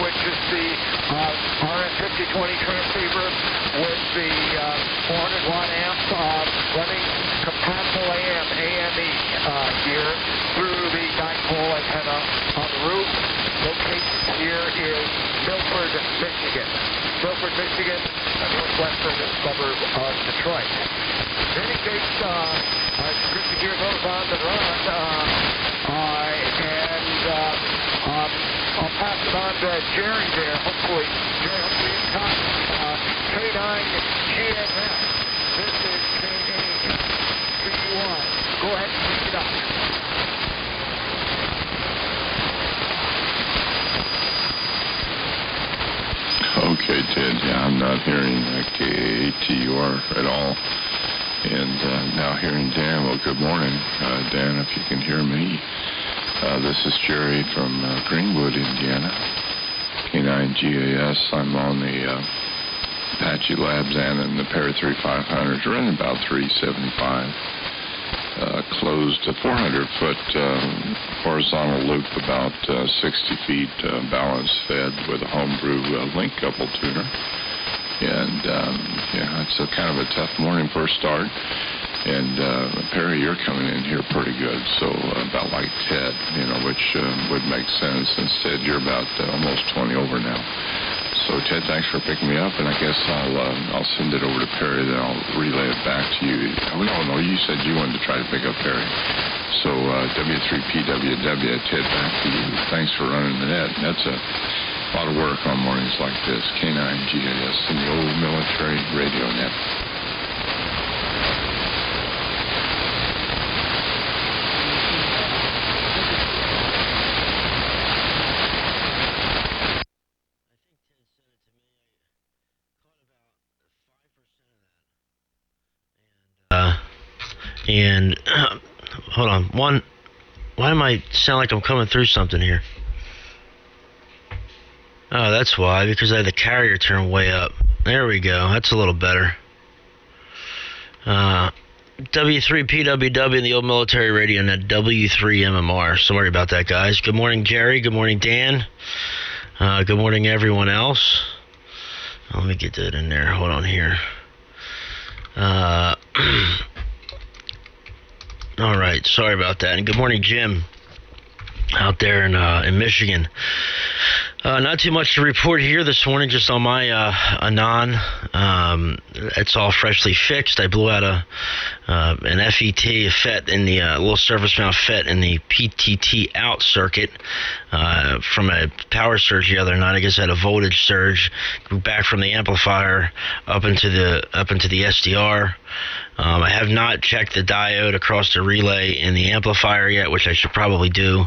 which is the RN5020 transceiver with the 400 watt amp running compatible AME here through the dipole antenna on the roof. Location here is Milford, Michigan. Milford, Michigan, a northwestern suburb of Detroit. In any case, as Christy here goes on the run, I'll pass it on to Jerry there. Hopefully, Jerry, in time. K9GMS. This is K831. Go ahead and pick it up. Okay, Ted. Yeah, I'm not hearing KATUR at all. And now hearing Dan. Well, good morning, Dan, if you can hear me. This is Jerry from Greenwood, Indiana. K9GAS. I'm on the Apache Labs and in the Para 3500s. We're in about 375. Closed a 400-foot horizontal loop, about 60 feet balance fed with a homebrew link couple tuner. And yeah, it's a kind of a tough morning for a start. And Perry, you're coming in here pretty good, so about like Ted, which would make sense since Ted, you're about almost 20 over now. So Ted, thanks for picking me up, and I guess I'll send it over to Perry, then I'll relay it back to you. No, you said you wanted to try to pick up Perry. So W3PWW, Ted, back to you. Thanks for running the net. That's a lot of work on mornings like this. K9GAS in the old military radio net. And hold on, why am I sound like I'm coming through something here? Oh, that's why, because I had the carrier turned way up. There we go, that's a little better. W3PWW in the old military radio net, W3MMR. Sorry about that, guys. Good morning, Jerry. Good morning, Dan. Good morning, everyone else. Let me get that in there. Hold on here. All right, sorry about that. And good morning, Jim, out there in Michigan. Not too much to report here this morning, just on my Anon. It's all freshly fixed. I blew out an FET, a FET in the little surface mount FET in the PTT out circuit from a power surge the other night. I guess I had a voltage surge back from the amplifier up into the SDR. I have not checked the diode across the relay in the amplifier yet, which I should probably do.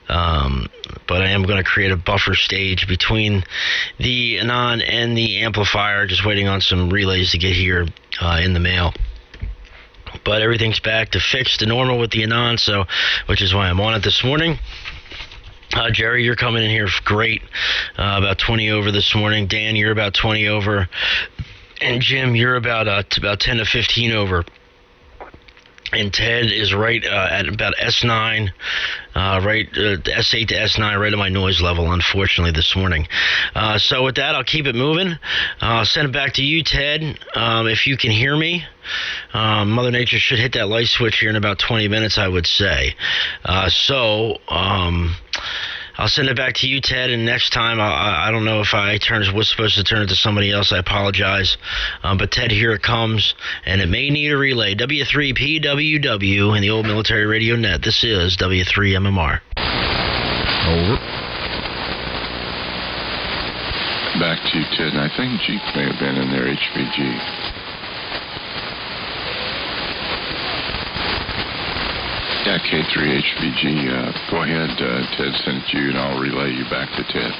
But I am going to create a buffer stage between the Anon and the amplifier, just waiting on some relays to get here in the mail. But everything's back to fixed to normal with the Anon, so which is why I'm on it this morning. Jerry, you're coming in here great, about 20 over this morning. Dan, you're about 20 over. And Jim, you're about 10 to 15 over. And Ted is right at about S9, S8 to S9, right at my noise level, unfortunately, this morning. So with that, I'll keep it moving. I'll send it back to you, Ted, if you can hear me. Mother Nature should hit that light switch here in about 20 minutes, I would say. I'll send it back to you, Ted, and next time, I don't know if I was supposed to turn it to somebody else. I apologize. But Ted, here it comes, and it may need a relay. W3PWW in the old military radio net. This is W3MMR. Over. Back to you, Ted, and I think Jeep may have been in there, HVG. Yeah, K3HVG, go ahead, Ted sent it to you, and I'll relay you back to Ted.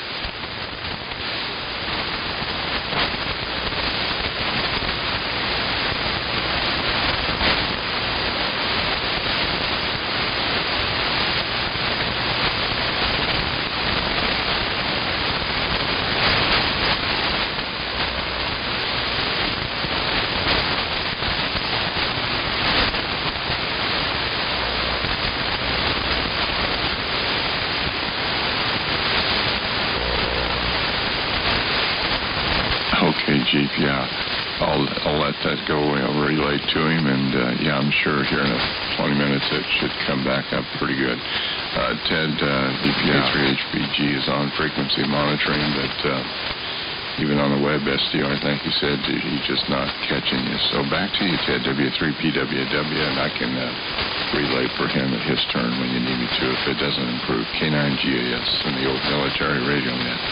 Jeep, yeah. I'll let that go. I'll relay to him, and yeah, I'm sure here in 20 minutes it should come back up pretty good. Ted, DPA3HBG is on frequency monitoring, but even on the web SDO, I think he said he's just not catching you. So back to you, Ted, W3PWW, and I can relay for him at his turn when you need me to if it doesn't improve. K9GAS in the old military radio net.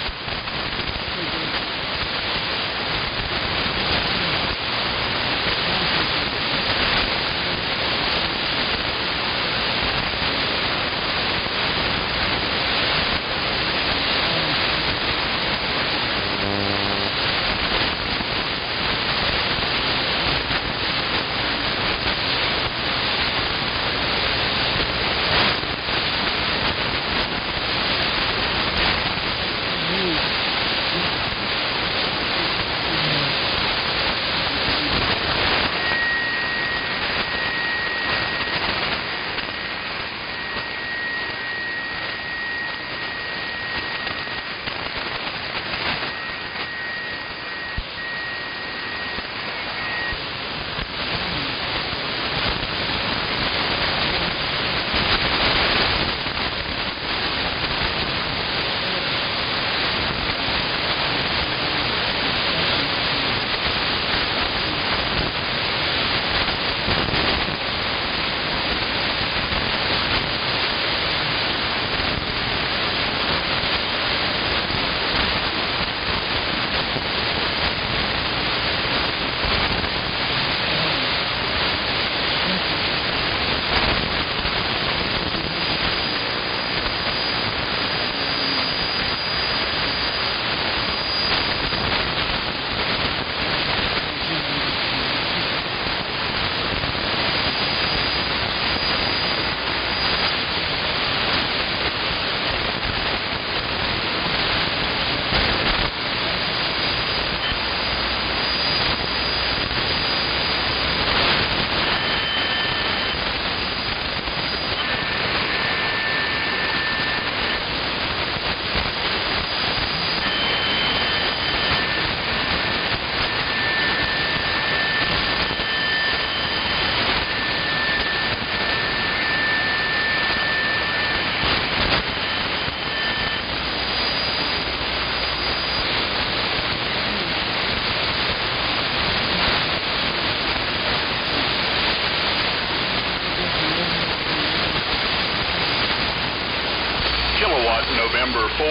November 4,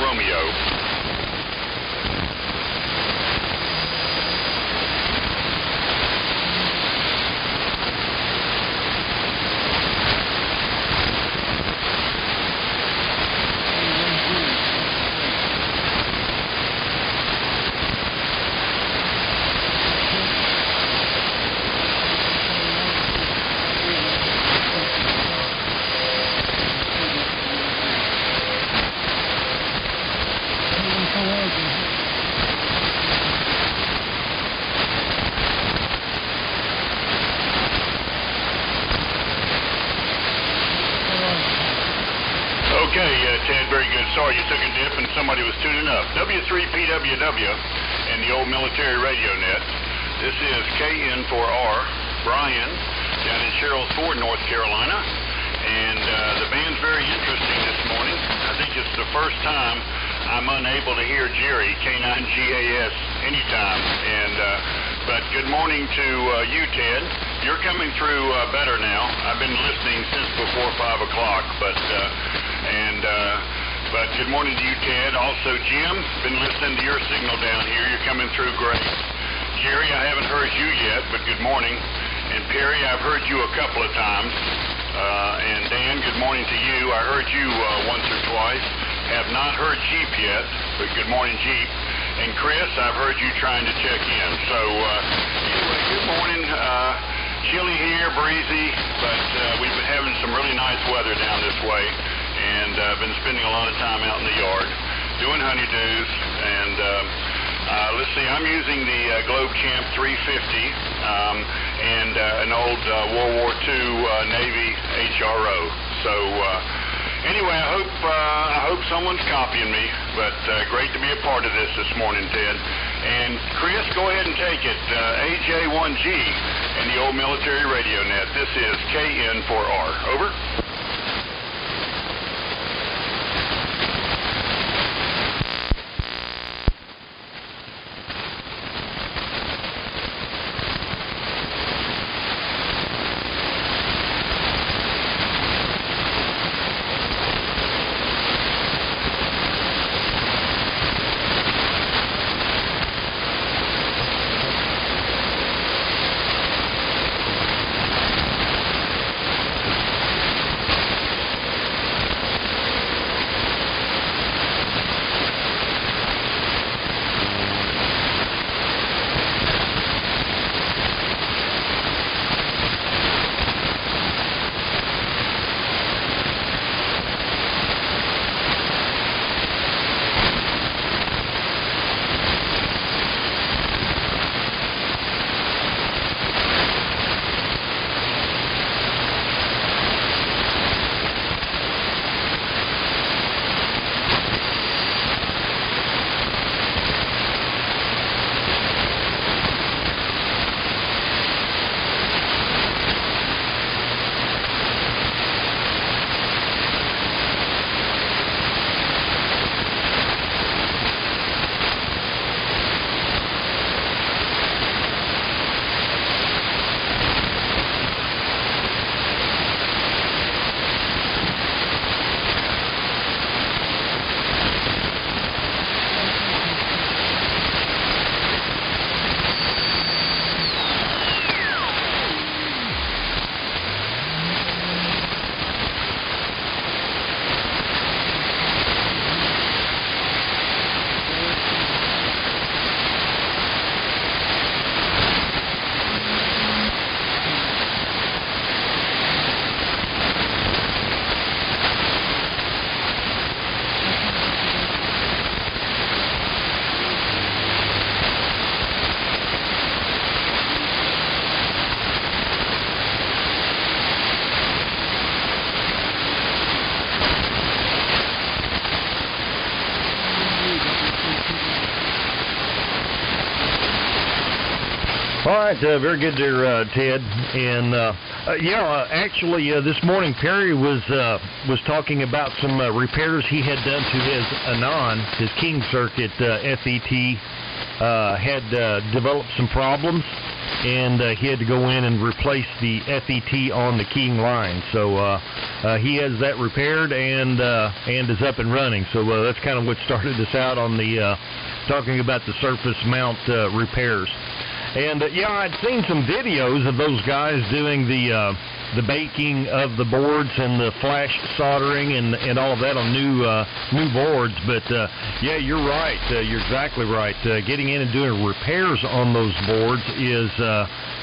Romeo. Ted, very good. Sorry you took a dip and somebody was tuning up. W3PWW and the old military radio net. This is KN4R, Brian, down in Sherrills Ford, North Carolina. And the band's very interesting this morning. I think it's the first time I'm unable to hear Jerry, K9GAS, anytime. But good morning to you, Ted. You're coming through better now. I've been listening since before 5 o'clock, but good morning to you, Ted. Also, Jim, been listening to your signal down here. You're coming through great. Jerry, I haven't heard you yet, but good morning. And Perry, I've heard you a couple of times. And Dan, good morning to you. I heard you once or twice. Have not heard Jeep yet, but good morning, Jeep. And Chris, I've heard you trying to check in. So, anyway, good morning. Chilly here, breezy, but we've been having some really nice weather down this way. And I've been spending a lot of time out in the yard doing honeydews. And let's see, I'm using the Globe Champ 350 and an old World War II Navy HRO. So Anyway, I hope someone's copying me, but great to be a part of this morning, Ted. And Chris, go ahead and take it. AJ1G and the old military radio net. This is KN4R. Over. All right, very good there, Ted. And actually, this morning Perry was talking about some repairs he had done to his Anon, his King Circuit FET. Had developed some problems, and he had to go in and replace the FET on the King line. So he has that repaired and is up and running. So that's kind of what started us out on the talking about the surface mount repairs. And I'd seen some videos of those guys doing the baking of the boards and the flash soldering and all of that on new boards. But you're right. You're exactly right. Getting in and doing repairs on those boards is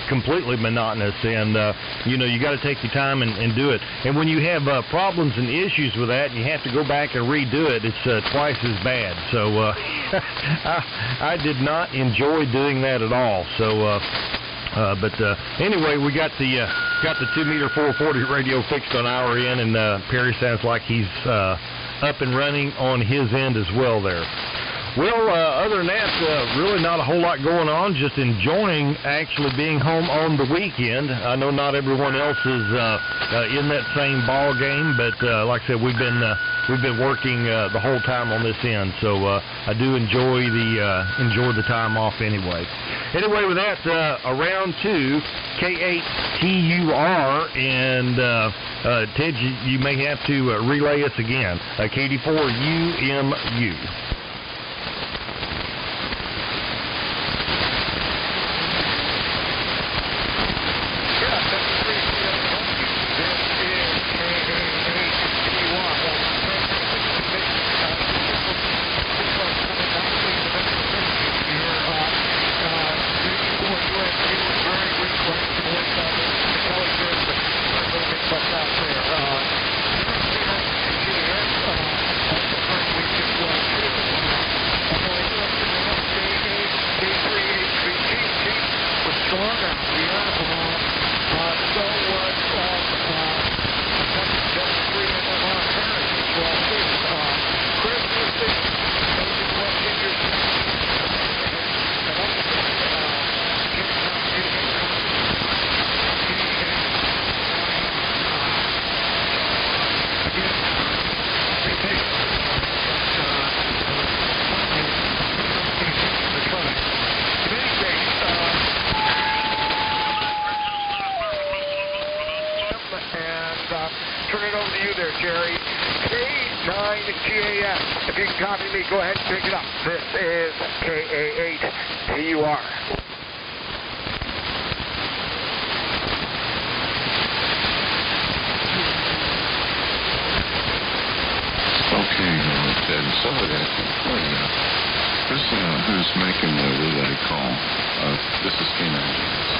completely monotonous, and you got to take your time and do it. And when you have problems and issues with that, and you have to go back and redo it, it's twice as bad. So I did not enjoy doing that at all. So but anyway, we got the 2-meter 440 radio fixed on our end, and Perry sounds like he's up and running on his end as well there. Well, other than that, really not a whole lot going on. Just enjoying actually being home on the weekend. I know not everyone else is in that same ball game, but like I said, we've been working the whole time on this end. So I do enjoy the time off anyway. Anyway, with that, around 2, K8TUR, and Ted, you may have to relay us again. KD4UMU. can copy me, go ahead and pick it up. This is KA8TUR. Okay, Ted, sorry that. Who's making the relay call? This is K9GS.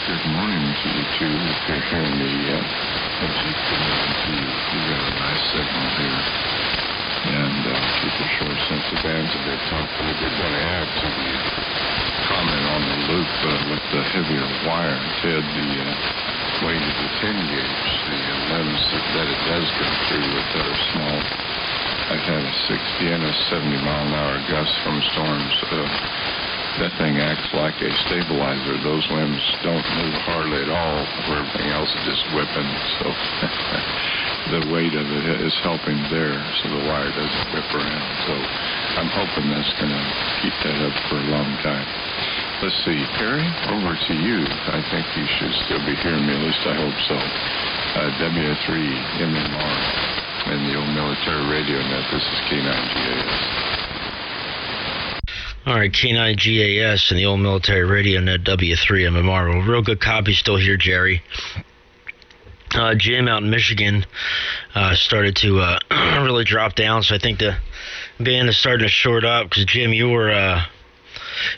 Good morning to you two. If you're hearing me, Jeep, good morning to you. We've got a nice signal here. And keep it short since the band's a bit tough. I did want to add to the comment on the loop with the heavier wire. Ted, the weight of the 10 gauge, the limbs that it does go through with that are small. I've had a 60 and a 70 mile an hour gust from storms. That thing acts like a stabilizer. Those limbs don't move hardly at all, where everything else is just whipping. So the weight of it is helping there, so the wire doesn't whip around. So I'm hoping that's going to keep that up for a long time. Let's see, Perry, over to you. I think you should still be hearing me, at least I hope so. W3MMR and the old military radio net. This is K9GAS. All right, K9GAS and the old military radio net W3MMR. Well, real good copy still here, Jerry. Jim out in Michigan started to really drop down, so I think the band is starting to short up. Because Jim, you were a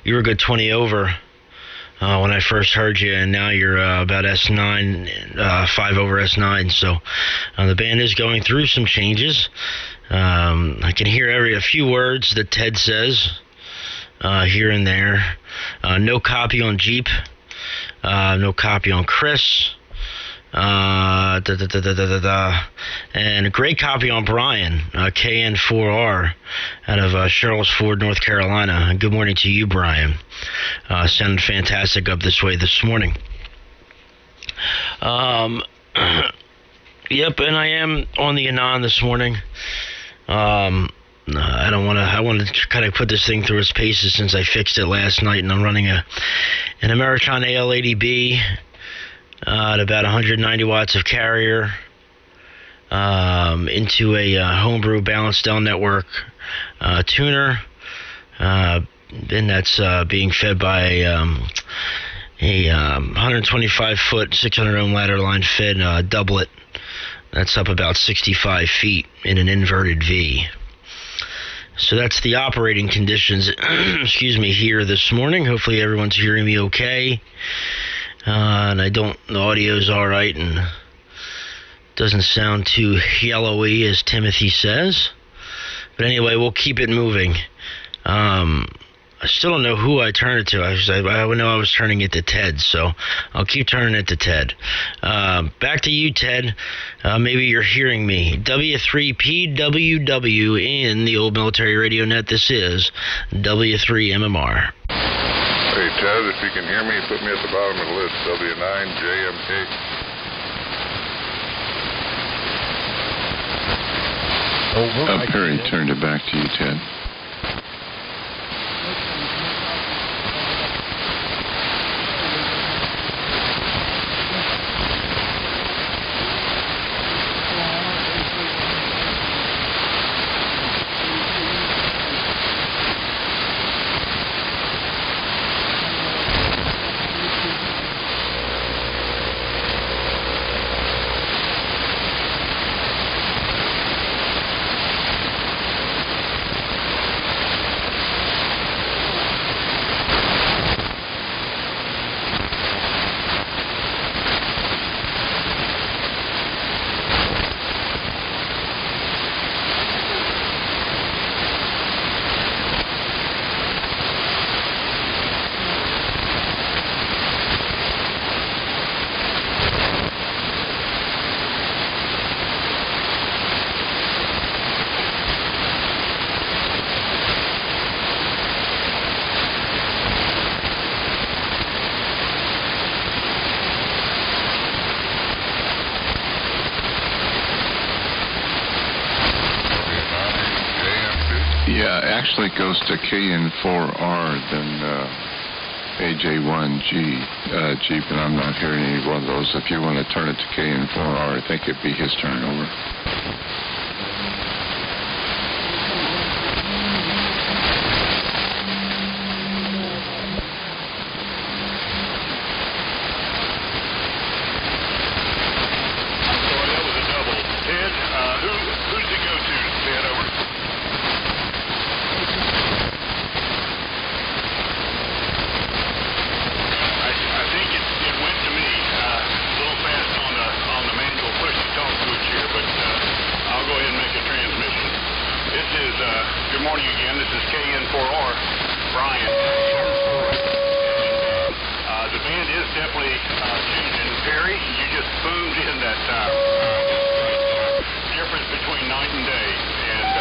good 20 over when I first heard you, and now you're about S9, 5 over S9. So the band is going through some changes. I can hear a few words that Ted says. Here and there. No copy on Jeep. No copy on Chris. And a great copy on Brian, KN4R, out of Sherrills Ford, North Carolina. Good morning to you, Brian. Sounded fantastic up this way this morning. Yep, and I am on the Anon this morning. I want to kind of put this thing through its paces since I fixed it last night, and I'm running an Ameritron AL80B at about 190 watts of carrier into a homebrew balanced Dell network tuner, and that's being fed by a 125 foot 600 ohm ladder line fed doublet that's up about 65 feet in an inverted V. So that's the operating conditions, excuse me, here this morning. Hopefully everyone's hearing me okay. And the audio's all right and doesn't sound too yellowy, as Timothy says. But anyway, we'll keep it moving. I still don't know who I turn it to. I know I was turning it to Ted, so I'll keep turning it to Ted. Back to you, Ted. Maybe you're hearing me. W3PWW in the old military radio net. This is W3MMR. Hey, Ted, if you can hear me, put me at the bottom of the list. W9JMK. Perry turned it back to you, Ted. Yeah, actually it goes to KN4R, then AJ1G, Jeep, and I'm not hearing any one of those. If you want to turn it to KN4R, I think it'd be his turn over. Good morning again. This is KN4R, Brian. The band is definitely changing. Perry, you just boomed in that time. Difference between night and day. And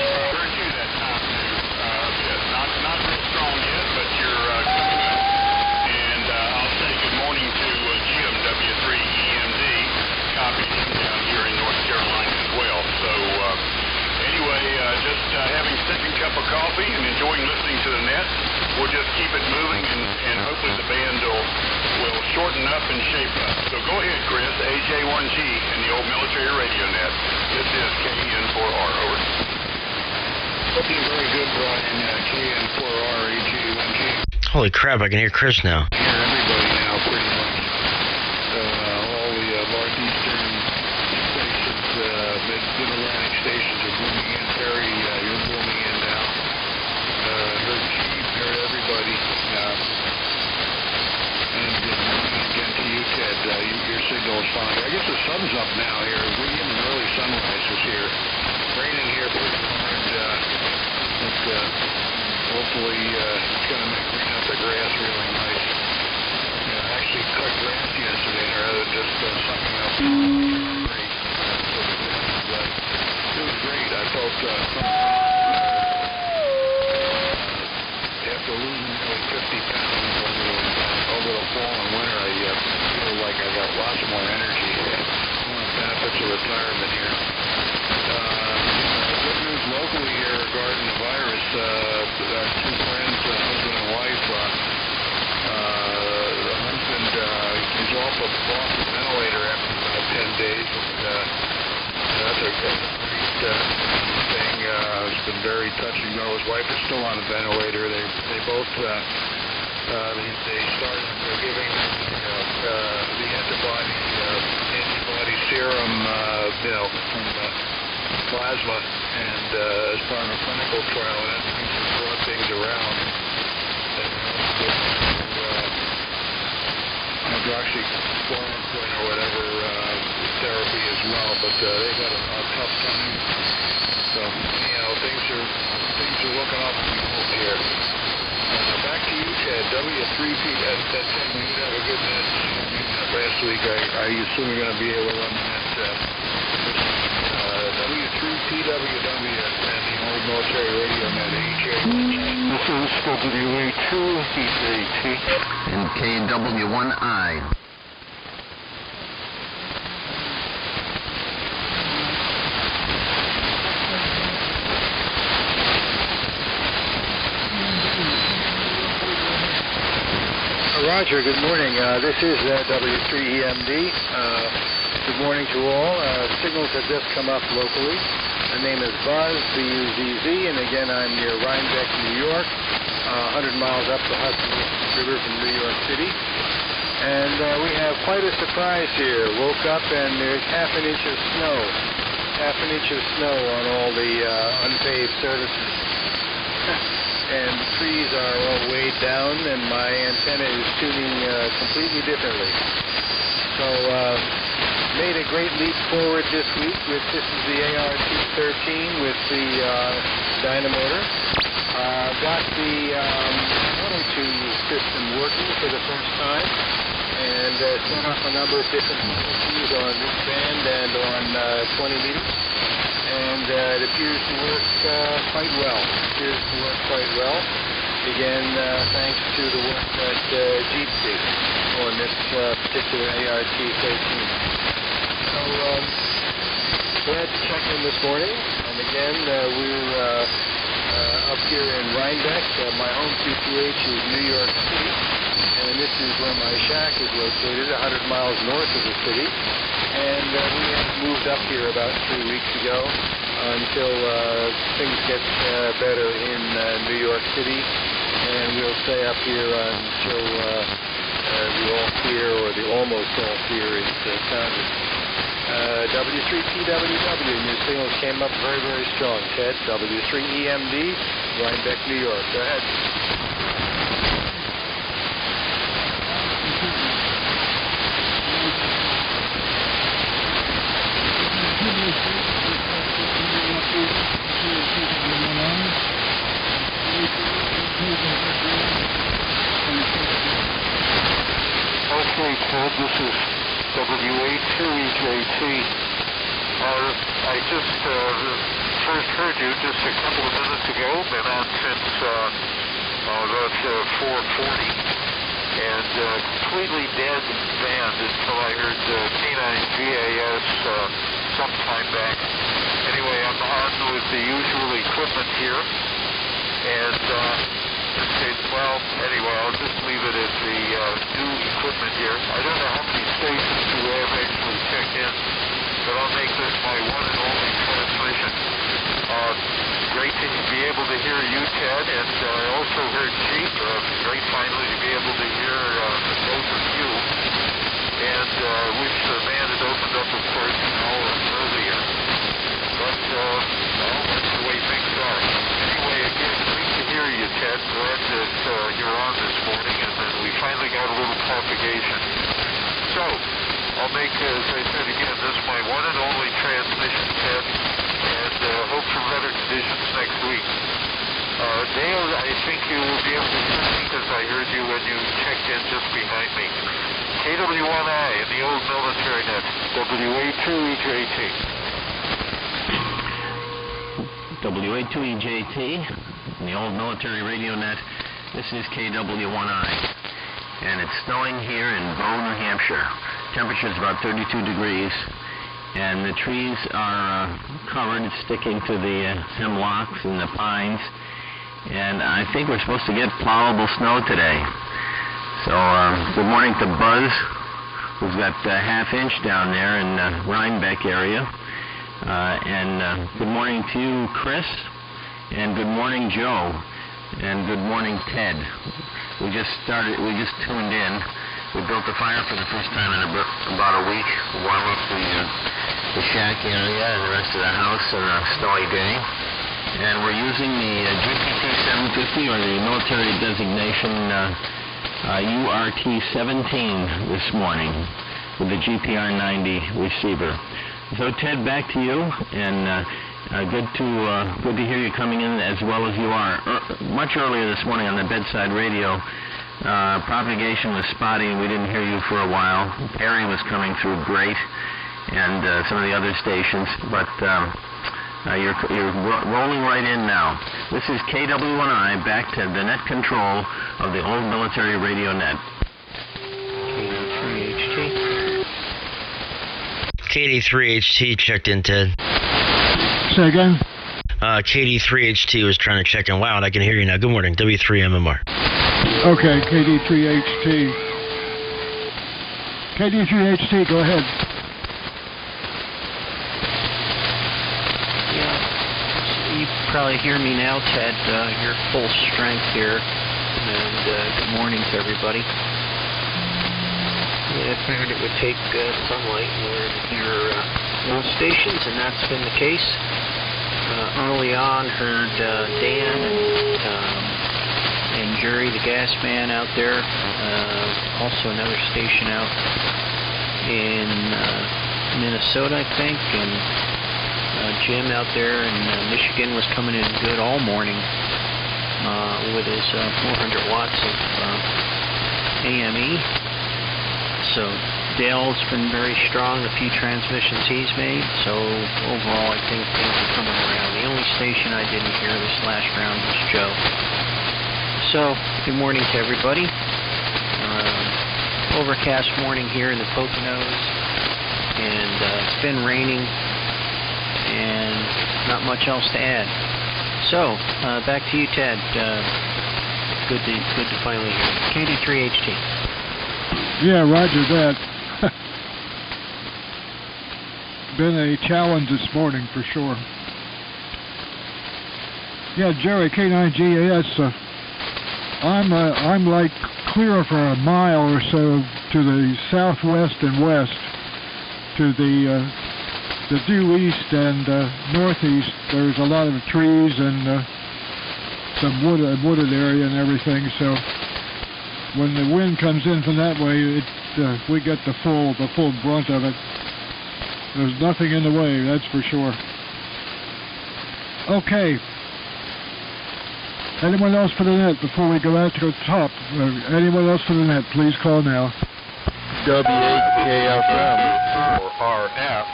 I heard you that time too. Not real strong yet, but you're coming up. And I'll say good morning to Jim, W3EMD, copying him down here in North Carolina as well. So anyway, just having a second cup of coffee and enjoying listening to the net. We'll just keep it moving, and hopefully the band will shorten up and shape up. So go ahead, Chris, AJ1G in the old military radio net. This is KN4R, over. Looking very good, Brian, KN4R, AJ1G. Holy crap, I can hear Chris now. I hear everybody now, pretty much. All the northeastern stations, mid-Atlantic stations are booming in. Perry, you're booming in now. Heard Chief, heard everybody. And again to you, Ted, your signal is fine. I guess the sun's up now here. We're getting an early sunrise this year. Raining here pretty hard. Hopefully it's going to green up the grass really nice. I actually cut grass yesterday rather than just sucking up. Great. It was great. I felt after losing nearly 50 pounds over the fall and winter, I feel like I got lots more energy. One of the benefits of retirement here. Good news locally here regarding the virus. Our two friends, husband and wife, the husband is off the ventilator after about 10 days. That's a great thing. It's been very touching. His wife is still on a ventilator. They both they started giving the antibody serum, from plasma, and as part of a clinical trial, and that seems to brought things around. Hydroxychloroquine or whatever therapy as well, but they've had a tough time. So things are looking up here. Back to you, Ted. W3P. Ted, you have a good net last week. I assume you're going to be able to run the net. W3PWW and the old military radio net, AJ. This is WA2 EAT. And KW1I. Roger, good morning. This is W3EMD. Good morning to all. Signals have just come up locally. My name is Buzz, B-U-Z-Z, and again I'm near Rhinebeck, New York, 100 miles up the Hudson River from New York City. And we have quite a surprise here. Woke up and there's half an inch of snow. Half an inch of snow on all the unpaved surfaces. And the trees are all weighed down, and my antenna is tuning completely differently. So, made a great leap forward this week with, this is the AR-213 with the dynamotor. Got the auto-tune system working for the first time, and set up a number of different frequencies on this band and on 20 meters. And it appears to work quite well. Again, thanks to the work that Jeep did on this particular AR-213. So, glad to check in this morning on the again. We're up here in Rhinebeck. My home QTH is New York City, and this is where my shack is located, 100 miles north of the city. And we have moved up here about 3 weeks ago until things get better in New York City, and we'll stay up here until the all clear or the almost all clear is sounded. W3PWW, and your signals came up very, very strong, Ted. W3EMD, Rhinebeck, New York. Go ahead. Okay, Ted, this is WA2EJT. I just first heard you just a couple of minutes ago, been on since about 4:40, and completely dead band until I heard K9GAS sometime back. Anyway, I'm on with the usual equipment here, and anyway, I'll just leave it as the new equipment here. I don't know how many stations you have actually checked in, but I'll make this my one and only transmission. Great to be able to hear you, Ted, and I also heard Chief. Great finally to be able to hear both of you. And wish the band had opened up, of course, an hour earlier. But, that's the way things are. Anyway, again, great to hear you, Ted. Glad that you're on this morning, and then we finally got a little propagation. So, I'll make, as I said again, this is my one and only transmission, Ted, and hope for better conditions next week. Dale, I think you will be able to hear me because I heard you when you checked in just behind me. KW1I in the old military net, WA2EJT. WA2EJT in the old military radio net. This is KW1I, and it's snowing here in Bow, New Hampshire. Temperature is about 32 degrees, and the trees are covered, sticking to the hemlocks and the pines, and I think we're supposed to get plowable snow today. So good morning to Buzz, who's got a half-inch down there in the Rhinebeck area. And good morning to you, Chris, and good morning, Joe, and good morning, Ted. We just tuned in. We built a fire for the first time in about a week, warm up the shack area and the rest of the house on a snowy day. And we're using the GPT 750, or the military designation URT-17 this morning with the GPR 90 receiver. So Ted, back to you, and good to hear you coming in as well as you are. Much earlier this morning on the bedside radio, propagation was spotty, and we didn't hear you for a while. Perry was coming through great, and some of the other stations, but you're rolling right in now. This is KW1I, back to the net control of the old military radio net. KD3HT checked in, Ted. Say again? KD3HT was trying to check in. Wow, and I can hear you now. Good morning, W3MMR. Okay, KD3HT. KD3HT, go ahead. Yeah, you probably hear me now, Ted. You're full strength here, and good morning to everybody. Yeah, I figured it would take sunlight in order to hear most stations, and that's been the case. Early on, heard Dan and Jerry, the gas man, out there. Also another station out in Minnesota, I think, and Jim out there in Michigan was coming in good all morning with his 400 watts of AME. So Dale's been very strong, the few transmissions he's made, so overall I think things are coming around. The only station I didn't hear this last round was Joe. So, good morning to everybody. Overcast morning here in the Poconos, and it's been raining, and not much else to add. So, back to you, Ted. Good to finally hear. KD3HT. Yeah, roger that. Been a challenge this morning for sure. Yeah, Jerry, K9GAS, I'm like clear for a mile or so to the southwest and west, to the due east and northeast. There's a lot of trees and some wooded area and everything. So when the wind comes in from that way, we get the full brunt of it. There's nothing in the way, that's for sure. Okay. Anyone else for the net before we go out to the top? Anyone else for the net, please call now. W8KFM or RF.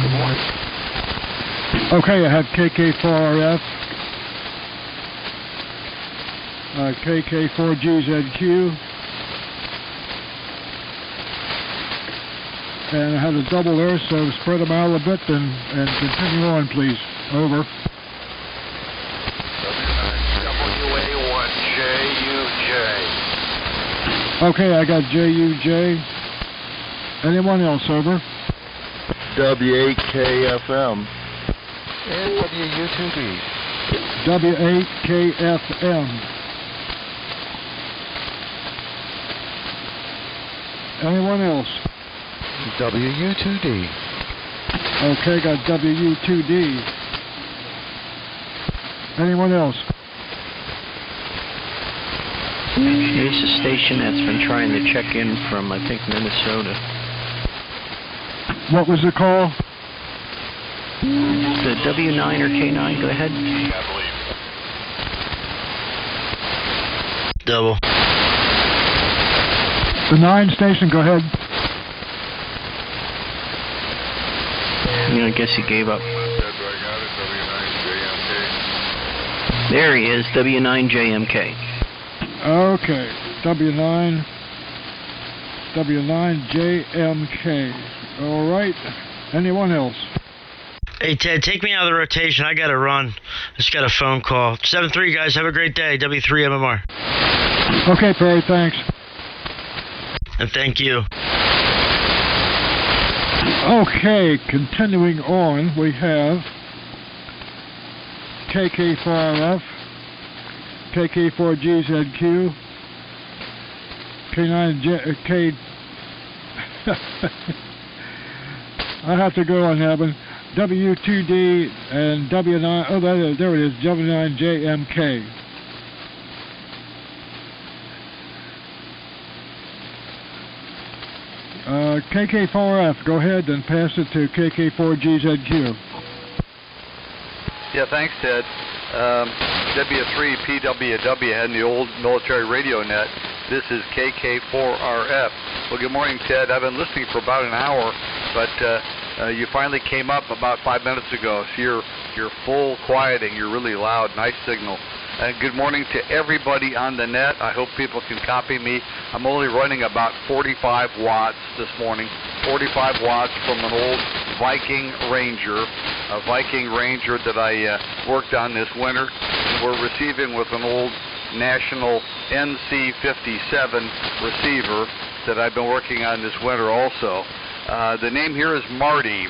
Good morning. Okay, I have KK4RF, KK4GZQ, and I have a double there, so spread them out a bit and continue on, please. Over. WA1JUJ. Okay, I got JUJ. Anyone else? Over. W8KFM. And WU2D. W8KFM. Anyone else? WU2D. Okay, got WU2D. Anyone else? Here's a station that's been trying to check in from, I think, Minnesota. What was the call? The W9 or K9, go ahead. Double. The 9 station, go ahead. I guess he gave up. There he is, W9JMK. Okay, W9JMK. All right. Anyone else? Hey, Ted, take me out of the rotation. I got to run. Just got a phone call. 7-3, guys. Have a great day. W3MMR. Okay, Perry, thanks. And thank you. Okay, continuing on, we have KK4RF, KK4GZQ, K9K. I have to go on that one. W2D and W9. Oh, there it is. W9JMK. KK4F, go ahead and pass it to KK4GZQ. Yeah, thanks, Ted. W3PWW had in the old military radio net. This is KK4RF. Well, good morning, Ted. I've been listening for about an hour, but you finally came up about 5 minutes ago. So you're full quieting. You're really loud. Nice signal. And good morning to everybody on the net. I hope people can copy me. I'm only running about 45 watts this morning. 45 watts from an old Viking Ranger, a Viking Ranger that I worked on this winter. And we're receiving with an old National NC57 receiver that I've been working on this winter also. The name here is Marty,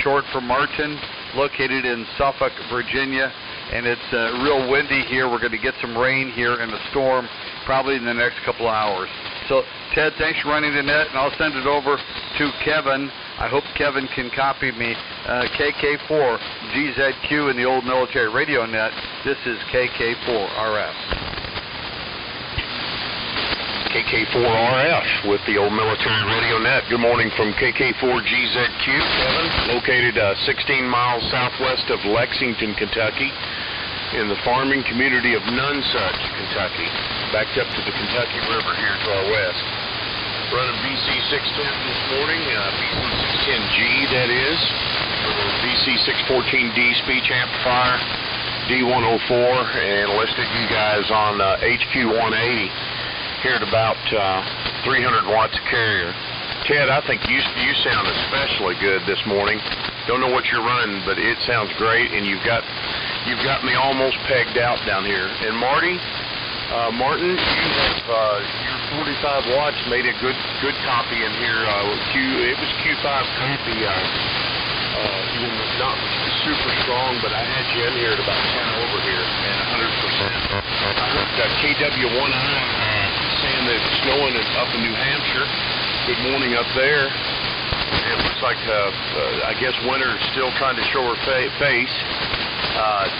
short for Martin, located in Suffolk, Virginia. And it's real windy here. We're going to get some rain here and a storm probably in the next couple of hours. So, Ted, thanks for running the net, and I'll send it over to Kevin. I hope Kevin can copy me. KK4GZQ in the old military radio net. This is KK4RF. KK4RF with the old military radio net. Good morning from KK4GZQ, Kevin, located 16 miles southwest of Lexington, Kentucky, in the farming community of Nonsuch, Kentucky, backed up to the Kentucky River here to our west. Running VC610 this morning, VC610G that is, VC614D speech amplifier, D104, and listed you guys on HQ180. Here at about 300 watts of carrier. Ted, I think you sound especially good this morning. Don't know what you're running, but it sounds great, and you've got me almost pegged out down here. And Martin, you have your 45 watts made a good copy in here. It was Q5 copy. Not super strong, but I had you in here at about 10 over here and 100%. I heard KW1I saying that it's snowing up in New Hampshire. Good morning up there. It looks like, I guess winter is still trying to show her face.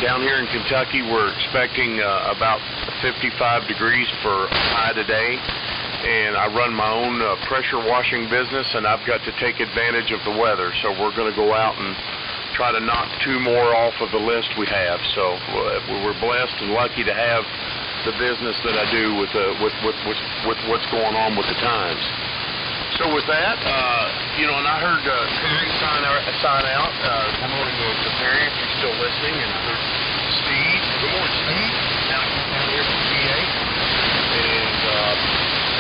Down here in Kentucky, we're expecting about 55 degrees for high today. And I run my own pressure washing business, and I've got to take advantage of the weather. So we're going to go out and try to knock 2 more off of the list we have. So we're blessed and lucky to have the business that I do with what's going on with the times. So with that, and I heard Perry sign out. Good morning to Perry if you're still listening. And I heard Steve. Good morning, Steve. Down here from PA. And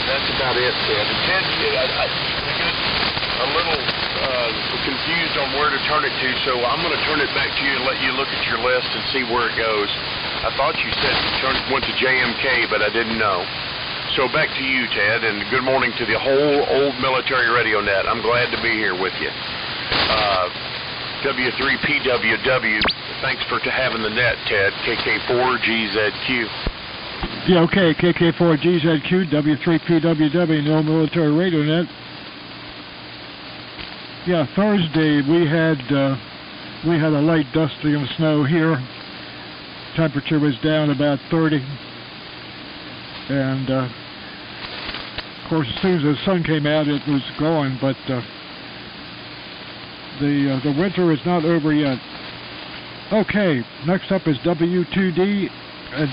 that's about it, Ted. And Ted, I get a little confused on where to turn it to, so I'm going to turn it back to you and let you look at your list and see where it goes. I thought you said you went to JMK, but I didn't know. So back to you, Ted, and good morning to the whole old military radio net. I'm glad to be here with you. W3PWW, thanks for having the net, Ted. KK4GZQ. Yeah, okay, KK4GZQ, W3PWW, no military radio net. Yeah, Thursday we had a light dusting of snow here. Temperature was down about 30, and of course, as soon as the sun came out, it was gone. But the winter is not over yet. Okay, next up is W2D and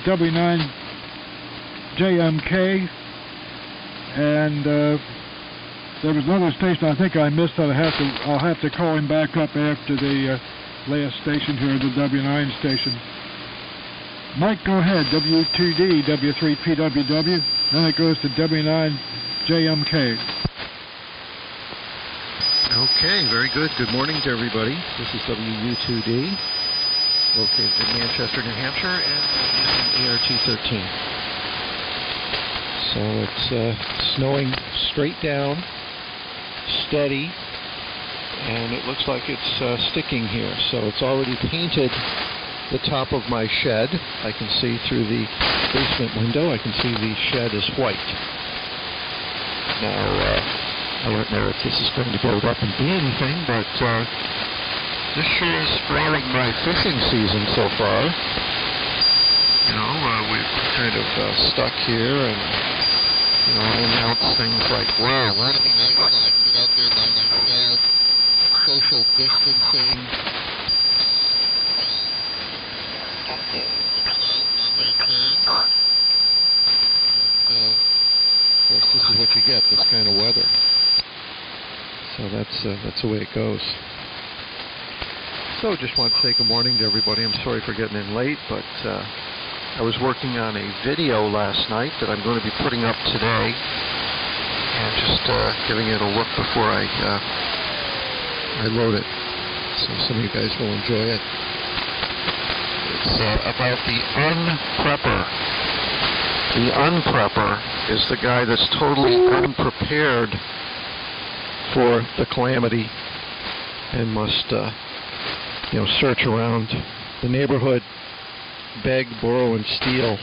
W9JMK, and there was another station I think I missed that I'll have to call him back up after the last station here, the W9 station. Mike, go ahead. W2D, W3PWW, then it goes to W9JMK. Okay, very good. Good morning to everybody. This is WU2D, located in Manchester, New Hampshire, and using ART-13. So it's snowing straight down, steady, and it looks like it's sticking here. So it's already painted the top of my shed. I can see through the basement window. I can see the shed is white. Now, I don't know if this is going to build up and be anything, but this sure is spoiling my fishing season so far. We've kind of stuck here and, I announce things like, wow, why don't be nice if I can get out there by myself, social distancing. And, of course, this is what you get, this kind of weather. So that's the way it goes. So just want to say good morning to everybody. I'm sorry for getting in late, but I was working on a video last night that I'm going to be putting up today, and just giving it a look before I load it. So some of you guys will enjoy it. It's about the unprepper. The unprepper is the guy that's totally unprepared for the calamity and must, search around the neighborhood, beg, borrow, and steal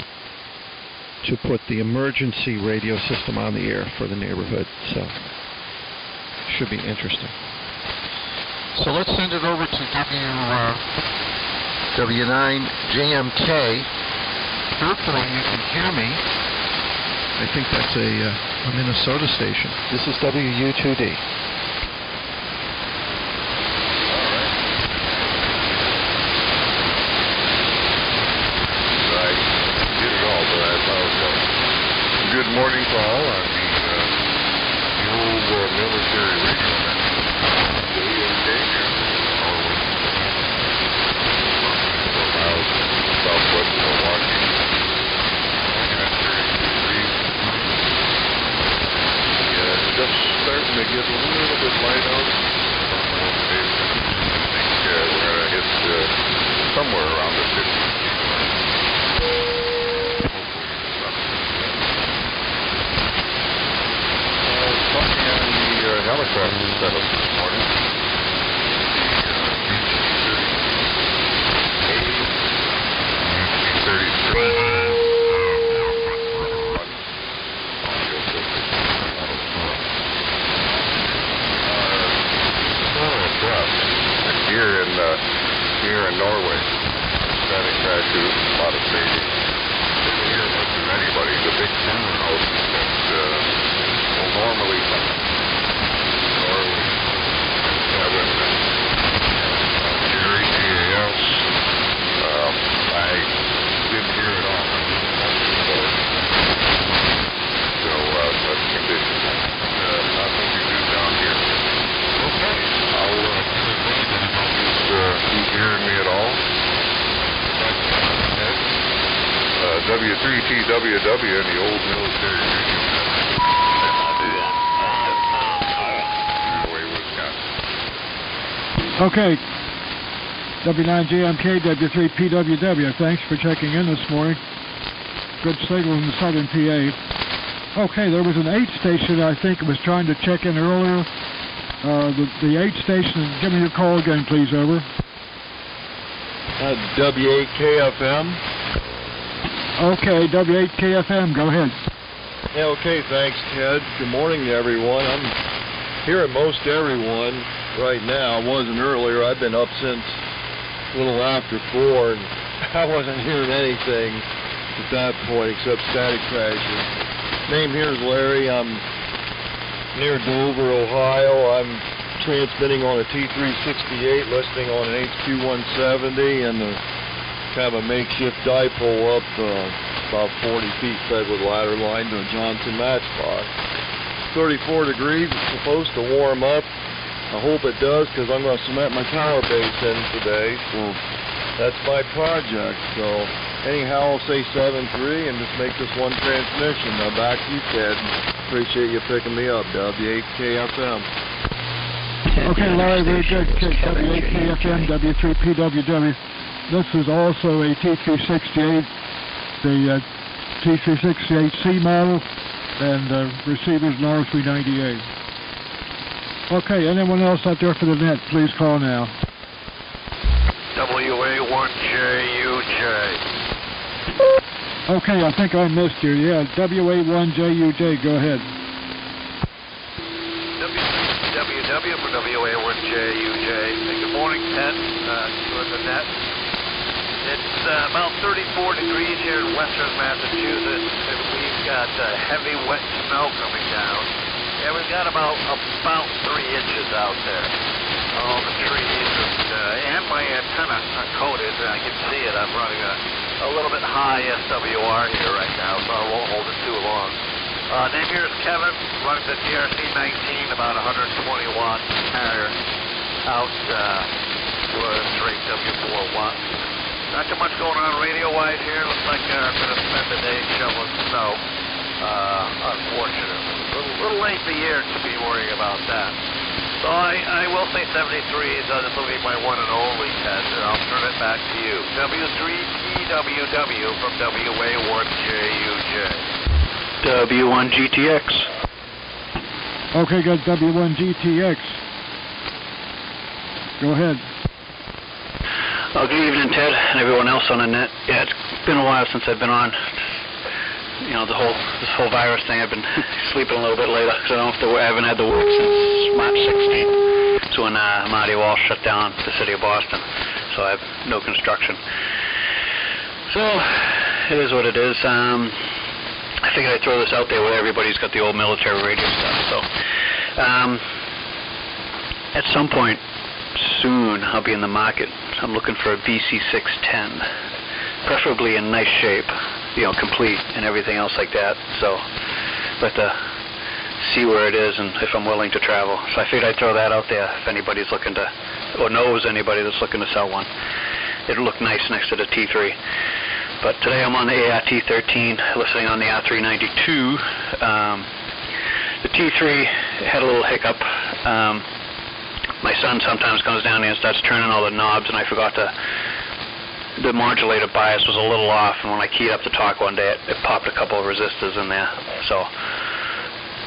to put the emergency radio system on the air for the neighborhood. So, should be interesting. So let's send it over to W9JMK. Hopefully you can hear me. I think that's a Minnesota station. This is WU2D. Good morning to all on the old military radio net. JMK here, miles southwest of Milwaukee. At 32 degrees. Just starting starting to get a little bit light out. I think we're going to hit somewhere around the 50. Talking on the helicopter setup this morning. Here in Norway, static crashes, a lot of fading. Didn't hear much of anybody. The big summer house will normally Kevin and Jerry GAS. I didn't hear it all. So that's condition. Nothing to do down here. Okay. I'll keep hearing me at all. W3TWW in the old military radio. Okay. W9JMK, W3PWW. Thanks for checking in this morning. Good signal in the southern PA. Okay, there was an 8 station I think was trying to check in earlier. The 8 station, give me your call again, please, over. W8KFM. Okay, W8KFM, go ahead. Yeah, okay, thanks, Ted. Good morning to everyone. I'm hearing most everyone right now. I wasn't earlier. I've been up since a little after 4, and I wasn't hearing anything at that point except static crashes. Name here is Larry. I'm near Dover, Ohio. I'm transmitting on a T368, listening on an HQ170, and kind of a makeshift dipole up about 40 feet fed with ladder line to a Johnson matchbox. 34 degrees. It's supposed to warm up. I hope it does, because I'm going to cement my tower base in today. So that's my project. So anyhow, I'll say 7-3 and just make this one transmission. Now back to you, Ted. Appreciate you picking me up. W8KFM. Okay, Larry, very good. W8KFM, W3PWW. This is also a T368, the T368C model, and receivers an R398. Okay, anyone else out there for the net, please call now. WA1JUJ. Okay, I think I missed you. Yeah, WA1JUJ, go ahead. WW for WA1JUJ. Good morning, Ted. For the net. It's about 34 degrees here in western Massachusetts, and we've got heavy wet snow coming down. And we've got about 3 inches out there. All the trees and my antenna are coated. I can see it. I'm running a little bit high SWR here right now, so I won't hold it too long. Name here is Kevin, running the DRC-19, about 120 watt carrier out for a straight W4 watt. Not too much going on radio-wise here. Looks like I'm going to spend the day shoveling snow. Unfortunately. A little late in the year to be worrying about that. So I will say 73 is this will be my one and only test, and I'll turn it back to you. W3PWW from WA1JUJ. W1GTX. Okay, got W1GTX. Go ahead. Good evening, Ted, and everyone else on the net. Yeah, it's been a while since I've been on. You know, this whole virus thing, I've been sleeping a little bit later because I haven't had to work since March 16th. It's when Marty Walsh shut down the city of Boston, so I have no construction. So it is what it is. I figured I'd throw this out there where everybody's got the old military radio stuff. So at some point soon, I'll be in the market. I'm looking for a VC610, preferably in nice shape. You know, complete and everything else like that. So, but see where it is and if I'm willing to travel. So I figured I'd throw that out there if anybody's looking to, or knows anybody that's looking to sell one. It'll look nice next to the T3. But today I'm on the ART-13, listening on the R392. The T3 had a little hiccup. My son sometimes comes down here and starts turning all the knobs, and I forgot the modulator bias was a little off, and when I keyed up the talk one day, it popped a couple of resistors in there. So,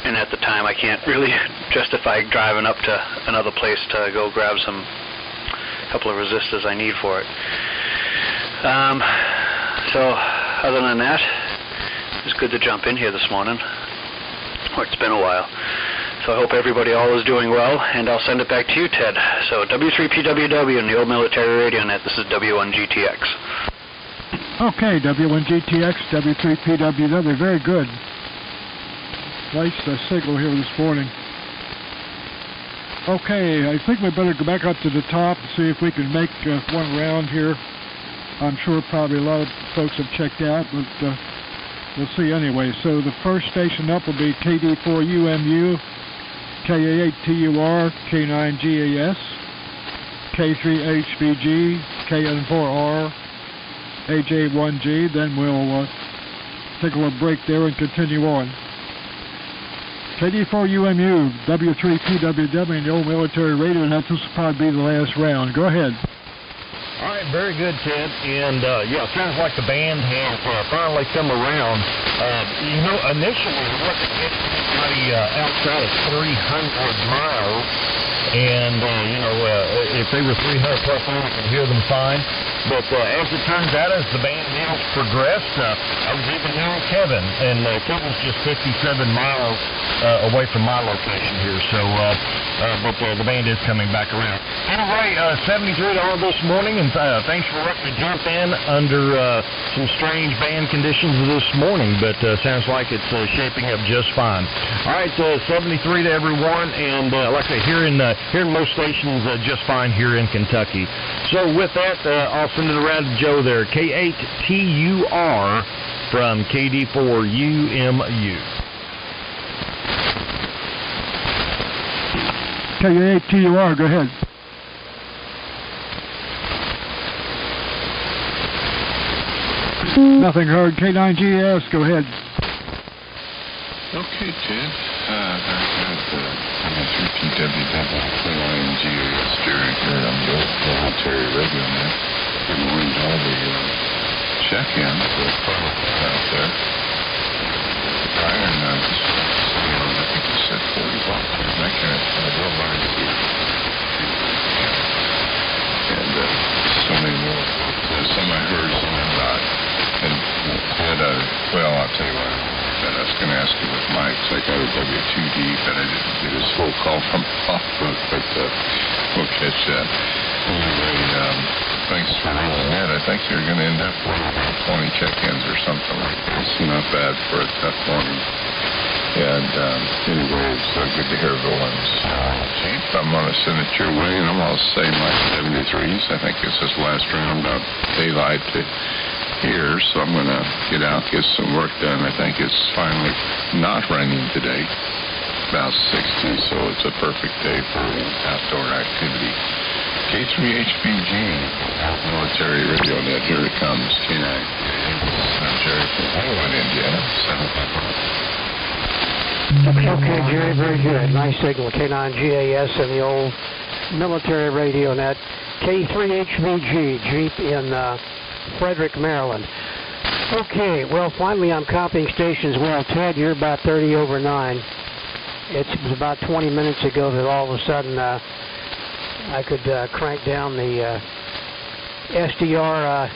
and at the time, I can't really justify driving up to another place to go grab a couple of resistors I need for it. So, other than that, it's good to jump in here this morning. Or it's been a while. So I hope everybody all is doing well, and I'll send it back to you, Ted. So W3PWW in the old military radio net. This is W1GTX. Okay, W1GTX, W3PWW, very good. Nice signal here this morning. Okay, I think we better go back up to the top and see if we can make one round here. I'm sure probably a lot of folks have checked out, but we'll see anyway. So the first station up will be KD4UMU, KA8TUR, K9GAS, K3HBG, KN4R, AJ1G. Then we'll take a little break there and continue on. KD4UMU, W3PWW, and the old military radio, and this will probably be the last round. Go ahead. All right, very good, Ted. And, yeah, it sounds like the band has finally come around. Initially we wasn't getting anybody outside of 300 miles. And, if they were 300 plus, I could hear them fine. But as it turns out, as the band has progressed, I was even hearing Kevin. And Kevin's just 57 miles away from my location here. So, but the band is coming back around. Anyway, 73 this morning, and thanks for letting me jump in under some strange band conditions this morning, but sounds like it's shaping up just fine. All right, 73 to everyone, and like I say, here in most stations, just fine here in Kentucky. So with that, I'll send it around to Joe there, K8TUR from KD4UMU. KA8TUR, go ahead. Nothing heard. K9GAS, go ahead. Okay, Ted. I'm at 3PWW, KYNGAS steering here on the old military radio net. Good morning to all the check-ins out there. Brian, I think you said 40 watts. I can't real line here. And so many more. Some I heard, some I not. And Ted, well, I'll tell you what. I was going to ask you with Mike, so I got a W2D, but I didn't get his full call from Hawkbook, but we'll catch that. Anyway, thanks for rolling that. I think you're going to end up with 20 check-ins or something like that. It's not bad for a tough morning. And anyway, it's good to hear everyone's Chief. I'm going to send it your way, and I'm going to say my 73s. I think this is last round of daylight to here, so I'm going to get out, get some work done. I think it's finally not raining today, about 60, so it's a perfect day for outdoor activity. K3HBG, military radio net, here it comes, K9. I'm Jerry from Hollywood, Indiana, 755. Okay, Jerry, very good. Nice signal, K9GAS and the old military radio net. K3HBG, Jeep in Frederick, Maryland. Okay, well, finally I'm copying stations. Well, Ted, you're about 30 over 9. It was about 20 minutes ago that all of a sudden I could crank down the SDR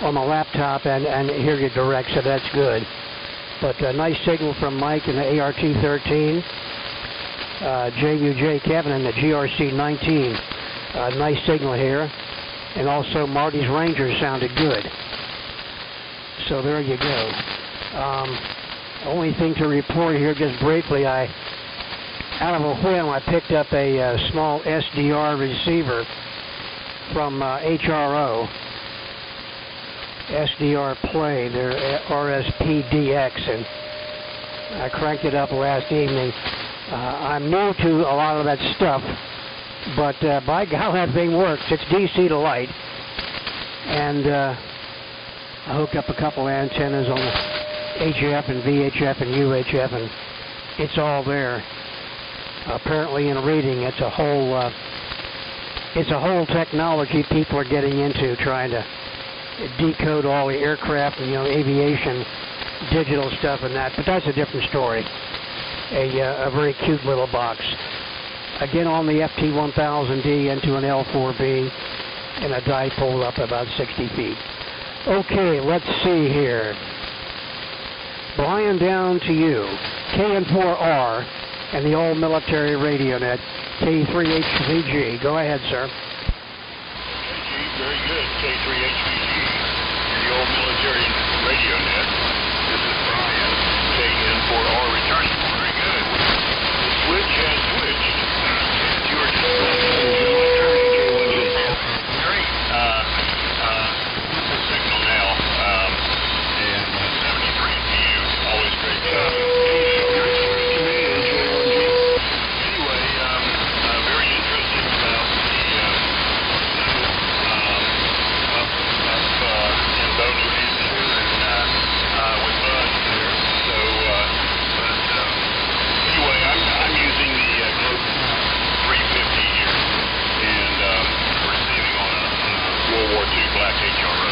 on my laptop and hear you direct, so that's good. But a nice signal from Mike in the ART-13, JUJ Kevin in the GRC-19. Nice signal here. And also Marty's Ranger sounded good. So there you go. Only thing to report here just briefly, out of a whim I picked up a small SDR receiver from HRO. SDR Play, their RSPDX, and I cranked it up last evening. I'm new to a lot of that stuff, but by God, that thing works. It's DC to light, and I hooked up a couple antennas on the HF and VHF and UHF, and it's all there. Apparently, in reading, it's a whole technology people are getting into, trying to decode all the aircraft and aviation digital stuff and that. But that's a different story. A very cute little box. Again, on the FT1000D into an L4B and a dipole up about 60 feet. Okay, let's see here. Brian, down to you. KN4R and the old military radio net, K3HVG. Go ahead, sir. Very good, K3HVG, the old military radio net. This is Brian, KN4R returning. Very good. The switch has switched. It's your Very, signal now, and 73 to you. Always great stuff. Anyway, very interested about the in Bow, New Hampshire, and with Buzz there. So, anyway, I'm using the Globe 350 here, and receiving on a World War II black HRO.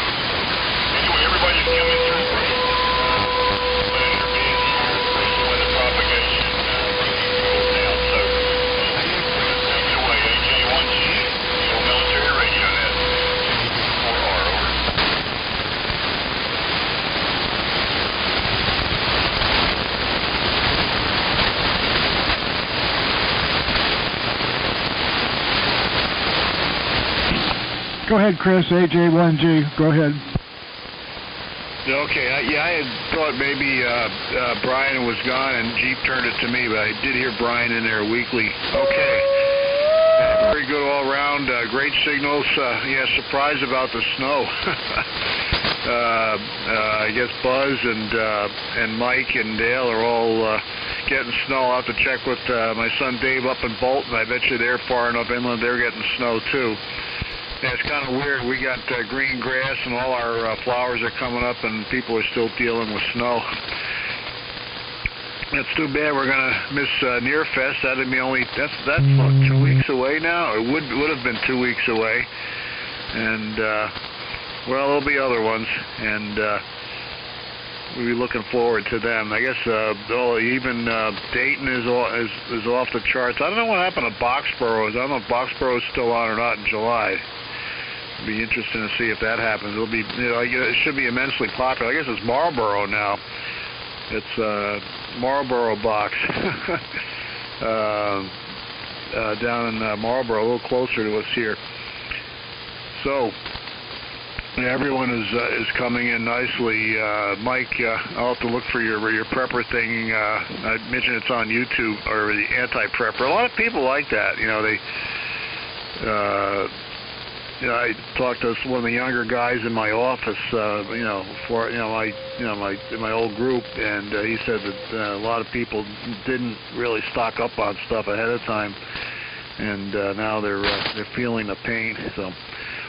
Anyway, everybody's coming through great. Pleasure being here, especially when the propagation goes down. So, take it away, AJ1G, the old military radio net. 4R, over. Go ahead, Chris, AJ1G. Go ahead. Okay, I had thought maybe Brian was gone and Jeep turned it to me, but I did hear Brian in there weekly. Okay. Very good all around, great signals. Surprised about the snow. I guess Buzz and Mike and Dale are all getting snow. I'll have to check with my son Dave up in Bolton. I bet you they're far enough inland, they're getting snow too. Yeah, it's kind of weird. We got green grass and all our flowers are coming up, and people are still dealing with snow. That's too bad. We're gonna miss Nearfest. That'd be that's what, 2 weeks away now. It would have been 2 weeks away, and well, there'll be other ones, and we'll be looking forward to them. I guess even Dayton is off the charts. I don't know what happened to Boxborough. I don't know if Boxborough is still on or not in July. It'll be interesting to see if that happens. It'll be, it should be immensely popular. I guess it's Marlboro now. It's Marlboro box down in Marlboro, a little closer to us here. So everyone is coming in nicely. Mike, I'll have to look for your prepper thing. I mentioned it's on YouTube, or the anti-prepper. A lot of people like that. I talked to one of the younger guys in my office, my old group, and he said that a lot of people didn't really stock up on stuff ahead of time, and now they're feeling the pain. So,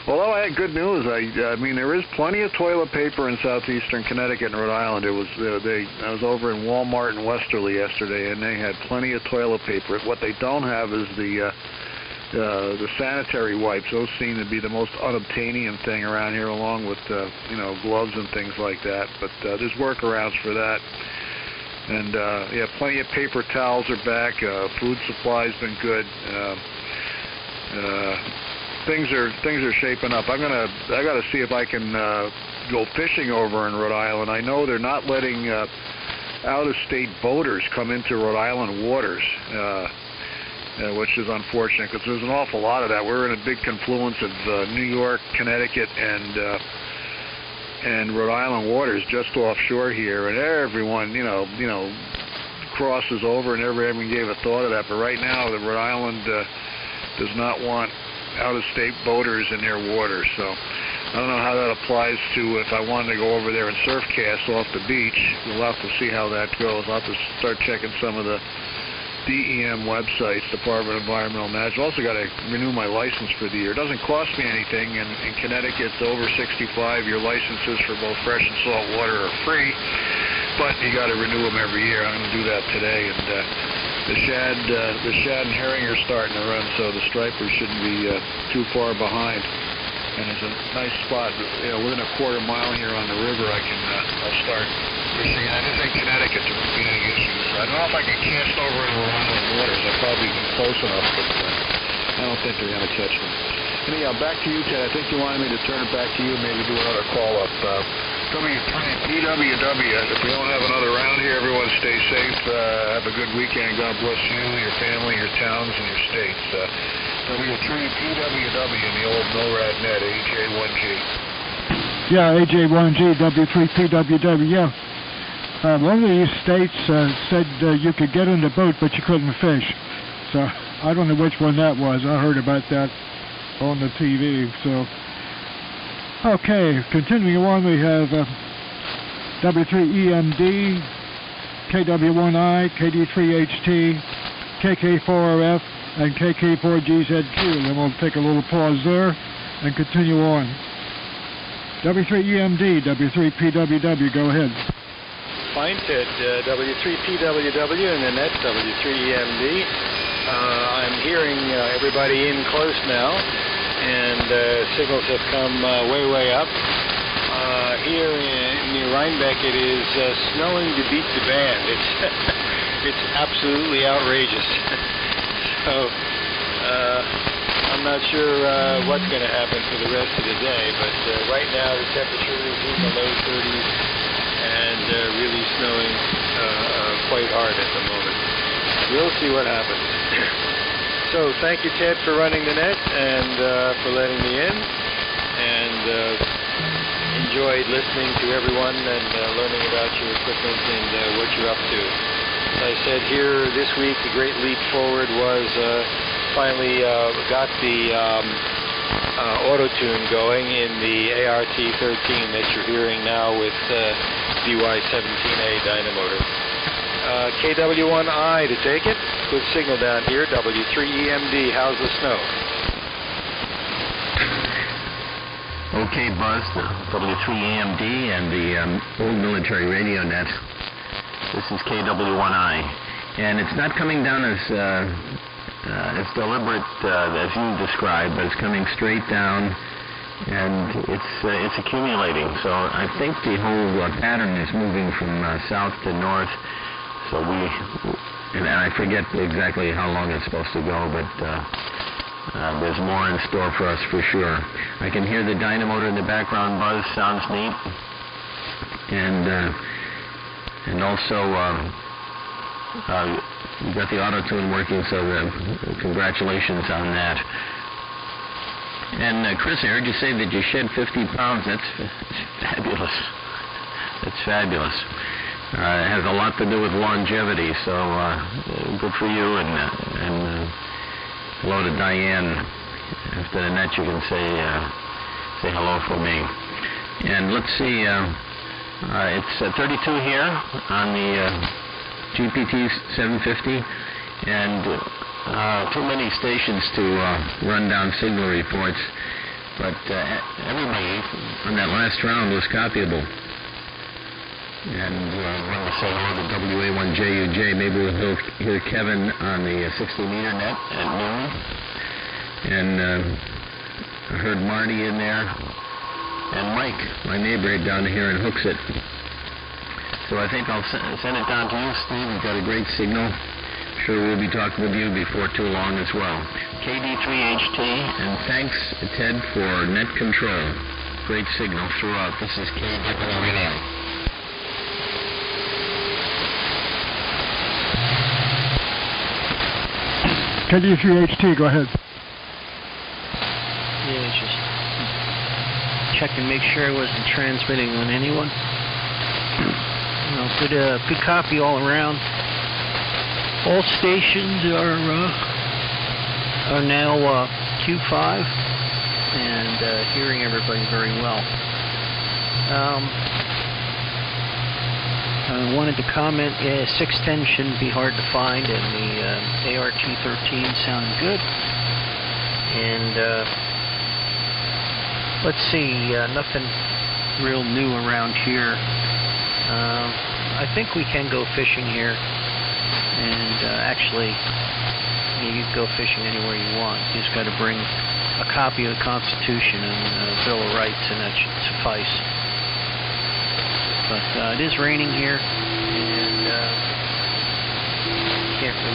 although I had good news, I mean there is plenty of toilet paper in southeastern Connecticut and Rhode Island. I was over in Walmart in Westerly yesterday, and they had plenty of toilet paper. What they don't have is the sanitary wipes. Those seem to be the most unobtainium thing around here, along with gloves and things like that. But there's workarounds for that. And plenty of paper towels are back. Food supply's been good. Things are shaping up. I got to see if I can go fishing over in Rhode Island. I know they're not letting out-of-state boaters come into Rhode Island waters. Which is unfortunate, because there's an awful lot of that. We're in a big confluence of New York, Connecticut, and Rhode Island waters just offshore here, and everyone, crosses over, and everyone gave a thought of that. But right now, the Rhode Island does not want out-of-state boaters in their waters. So I don't know how that applies to if I wanted to go over there and surf cast off the beach. We'll have to see how that goes. I'll have to start checking some of the DEM websites, Department of Environmental Management. Also got to renew my license for the year. It doesn't cost me anything. In Connecticut, over 65, your licenses for both fresh and salt water are free. but you got to renew them every year. I'm going to do that today, and the shad and herring are starting to run, so the stripers shouldn't be too far behind. And it's a nice spot, within a quarter mile here on the river. I'll start fishing. And this ain't Connecticut to be any issues. I don't know if I can cast over in the inland waters. I've probably been close enough, but I don't think they're going to catch them. Anyhow, back to you, Ted. I think you wanted me to turn it back to you and maybe do another call-up. PWW, if we don't have another round here, everyone stay safe. Have a good weekend. God bless you, your family, your towns, and your states. W3PWW in the old NORAD net, AJ1G. Yeah, AJ1G, W3PWW, yeah. One of these states said you could get in the boat, but you couldn't fish. So I don't know which one that was. I heard about that on the TV. So, okay, continuing on, we have W3EMD, KW1I, KD3HT, KK4RF, and KK4GZQ. And then we'll take a little pause there and continue on. W3EMD, W3PWW, go ahead. Fine, Ted. W3PWW and the net, W3EMD. I'm hearing everybody in close now, and signals have come way up. Here near Rhinebeck, it is snowing to beat the band. It's absolutely outrageous. So I'm not sure what's going to happen for the rest of the day, but right now the temperature is in the low 30s and really snowing quite hard at the moment. We'll see what happens. So thank you, Ted, for running the net and for letting me in, and enjoyed listening to everyone and learning about your equipment and what you're up to. As I said here this week, the great leap forward was finally got the auto-tune going in the ART-13 that you're hearing now with DY-17A dynamotor. KW1I to take it. Good signal down here. W3EMD, how's the snow? Okay, Buzz, the W3EMD and the old military radio net. This is KW1I, and it's not coming down as deliberate as you described, but it's coming straight down, and it's accumulating. So I think the whole pattern is moving from south to north. So and I forget exactly how long it's supposed to go, but there's more in store for us for sure. I can hear the dynamotor in the background buzz. Sounds neat, and also you got the auto-tune working, so congratulations on that. And Chris, I heard you say that you shed 50 pounds. That's fabulous. That's fabulous. It has a lot to do with longevity, so good for you, and hello to Diane. After the net, you can say hello for me. And let's see, it's 32 here on the GPT 750, and too many stations to run down signal reports, but everybody on that last round was copyable. And want to say hello to WA1JUJ. Maybe we'll hear Kevin on the 60-meter net at noon. And I heard Marty in there. And Mike, my neighbor down here in Hooksett. So I think I'll send it down to you, Steve. You've got a great signal. Sure we'll be talking with you before too long as well. KD3HT, and thanks, Ted, for net control. Great signal throughout. This is KW1I. KD3HT, go ahead. Yeah, just check and make sure I wasn't transmitting on anyone. Good copy all around. All stations are now Q5 and hearing everybody very well. I wanted to comment, 610 shouldn't be hard to find, and the ART-13 sounded good. And let's see, nothing real new around here. I think we can go fishing here, and actually, you can go fishing anywhere you want. You just got to bring a copy of the Constitution and a Bill of Rights, and that should suffice. But it is raining here, and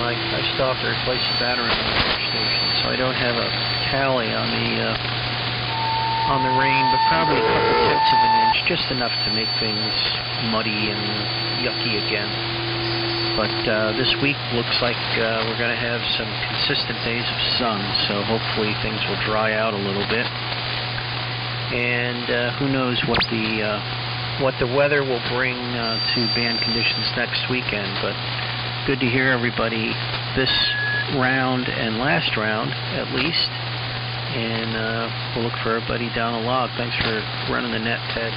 I still have to replace the battery on the power station, so I don't have a tally on the rain, but probably a couple tenths of an inch, just enough to make things muddy and yucky again. But this week looks like we're going to have some consistent days of sun, so hopefully things will dry out a little bit. And who knows what the weather will bring to band conditions next weekend. But good to hear everybody this round and last round, at least. And we'll look for everybody down the log. Thanks for running the net, Ted.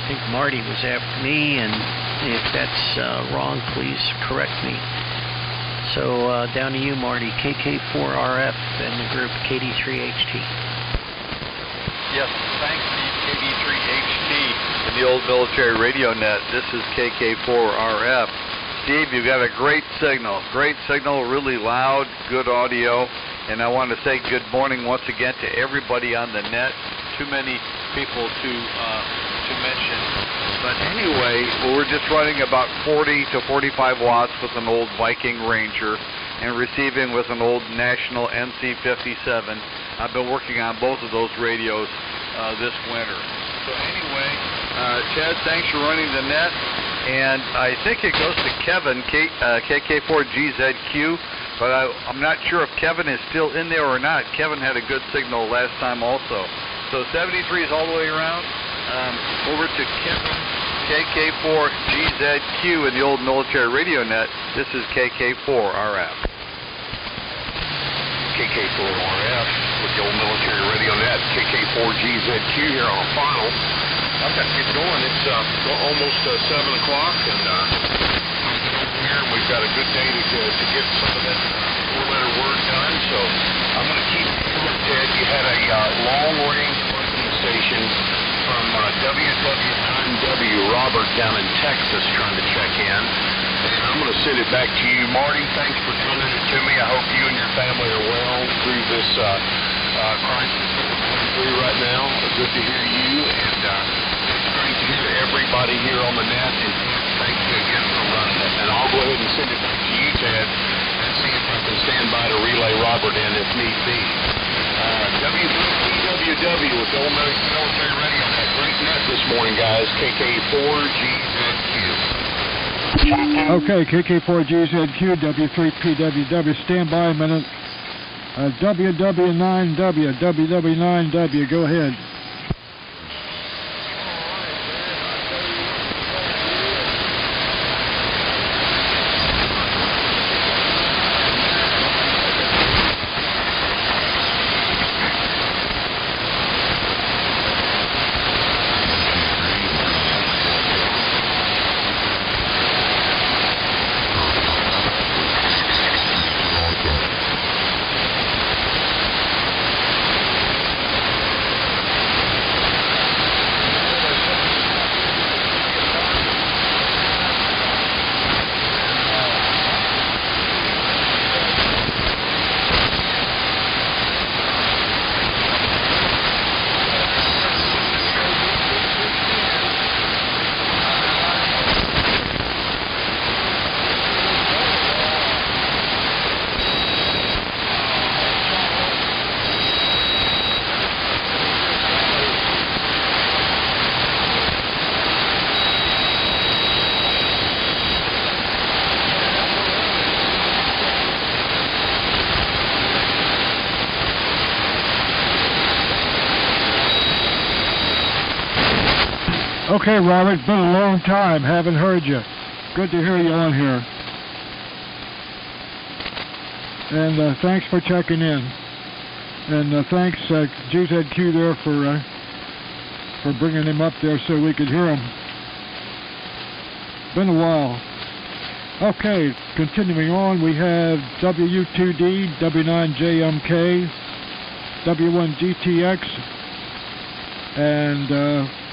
I think Marty was after me, and if that's wrong, please correct me. So down to you, Marty. KK4RF and the group KD3HT. Yes, thanks, Steve. KD3HT in the old military radio net. This is KK4RF. Steve, you've got a great signal, really loud, good audio, and I want to say good morning once again to everybody on the net. Too many people to mention, but anyway, we're just running about 40 to 45 watts with an old Viking Ranger and receiving with an old National NC57. I've been working on both of those radios this winter. So anyway, Ted, thanks for running the net. And I think it goes to Kevin, KK4GZQ, but I'm not sure if Kevin is still in there or not. Kevin had a good signal last time also. So 73 is all the way around. Over to Kevin, KK4GZQ in the old military radio net. This is KK4RF. KK4RF with the old military radio net, KK4GZQ here on a final. I've got to get going. It's almost 7 o'clock, and here we've got a good day to get some of that four-letter word done. So I'm going to keep going, Ted. You had a long-range listening station from WW9W Robert down in Texas trying to check in, and I'm going to send it back to you, Marty. Thanks for sending it to me. I hope you and your family are well through this crisis that we're going through right now. Good to hear you, and it's great to hear everybody here on the net, and thank you again for running it. And I'll go ahead and send it back to you, Ted, and see if I can stand by to relay Robert in if need be. WWW with the old military radio net. Great net this morning, guys. KK4GZQ. Okay, KK4GZQ, W3PWW, stand by a minute. WW9W, go ahead. Okay, Robert, been a long time. Haven't heard you. Good to hear you on here. And thanks for checking in. And thanks, GZQ there for bringing him up there so we could hear him. Been a while. Okay, continuing on, we have WU2D, W9JMK, W1GTX, and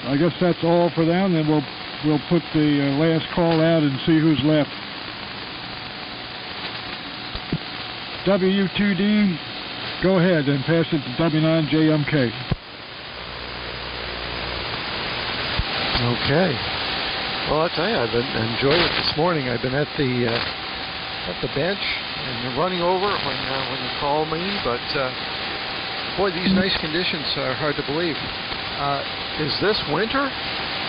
I guess that's all for them. Then we'll put the last call out and see who's left. W2D, go ahead and pass it to W9JMK. Okay. Well, I'll tell you, I've enjoyed it this morning. I've been at the bench and running over when you call me, but boy, these nice conditions are hard to believe. Is this winter?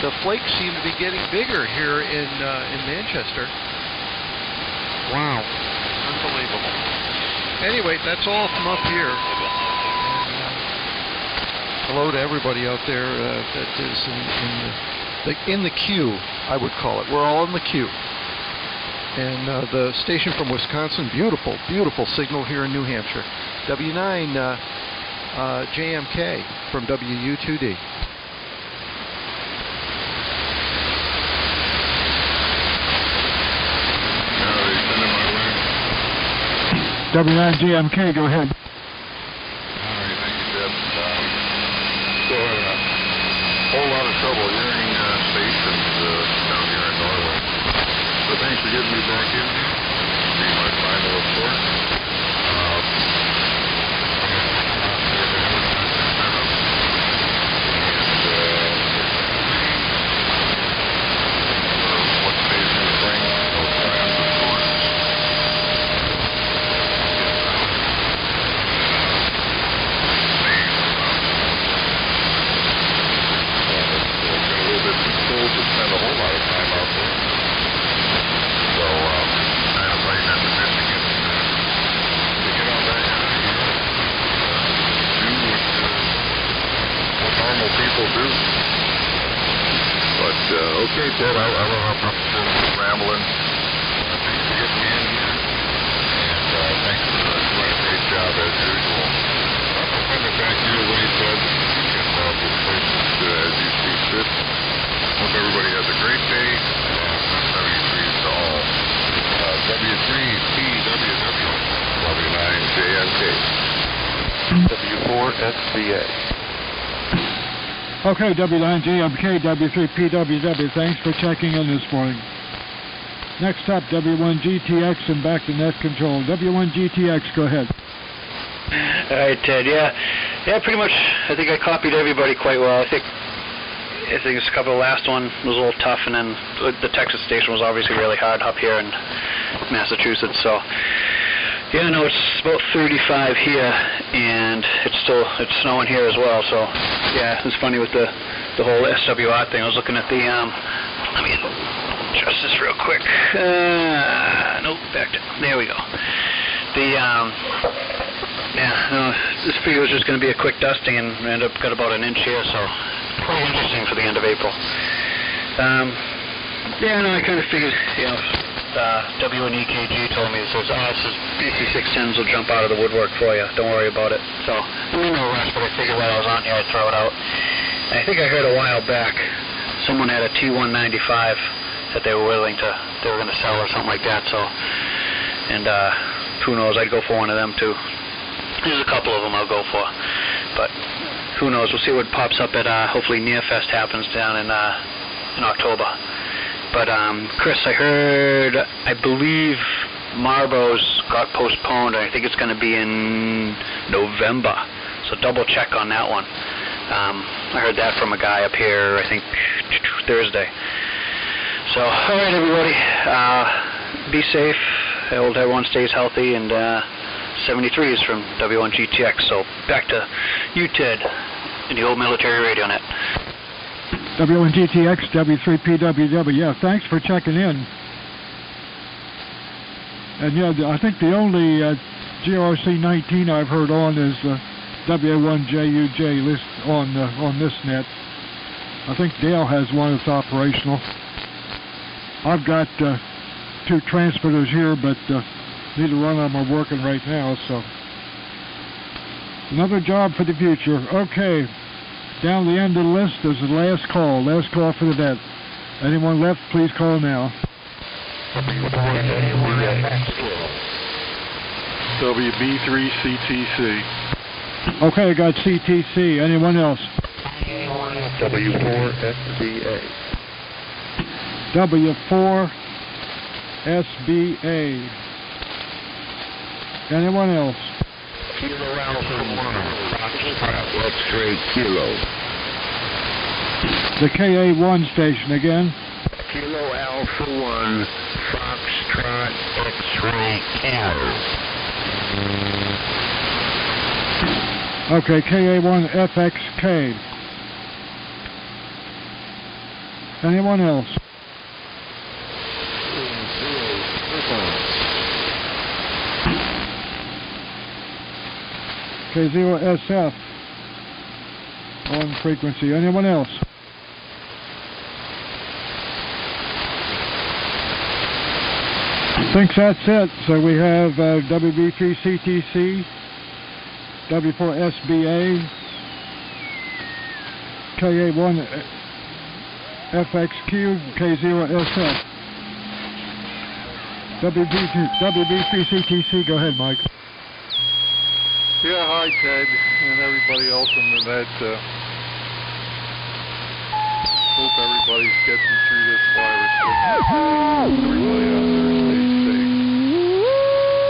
The flakes seem to be getting bigger here in Manchester. Wow, unbelievable. Anyway, that's all from up here. And, hello to everybody out there that is in the queue, I would call it. We're all in the queue. And the station from Wisconsin, beautiful, beautiful signal here in New Hampshire. W9 JMK from WU2D. W9JMK, go ahead. Alright, thank you, Deb. Still having a whole lot of trouble hearing stations down here in Norway. So thanks for getting me back in. Be my final report. What today's going to bring, those plans, of course. Cold to spend a whole lot of time out there. So, kind of right at the Michigan to get on back out of here. Do what normal people do. But, okay, Ted, I don't know if I'm rambling. Thanks for getting me in here. And thanks for doing a great job as usual. I'll send it back your way, Ted. You can replace it as you see fit. Hope everybody has a great day, and W3 to all. W3PWW, W9JNK. W4SVA. Okay, W9JMK, W3PWW, thanks for checking in this morning. Next up, W1GTX and back to net control. W1GTX, go ahead. All right, Ted. Yeah, pretty much. I think I copied everybody quite well. I think it's a couple of the last one was a little tough, and then the Texas station was obviously really hard up here in Massachusetts. So, yeah, no, it's about 35 here, and it's snowing here as well. So, yeah, it's funny with the whole SWR thing. I was looking at the let me adjust this real quick. Nope, there we go. This figure was just going to be a quick dusting, and we ended up got about an inch here, so pretty interesting for the end of April. I kind of figured, WNEKG told me, says, BC610s will jump out of the woodwork for you. Don't worry about it. So, no rush, but I figured while I was on here, I'd throw it out. And I think I heard a while back, someone had a T195 that they were going to sell or something like that, so, and who knows, I'd go for one of them too. There's a couple of them I'll go for, but who knows, we'll see what pops up at, hopefully Nearfest happens down in October. But Chris, I believe Marlboro's got postponed, and I think it's going to be in November, so double check on that one. I heard that from a guy up here, I think Thursday. So, all right, everybody, be safe. I hope everyone stays healthy, and 73 is from W1GTX. So back to you, Ted, in the old military radio net. W1GTX, W3PWW. Yeah, thanks for checking in. And I think the only GRC 19 I've heard on is W1JUJ list on this net. I think Dale has one that's operational. I've got 2 transmitters here, but neither one of them are working right now, so another job for the future. Okay, down the end of the list is the last call for the net. Anyone left, please call now. WB3CTC. Okay, I got CTC. Anyone else? W4SBA. W4SBA. Anyone else? Kilo Alpha 1, Foxtrot X-ray Kilo. The KA1 station again. Kilo Alpha 1, Foxtrot X-ray Kilo. Okay, KA1 FXK. Anyone else? K0SF on frequency. Anyone else? I think that's it. So we have WB3CTC, W4SBA, KA1 FXQ, K0SF. WB3CTC, go ahead, Mike. Yeah, hi, Ted, and everybody else in the net. Hope everybody's getting through this virus. Everybody out there stay safe.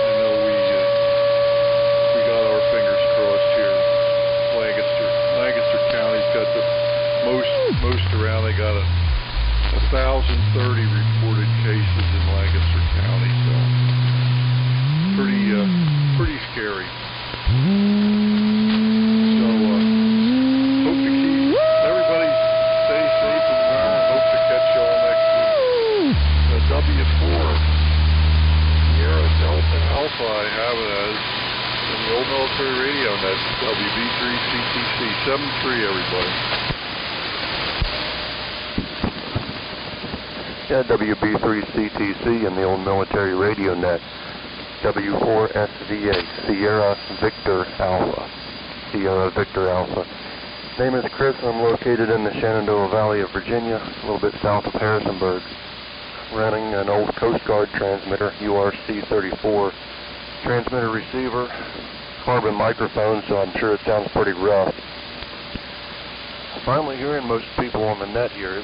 I know we got our fingers crossed here. Lancaster County's got the most around. They got 1,030 reported cases in Lancaster County, so pretty scary. So, hope to keep everybody stay safe and well. Hope to catch you all next week. The W4 Sierra Delta Alpha, I have it as in the old military radio net. WB3CTC 73, everybody. Yeah, WB3CTC in the old military radio net. W4SVA, Sierra Victor Alpha. Sierra Victor Alpha. Name is Chris. I'm located in the Shenandoah Valley of Virginia, a little bit south of Harrisonburg. Running an old Coast Guard transmitter, URC-34. Transmitter receiver, carbon microphone, so I'm sure it sounds pretty rough. Finally hearing most people on the net here.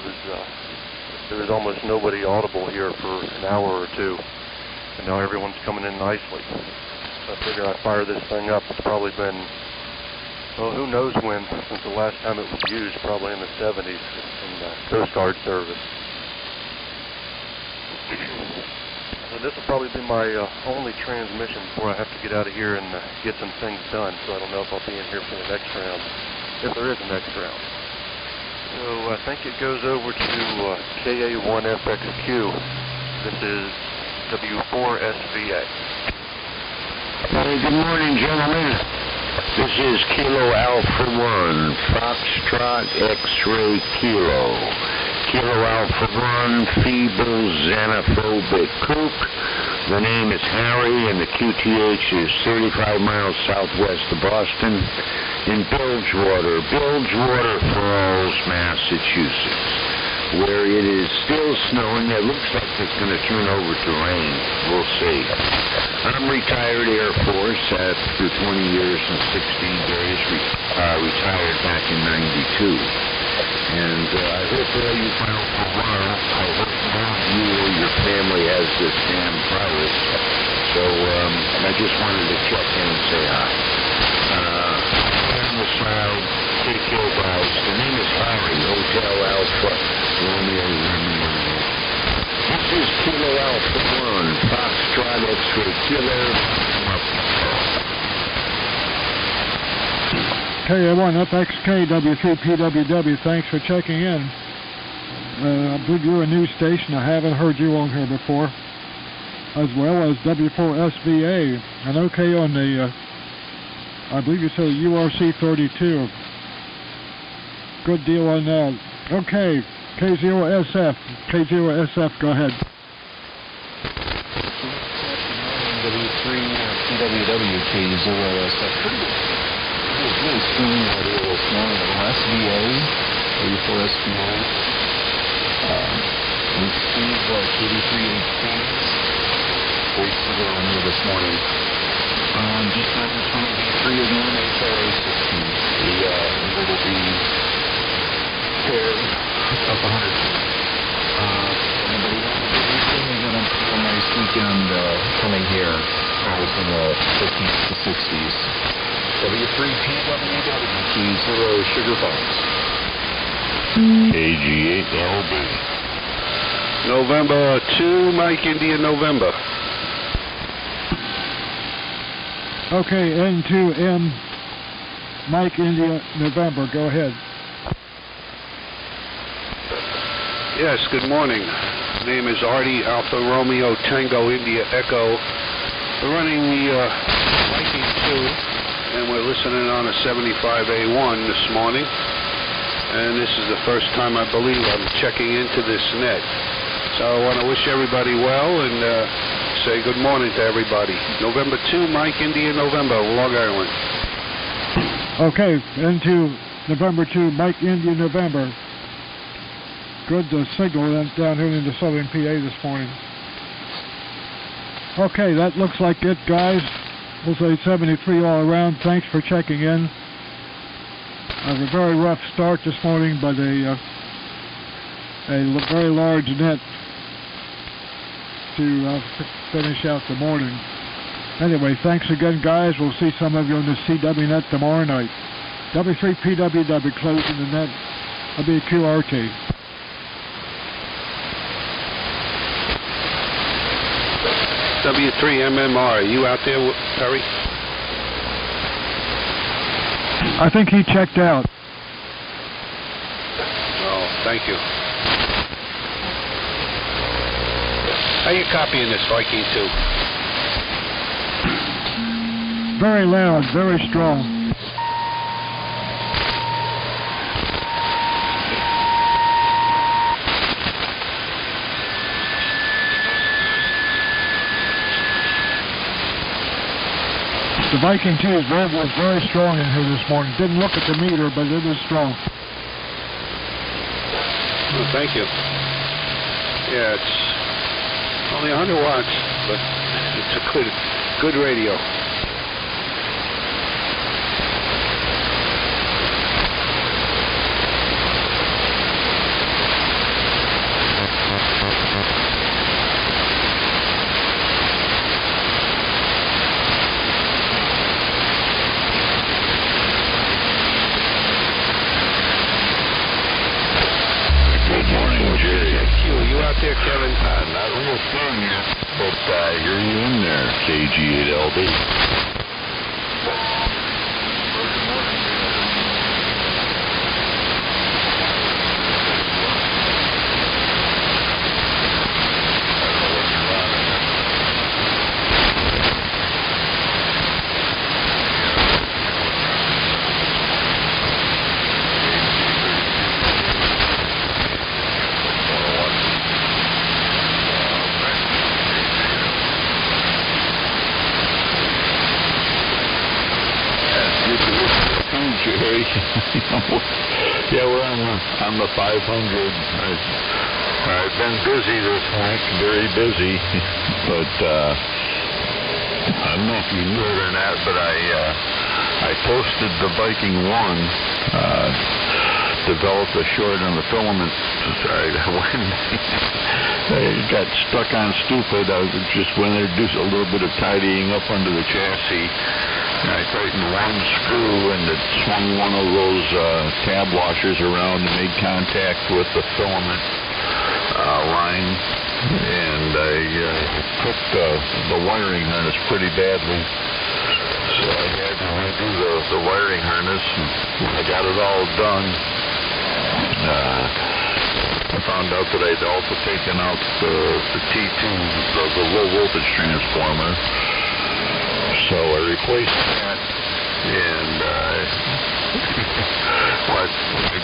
There was almost nobody audible here for an hour or two. And now everyone's coming in nicely. So I figure I fire this thing up. It's probably been, well, who knows when, since the last time it was used, probably in the 70s in Coast Guard service. So this will probably be my only transmission before I have to get out of here and get some things done. So I don't know if I'll be in here for the next round, if there is a next round. So I think it goes over to KA1FXQ. This is W4SVA. Hey, good morning, gentlemen. This is Kilo Alpha 1, Foxtrot X-ray Kilo. Kilo Alpha 1, feeble xenophobic kook. The name is Harry, and the QTH is 35 miles southwest of Boston in Bilgewater, Falls, Massachusetts, where it is still snowing. It looks like it's going to turn over to rain. We'll see. I'm retired Air Force after 20 years and 16 days. Retired back in '92. And I hope all you final for one. I hope none of you or your family has this damn virus. So I just wanted to check in and say hi. On the side, take your bows. The name is Harry, Hotel Alpha, Romeo. This is Kilo Alpha 1, Foxtrot X-ray Killer. KA1 FXK W3PWW, thanks for checking in. I believe you're a new station. I haven't heard you on here before. As well as W4SVA. And okay on the, I believe you said URC-32. Good deal on that. Okay, K0SF. K0SF, go ahead. W3PWWK0SF. It's really smooth audio this morning. SVA, W4SVA. And Steve, KD3HP. Voice on here this morning. Just over 20B3 again, HRA 16. The will be repair up 100 feet. Anybody want to do anything? We got a nice weekend coming here, always in the 50s to 60s. W3PWW, Key 0 Sugar Falls. KG8LB. November 2, Mike India, November. Okay, N2M, Mike India, November. Go ahead. Yes, good morning. Name is Artie, Alpha Romeo Tango India Echo. We're running the Viking 2, and we're listening on a 75A1 this morning. And this is the first time I believe I'm checking into this net. So I want to wish everybody well and say good morning to everybody. November 2, Mike India, November, Long Island. Okay, N2, November 2, Mike India, November. Good signal down here into southern PA this morning. Okay, that looks like it, guys. We'll say 73 all around. Thanks for checking in. A very rough start this morning, but a very large net to finish out the morning. Anyway, thanks again, guys. We'll see some of you on the CW net tomorrow night. W3PWW closing the net. WQRT. W3MMR, are you out there, Perry? I think he checked out. Oh, thank you. How are you copying this, Viking 2? Very loud, very strong. The Viking 2 was very strong in here this morning. Didn't look at the meter, but it is strong. Well, thank you. Yeah, it's only 100 watts, but it's a good radio. There, Kevin. Not real strong yet, but you're in there, KG8LB. Yeah, we're on the 500. I've been busy this week, very busy, but I don't know if you knew it or not, but I posted the Viking 1, developed a short on the filament. Sorry, I got stuck on stupid. I just went there to do a little bit of tidying up under the chassis. I tightened one screw and it swung one of those tab washers around and made contact with the filament line, and I cooked the wiring harness pretty badly, so I had to redo the wiring harness. And I got it all done. I found out that I'd also taken out the T2, the low voltage transformer. So I replaced that, and I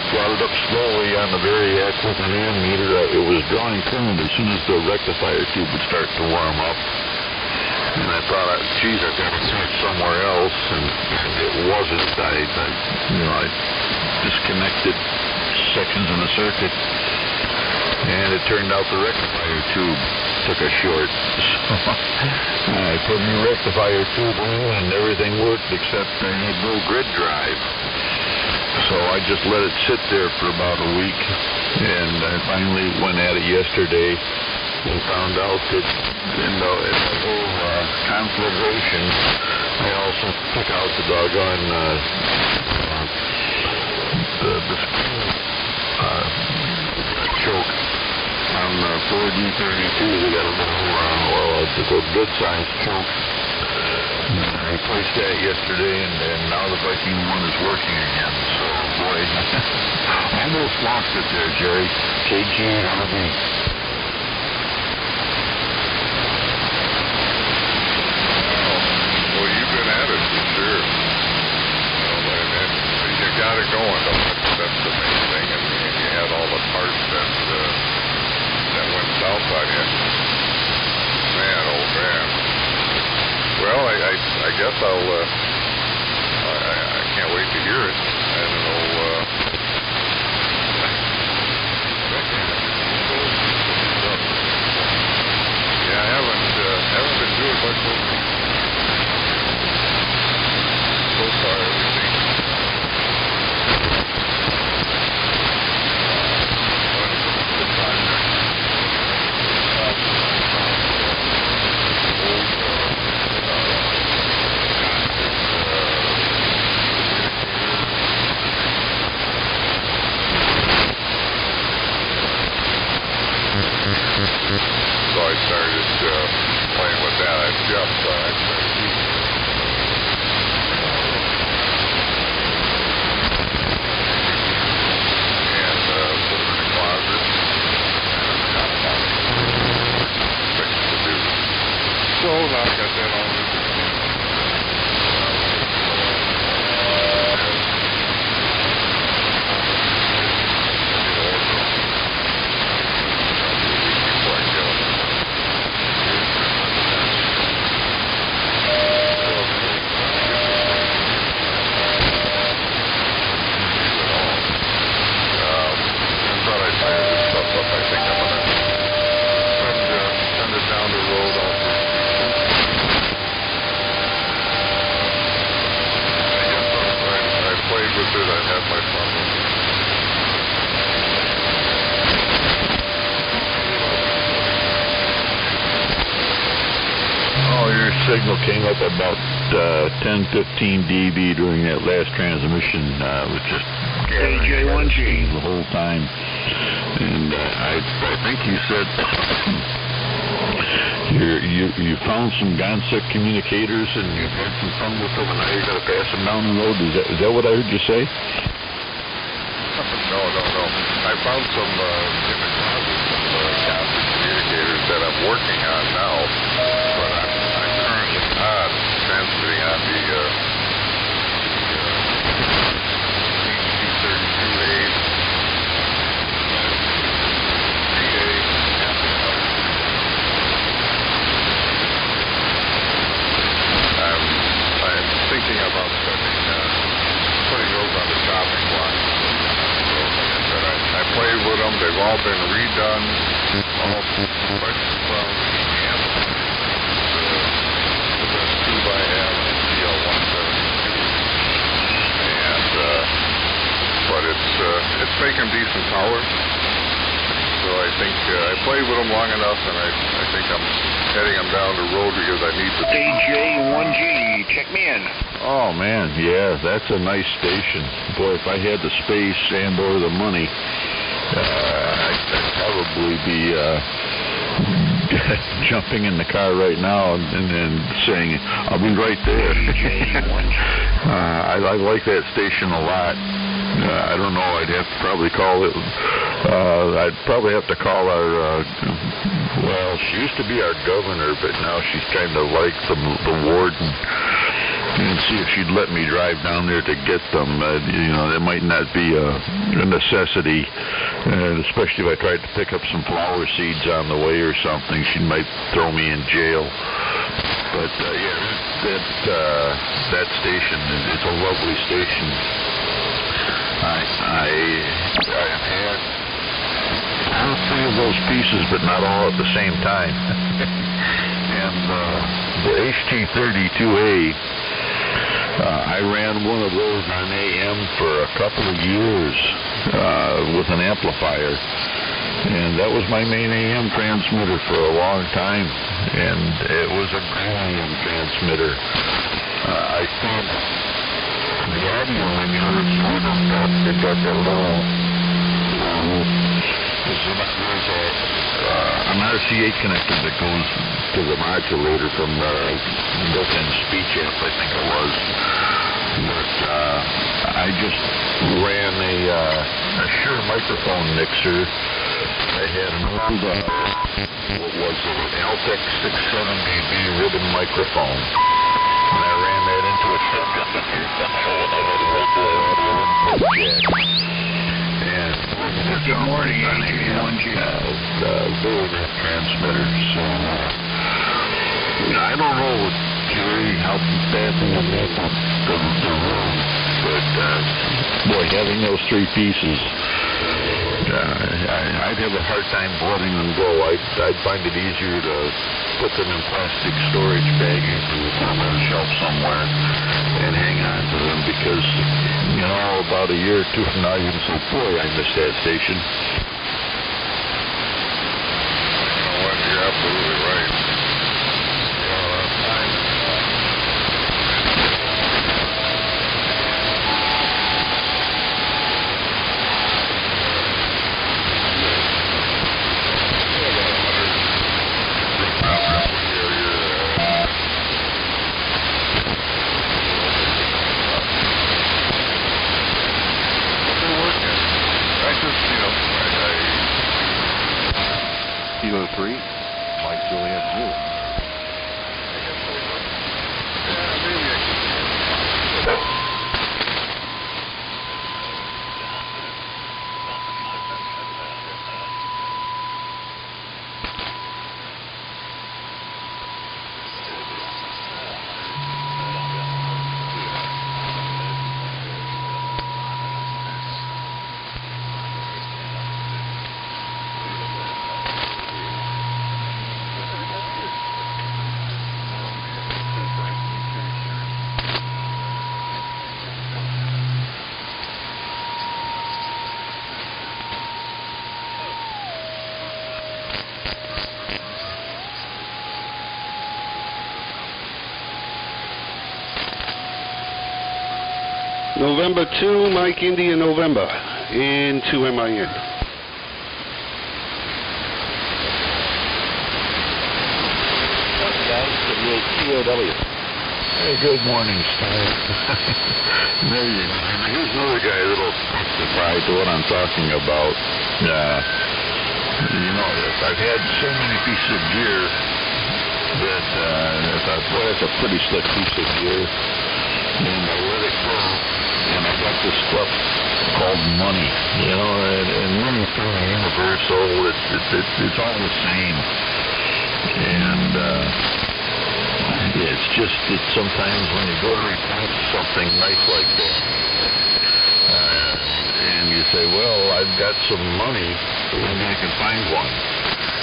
brought it up slowly on the variac with an ammeter. It was drawing current as soon as the rectifier tube would start to warm up. And I thought, geez, I've got to see it somewhere else, and it wasn't. I disconnected sections in the circuit, and it turned out the rectifier tube took a short. So I put a new rectifier tube in and everything worked except I had no grid drive. So I just let it sit there for about a week, and I finally went at it yesterday and found out that in the whole conflagration, I also took out the doggone the choke on 4D32. They got a little it's a good sized choke. I replaced that yesterday, and now the Viking one is working again. So, boy, almost lost it there, Jerry. KG-RV. Well, you've been at it for sure. And you got it going. That's the main thing. And you had all the parts that went south on you. Man, oh man. Well, I guess I can't wait to hear it. I don't know. Yeah, I haven't been doing much so far. Everything. So I started playing with that. I just and put them in the closet and got them things to do. So now I got that all this. Signal came up about 10-15 dB during that last transmission. It was just KJ1G the whole time. And I think you said you found some GONSEC communicators and you've had some fun with them, and now you're going to pass them down the road. Is that what I heard you say? No. I found some in the closet, some GONSEC communicators that I'm working on now. But I'm currently not transmitting on the HT32A. I'm thinking about putting those on the chopping block. So, like I said, I played with them. They've all been redone. All but from the best tube I have is GL172, and but it's making decent power. So I think I played with them long enough, and I think I'm heading them down the road because I need the KJ1G, check me in. Oh man, yeah, that's a nice station. Boy, if I had the space and or the money, I'd probably be jumping in the car right now and saying, I'll be right there. I like that station a lot. I don't know, I'd have to probably call it, I'd probably have to call our, well, she used to be our governor, but now she's kind of like the warden, and see if she'd let me drive down there to get them. That might not be a necessity, and especially if I tried to pick up some flower seeds on the way or something, she might throw me in jail. But that station, it's a lovely station. I have had all three of those pieces, but not all at the same time. And the HT32A I ran one of those on AM for a couple of years with an amplifier, and that was my main AM transmitter for a long time, and it was a great AM transmitter. I found the audio on yours, it got a little, there's an RCA connector that goes to the modulator from the built-in speech amp, I think it was. But I just ran a Shure microphone mixer. I had an old, what was it, an Altec 670B ribbon microphone. And I ran that into a Good morning, AJ1G. Very good transmitters. I don't know, Jerry, how bad the room, but boy, having those three pieces, I'd have a hard time letting them go. I'd find it easier to put them in plastic storage bags or put them on a shelf somewhere and hang on to them, because, you know, about a year or two from now, you can say, boy, I missed that station. You know what? You're absolutely right. Kilo 3, Mike Juliet Zoo. November 2, Mike India November, into MIN. Hey, good morning, Stan. There you go. Here's another guy that'll testify to what I'm talking about. You know, I've had so many pieces of gear that I thought, boy, that's a pretty slick piece of gear. And I let it go, and I got this stuff called money, you know, and money is kind of universal. It's all the same. And it's just that sometimes when you go to report something nice like that, and you say, well, I've got some money, maybe I can find one.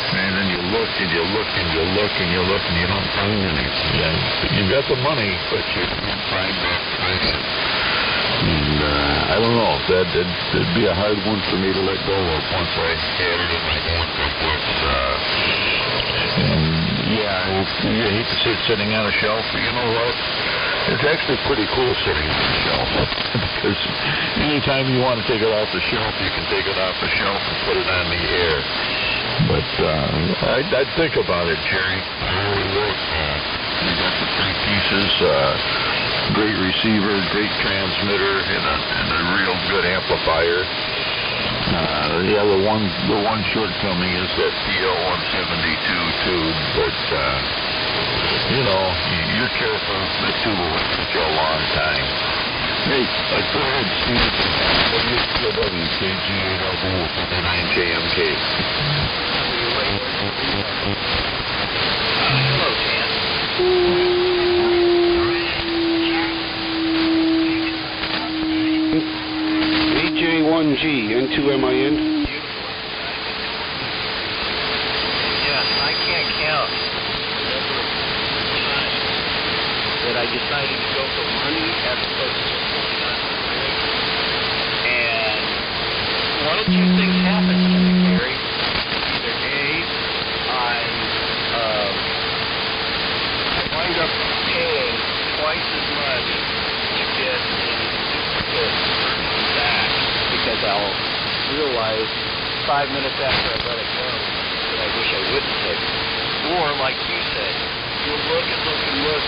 And then you look and you look and you look and you look and you don't find any. You've got the money, but you can't find that treasure. And I don't know, that'd be a hard one for me to let go of once I had it in my own books. And yeah, you hate to see it sitting on a shelf, but you know what? It's actually pretty cool sitting on the shelf, because anytime you want to take it off the shelf, you can take it off the shelf and put it on the air. But I'd think about it, Jerry. I really would. You got the three pieces, great receiver, great transmitter, and a real good amplifier. The one shortcoming is that PL172 tube, but you know, you're careful. The tube will last you a long time. Hey, go ahead, Steve. WKGAW59JMK. Hello, Dan. AJ1G, N2MIN. Yeah, I can't count that I I decided to go for money as opposed to just going on the rig. And one of two things happens to me, Gary. Either A, I wind up paying twice as much to get the version back because I'll realize 5 minutes after I let it go that I wish I wouldn't take it. Or, like you said, you'll look and look and look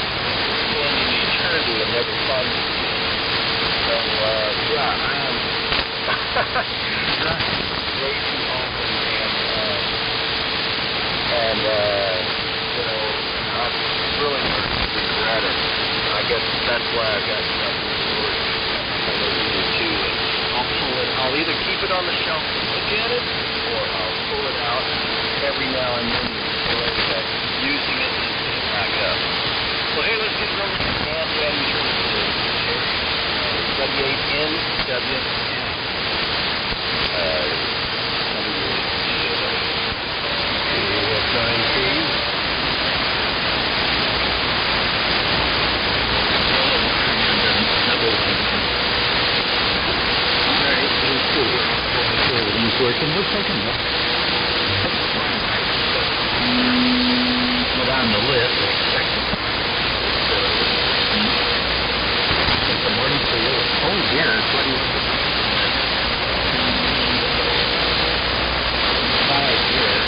in eternity and never find it again. So, yeah, I am way too open and you know, I'm really regret it. I guess that's why I've got nothing to worry about. I'll either keep it on the shelf and look at it, or I'll pull it out every now and then and using it and put it back up. Well, hey, let's get going with the Daddy W8NWM. He's working. We'll take him up. But on the list, oh dear, it's what he was. 5 years.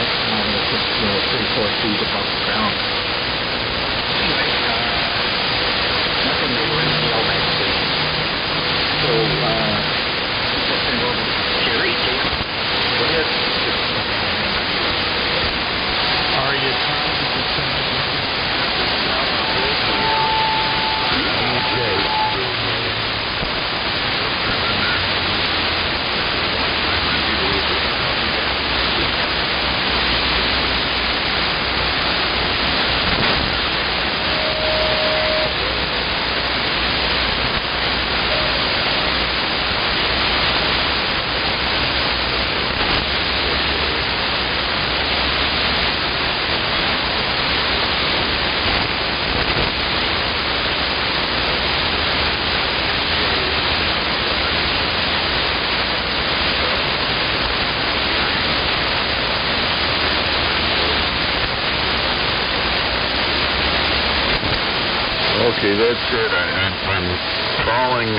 That's now going to put 3-4 feet above the ground. Anyway, nothing new in the LMAX station. So, let's turn over to Jerry. Go ahead. Are you trying to send Okay, that's it. I'm calling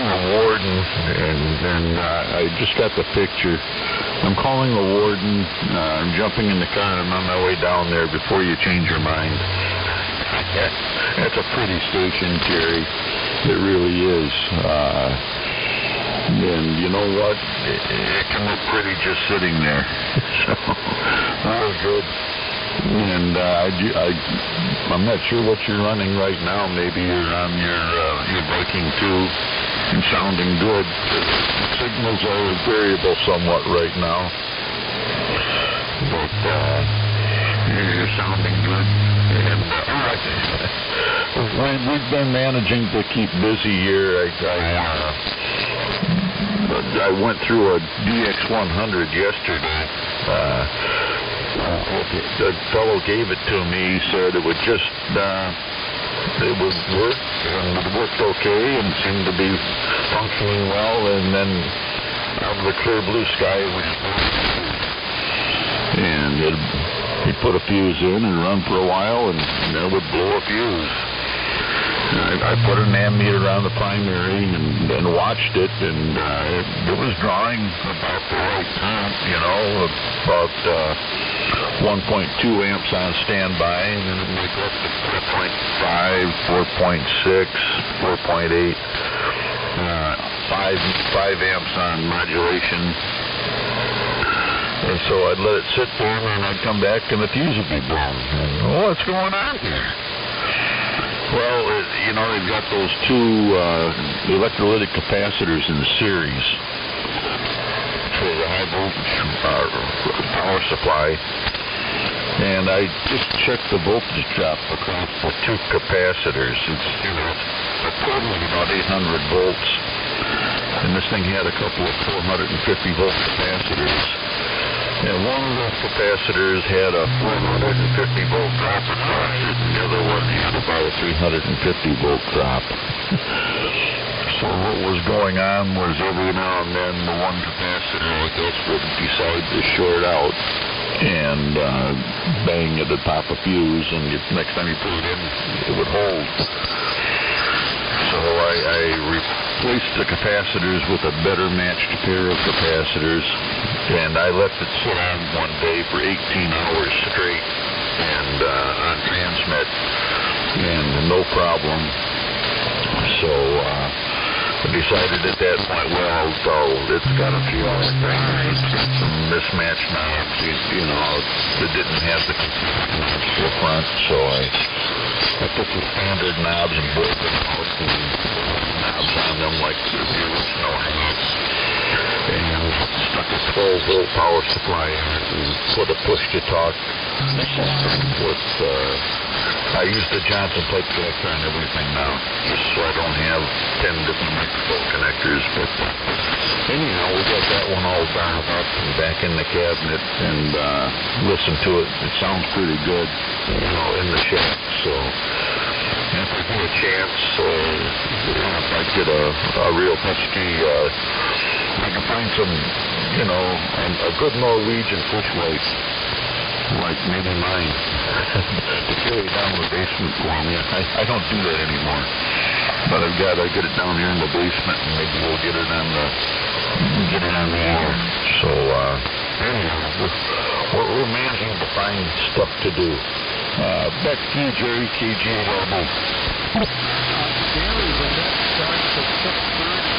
the warden, and I just got the picture. I'm calling the warden. I'm jumping in the car and I'm on my way down there before you change your mind. That's a pretty station, Jerry. It really is. And you know what? It can look pretty just sitting there. So, that was good. And I'm not sure what you're running right now. Maybe you're on your braking too and sounding good. Signals are variable somewhat right now, but you're sounding good. And we've been managing to keep busy here. I went through a DX100 yesterday. The fellow gave it to me. He said it would just, it would work, and it worked okay, and seemed to be functioning well, and then out of the clear blue sky, it was, and he'd put a fuse in and run for a while, and then it would blow a fuse. I put an ammeter on the primary and watched it, and it was drawing about the right amp, about 1.2 amps on standby, and then it went up to 4.5, 4.6, 4.8, 5 amps on modulation. And so I'd let it sit there, and I'd come back, and the fuse would be blown. And, what's going on here? Well, they've got those two electrolytic capacitors in the series for the high voltage power supply. And I just checked the voltage drop across the two capacitors. It's, a total of about 800 volts. And this thing had a couple of 450 volt capacitors. And one of the capacitors had a 450 volt drop across it, and the other one had about a 350 volt drop. So what was going on was every now and then the one capacitor, I guess, would decide to short out and bang, it'd pop a fuse, and next time you put it in, it would hold. So I replaced the capacitors with a better matched pair of capacitors, and I left it sit on one day for 18 hours straight and on transmit, and no problem. So I decided at that point, well, so it's got a few other things, some mismatched knobs, you know, that didn't have the knobs to the front, so I took the standard knobs and bored them out and put knobs on them like the original knobs, and stuck a 12 volt power supply in it and put a push-to-talk system with, I use the Johnson plate connector on everything now, just so I don't have 10 different microphone connectors, but anyhow, we got that one all dialed up and back in the cabinet and listen to it. It sounds pretty good, you know, in the shack, so if I get a chance, if I get a real pesky, I can find some, you know, a good Norwegian fish weight, like maybe mine, to carry down the basement for me. I don't do that anymore, but I get it down here in the basement, and maybe we'll get it on the air. So anyhow, we're managing to find stuff to do. Back to you, Jerry, KGLB. Daily when that starts at 6:30.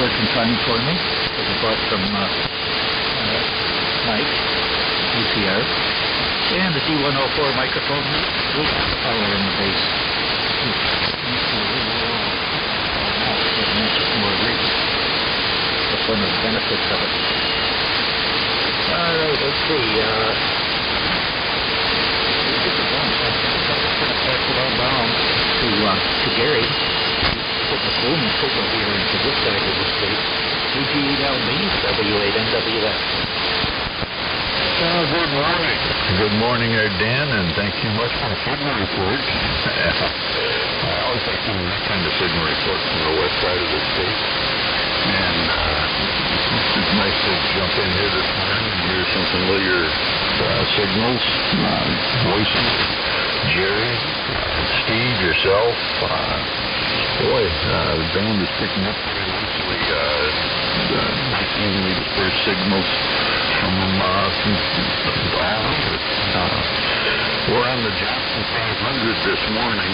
person signing for me. It was bought from Mike, UCR. And the D104 microphone with amplifier in the base. Just more reach. That's one of the benefits of it. All right, let's see. Pass it on down to Gary. Put the boom signal here into this side of the state. CGLB, W8NWF. Good morning. Good morning there, Dan, and thank you much for the signal report. I always like doing that kind of signal report from the west side of the state. And it's nice to jump in here this morning and hear some familiar signals, voices. Jerry, Steve, yourself. Boy, the band is picking up very nicely. Nice evenly dispersed signals from all over. We're on the Johnson 500 this morning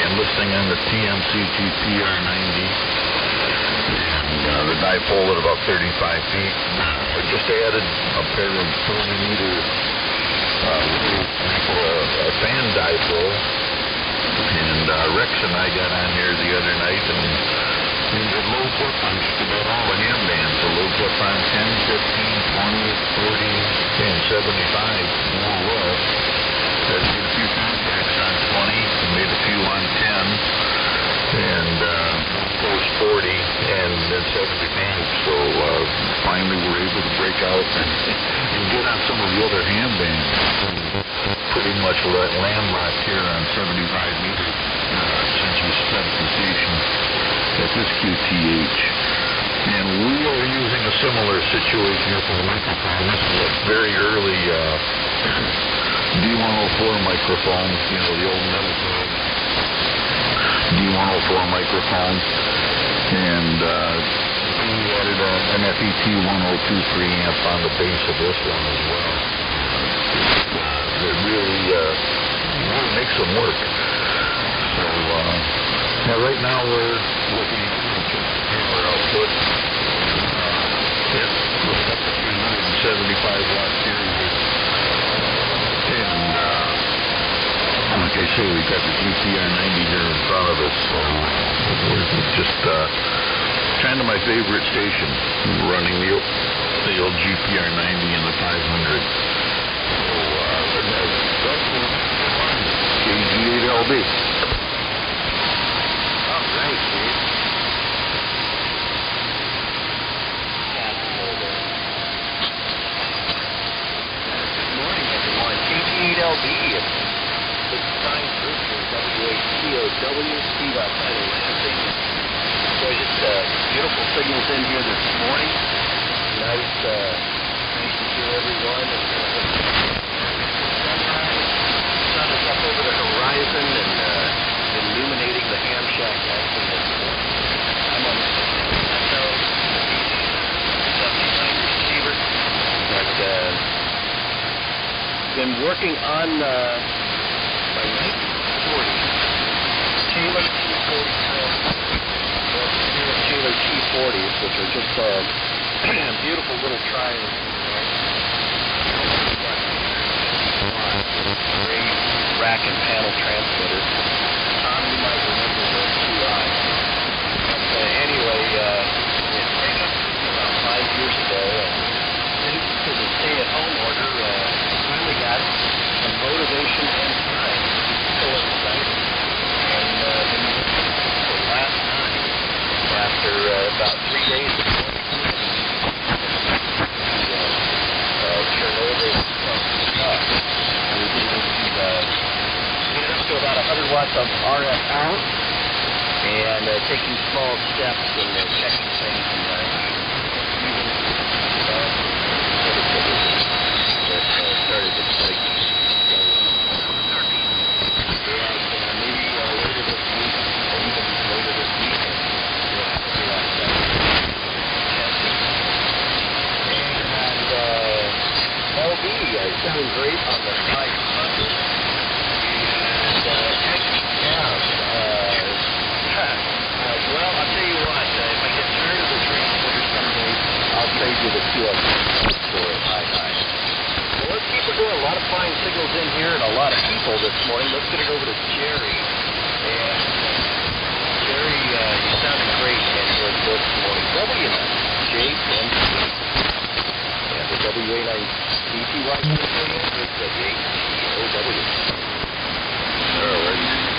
and listening on the TMC GPR90. And the dipole at about 35 feet. We just added a pair of 40-meter a fan dipole, and Rex and I got on here the other night, and we did loads up on just about all the ham bands. So loads up on 10, 15, 20, 40, and 75, more or less. Made a few contacts on 20, made a few on 10, and those 40, and then 75. So finally we're able to break out and get on some of the other ham bands. Pretty much landlocked here on 75 meters since we set the station at this QTH. And we are using a similar situation here for the microphone. This is a very early D104 microphone, the old metal D104 microphone. And we added an FET 102 preamp on the base of this one as well. It really makes them work. So right now we're looking at power output. It's up to 375 watts here. And like I say, we've got the GPR90 here in front of us. So we're just kind of my favorite station, running the old GPR90 and the 500. KG8LB. All right, Steve. Good morning, everyone. KG8LB. It's Stein Brewster, WHCOW, Steve outside of Lansing. So just beautiful signals in here this morning. Nice to hear everyone. Sun is up over the horizon and illuminating the ham shack nicely this morning. I'm on the Echo 79 receiver, but been working on my 1940 Taylor T40 Taylor T40s, which are just beautiful little triangles. Great rack and panel transmitter. Tom, you might remember those two eyes. But anyway, it came up about 5 years ago, and thanks to the stay-at-home order, finally got some motivation and time to coincide. And then for last night, after about 3 days of quarantine, Chernobyl stuff. We were able to get up to about 100 watts of RF out, and taking small steps in checking things and started to like maybe later this week, or even later this weekend, we'll figure out and LB sounding great on the 500. And well, I'll tell you what, if I get tired of the drink Well, let's keep it going. A lot of fine signals in here and a lot of people this morning. Let's get it over to Jerry. And Jerry, you sounded great in this morning. WJMC. And the WA9BTY is the WHOW. All right.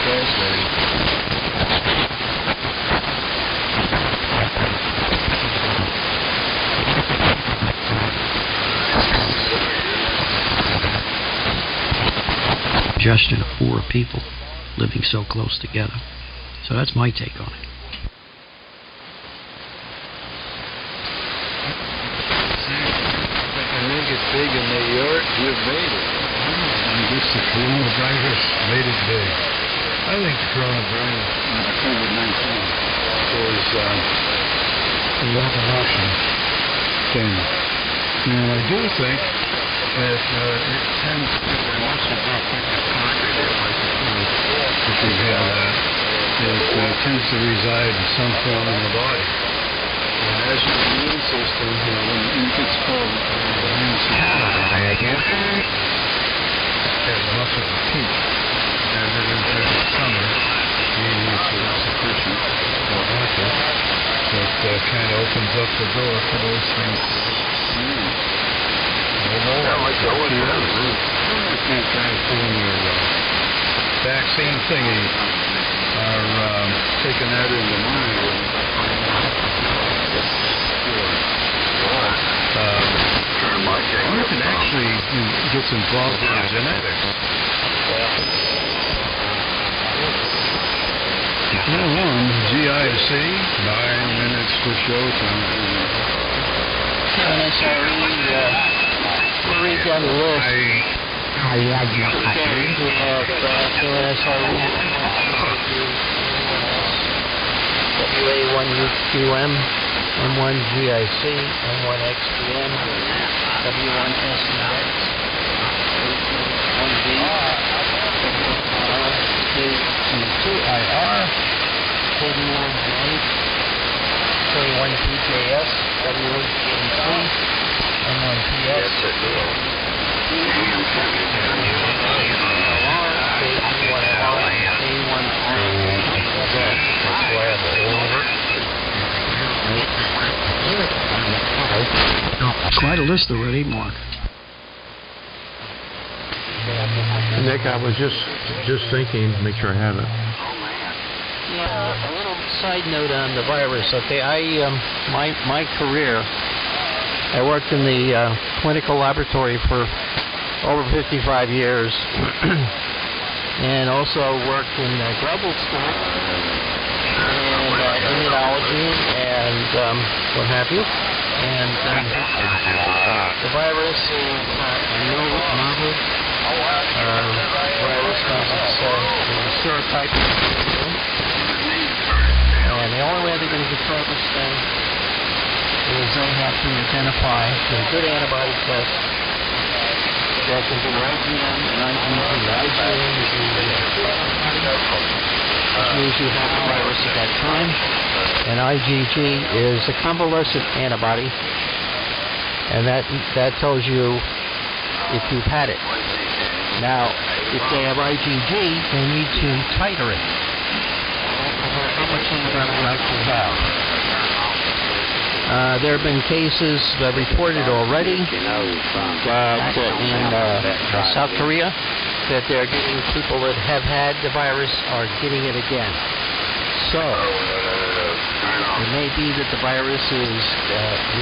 gas ready. Suggestion of 4 people living so close together. So that's my take on it. I think it's big in New York. You've made it. I guess the coronavirus made it big. I think the coronavirus, COVID-19, was a local option thing. And I do think that it tends to, once you drop thickness concrete, like if you have that, it tends to reside in some form in the body. And as your immune system, when it gets cold, your immune system has muscles of peak. As it is in the summer, meaning it's sufficient or winter, it kind of opens up the door for those things. Vaccine thingy are taking that into mind. One can actually gets involved in genetics. GI to C, 9 minutes for showtime. We'll read down the list. WA1UQM, M1GIC, M1XPM, W1SEX, K2IR, KD1G8, K1PJS, W1GNC, M1PS, Quite a list already, Mark. Nick, I was just thinking, make sure I have it. Yeah, a little side note on the virus. Okay, my career, I worked in the clinical laboratory for over 55 years, and also worked in graduate school and immunology and what have you. And the virus is a novel virus because it's a serotype. And the only way they're going to control this thing is they have to identify a good antibody test that can do IgM and IgG. IgM means you have the virus at that time, and IgG is a convalescent antibody, and that tells you if you've had it. Now, if they have IgG, they need to titer it. How much antibody do you actually have? There have been cases reported already that in South Korea that they're getting people that have had the virus are getting it again. So it may be that the virus is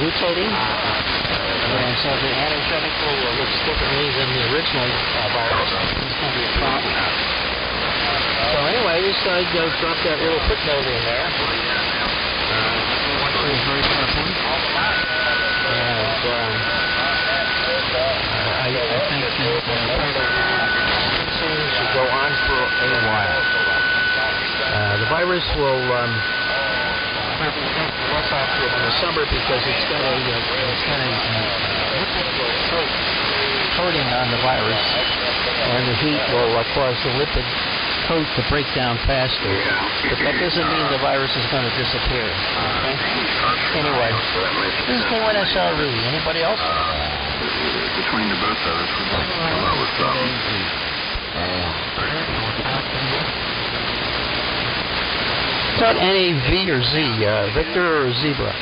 mutating, and so the antigenic looks differently than the original virus. It's going to be a problem. So anyway, I just thought I'd drop that little footnote in there. Very carefully. And I think that should go on for a while. The virus will less active in the summer because it's got a coating on the virus, and the heat will cause the lipid coat to break down faster. But that doesn't mean the virus is going to disappear. Okay? Anyway, this is K1SRE. Anybody else? Between the both of us, we might come up with something. Thought NAV or Z? Victor or Zebra?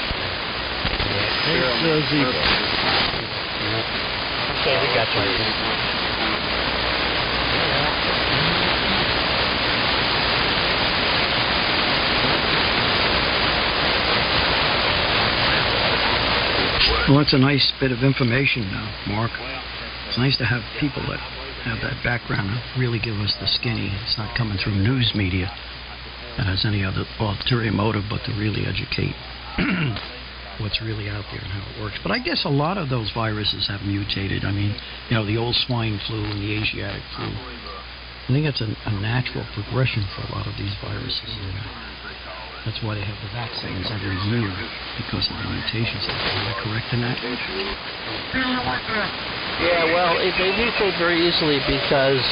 It's Zebra. Okay, we got you. Well, that's a nice bit of information, Mark. It's nice to have people that have that background and really give us the skinny. It's not coming through news media that has any other ulterior motive but to really educate what's really out there and how it works. But I guess a lot of those viruses have mutated. I mean, the old swine flu and the Asiatic flu. I think it's a natural progression for a lot of these viruses. That's why they have the vaccines every year, because of the mutations. Am I correct in that? Yeah, well, they mutate very easily because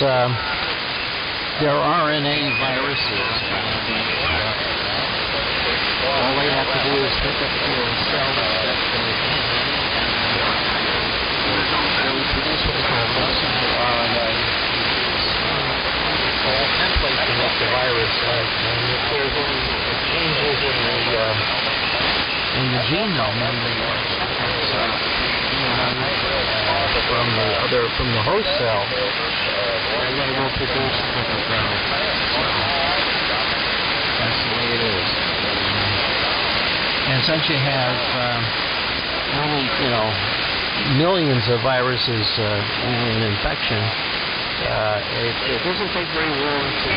they're RNA viruses. All they have to do is pick up the cell that they produce what they call messenger RNA. Template to make the virus, and if there's any changes in the genome, from the host cell, they will produce different things. That's the way it is. And since you have millions of viruses in an infection, it doesn't take very long to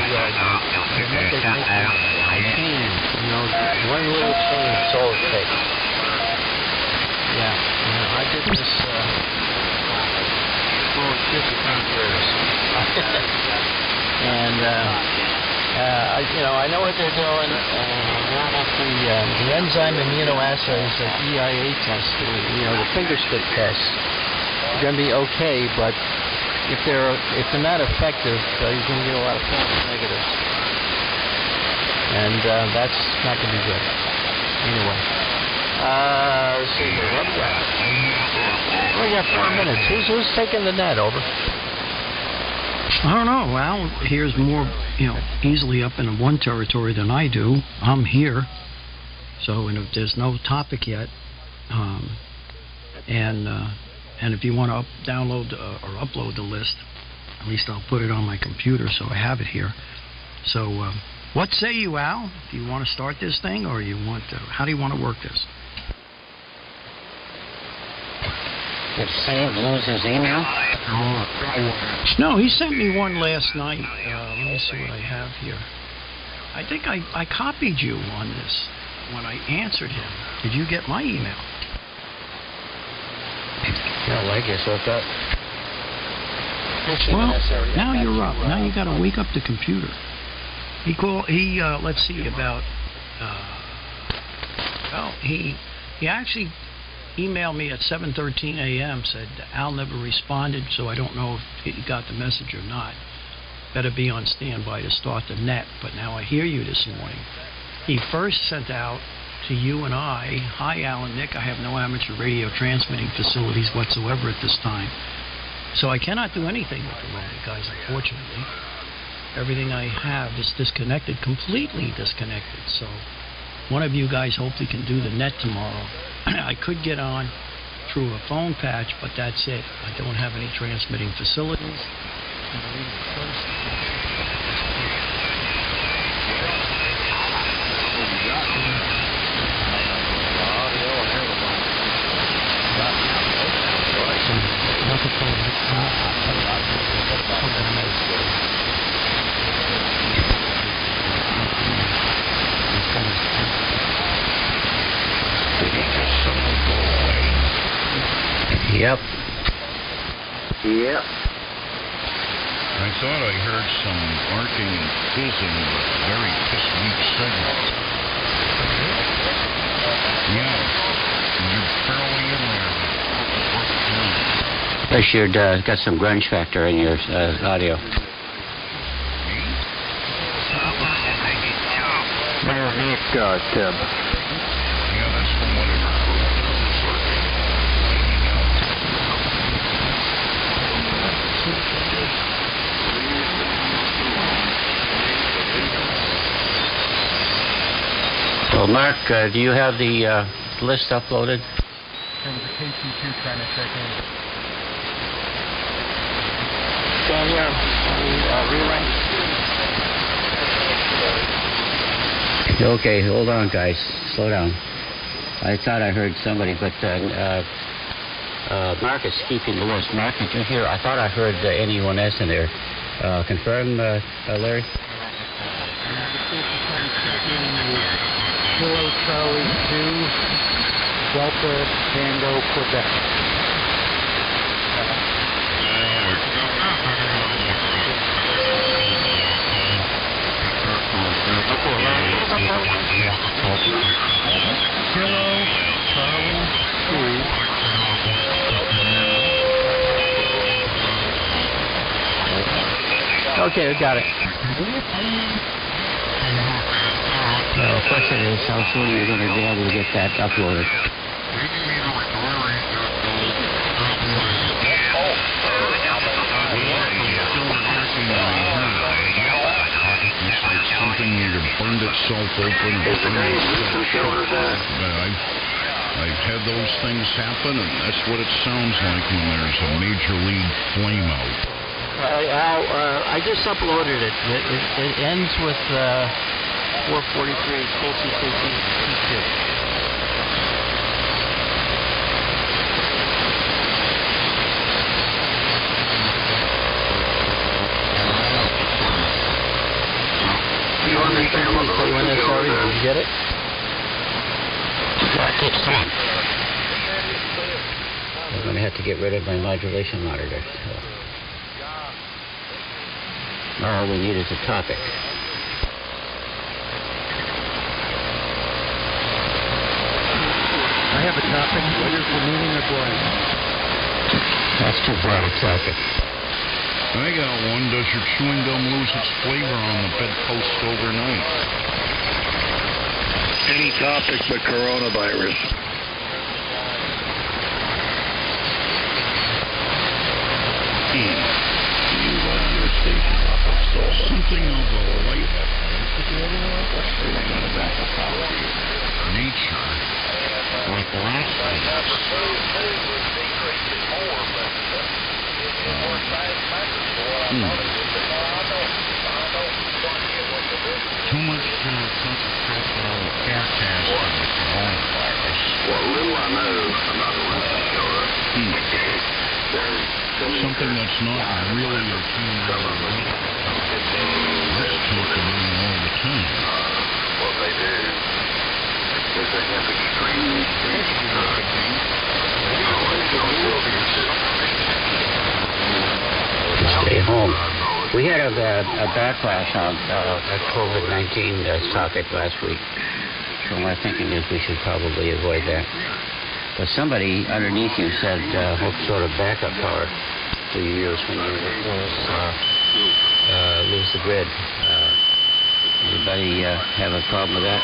make a change. One little change is all it takes. Yeah, I did this for 50 years, and I know what they're doing. The enzyme immunoassays that EIA tests, the finger stick tests, are going to be okay, but if they're not effective, you're going to get a lot of false negatives, and that's not going to be good. Anyway, let's see here. What do we got? We got 4 minutes. Who's taking the net? Over. I don't know. Al hears more, easily up in one territory than I do. I'm here, so and if there's no topic yet, and if you want to download or upload the list, at least I'll put it on my computer so I have it here. So, what say you, Al? Do you want to start this thing, or you want to? How do you want to work this? Did Sam lose his email? No, he sent me one last night. Let me see what I have here. I think I copied you on this when I answered him. Did you get my email? No, I guess I thought. Well, now you're up. Now you got to wake up the computer. Let's see about. He actually emailed me at 7:13 a.m. said Al never responded, so I don't know if he got the message or not. Better be on standby to start the net. But now I hear you this morning. He first sent out to you and I, hi Al and Nick, I have no amateur radio transmitting facilities whatsoever at this time, so I cannot do anything with the remote, guys, unfortunately. Everything I have is disconnected, completely disconnected, so one of you guys hopefully can do the net tomorrow. I could get on through a phone patch, but that's it. I don't have any transmitting facilities. Yep. I thought I heard some barking and fizzing with very discreet signals. Yeah. You're fairly in there. Plus you've got some grunge factor in your audio. Tim. Yeah, that's from whatever. So, Mark, do you have the list uploaded? There was a KC2 trying to check in. Stand here. Okay, hold on, guys. Slow down. I thought I heard somebody, but Mark is keeping the list. Mark, did you hear? I thought I heard anyone else in there. Confirm, Larry? Kilo Charlie 2, Delta Tango, Quebec. Kilo Charlie 2. Okay, we got it. The question is, how soon are you going to be able to get that uploaded? It's something either burned itself open or I've had those things happen, and that's what it sounds like when there's a major league flame out. Al, I just uploaded it. It ends with 443 KCKT2. You understand what the when it's already, did you get it? That takes time. I'm going to have to get rid of my modulation monitor. So. All we need is a topic. I have a topic. What is the meaning of life? That's too broad a topic. I got one. Does your chewing gum lose its flavor on the bedpost overnight? Any topic but coronavirus. Something of a light nature. Like the last one. Too much concentration on the forecast of the coronavirus. What little I know about the Something that's not really a human being. Let's talk about it all the time. What they do is they have extremely Stay home. We had a backlash on that COVID-19 topic last week. So my thinking is we should probably avoid that. But somebody underneath you said what sort of backup power do you use when you lose the grid? Anybody have a problem with that?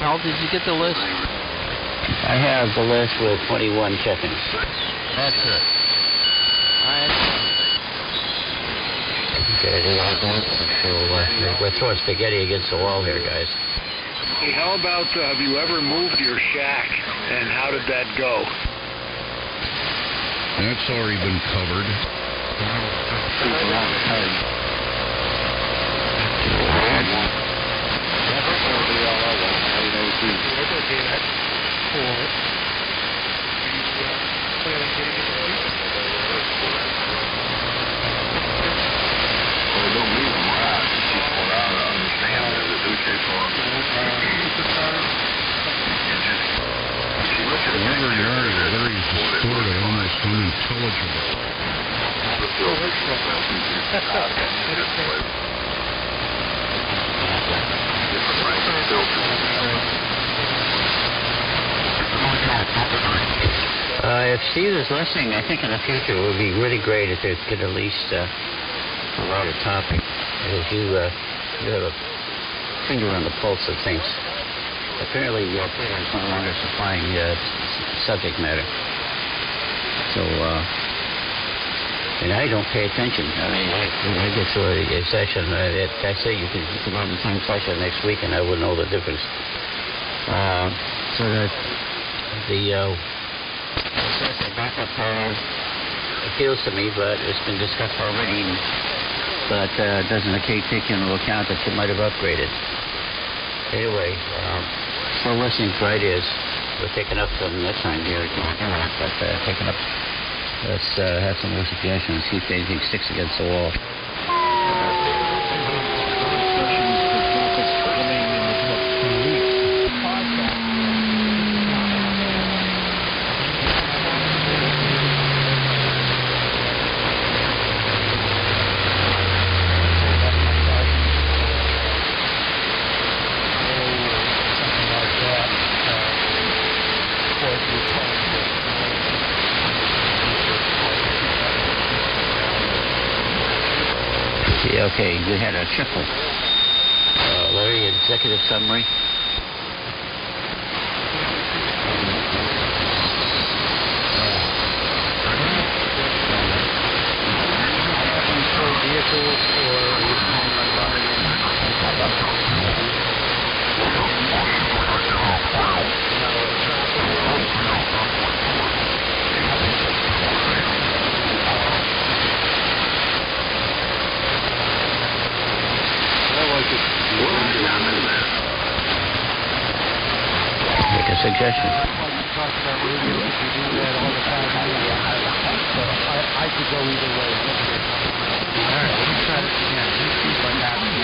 Al, did you get the list? I have the list with 21 check-ins. That's it. Okay, so we're throwing spaghetti against the wall here, guys. Hey, how about, have you ever moved your shack, and how did that go? That's already been covered. Whatever yard or Larry's restored, I almost unintelligible. If Steve is listening, I think in the future it would be really great if they could at least allow the topic. Because you have a finger on the pulse of things. Apparently, Twitter is no longer supplying subject matter. So, And I don't pay attention. I mean, I get to a session, I say you can come out in the same session next week, and I wouldn't know the difference. So that the backup power appeals to me, but it's been discussed already. But doesn't take into account that you might have upgraded. Anyway, still listening for ideas. We're taking up some next time here, but taking up. Let's have some more suggestions, see if anything sticks against the wall. Okay, we had a triple. Larry, executive summary. Make a suggestion. I could go either way. All right, let me try this again. Let's see what happens.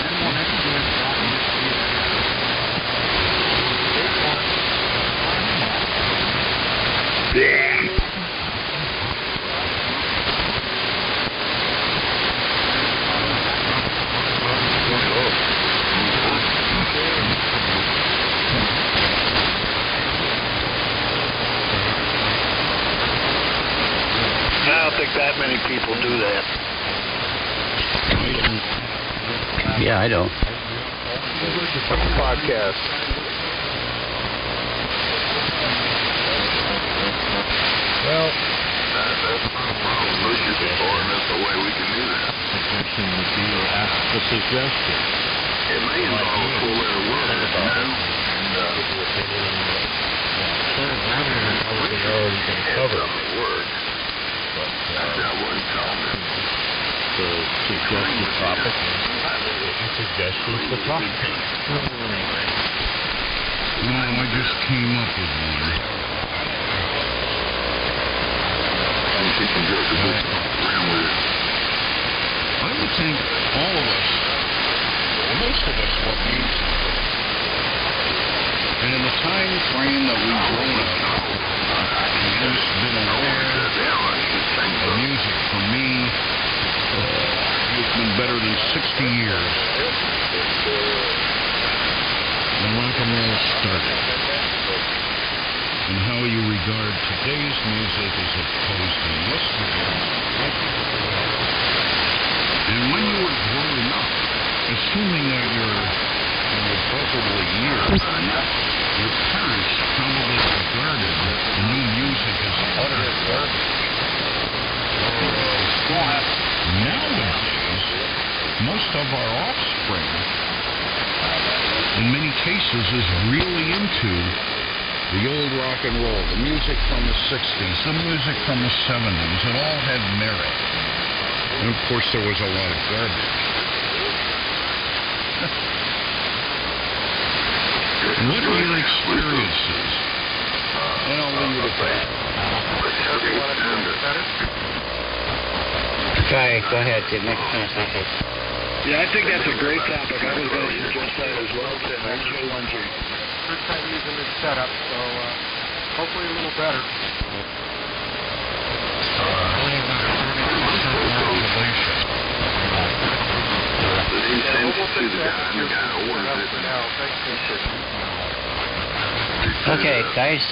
I don't think that many people do that. Yeah, I don't. Podcast. Well, that's the way we can do that. Suggestion would be, or ask for suggestion. It may involve a full letter word, Everything already been covered. But the suggested topic and suggestions for topic. Well, I just came up with one. I would think all of us, most of us working, and in the time frame that we've grown up, we've just been aware of music. For me, it's been better than 60 years when rock and roll started. And how you regard today's music as opposed to yesterday's. And when you were growing up, assuming that you're probably years, your parents probably regarded the new music as utter garbage. Nowadays, most of our offspring, in many cases, is really into the old rock and roll, the music from the 60s, the music from the 70s. It all had merit. And, of course, there was a lot of garbage. What are your experiences? And I'll leave it at that. Okay, go ahead, Jim. Make a finish. Yeah, I think that's a great topic. I was going to suggest that as well, Tim. HJ1G. First time using this setup, so hopefully a little better. Okay, guys.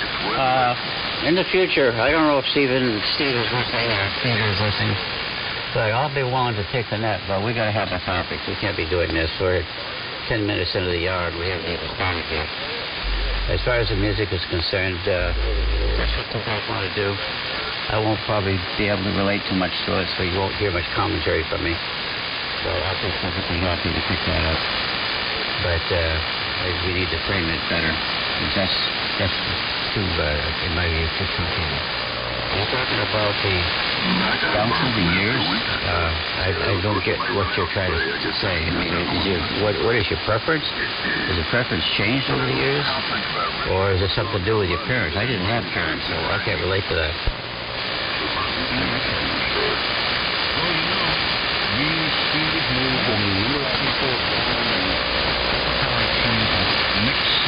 In the future, I don't know if Steve is listening or Peter is listening, but I'll be willing to take the net. But we got to have the topics. We can't be doing this. We're 10 minutes into the yard. We haven't even started yet. As far as the music is concerned, that's what the guys want to do. I won't probably be able to relate too much to it, so you won't hear much commentary from me. So I'll be perfectly happy to pick that up. But we need to frame it better. That's too, in my view, too complicated. You're talking about the down through the years. I don't get what you're trying to say. I mean, what is your preference? Has your preference changed over the years, or is it something to do with your parents? I didn't have parents, so I can't relate to that.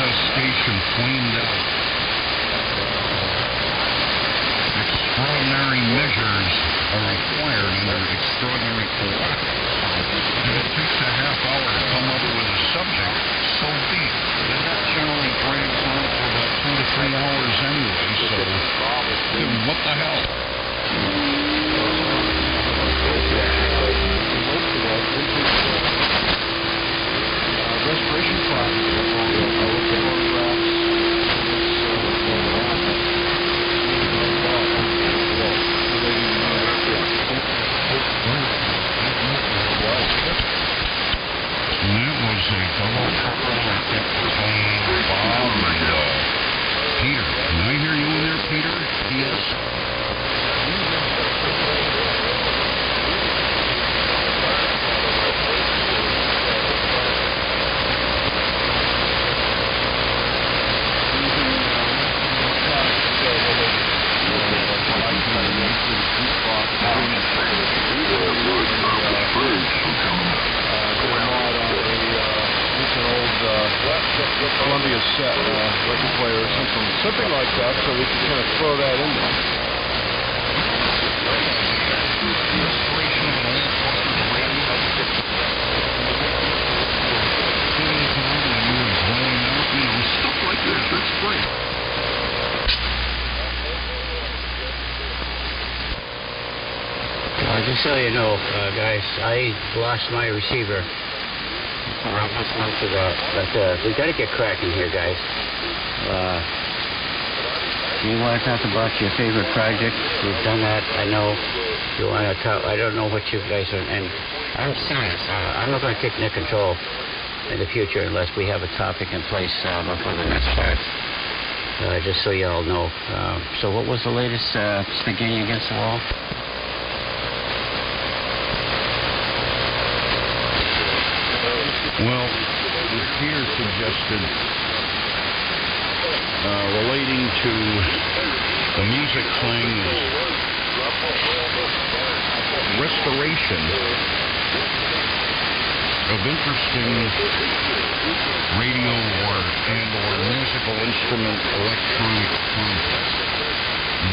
Station flamed out. Extraordinary measures are required under extraordinary conditions. If it takes a half hour to come up with a subject, so be it. And that generally drags on for about 2 to 3 hours anyway, so what the hell? Restoration project. Peter, can I hear you in there, Peter? Yes. Columbia set record player or something like that, so we can kind of throw that in there. Stuff like this, that's great. Just so you know, guys, I lost my receiver around 6 months ago, but we got to get cracking here, guys. Do you want to talk about your favorite project? We've done that. I know you want to talk. I don't know what you guys are, and I'm serious. I'm not going to take net control in the future unless we have a topic in place before the next part. Just so you all know. So what was the latest spaghetti against the wall? Well, Peter suggested relating to the music playing is restoration of interesting radio or musical instrument electronic content.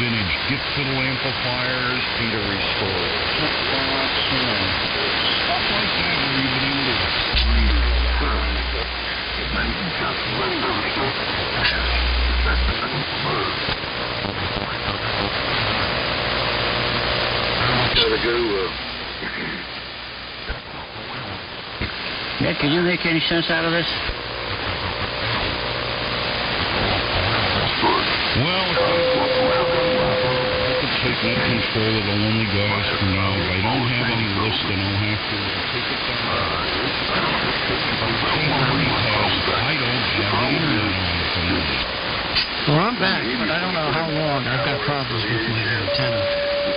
Vintage gift fiddle amplifiers, Peter restored flip-flops, stuff like that where you've been able to Nick, can you make any sense out of this? Well, I could take net control of the Lonely Guys for now, but I don't have any list, and I'll have to take it down. Because I don't have the internet on at the moment. Well, I'm back, but I don't know how long. I've got problems with my antenna.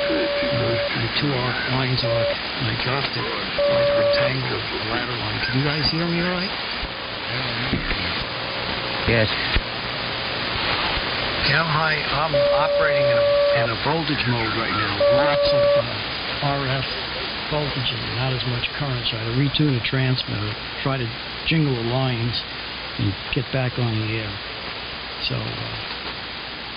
My 2 lines off, and I dropped it like a rectangle, a ladder line. Can you guys hear me all right? Yes. Yeah, hi. I'm operating in a voltage mode right now. Lots of RF voltage and not as much current, so I had to retune the transmitter, try to jingle the lines, and get back on the air. So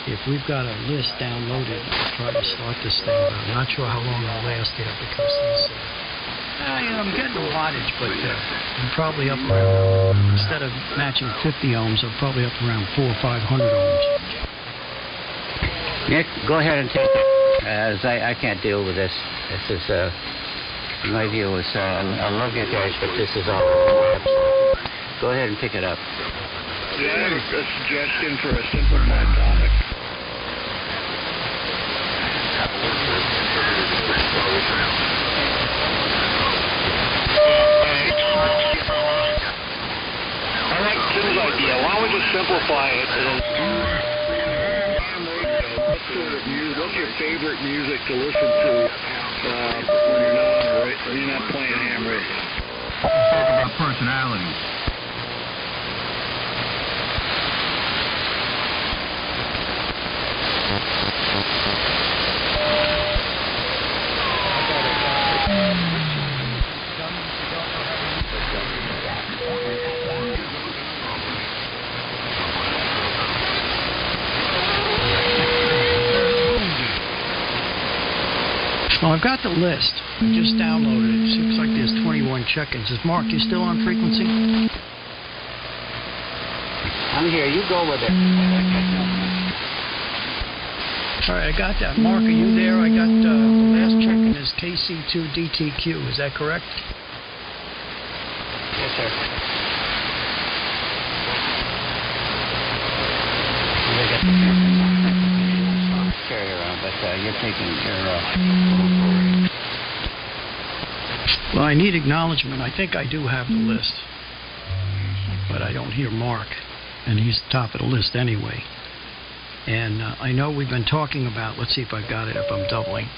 if we've got a list downloaded, I'll try to start this thing, but I'm not sure how long I'll last there because these, I'm getting a wattage, but I'm probably up around, instead of matching 50 ohms, I'm probably up around 400 or 500 ohms. Nick, go ahead and take it, as I can't deal with this. This is, my view is, I love you guys, but this is all. Go ahead and pick it up. Yeah, a suggestion for a simple monotonic. simplify it. What's your favorite music to listen to when you're not on when you're not playing ham radio? Talk about personalities. Well, I've got the list. I just downloaded it. Seems like there's 21 check-ins. Is Mark, you still on frequency? I'm here. You go with it. All right, I got that. Mark, are you there? I got the last check-in is KC2DTQ. Is that correct? Yes, sir. Carry around, but you're taking your. Well, I need acknowledgement. I think I do have the list, but I don't hear Mark, and he's the top of the list anyway. And I know we've been talking about. Let's see if I've got it. If I'm doubling,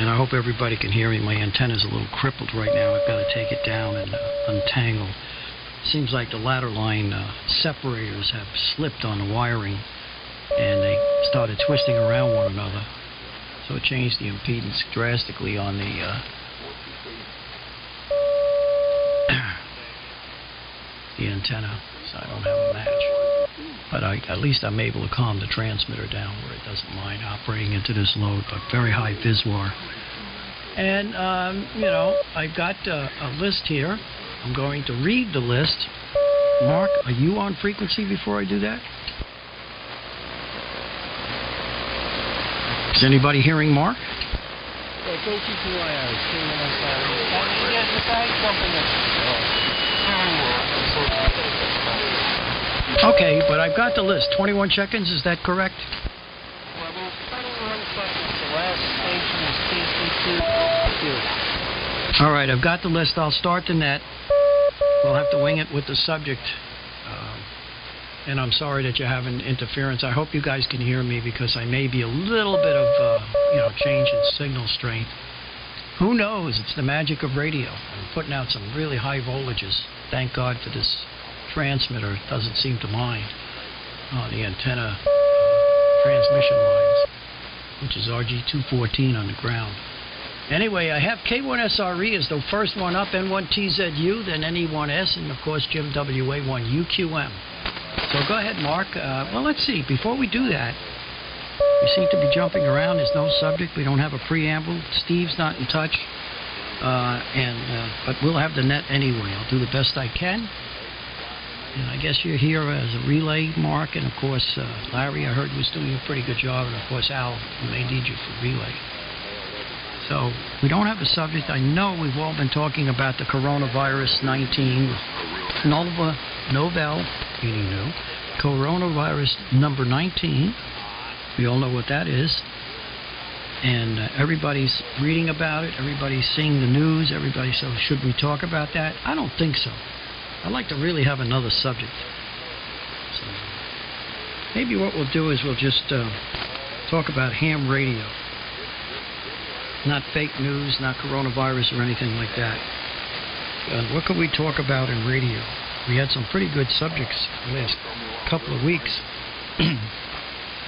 and I hope everybody can hear me. My antenna's a little crippled right now. I've got to take it down and untangle. Seems like the ladder line separators have slipped on the wiring, and they started twisting around one another. So it changed the impedance drastically on the the antenna, so I don't have a match. But at least I'm able to calm the transmitter down where it doesn't mind operating into this load, but very high VISWAR. And, you know, I've got a list here. I'm going to read the list. Mark, are you on frequency before I do that? Is anybody hearing Mark? Okay, but I've got the list. 21 check-ins, is that correct? All right, I've got the list. I'll start the net. We'll have to wing it with the subject. And I'm sorry that you're having interference. I hope you guys can hear me because I may be a little bit of, change in signal strength. Who knows? It's the magic of radio. I'm putting out some really high voltages. Thank God for this transmitter. It doesn't seem to mind the antenna transmission lines, which is RG214 on the ground. Anyway, I have K1SRE as the first one up, N1TZU, then NE1S, and of course Jim WA1UQM. So go ahead, Mark. Well, let's see. Before we do that, we seem to be jumping around. There's no subject. We don't have a preamble. Steve's not in touch. But we'll have the net anyway. I'll do the best I can. And I guess you're here as a relay, Mark. And, of course, Larry, I heard, was doing a pretty good job. And, of course, Al, we may need you for relay. So we don't have a subject. I know we've all been talking about the coronavirus 19, novel, meaning new, coronavirus number 19. We all know what that is. And everybody's reading about it. Everybody's seeing the news. So should we talk about that? I don't think so. I'd like to really have another subject. So maybe what we'll do is we'll just talk about ham radio. Not fake news, not coronavirus or anything like that. What could we talk about in radio? We had some pretty good subjects the last couple of weeks.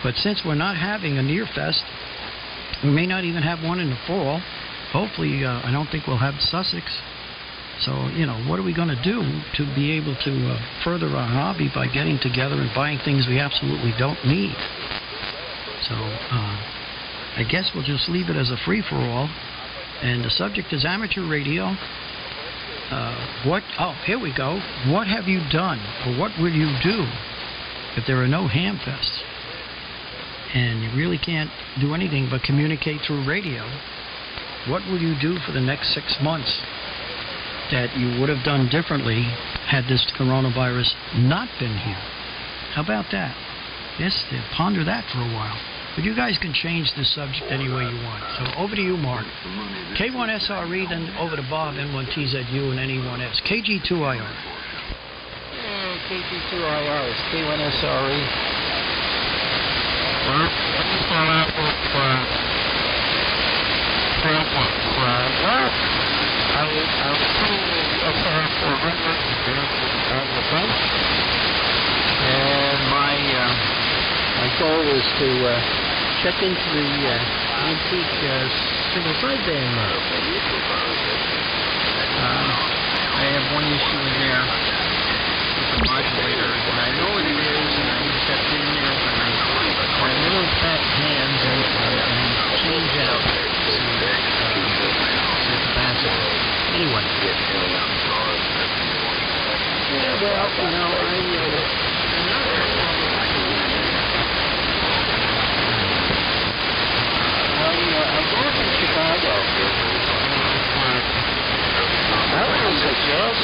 But since we're not having a Near Fest, we may not even have one in the fall. Hopefully, I don't think we'll have Sussex. So, what are we going to do to be able to further our hobby by getting together and buying things we absolutely don't need? So, I guess we'll just leave it as a free-for-all. And the subject is amateur radio. Here we go. What have you done, or what will you do if there are no ham fests? And you really can't do anything but communicate through radio. What will you do for the next 6 months that you would have done differently had this coronavirus not been here? How about that? Yes, ponder that for a while. But you guys can change the subject any way you want. So over to you, Mark. K1SRE, then over to Bob, N1TZU, and NE1S. KG2IR. KG2IR is K1SRE. Well, let me start out with I was totally upset for Redwood on the bench, And my goal is to check into the antique single sideband model. I have one issue in there with the modulator, and I know what it is, and I just have to get in there with my little fat hands and change out the capacitor. Anyway. Yeah, well, you know, I grew up in Chicago. I was a jazz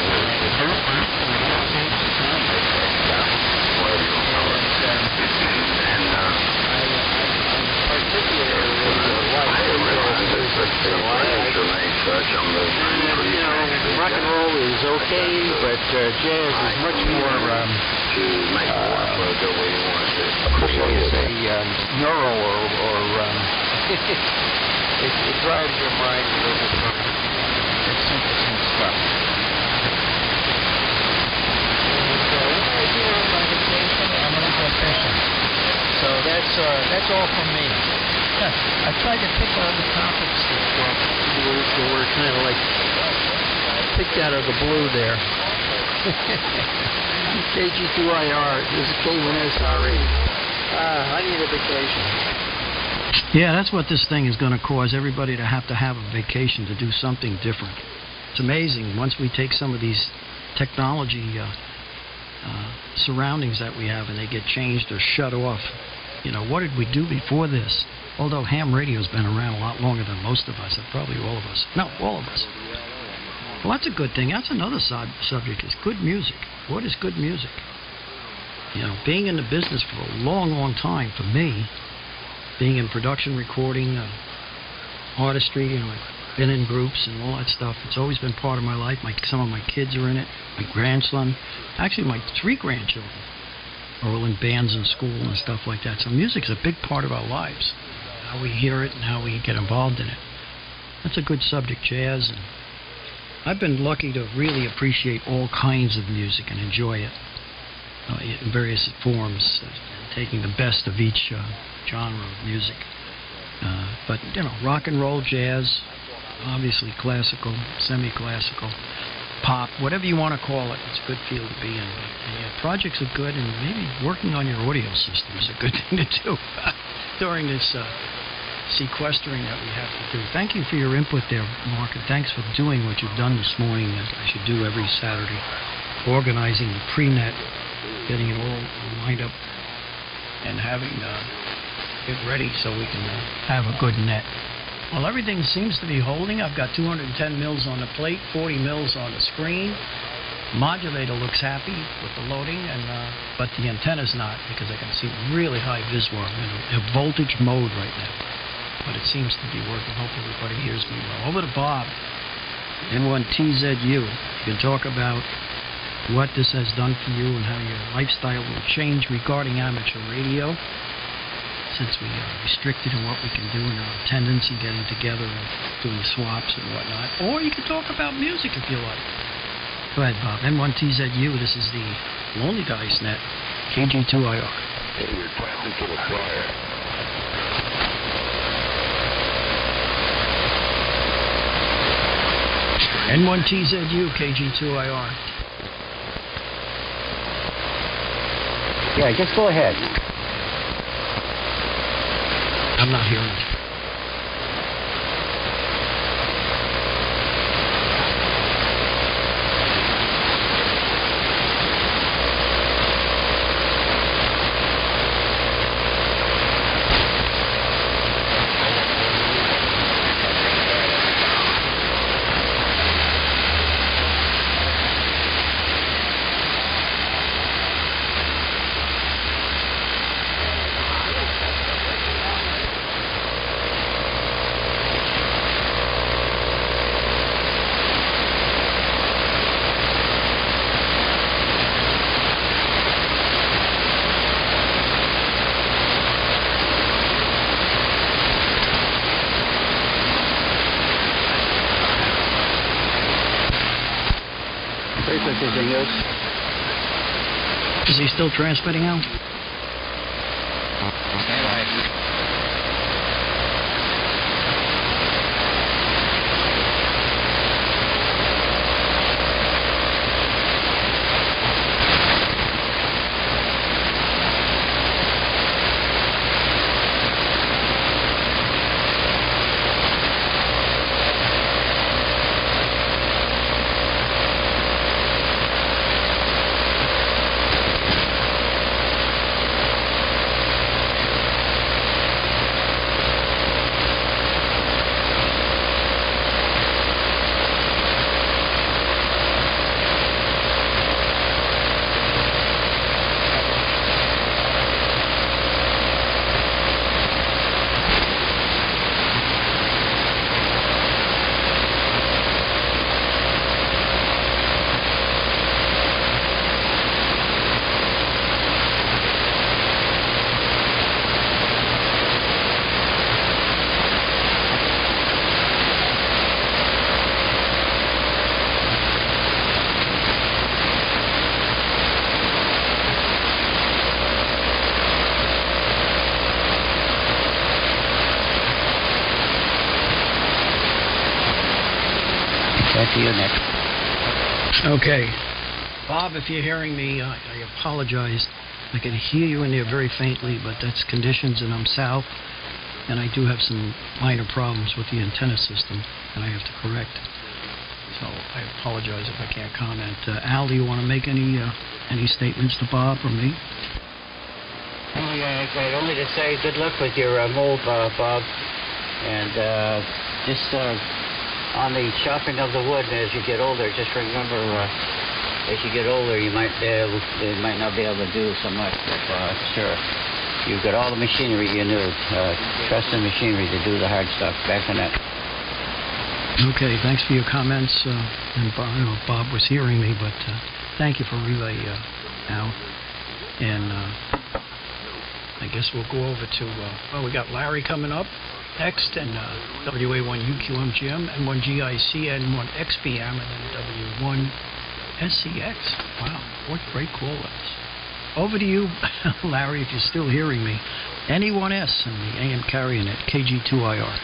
rock and roll is okay, but jazz is much more, neuro or it drives your mind a little bit further. It's interesting stuff. I'm going to go fishing. So that's all from me. I tried to pick all the topics that were kind of like picked out of the blue there. KG2IR, this is K1SRE. I need a vacation. Yeah, that's what this thing is going to cause everybody to have a vacation, to do something different. It's amazing. Once we take some of these technology surroundings that we have and they get changed or shut off, you know, what did we do before this? Although ham radio's been around a lot longer than most of us, and probably all of us. No, all of us. Well, that's a good thing. That's another subject, is good music. What is good music? You know, being in the business for a long, long time, for me, being in production, recording, artistry, you know, I've been in groups and all that stuff. It's always been part of my life. Some of my kids are in it. My grandson, actually my 3 grandchildren are all in bands in school and stuff like that. So music is a big part of our lives. How we hear it and how we get involved in it. That's a good subject, jazz. And I've been lucky to really appreciate all kinds of music and enjoy it in various forms, taking the best of each genre of music. But, you know, rock and roll, jazz, obviously classical, semi-classical, pop, whatever you want to call it, it's a good field to be in. Yeah, projects are good, and maybe working on your audio system is a good thing to do during this sequestering that we have to do. Thank you for your input there, Mark, and thanks for doing what you've done this morning that I should do every Saturday, organizing the pre-net, getting it all lined up, and having it ready so we can have a good net. Well, everything seems to be holding. I've got 210 mils on the plate, 40 mils on the screen. Modulator looks happy with the loading, but the antenna's not, because I can see really high visual. I'm in a voltage mode right now, but it seems to be working. Hope everybody hears me well. Over to Bob, N1TZU. You can talk about what this has done for you and how your lifestyle will change regarding amateur radio, since we are restricted in what we can do in our attendance and getting together and doing swaps and whatnot. Or you can talk about music if you like. Go ahead, Bob. N1TZU, this is the Lonely Dice Net, KG2IR. Hey, you're traveling to the choir. N1TZU, KG2IR. Yeah, just go ahead. I'm not hearing it. frequencies in use. Is he still transmitting now? Back to you, Nick. Okay. Bob, if you're hearing me, I apologize. I can hear you in there very faintly, but that's conditions, and I'm south, and I do have some minor problems with the antenna system that I have to correct. So I apologize if I can't comment. Al, do you want to make any statements to Bob or me? Oh, yeah, okay. Only to say good luck with your mold, Bob. And just on the chopping of the wood as you get older, just remember, as you get older, you might not be able to do so much. But sure, you've got all the machinery you need. Trust the machinery to do the hard stuff. Back to net. Okay, thanks for your comments. And Bob was hearing me, but thank you for relay, Al. And I guess we'll go over to, we got Larry coming up next, and WA1UQMGM, N1GIC, N1XBM, and then W1SCX. Wow, what great call that is. Over to you, Larry, if you're still hearing me. N1S and the AM carrying at KG2IR.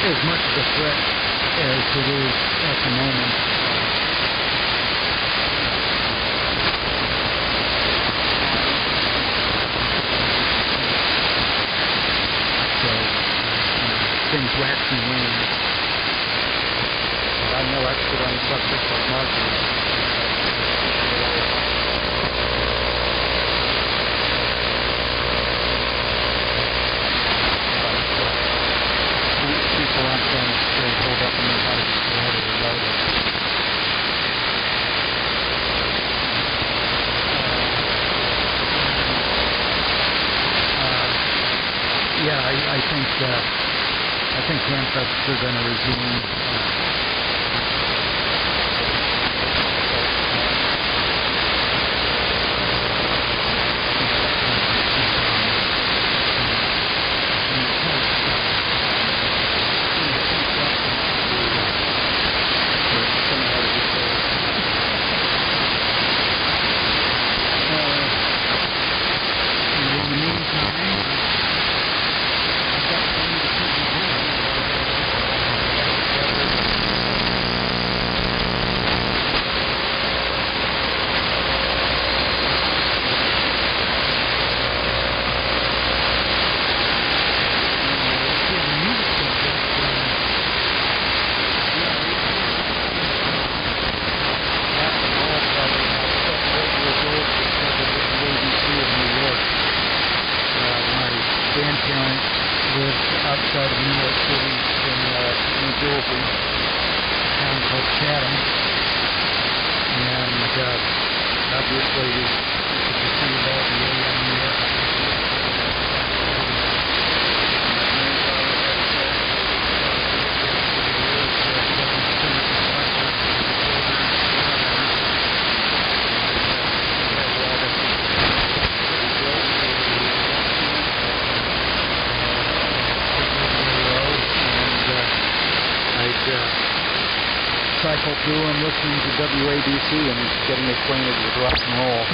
As much of a threat as it is at the moment. winds, waxing winds. I'm no expert on the subject, but Mark is. People aren't going to stay pulled up in their houses forever regardless. Yeah, I think Hamfests are going to resume. grandparents lived outside of New York City in New Jersey, a town called Chatham. And obviously, you could see about the AM New York. Cycle through and listening to WABC and getting acquainted with rock and roll.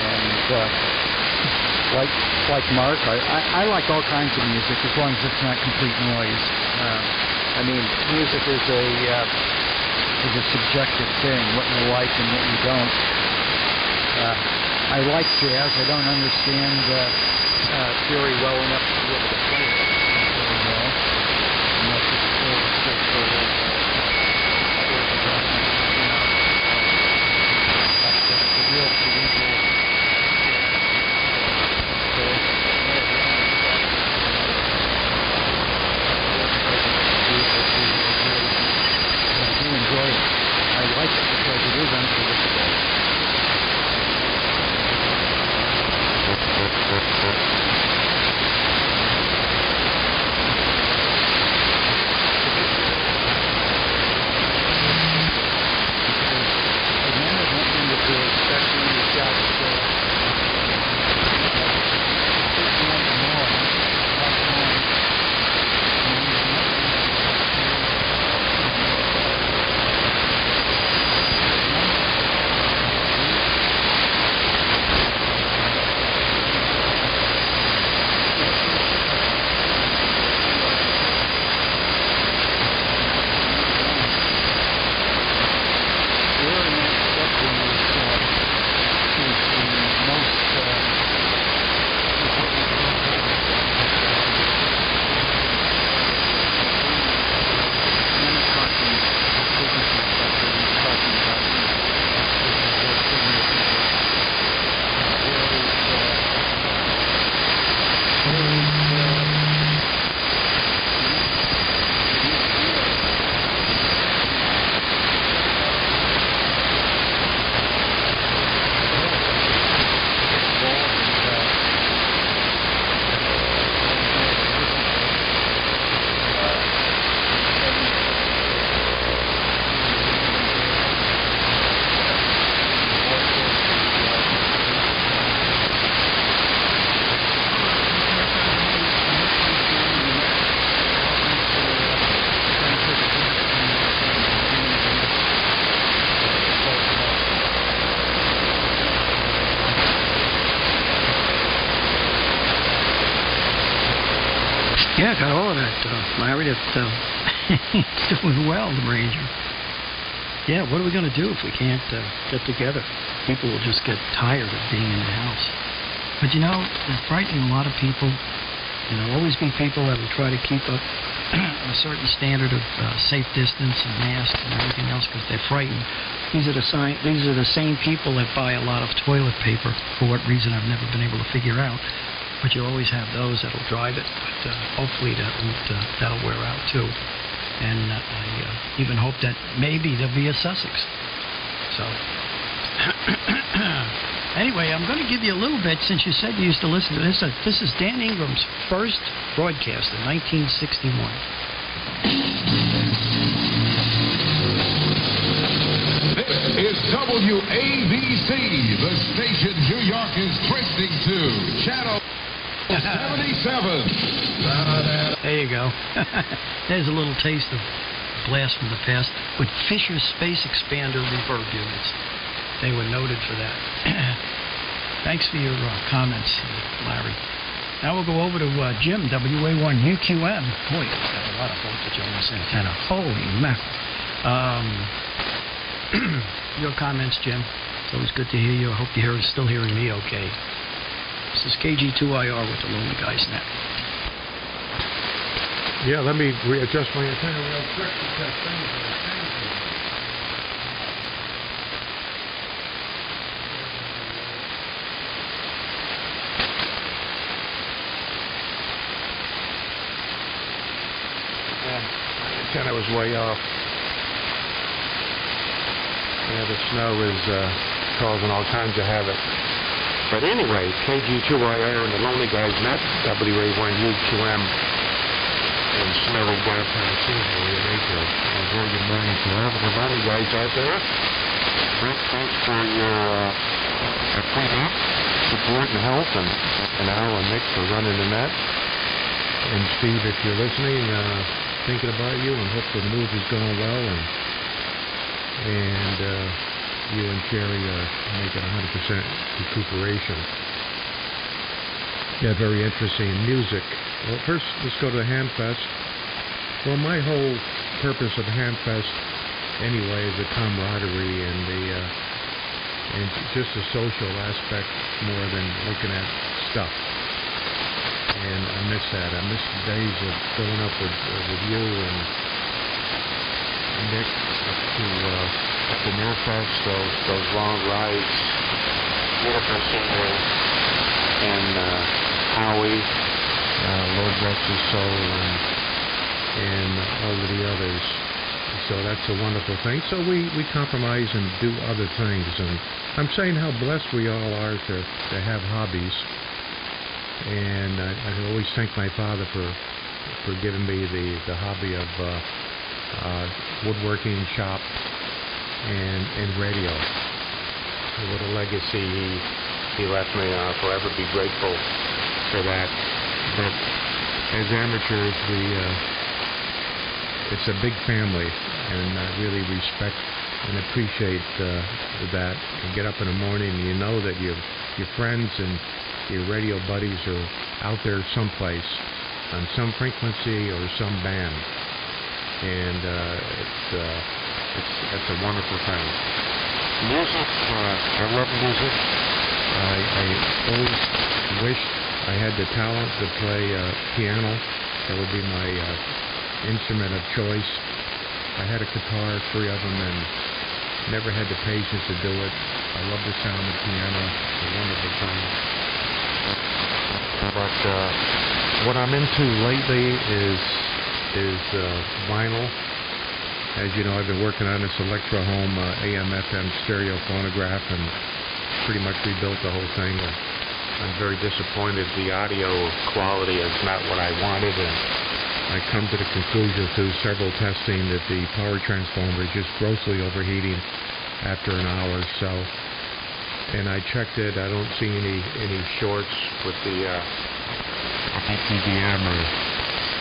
And like Mark, I like all kinds of music as long as it's not complete noise. I mean, music is a subjective thing, what you like and what you don't. I like jazz. I don't understand theory well enough to be able to play it very well. Unless it's for Yeah, got all of that, Larry. It's doing well, the Ranger. Yeah, what are we going to do if we can't get together? People will just get tired of being in the house. But you know, it's frightening a lot of people always be people that will try to keep up a certain standard of safe distance and masks and everything else because they're frightened. These are the same people that buy a lot of toilet paper, for what reason I've never been able to figure out. But you always have those that'll drive it. But hopefully that'll wear out too. And I even hope that maybe there'll be a Sussex. So anyway, I'm going to give you a little bit, since you said you used to listen to this. This is Dan Ingram's first broadcast in 1961. This is WABC, the station New York is twisting to. Channel 77. There you go. There's a little taste of blast from the past with Fisher Space Expander reverb units. They were noted for that. Thanks for your comments, Larry. Now we'll go over to Jim, WA1UQM. Boy, it's got a lot of voltage on this antenna. Holy mackerel. Your comments, Jim. It's always good to hear you. I hope you're still hearing me okay. This is KG2IR with the Lonely Guys Net. Yeah, let me readjust my antenna real quick because things are changing. Yeah, my antenna was way off. Yeah, the snow is causing all kinds of havoc. But anyway, KG2IR and the Lonely Guys Net, WA1UQM. In smelly downtown Singapore, Asia. A very good morning to everybody, guys out there. Rick, thanks for your feedback, support, and help, and Al and Nick for running the net. And Steve, if you're listening, thinking about you, and hopefully the move is going well, and you and Jerry are making 100% recuperation. Yeah, very interesting. Music. Well, first, let's go to the Handfest. Well, my whole purpose of Handfest, anyway, is the camaraderie and just the social aspect more than looking at stuff. And I miss that. I miss the days of going up with you and Nick up to Nearfest, those long rides, beautiful scenery, and Howie. Lord rest his soul, and all of the others. So that's a wonderful thing. So we compromise and do other things. And I'm saying how blessed we all are to have hobbies. And I always thank my father for giving me the hobby of woodworking shop and radio. What a legacy he left me. I'll forever be grateful for that. But as amateurs, it's a big family, and I really respect and appreciate that. You get up in the morning and you know that your friends and your radio buddies are out there someplace on some frequency or some band, and it's a wonderful thing. Music, I love music. I always wished I had the talent to play piano. That would be my instrument of choice. I had a guitar, 3 of them, and never had the patience to do it. I love the sound of piano. It's a wonderful thing. But what I'm into lately is vinyl. As you know, I've been working on this Electro Home AM/FM stereo phonograph and pretty much rebuilt the whole thing. I'm very disappointed the audio quality is not what I wanted, and I come to the conclusion through several testing that the power transformer is just grossly overheating after an hour or so. And I checked it. I don't see any shorts with the PWM or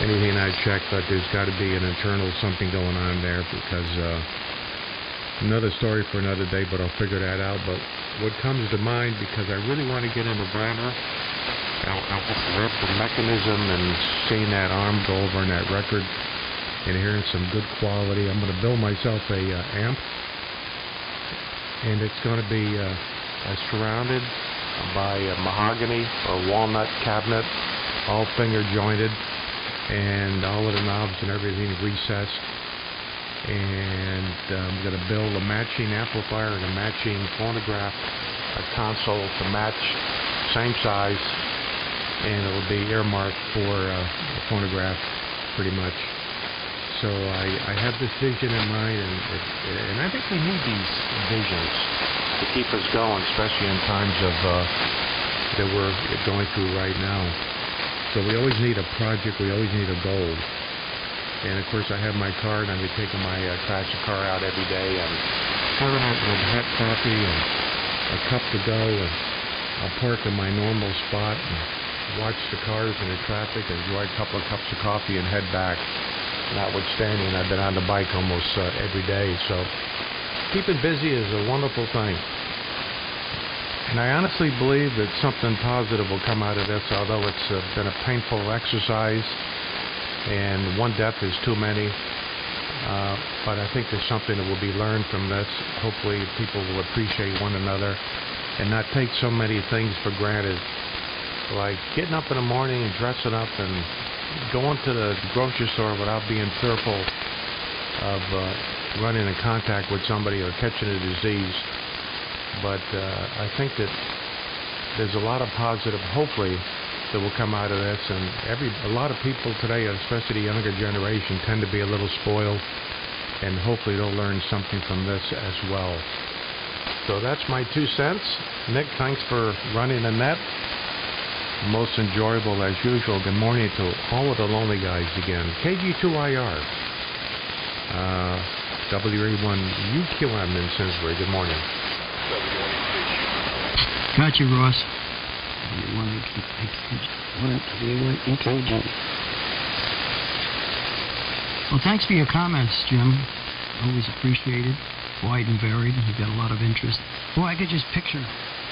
anything I checked, but there's got to be an internal something going on there because another story for another day, but I'll figure that out. But what comes to mind, because I really want to get into Brenner, I read the mechanism and seeing that arm go over in that record and hearing some good quality. I'm going to build myself a amp, and it's going to be surrounded by a mahogany or walnut cabinet all finger jointed, and all of the knobs and everything recessed. And I'm going to build a matching amplifier and a matching phonograph, a console to match, same size, and it'll be earmarked for the phonograph, pretty much. So I have this vision in mind, and I think we need these visions to keep us going, especially in times of that we're going through right now. So we always need a project, we always need a goal. And of course I have my car, and I'm taking my classic car out every day, and having it with hot coffee and a cup to go, and I'll park in my normal spot and watch the cars and the traffic, enjoy a couple of cups of coffee, and head back. Notwithstanding, I've been on the bike almost every day, so keeping busy is a wonderful thing. And I honestly believe that something positive will come out of this, although it's been a painful exercise, and one death is too many. But I think there's something that will be learned from this. Hopefully people will appreciate one another and not take so many things for granted, like getting up in the morning and dressing up and going to the grocery store without being fearful of running in contact with somebody or catching a disease. But I think that there's a lot of positive, hopefully, that will come out of this. And a lot of people today, especially the younger generation, tend to be a little spoiled, and hopefully they'll learn something from this as well. So that's my 2 cents. Nick, thanks for running the net. Most enjoyable as usual. Good morning to all of the lonely guys again. KG2IR, WA1UQM in Simsbury. Good morning. Got you, Ross. Well, thanks for your comments, Jim. Always appreciated. Wide and varied, and you've got a lot of interest. Boy, I could just picture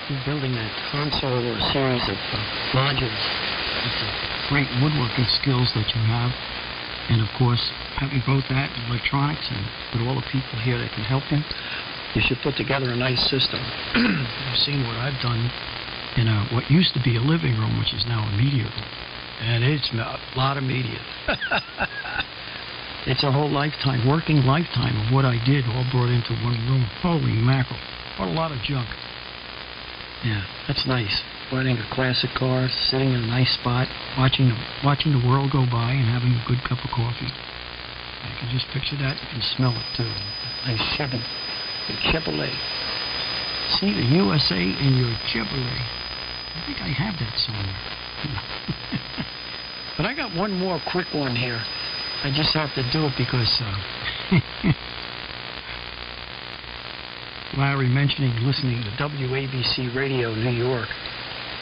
you building that console or a series of modules with the great woodworking skills that you have. And of course, having both that and electronics, and with all the people here that can help you, you should put together a nice system. You've seen what I've done in what used to be a living room, which is now a media room. And it's a lot of media. It's a whole lifetime, working lifetime of what I did, all brought into one room. Holy mackerel. What a lot of junk. Yeah, that's nice. Riding a classic car, sitting in a nice spot, watching the world go by and having a good cup of coffee. I can just picture that. You can smell it, too. Nice Chevy. Chevrolet. See the USA in your Chevrolet. I think I have that somewhere. But I got one more quick one here. I just have to do it because Larry mentioning listening to WABC Radio New York.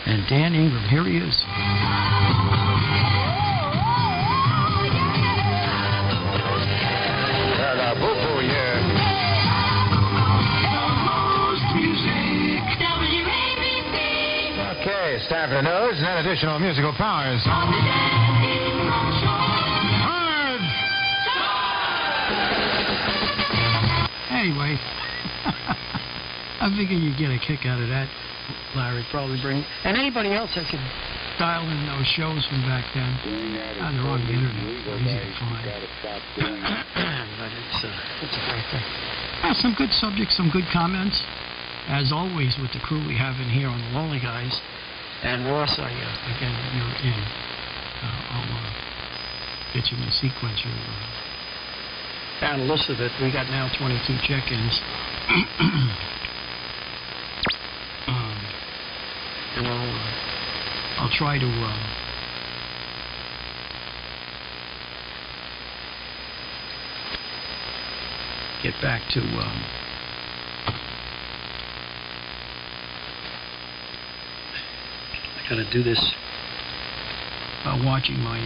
And Dan Ingram, here he is. Okay, it's time for the news and additional musical powers. Anyway, I figured you'd get a kick out of that, Larry. Probably bring, and anybody else that could dial in those shows from back then. They're on the internet, easy to find. But it's a great thing. Some good subjects, some good comments, as always with the crew we have in here on the Lonely Guys. And Ross, again, you're in. I'll get you in the sequence. Down a list of it. We got now 22 check-ins. And I'll try to get back to I gotta do this while watching my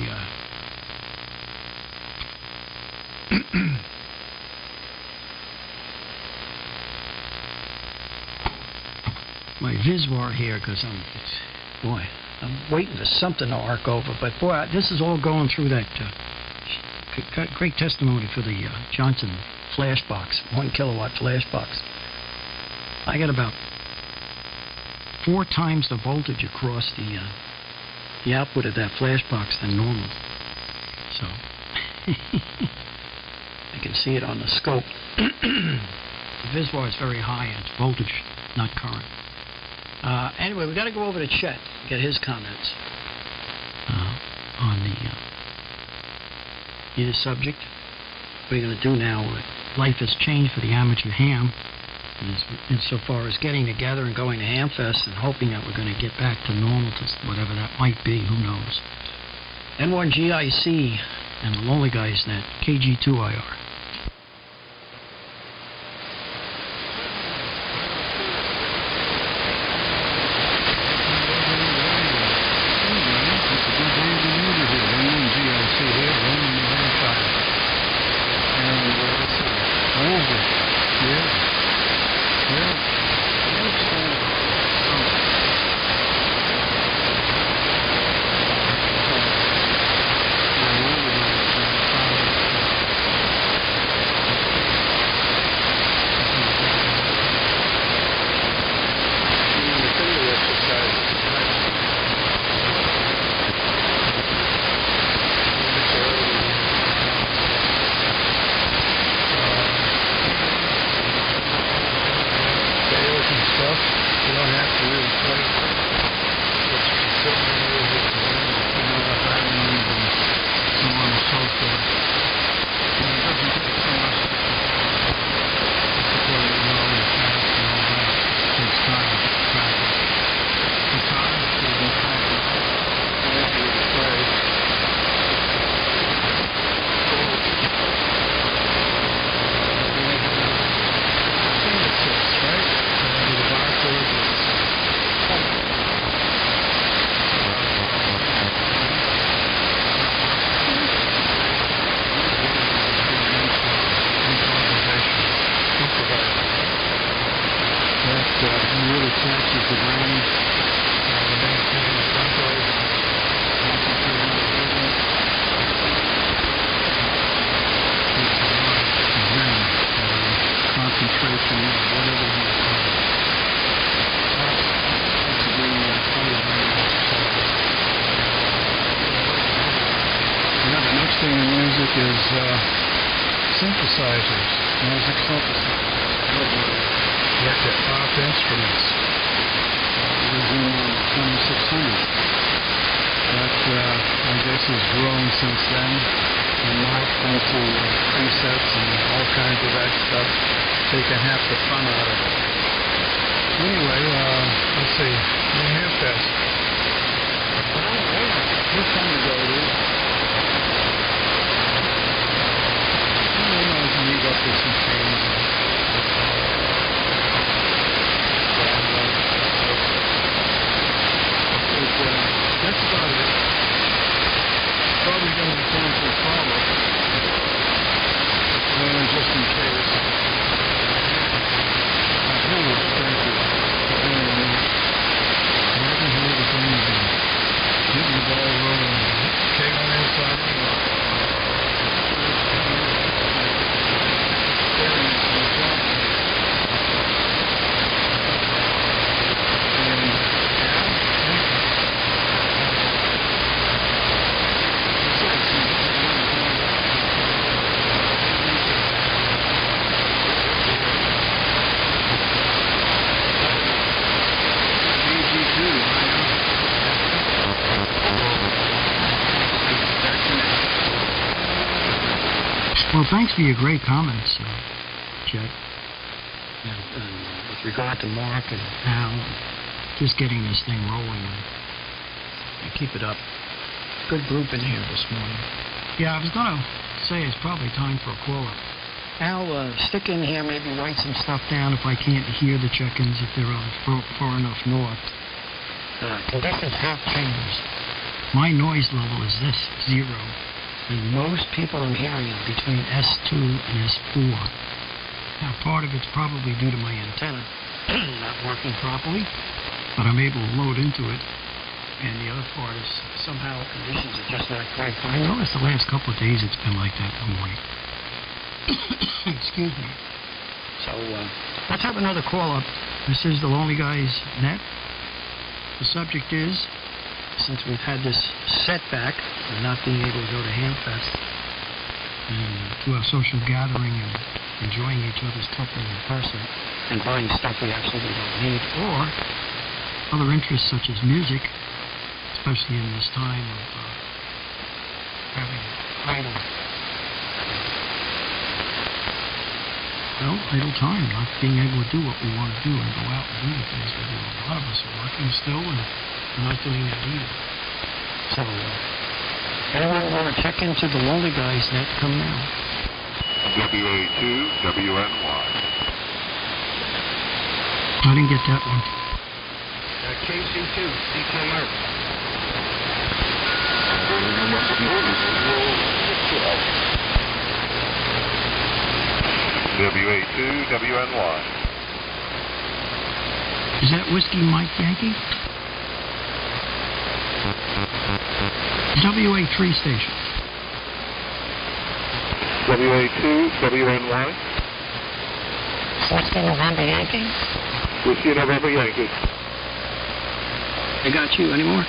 my Viswar here, because I'm waiting for something to arc over. But boy, this is all going through that great testimony for the Johnson flash box, 1 kilowatt flash box. I got about 4 times the voltage across the the output of that flash box than normal. So I can see it on the scope. The VisWar is very high and it's voltage, not current. Anyway, we got to go over to Chet, get his comments on the subject. What we're going to do now, life has changed for the amateur ham, insofar as getting together and going to Hamfest and hoping that we're going to get back to normal, to whatever that might be, who knows. N1GIC and the Lonely Guys Net, KG2IR. Synthesizers, music synthesizers. Worked at Pop Instruments. Using 2600. That, I guess, has grown since then. And now into presets and all kinds of that stuff, taking half the fun out of it. Anyway, let's see. The Hamfest. Good time to go, dude. Meet up with some friends. That's about it. Probably going to cancel a follow. Just in case. Anyway, thank you. I haven't heard of anything. Getting the ball rolling. K1 Well, thanks for your great comments, Chet. And with regard to Mark and Al, just getting this thing rolling and keep it up. Good group in here this morning. Yeah, I was going to say it's probably time for a call-up. Al, stick in here, maybe write some stuff down if I can't hear the check-ins, if they're far enough north. Conditions have changed. My noise level is this, 0. And most people I'm hearing between S2 and S4. Now, part of it's probably due to my antenna not working properly, but I'm able to load into it. And the other part is somehow conditions are just not quite fine. I noticed the last couple of days it's been like that in the morning. Excuse me. So, let's have another call up. This is the Lonely Guys Net. The subject is since we've had this setback of not being able to go to Hamfest and do our social gathering and enjoying each other's company in person and buying stuff we absolutely don't need, or other interests such as music, especially in this time of having idle time, not being able to do what we want to do and go out and do the things we do. A lot of us are working still, and we're not doing that either. So, anyone want to check into the Lonely Guys net, come now. WA2 WNY. I didn't get that one. KC2 CKO. WA2 WNY. Is that Whiskey Mike Yankee? WA3 station. WA2 WNY. Whiskey November Yankee? Whiskey November Yankee. They got you anymore?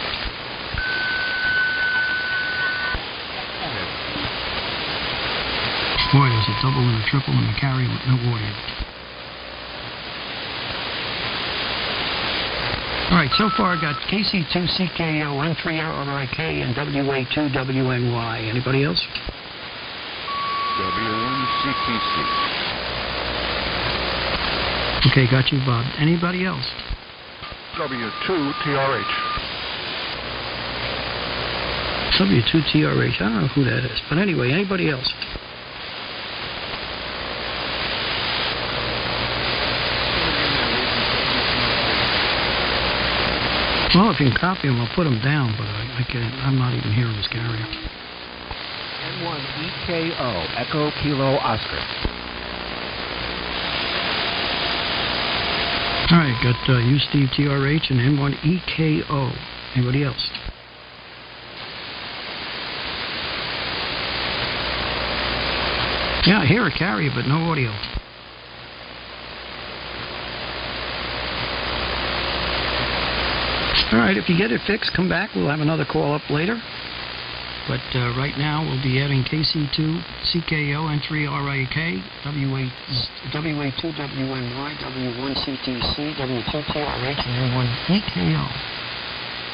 Boy, there's a double and a triple and a carry with no audio. All right, so far I got KC2CKO, N3RIK, and WA2WNY. Anybody else? W1CTC. Okay, got you, Bob. Anybody else? W2TRH. W2TRH. I don't know who that is. But anyway, anybody else? Well, if you can copy them, I'll put them down, but I can't. I'm not even hearing this carrier. N1EKO, Echo Kilo Oscar. All right, got you, Steve, TRH, and N1EKO. Anybody else? Yeah, I hear a carrier, but no audio. All right, if you get it fixed, come back. We'll have another call up later. But right now, we'll be adding KC2, CKO, N3RIK, WA2WNY, W1CTC, W2TRH, and N1EKO.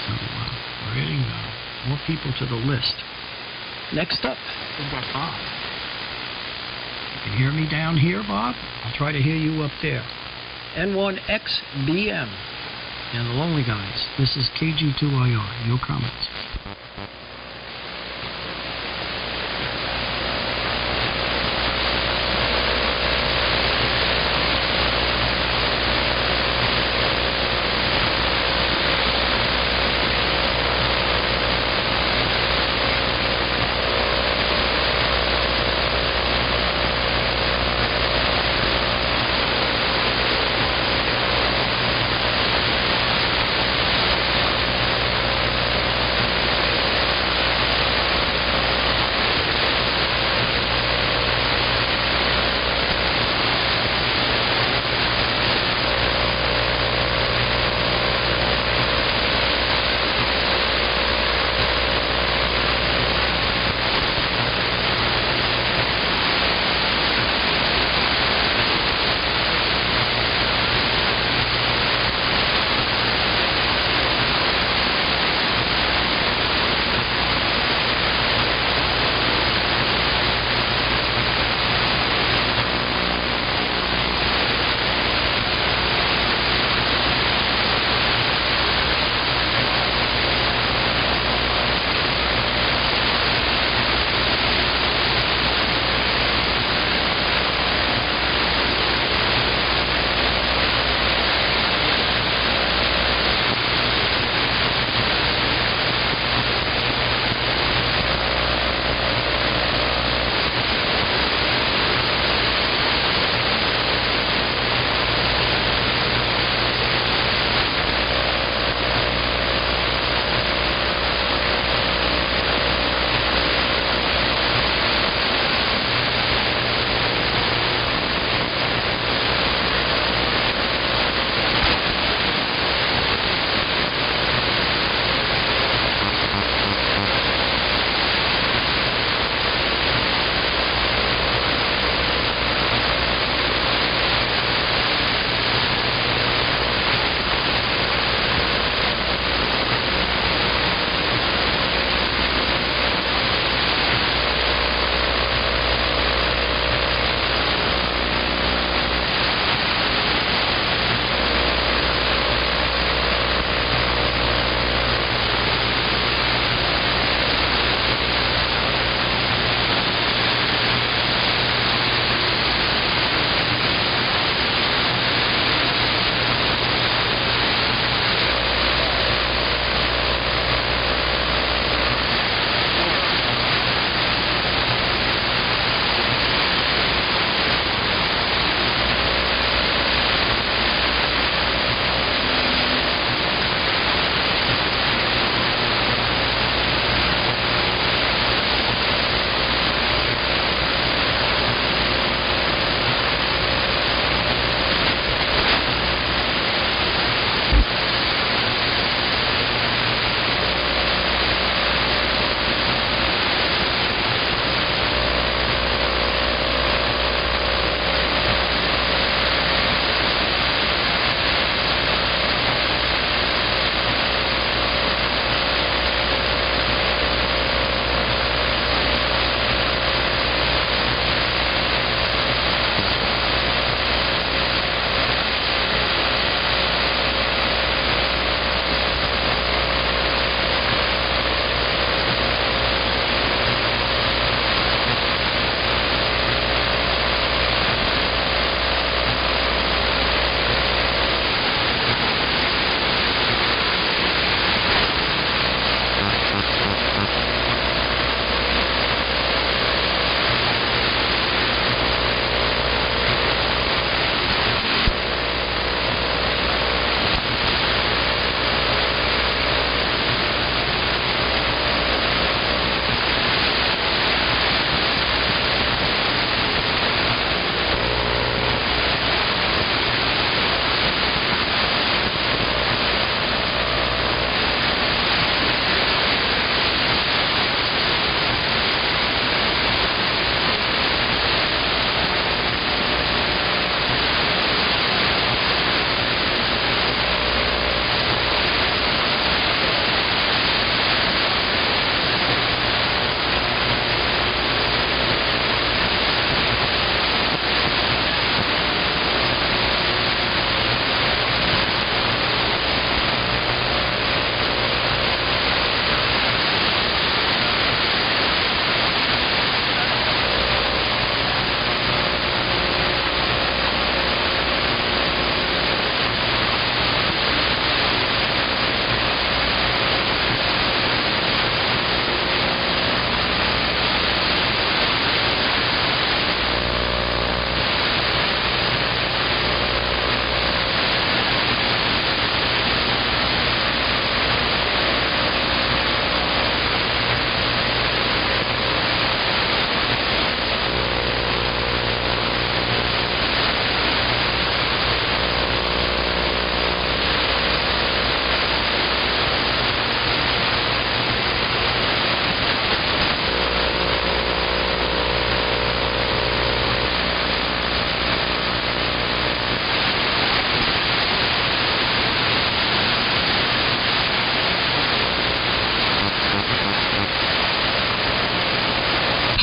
So we're adding more people to the list. Next up, we've got Bob. You can hear me down here, Bob? I'll try to hear you up there. N1XBM. And the Lonely Guys. This is KG2IR. Your comments.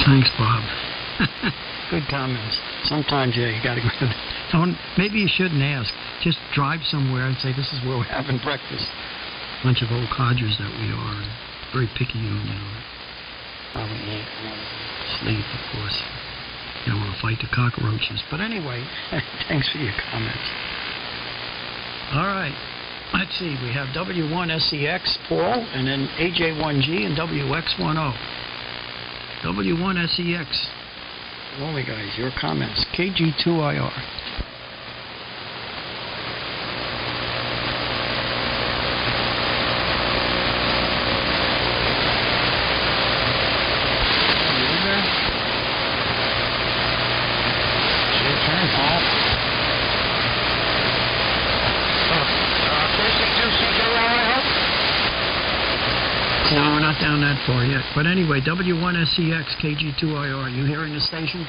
Thanks, Bob. Good comments. Sometimes, yeah, you got to go. Don't. Maybe you shouldn't ask. Just drive somewhere and say, "This is where we're having breakfast." Bunch of old codgers that we are, and very picky on, probably eat, sleep, of course. You don't want to fight the cockroaches. But anyway, thanks for your comments. All right. Let's see. We have W1SEX, Paul, and then AJ1G and WX10. W1SEX. Lonely guys, your comments. KG2IR. No, we're not down that far yet. But anyway, W1SEX, KG2IR. You hearing the station?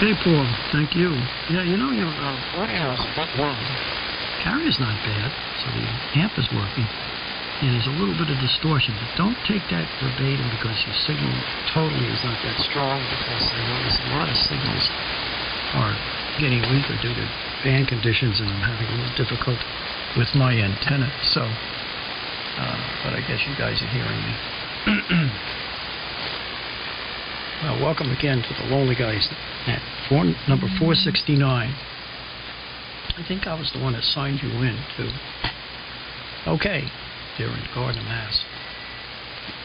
Okay, Paul. Thank you. Yeah, your audio is a bit low. Carrier's not bad, so the amp is working. And there's a little bit of distortion, but don't take that verbatim because your signal totally is not that strong, because I notice a lot of signals are getting weaker due to band conditions, and I'm having a little difficulty with my antenna. So, but I guess you guys are hearing me. Well, welcome again to the Lonely Guys at number 469. I think I was the one that signed you in, too. Okay, they're in Gardner, Mass.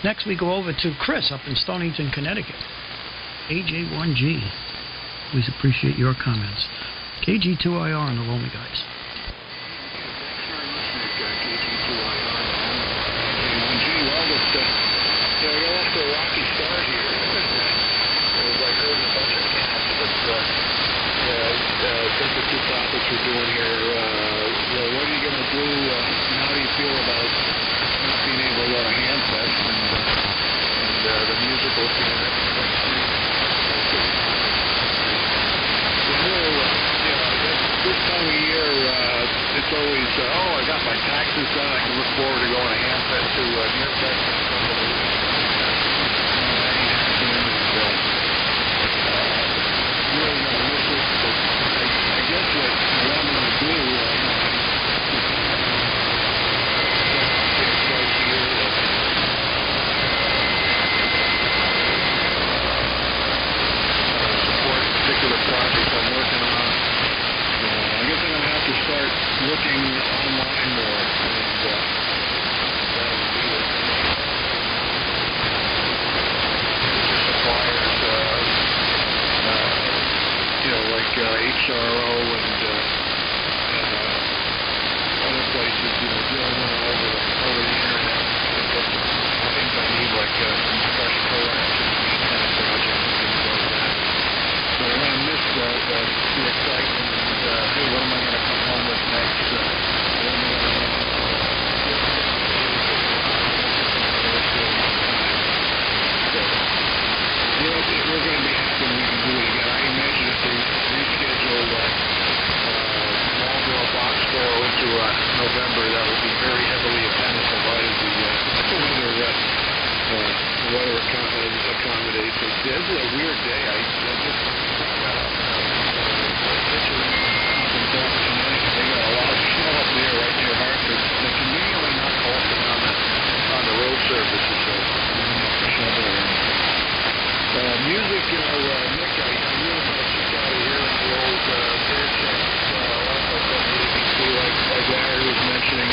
Next, we go over to Chris up in Stonington, Connecticut. AJ1G. Please appreciate your comments. KG2IR and the Lonely Guys. I think the two topics we're doing here, what are you going to do, and how do you feel about not being able to run a handset and the musical scene? This time of year, it's always, I got my taxes done, I can look forward to going a handset to Nearfest. Really going to miss it, but I guess what I'm going to do, support a particular project I'm working on. I guess I'm going to have to start looking online more, and that would be it. Suppliers, like HRO and other places, dealing over the internet. I've got some things I need, like some fresh coax and kind of thing. the excitement and, hey, what am I going to come home with next? We're going to be happy when we can do it again. I imagine if they reschedule Marlboro Boxborough into November, that would be very heavily attended, provided the weather accommodates. This is a weird day. I just got up tonight. They got a lot of snow up there right near Hartford. It's conveniently not posted on the road surfaces, so shovel or anything. Music, Nick, I really want to check out of here in the old Fairchild ABC, like Larry was mentioning.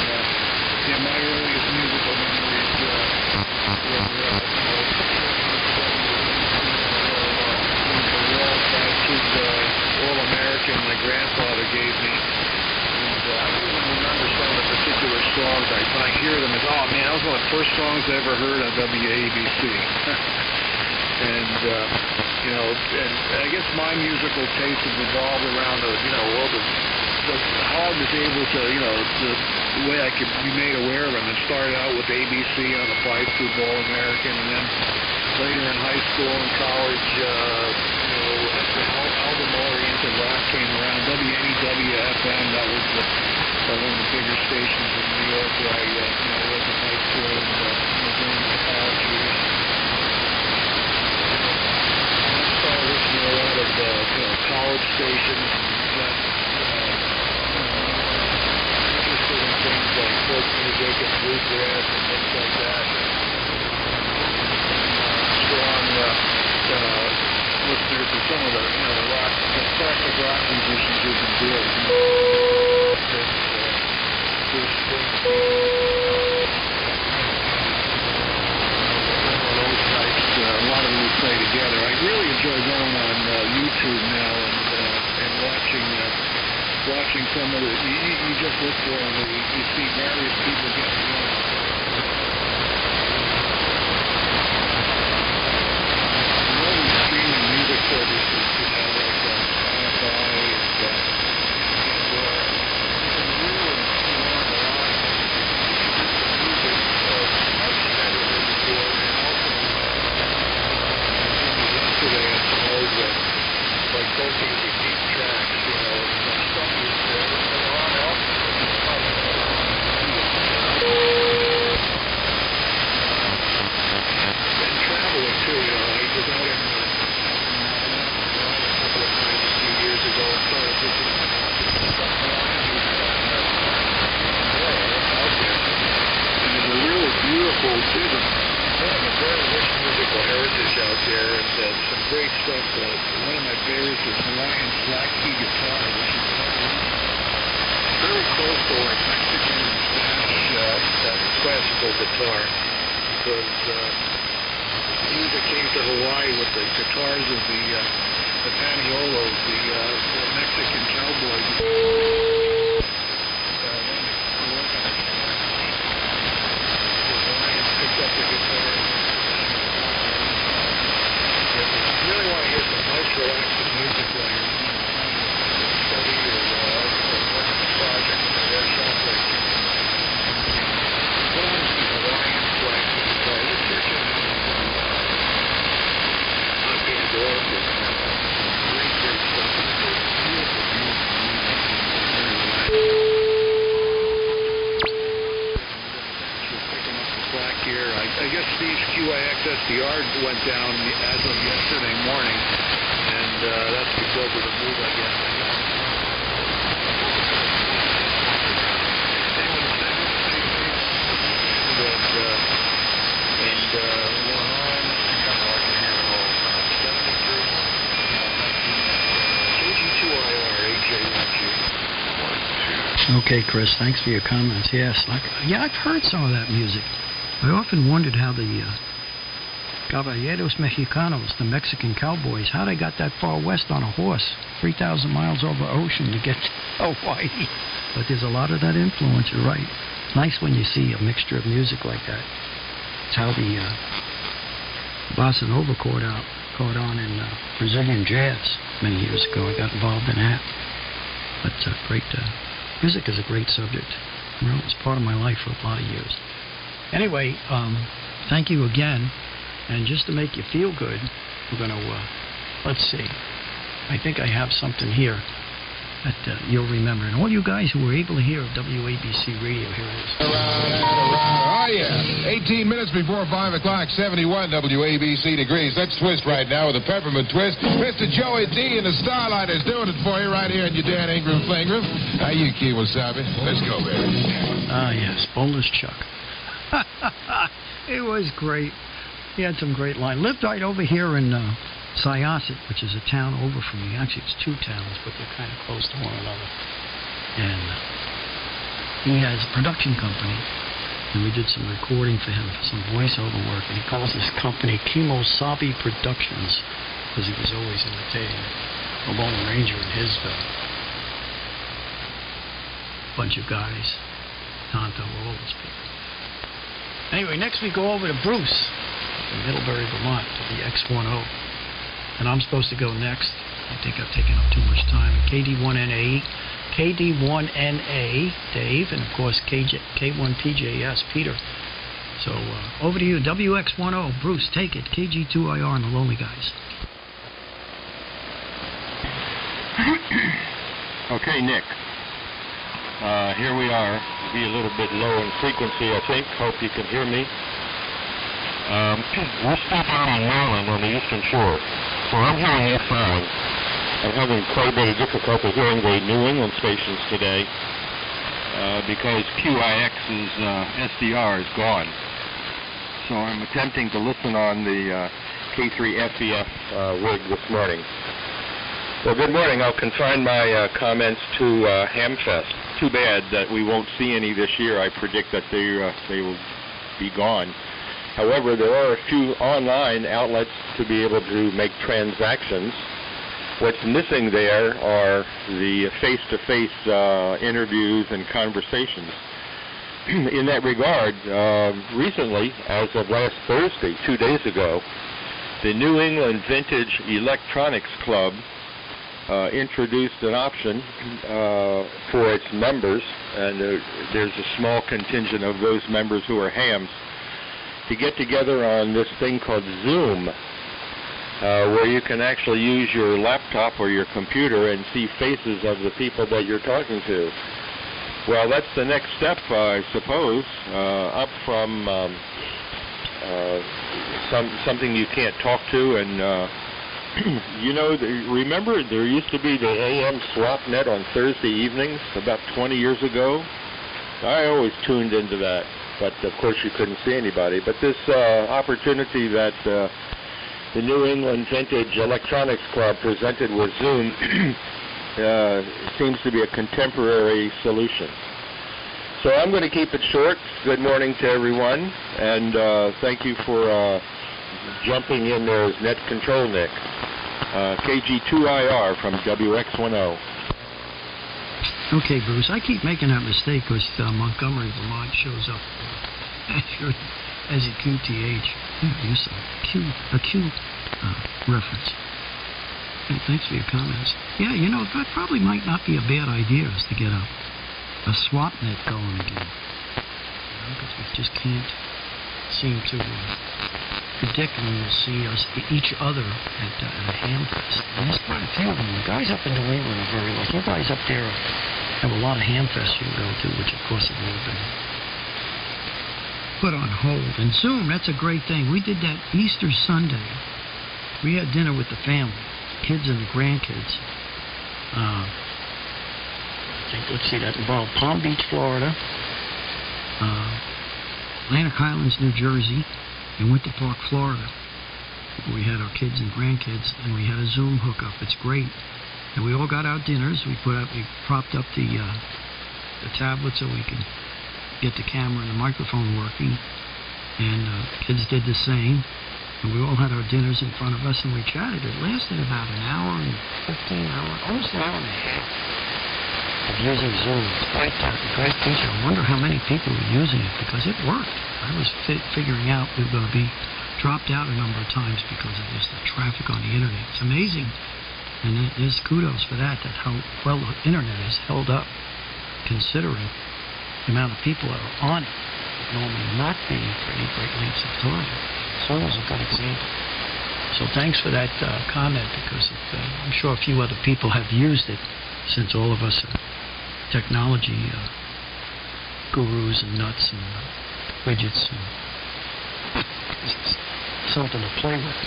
My earliest musical memories were All-American my grandfather gave me. And I don't even remember some of the particular songs. I hear them as, oh man, that was one of the first songs I ever heard on WABC. And, and I guess my musical taste has evolved around how I was able to, the way I could be made aware of them. It started out with ABC on the 5 through All-American, and then later in high school and college, album-oriented rock came around. WNEW-FM, that was one of the bigger stations in New York where I was in high school and during my college years. Listening to a lot of college stations, interested in things like folk music and bluegrass and things like that. Strong listeners to some of the classic rock musicians who've been doing Bruce Springsteen. A lot of them we play together. I really enjoy going on YouTube now and watching some of the. You just look for them. You see various people getting on. All these streaming music services, like Spotify and really learn a lot of music much better than before, and also. Yesterday I suppose like folk music, deep tracks, stuff is a lot else. And traveling too, I was out in a couple of times a few years ago and started visiting out there. And there's a really beautiful, a very rich musical heritage out there, and some great stuff. One of my favorites is Hawaiian flat key guitar, which is very close to like Mexican and Spanish classical guitar, because music came to Hawaii with the guitars of the Paniolos, the Mexican cowboys. Picked up the guitar. You really want to hear some nice, relaxing music while you're study or work on a project or their software. What else is Hawaiian flat key guitar? Let's search it on Pandora for great stuff. Beautiful music. Very relaxing. Here. I guess Steve's QIX SDR went down as of yesterday morning, and that's because of the move, I guess. Okay, Chris, thanks for your comments. Yes, I've heard some of that music. I often wondered how the Caballeros Mexicanos, the Mexican cowboys, how they got that far west on a horse, 3,000 miles over ocean to get to Hawaii. But there's a lot of that influence, you're right. It's nice when you see a mixture of music like that. It's how the bossa nova caught on in Brazilian jazz. many years ago. I got involved in that. But music is a great subject. You know, it's part of my life for a lot of years. Anyway, thank you again. And just to make you feel good, we're going to, let's see. I think I have something here that you'll remember. And all you guys who were able to hear WABC Radio, here it is. Oh, yeah. 18 minutes before 5 o'clock, 71 WABC degrees. Let's twist right now with a peppermint twist. Mr. Joey D and the Starlighters doing it for you right here on your Dan Ingram Flanger. How you, Key Wasabi? Let's go, baby. Ah, yes. Boneless Chuck. It was great. He had some great line. Lived right over here in Syosset, which is a town over from me. Actually, it's two towns, but they're kind of close to one another. And he has a production company, and we did some recording for him for some voiceover work. And he calls this company Kimosabi Productions, because he was always imitating a Lone Ranger in his bunch of guys. Tonto, all those people. Anyway, next we go over to Bruce in Middlebury, Vermont, to the X10. And I'm supposed to go next. I think I've taken up too much time. KD1NA, Dave, and of course K1PJS, Peter. So over to you, WX10, Bruce, take it. KG2IR and the Lonely Guys. Okay, Nick. Here we are. Be a little bit low in frequency, I think. Hope you can hear me. We're still down in Maryland on the eastern shore. So I'm hearing you fine. I'm having quite a bit of difficulty hearing the New England stations today because QIX's SDR is gone. So I'm attempting to listen on the K3FEF rig this morning. Well, good morning. I'll confine my comments to Hamfest. Too bad that we won't see any this year. I predict that they will be gone. However, there are a few online outlets to be able to make transactions. What's missing there are the face-to-face interviews and conversations. In that regard, recently, as of last Thursday, 2 days ago, the New England Vintage Electronics Club introduced an option for its members, and there's a small contingent of those members who are hams, to get together on this thing called Zoom, where you can actually use your laptop or your computer and see faces of the people that you're talking to. Well, that's the next step, I suppose, up from something you can't talk to. And, you know, remember there used to be the AM SwapNet on Thursday evenings about 20 years ago? I always tuned into that. But, of course, you couldn't see anybody. But this opportunity that the New England Vintage Electronics Club presented with Zoom seems to be a contemporary solution. So I'm going to keep it short. Good morning to everyone. And thank you for jumping in there as Net Control Nick. KG2IR from WX10. Okay, Bruce, I keep making that mistake because Montgomery, Vermont shows up as a QTH. Use a Q reference. Hey, thanks for your comments. Yeah, you know, that probably might not be a bad idea, is to get a SwapNet going again. Because we just can't seem to predict when we'll see us, each other at a Hamfest. And there's quite a few of them. The guys up in New England are very lucky. You guys up there have a lot of Hamfests you can go to, which of course have all been put on hold. And Zoom, that's a great thing. We did that Easter Sunday. We had dinner with the family, kids and the grandkids. I think, let's see, that involved Palm Beach, Florida, Atlantic Highlands, New Jersey, and Winter Park, Florida. We had our kids and grandkids, and we had a Zoom hookup. It's great. And we all got our dinners. We propped up the tablet so we could get the camera and the microphone working. And kids did the same. And we all had our dinners in front of us, and we chatted. It lasted about an hour and 15 hours, almost an hour and a half of using Zoom. It's quite a great feature. I wonder how many people were using it, because it worked. I was figuring out we were going to be dropped out a number of times because of just the traffic on the internet. It's amazing And there's kudos for that how well the internet is held up, considering the amount of people that are on it, normally not being for any great lengths of time. So it was a good example. So thanks for that comment, because I'm sure a few other people have used it, since all of us are technology gurus and nuts and widgets. And it's something to play with.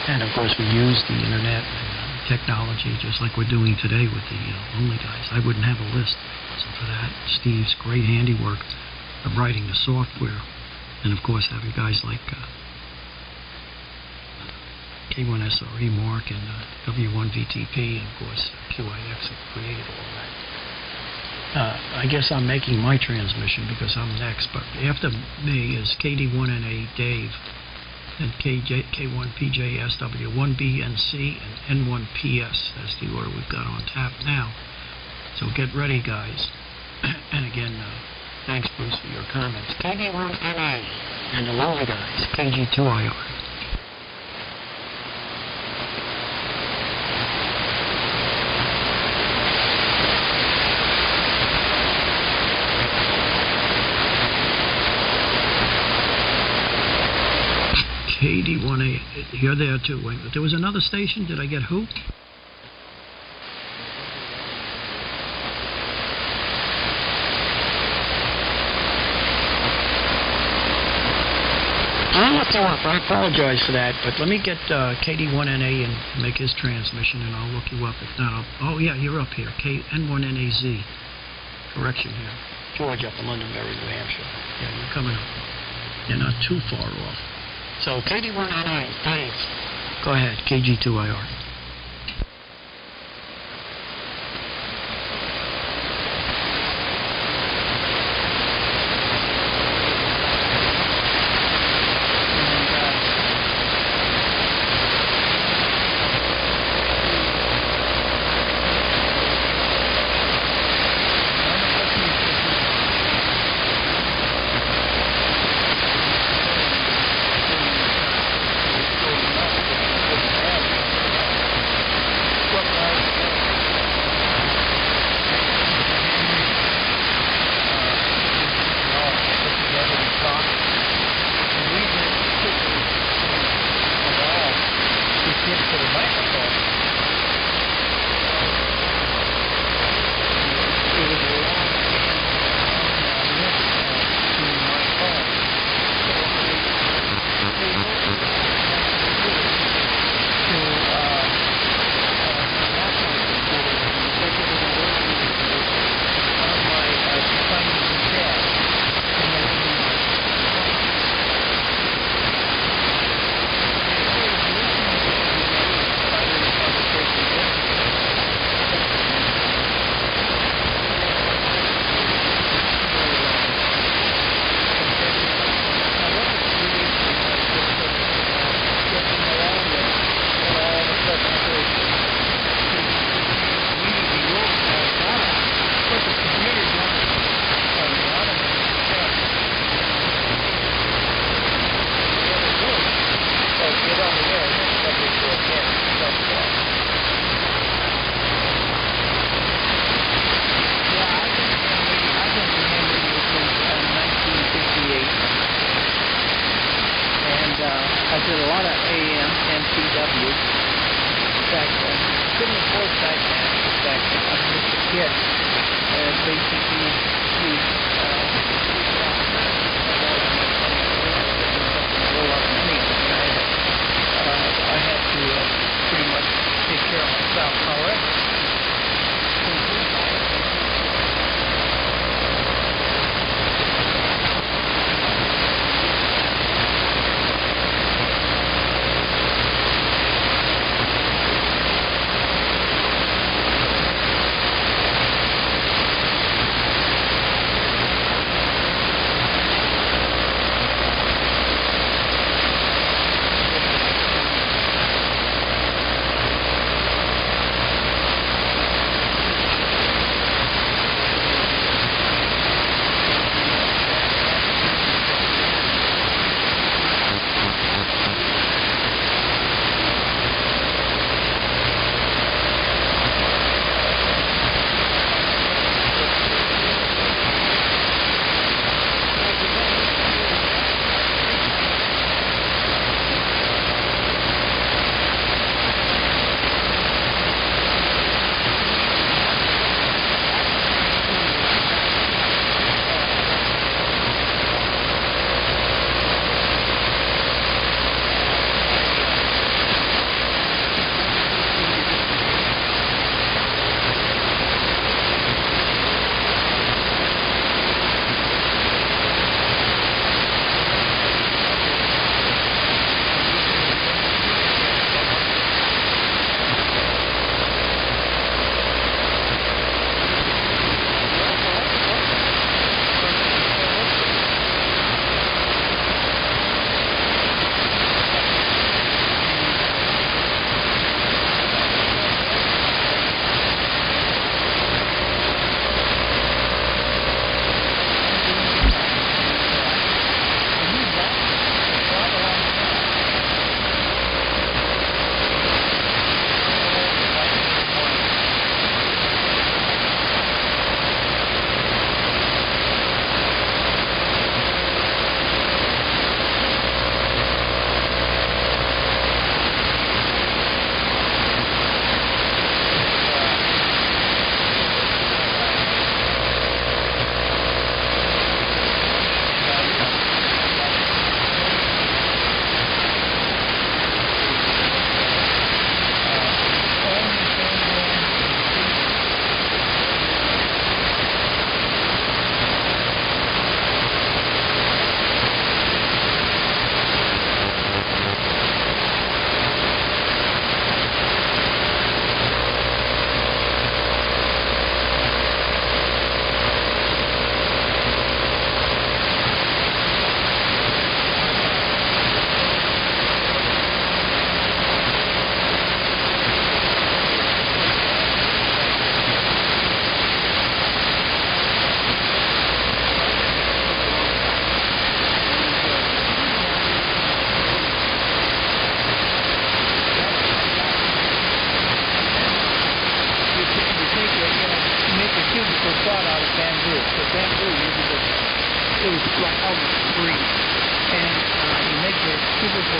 And of course we use the internet and technology just like we're doing today with the Lonely Guys. I wouldn't have a list. So for that, Steve's great handiwork of writing the software, and of course having guys like K1SRE Mark and W1VTP, and of course QIX have created all that. I guess I'm making my transmission because I'm next, but after me is KD1NA Dave, and K1PJSW, 1BNC, and N1PS. That's the order we've got on tap now. So get ready, guys. And again, thanks, Bruce, for your comments. KD1NA and the Lonely Guys, KG2IR. KD1A, you're there too. Wait, there was another station. Did I get who? I apologize for that, but let me get KD1NA and make his transmission, and I'll look you up. If not, oh yeah, you're up here. N1NAZ. Correction here. George up in Londonderry, New Hampshire. Yeah, you're coming up. You're not too far off. So KD1NA, thanks. Go ahead, KG2IR.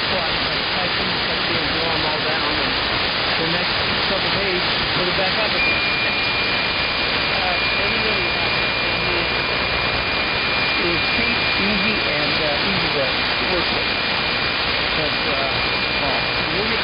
spot. As soon as I see them blow them all down, and the next couple days, put it back up again. Everybody is cheap, easy, and easy to work with. That's all. We'll get,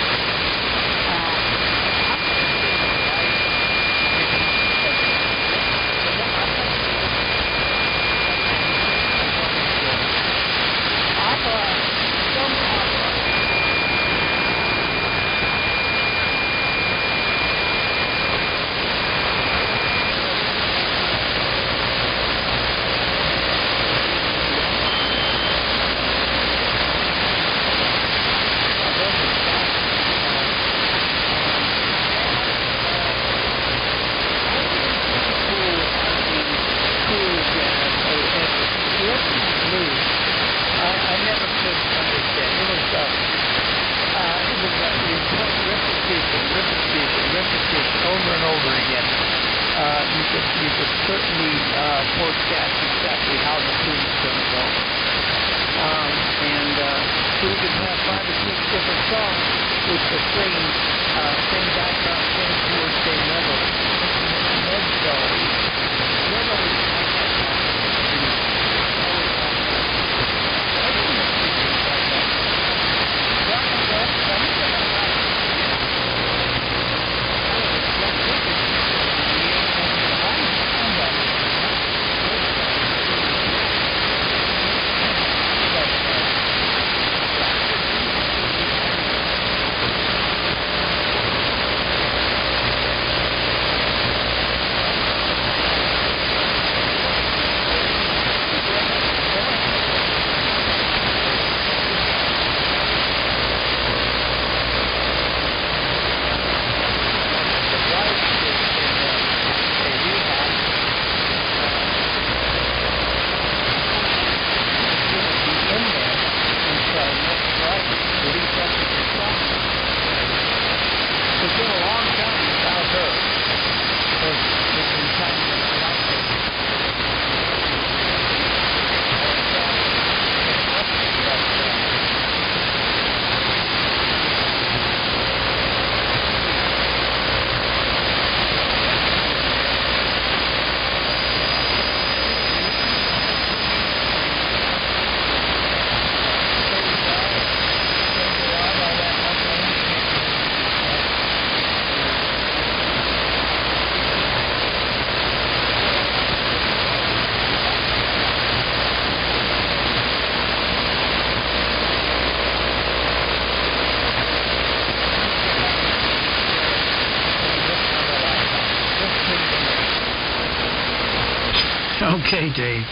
Okay, Dave.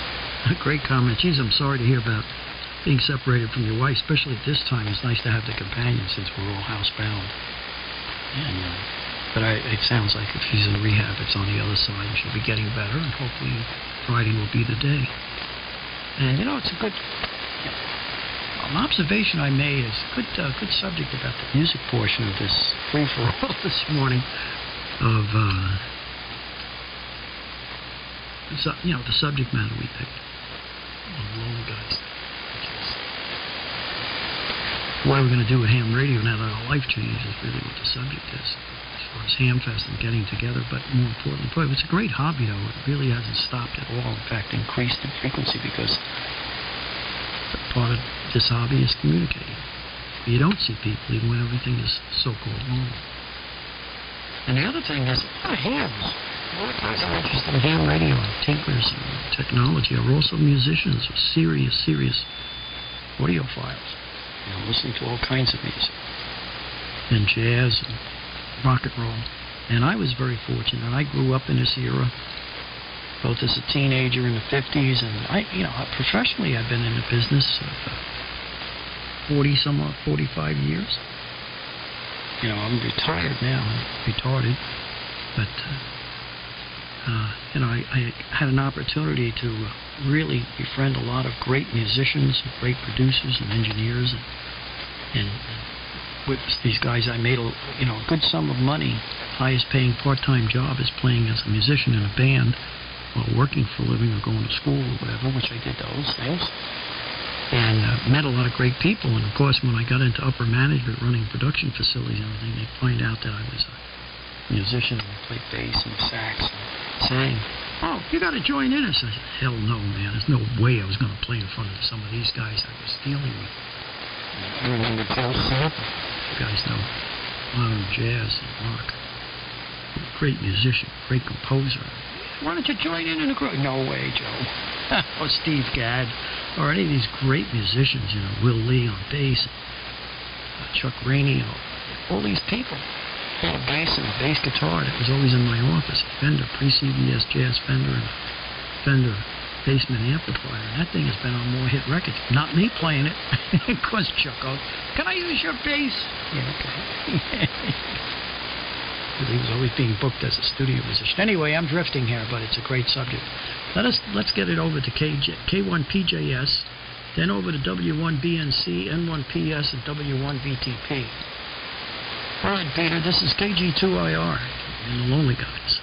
Great comment. Geez, I'm sorry to hear about being separated from your wife, especially at this time. It's nice to have the companion since we're all housebound. And, but it sounds like if she's in rehab, it's on the other side, and she'll be getting better, and hopefully Friday will be the day. And, you know, it's a good... an observation I made is a good subject about the music portion of this free-for-all this morning of... So, you know, the subject matter we picked on Lone Guys. What are we going to do with ham radio now that our life changes is really what the subject is, as far as Hamfest and getting together. But more importantly, boy, it's a great hobby, though. It really hasn't stopped at all. In fact, increased in frequency because part of this hobby is communicating. You don't see people even when everything is so-called normal. And the other thing is, hams. A lot of guys are interested in ham radio and tinkers and technology are also musicians with serious audiophiles. You know, listening to all kinds of music. And jazz and rock and roll. And I was very fortunate. I grew up in this era, both as a teenager in the 50s and professionally I've been in the business of 45 years. You know, I'm retired now, I'm retarded, but I had an opportunity to really befriend a lot of great musicians, great producers and engineers, and with these guys I made a good sum of money. Highest paying part-time job is playing as a musician in a band while working for a living or going to school or whatever, which I did those things. and met a lot of great people. And of course, when I got into upper management, running production facilities and everything, they find out that I was a musician and played bass and sax and sang. Oh, you got to join in. I said, hell no, man. There's no way I was going to play in front of some of these guys I was dealing with. You guys know modern jazz and rock. Great musician, great composer. Why don't you join in a group? No way, Joe. Or Steve Gadd, or any of these great musicians, you know, Will Lee on bass, Chuck Rainey, all these people. Had a bass and a bass guitar that was always in my office. Fender, pre-CBS jazz Fender, and Fender basement amplifier. And that thing has been on more hit records. Not me playing it. Of course, Chuck goes, can I use your bass? Yeah, okay. He was always being booked as a studio musician. Anyway, I'm drifting here, but it's a great subject. Let's get it over to K1PJS, then over to W1BNC, N1PS, and W1VTP. All right, Peter, this is KG2IR and the Lonely Guys.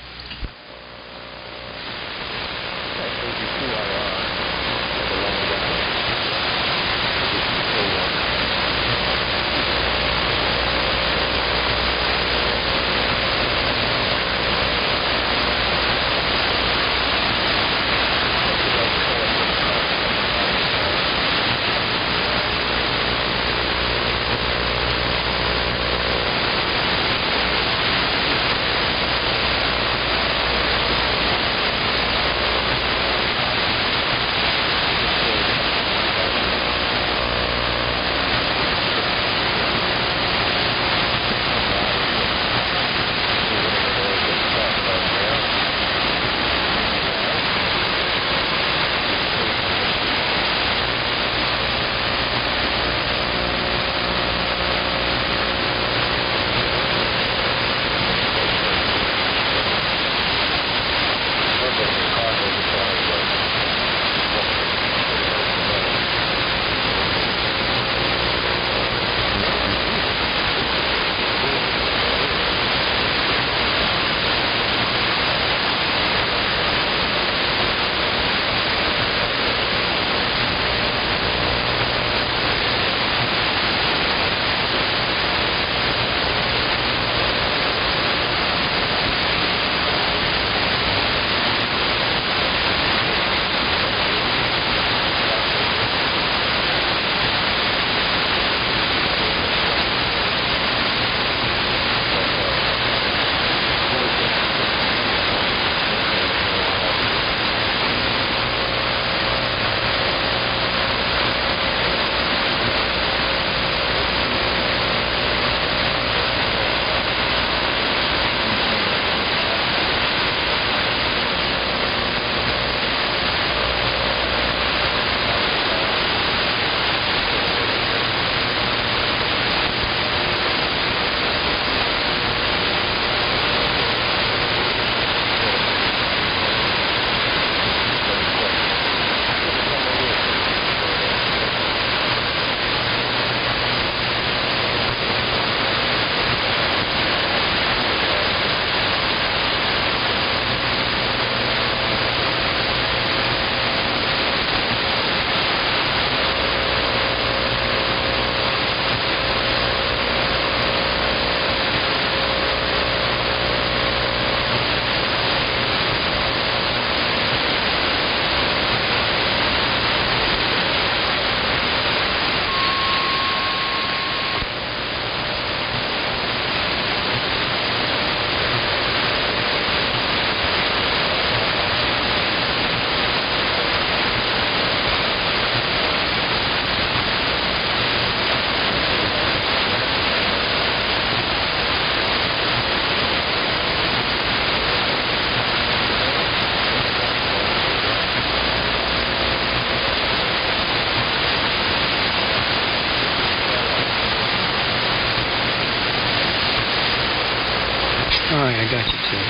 All right, I got you, too.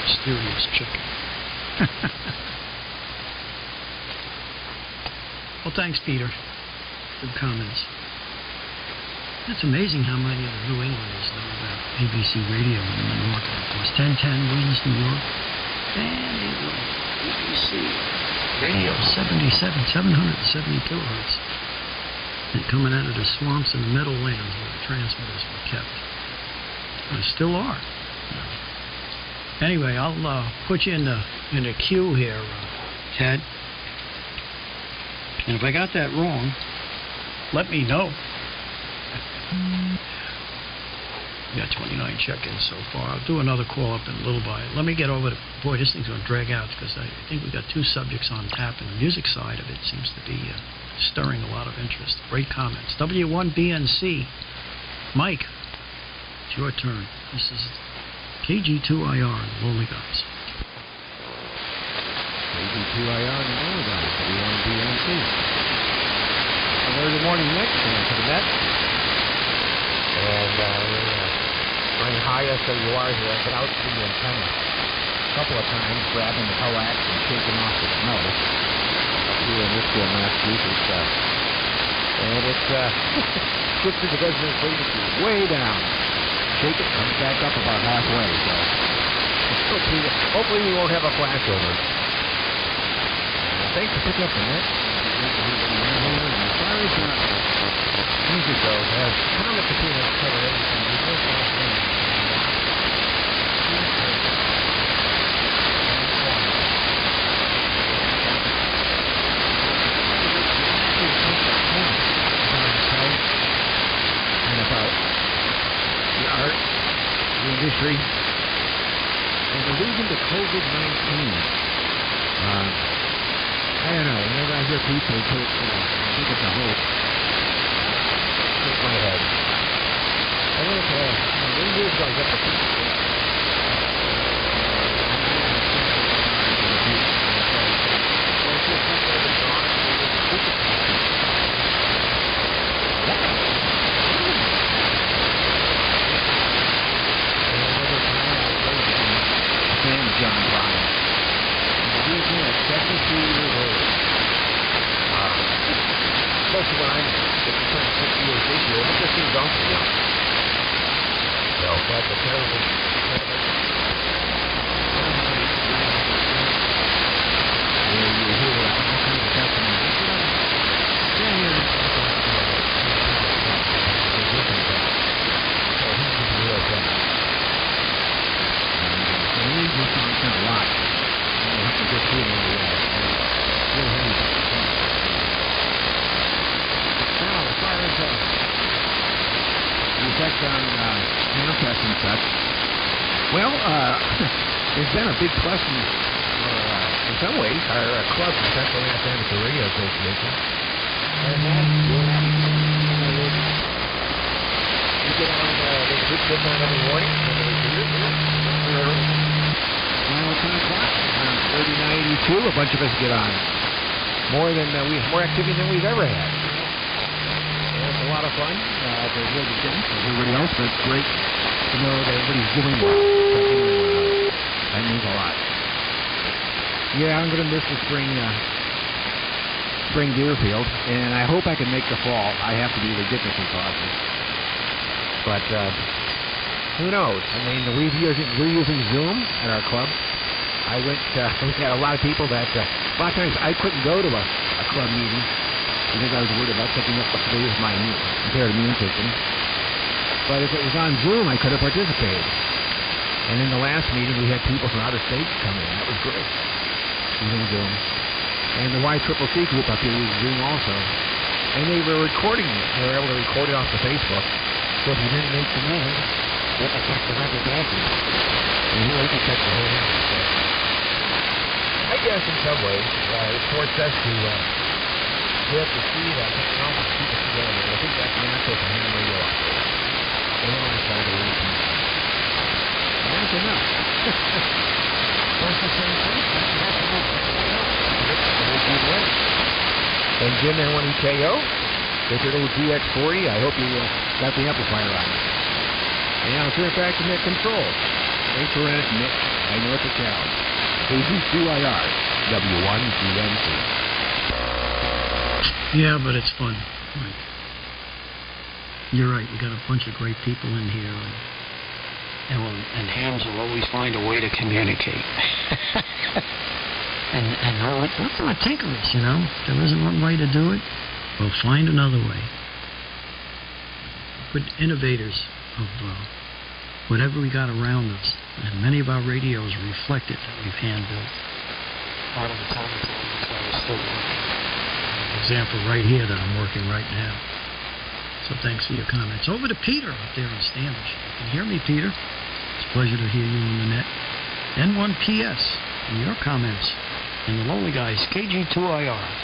Mysterious chicken. Well, thanks, Peter. Good comments. It's amazing how many of the New Englanders know about ABC Radio in the North. Of course, 1010 wins New York. And it will. BBC radio, 772 hertz. And coming out of the swamps and meadowlands where the transmitters were kept. And still are. Anyway, I'll put you in the queue here, Ted. And if I got that wrong, let me know. We got 29 check-ins so far. I'll do another call up in a little bit. Let me get over to... Boy, this thing's going to drag out because I think we got 2 subjects on tap, and the music side of it seems to be stirring a lot of interest. Great comments. W1BNC. Mike, it's your turn. This is KG2IR and the Lonely Guys. KG2IR and the Lonely Guys. W1BNC. Hello, good morning, Nick. To the Mets. And running high SWR here. I've been out to the antenna a couple of times, grabbing the coax and shaking off the snow here in Richfield, Massachusetts. And it's shifted the resident frequency way down. Shake it, comes back up about halfway. So hopefully we won't have a flashover. Thanks for picking up the net. As far as music goes, as Comet Katina has covered everything, we just lost him. And about the art, the industry, and the reason to COVID-19. I don't know. Whenever I hear people think it's a hoax, shake my head. I think many years ago I got the people. John Ryan. He's at 73 years old. Most of what I'm turning 60 years this year, that just seems awful young. So that's a terrible. Where you hear all kinds of testimony. A lot. We'll have to get through the now, as far as the effect on manifest and such, well, there's been a big question in some ways. Our club, the Central Amateur Radio Association, has had you get on the big trip on every morning. Now it's 10 o'clock. 3092, a bunch of us get on. More activity than we've ever had. And it's a lot of fun. There's really good for everybody else, but it's great to know that everybody's doing well. That means a lot. Yeah, I'm going to miss the spring Deerfield, and I hope I can make the fall. I have to be ridiculously cautious. But who knows? I mean, we're using Zoom at our club. I went. We had a lot of people that a lot of times I couldn't go to a club meeting because I was worried about picking up my impaired immune system. But if it was on Zoom, I could have participated. And in the last meeting, we had people from out of state come in. That was great. Using Zoom. And the YCCC group up here used Zoom also. And they were recording it. They were able to record it off the Facebook. So if you didn't make the name, you have to catch the record dancing. And here we can catch the whole thing. I guess in some ways, it forced us to have to see that technology keep us together. I think that's natural for human radio operators. They don't understand the way people. And that's enough. That's the same thing. That's enough. And Jim N1EKO, with your little GX40, I hope you got the amplifier on. And I'll turn it back to Nick Control. Thanks for it, Nick. I know it's a challenge. KG2IR, W1GNC. Yeah, but it's fun. Right. You're right. We got a bunch of great people in here, and Hams will always find a way to communicate. And let's not tinker this, you know. There isn't one way to do it. We'll find another way. Good innovators of whatever we got around us. And many of our radios reflect it that we've hand-built. A lot of the time it's that's why we're still working. Example right here that I'm working right now. So thanks for your comments. Over to Peter up there in Standish. You can hear me, Peter. It's a pleasure to hear you on the net. N1PS, and your comments. And the Lonely Guys, KG2IR.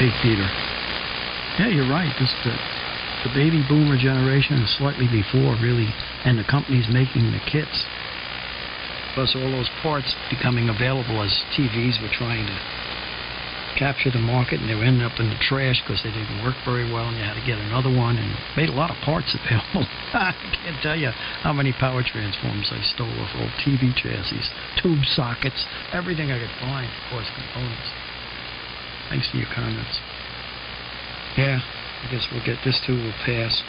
Hey, Peter. Yeah, you're right. The baby boomer generation and slightly before, really, and the companies making the kits. Plus all those parts becoming available as TVs were trying to capture the market, and they were ending up in the trash because they didn't work very well, and you had to get another one, and made a lot of parts available. I can't tell you how many power transformers I stole off old TV chassis, tube sockets, everything I could find, of course, components. Thanks for your comments. Yeah, I guess we'll get this too, we'll pass.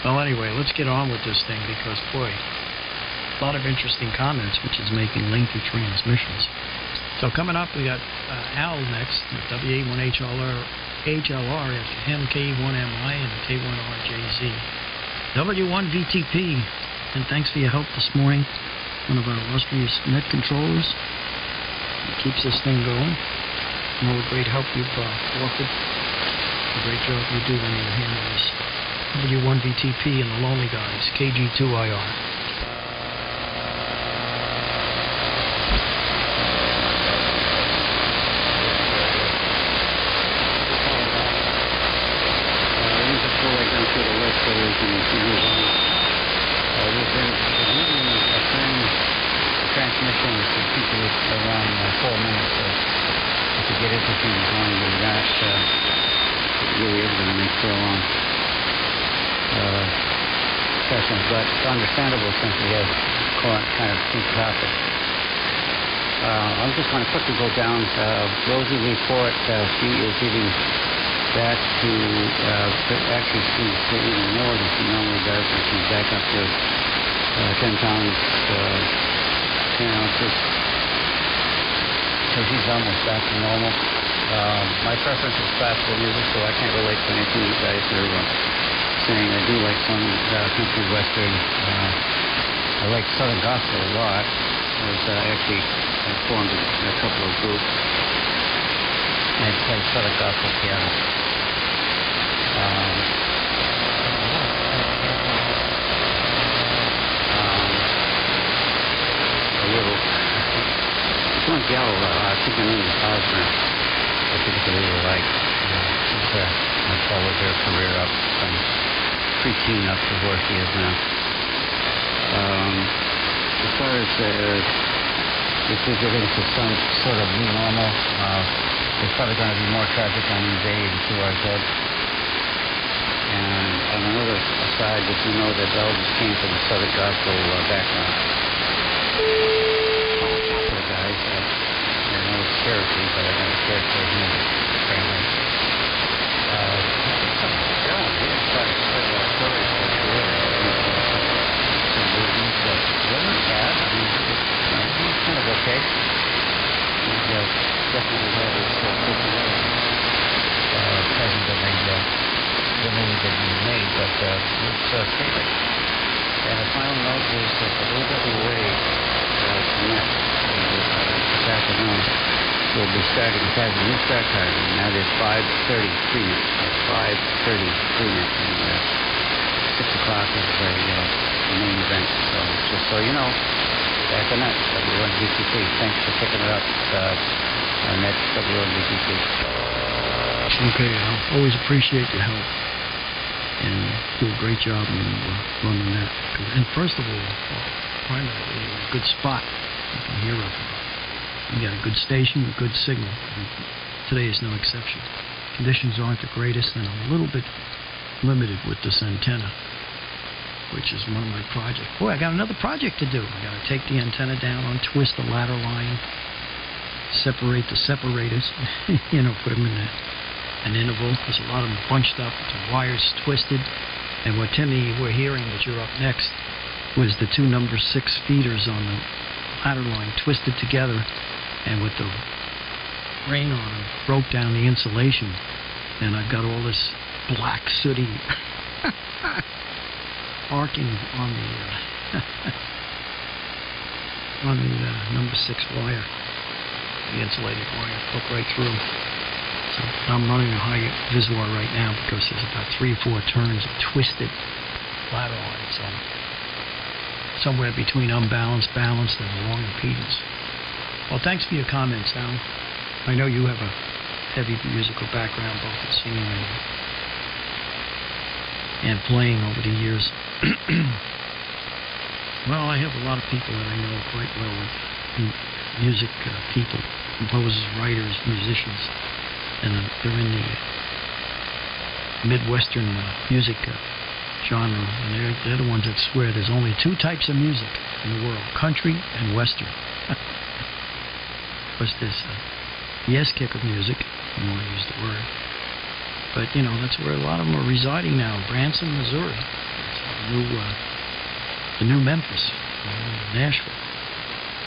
Well, anyway, let's get on with this thing because, boy, a lot of interesting comments, which is making lengthy transmissions. So coming up, we got Al next, WA1HLR after him, K1MI, and K1RJZ. W1VTP, and thanks for your help this morning. One of our illustrious net controllers. It keeps this thing going. And all the great help you've offered. The great job you do when you handle this. W1VTP and the Lonely Guys, KG2IR. Transmissions to people around 4 minutes. If you get interested in going to that, it really is going to make for a long session. But it's understandable since we have kind of two topics. I'm just going to quickly go down. Rosie report, she is hitting back to, actually she's even more than she normally does, and she's back up to 10 pounds. 10 ounces. So he's almost back to normal. My preference is classical music, so I can't relate to anything you guys are saying. I do like some country western. I like Southern gospel a lot. I was actually formed a couple of groups and played Southern gospel piano. One gal, I think her name is Osmer, I particularly like. I followed her career up from pre-teen up to where she is now. As far as if we get into some sort of new normal, there's probably going to be more traffic on these A82RZ. And on another side, did you know that Elvis came from the Southern Gospel background? Cherokee, but I don't care for him, apparently. He started to tell a lot of stories about career. Some movies that wasn't bad. I mean, he's kind of okay. He's definitely had his personality. Hasn't been the movie that he made, but it's favorite. And the final note is a little bit away tonight. This afternoon. We'll be starting, it has a new start time, and that is 5:30 pre-net. That's 5:30 pre-net, and 6 o'clock is the main event. So just so you know, after that, W1VTP. Thanks for picking it up on that W1VTP. Okay, I always appreciate your help, and do a great job in running that. And first of all, primarily, a good spot. You can hear it. You got a good station, a good signal. And today is no exception. Conditions aren't the greatest, and I'm a little bit limited with this antenna, which is one of my projects. Boy, I got another project to do. I got to take the antenna down, untwist the ladder line, separate the separators, put them in an interval. There's a lot of them bunched up, the wires twisted. And what Timmy, we're hearing that you're up next, was the two number 6 feeders on the ladder line twisted together. And with the rain on them, broke down the insulation, and I've got all this black sooty arcing on the number 6 wire, the insulated wire, hooked right through. So I'm running a high Visor right now because there's about 3 or 4 turns of twisted ladder line, so somewhere between unbalanced, balanced, and long impedance. Well, thanks for your comments, Al. I know you have a heavy musical background, both in singing and playing over the years. Well, I have a lot of people that I know quite well, music people, composers, writers, musicians, and they're in the Midwestern music genre, and they're the ones that swear there's only two types of music in the world, country and Western. What's this? The S-kick of music, if you want to use the word. But, you know, that's where a lot of them are residing now, Branson, Missouri. It's the new Memphis, Nashville.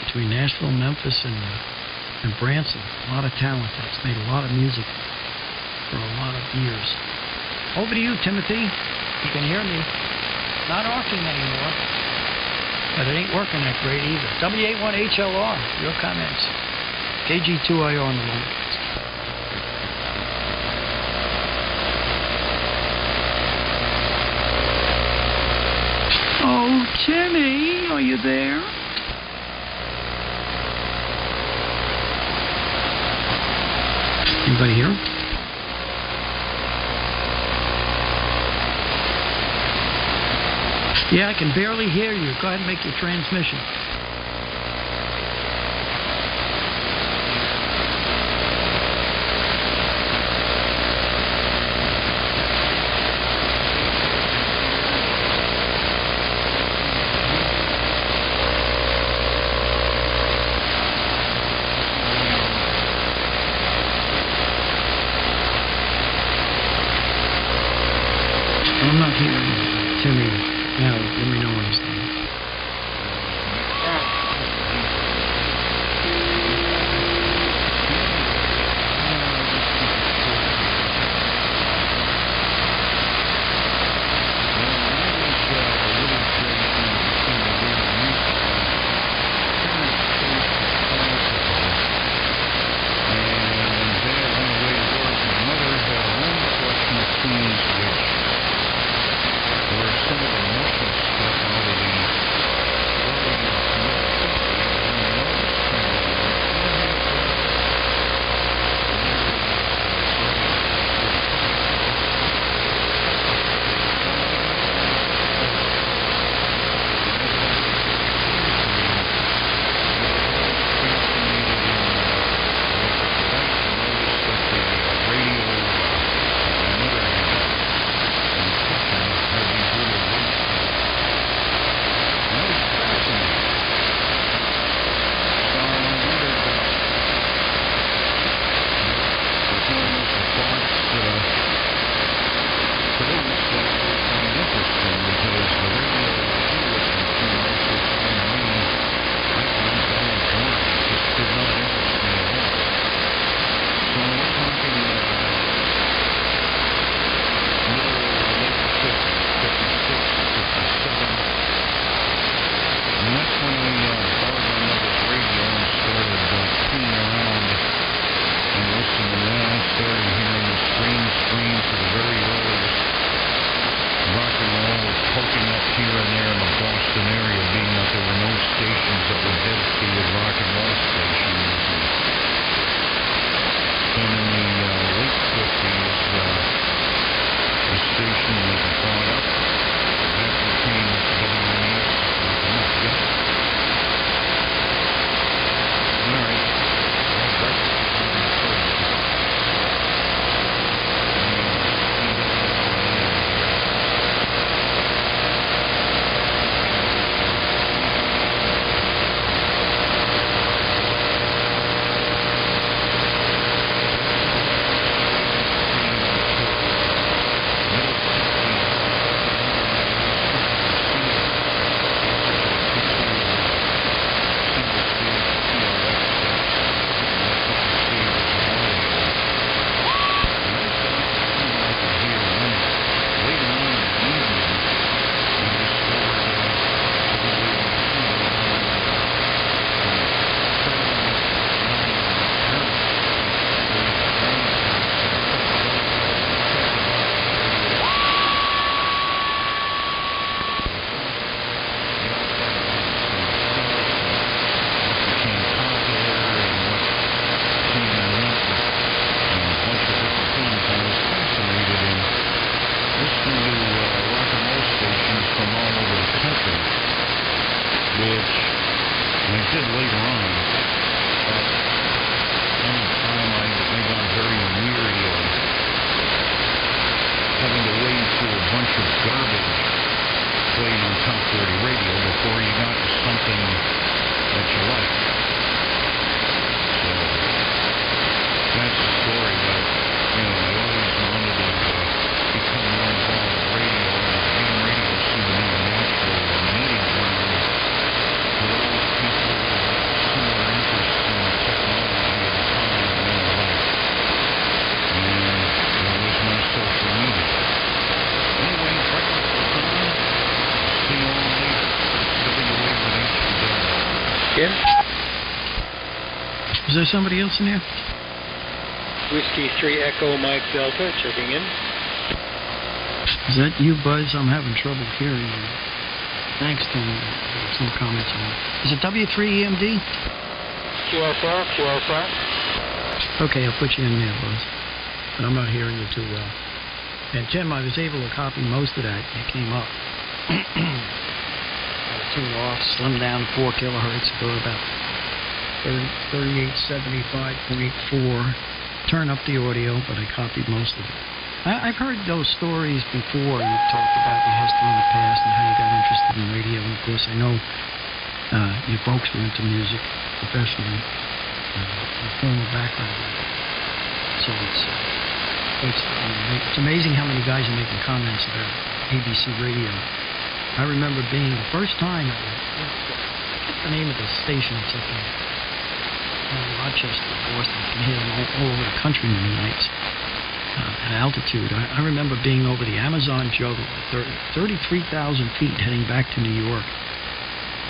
Between Nashville, Memphis, and Branson, a lot of talent that's made a lot of music for a lot of years. Over to you, Timothy. You can hear me. Not arcing anymore, but it ain't working that great either. W81HLR, your comments. KG2IO on the line. Oh, Timmy, are you there? Anybody here? Yeah, I can barely hear you. Go ahead and make your transmission. I'm not hearing Timmy. Now, let me know when he's done. said later on that any time I got very weary of having to wade through a bunch of garbage played on Top 40 radio before you got to something that you like. So that's the story, but you know, I always wanted to become more involved with radio, and AM radio seemed to be a natural meeting ground with all the people with similar interests in technology at the time in their life. And there was no social media. Anyway, breakfast is on. See you all later. Jim? Is there somebody else in there? Whiskey 3 Echo Mike Delta checking in. Is that you, Buzz? I'm having trouble hearing you. Thanks, Tony. Some comments on it. Is it W3EMD? QSR. Okay, I'll put you in there, Buzz. But I'm not hearing you too well. And Jim, I was able to copy most of that. It came up. Tune off, slim down 4 kilohertz, go to about 3875.4. Turn up the audio, but I copied most of it. I've heard those stories before. You talked about your history in the past and how you got interested in radio. And of course, I know you folks were into music professionally, former background. So it's amazing how many guys are making comments about ABC radio. I remember being the first time, what's the name of the station? It's up in Rochester, Boston. You can hear them all over the country many nights at altitude. I remember being over the Amazon jungle at 33,000 feet heading back to New York.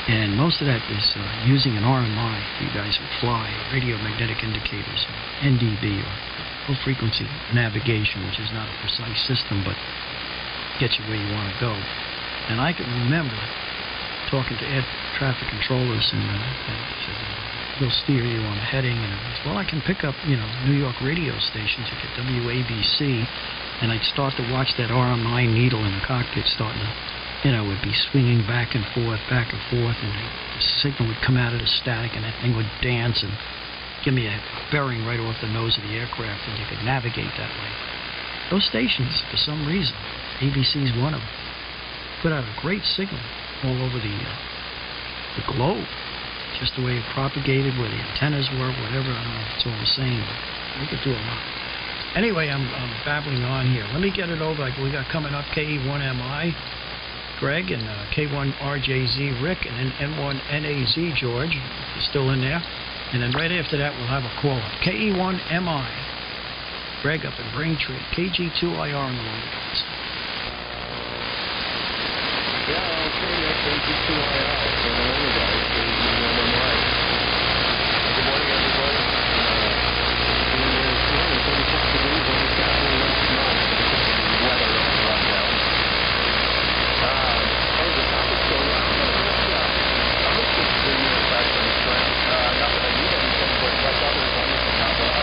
And most of that was using an RMI. You guys would fly, radio magnetic indicators, NDB, or low frequency navigation, which is not a precise system, but gets you where you want to go. And I can remember talking to air traffic controllers, and said, we'll steer you on the heading. And I said, well, I can pick up, New York radio stations. You get WABC, and I'd start to watch that RMI needle in the cockpit starting to, would be swinging back and forth, and the signal would come out of the static, and that thing would dance and give me a bearing right off the nose of the aircraft, and you could navigate that way. Those stations, for some reason, ABC's one of them, put out a great signal all over the globe. Just the way it propagated, where the antennas were, whatever. I don't know if it's all the same, but we could do a lot. Anyway, I'm babbling on here. Let me get it over. We got coming up KE1MI, Greg, and K1RJZ, Rick, and then N1NAZ, George, is still in there. And then right after that, we'll have a call up. KE1MI, Greg up in Braintree, KG2IR on the line. Yeah, okay, that's KG2IR. Good morning, everybody. Weather rundown. The topic, so I'm going to switch the manufacturing trend. Not that I need anything, but like others, I'm just a top of the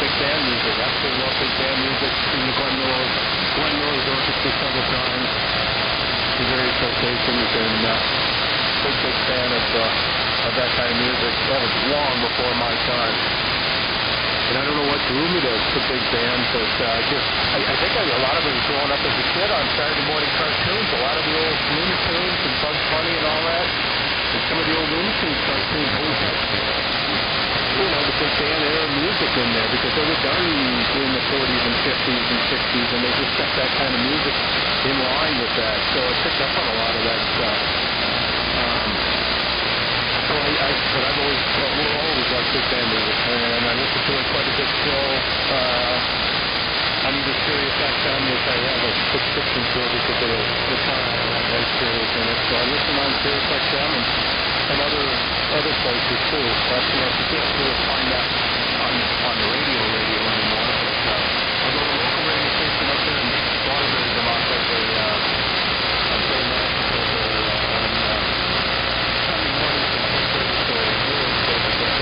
big band music. I absolutely love big band music. Seen the Glenn Miller's Orchestra several times. To various locations, and big fan of that kind of music. That was long before my time. And I don't know what drew me to big band, but I think a lot of it was growing up as a kid on Saturday morning cartoons. A lot of the old Looney Tunes and Bugs Bunny and all that. And some of the old Looney Tunes cartoons always had, the big band era music in there because they were done in the 40s and 50s and 60s, and they just kept that kind of music in line with that. So I picked up on a lot of that stuff. But I've always liked big band music, and I listen to it quite a bit still. I'm either Sirius XM, which I have a subscription to because of the time I had Sirius in it. So I listen on Sirius XM and other places too. But you can't really find that on the radio anymore. But I go to a local radio station up there in Waterbury, Vermont, that they play matches over on Sunday mornings and 6:30 to noon. So they get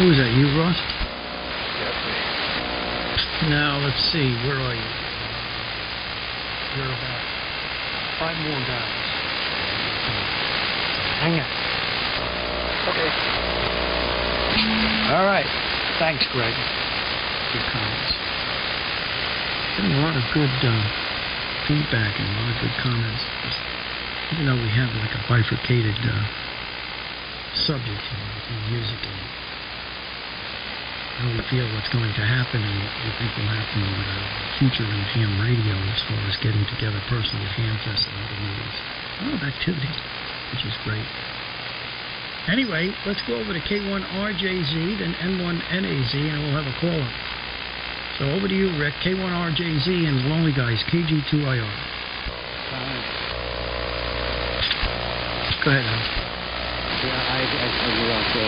Who is that, you, Ross? Yes, me. Now, let's see, where are you? You're about 5 more guys. Hang on. Okay. All right. Thanks, Greg. Good comments. Getting a lot of good feedback and a lot of good comments. Even though we have like a bifurcated subject between music and how we feel what's going to happen and what we think will happen with the future of ham radio as far as getting together personally at Hamfest and other meetings. A lot of activity, which is great. Anyway, let's go over to K1RJZ, then N1NAZ, and we'll have a caller. So over to you, Rick. K1RJZ and Lonely Guys, KG2IR. Go ahead, Al. Yeah, I do also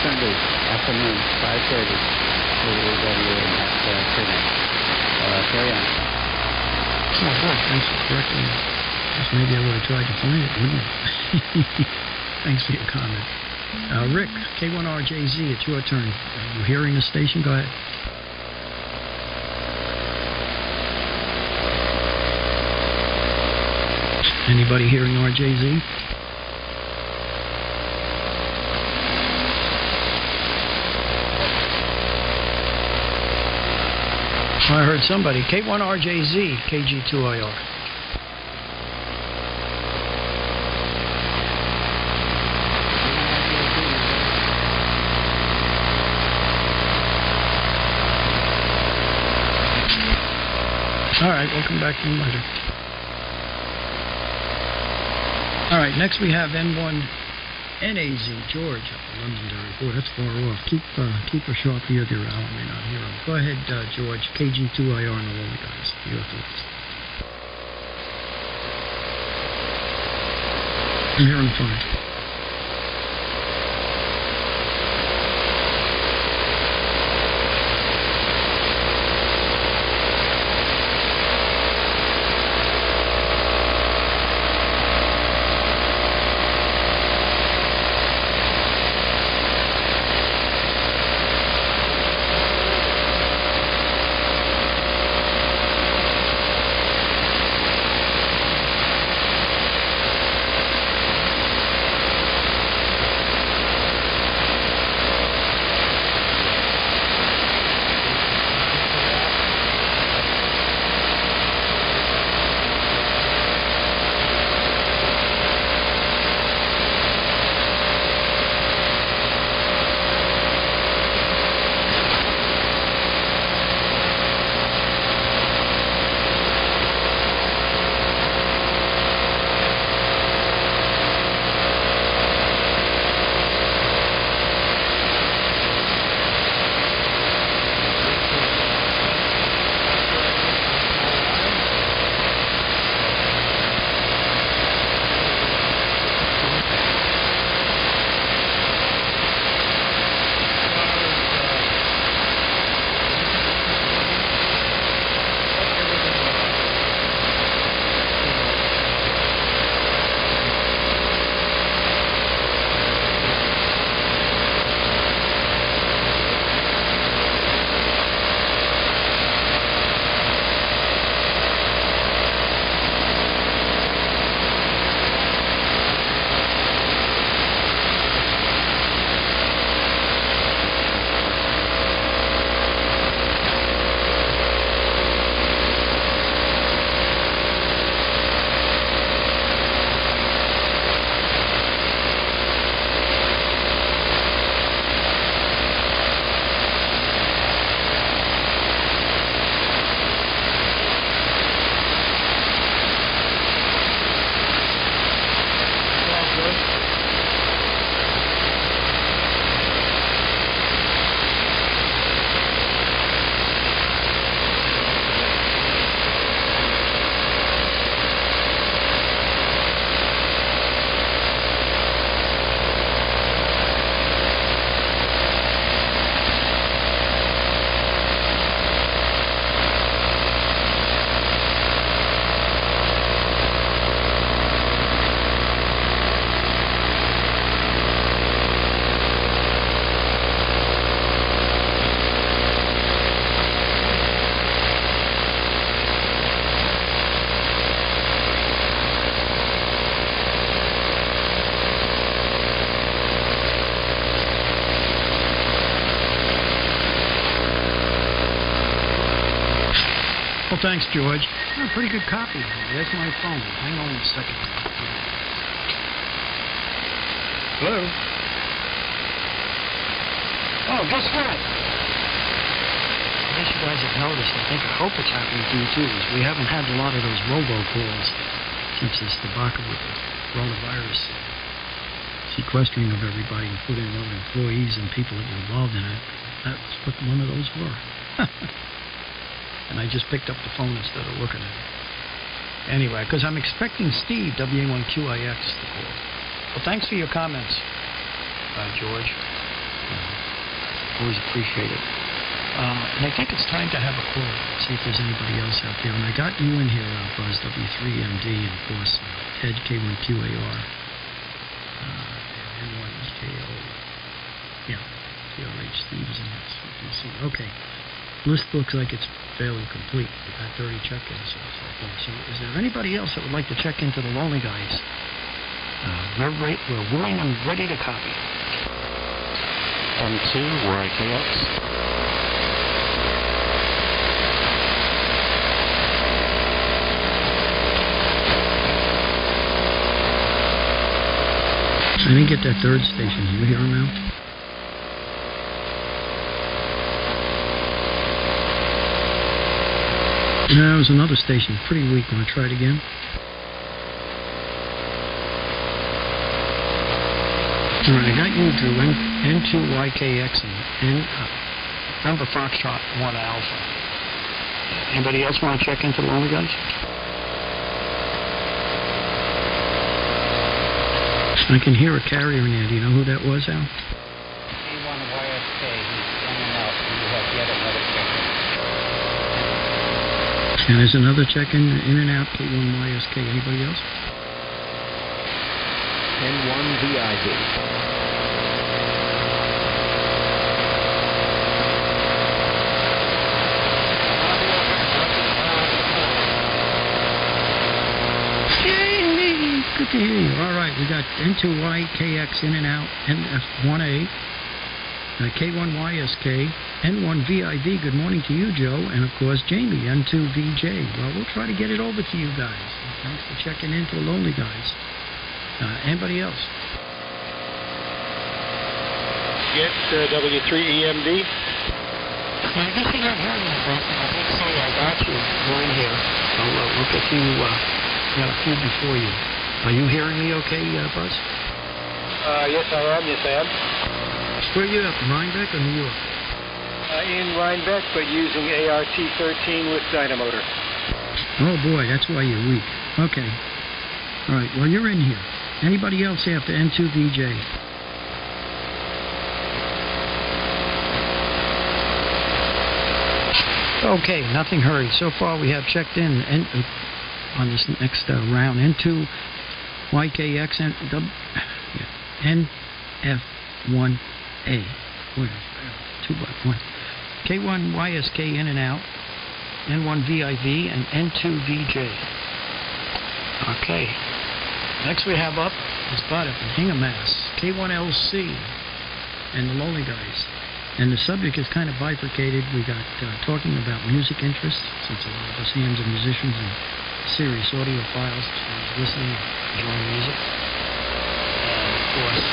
Sunday afternoon, 5:30, WWNet tonight. Carry on. Oh, good. Thanks for correcting me. Guess maybe I would have tried to find it, wouldn't I? Thanks for your comment. Rick, K1RJZ, it's your turn. Are you hearing the station? Go ahead. Anybody hearing RJZ? I heard somebody. K1RJZ, KG2IR. All right, we'll come back to you later. All right, next we have N1NAZ, George, up in Londonderry. Boy, that's far off. Keep a sharp ear there, Al. I may not hear him. Go ahead, George. KG2IR and the Lonely Guys. Your thoughts. I'm hearing fine. Well, thanks, George. Oh, pretty good copy. There's my phone. Hang on a second. Hello? Oh, guess what? I guess you guys have noticed. I hope it's happening to you, too, is we haven't had a lot of those robocalls since this debacle with the coronavirus sequestering of everybody and putting all the employees and people that were involved in it. That's what one of those were. And I just picked up the phone instead of looking at it. Anyway, because I'm expecting Steve, WA1QIX, to call. Well, thanks for your comments, George. Always appreciate it. And I think it's time to have a call, see if there's anybody else out there. And I got you in here, Buzz W3MD, and of course, Ted K1QAR, and N1EKO. Yeah, TRH Steve is in this. Okay. List looks like it's fairly complete. We've had 30 check-ins so far. So is there anybody else that would like to check into the Lonely Guys? We're willing and ready to copy. M2, YKX. I didn't get that third station. Do you hear him now? No, it was another station. Pretty weak. Want to try it again? All right, I got you, Drew. N2YKX and November Foxtrot 1 Alpha. Anybody else want to check into the Lonely Guys? I can hear a carrier in there. Do you know who that was, Al? K1YSK. He's in and out. You have yet another check-in. And there's another check-in in and out, K1YSK. Anybody else? N1VID. Good to hear you. All right, we got N2YKX in and out, NF1A, K1YSK, N1VIV. Good morning to you, Joe, and of course Jamie, N2VJ. Well, we'll try to get it over to you guys. Thanks for checking in to the Lonely Guys. Anybody else? Get W3EMD. I guess you're not hearing me, Vincent. I did say I got you. You're in here. So we'll get you, got a few before you. Are you hearing me okay, Buzz? Yes, I am. Yes, I am. Where are you at, Rhinebeck or New York? In Rhinebeck, but using ART-13 with Dynamotor. Oh, boy, that's why you're weak. Okay. All right, well, you're in here. Anybody else after N2VJ? Okay, nothing heard. So far, we have checked in on this next round. N2YKX and NF1A. 2x1. K1YSK in and out. N1VIV and N2VJ. Okay. Next we have up is Bud up in Hinghamass. K1LC and the Lonely Guys. And the subject is kind of bifurcated. We got talking about music interests, since a lot of us hams are musicians and serious audiophiles, listening and enjoying music. And of course,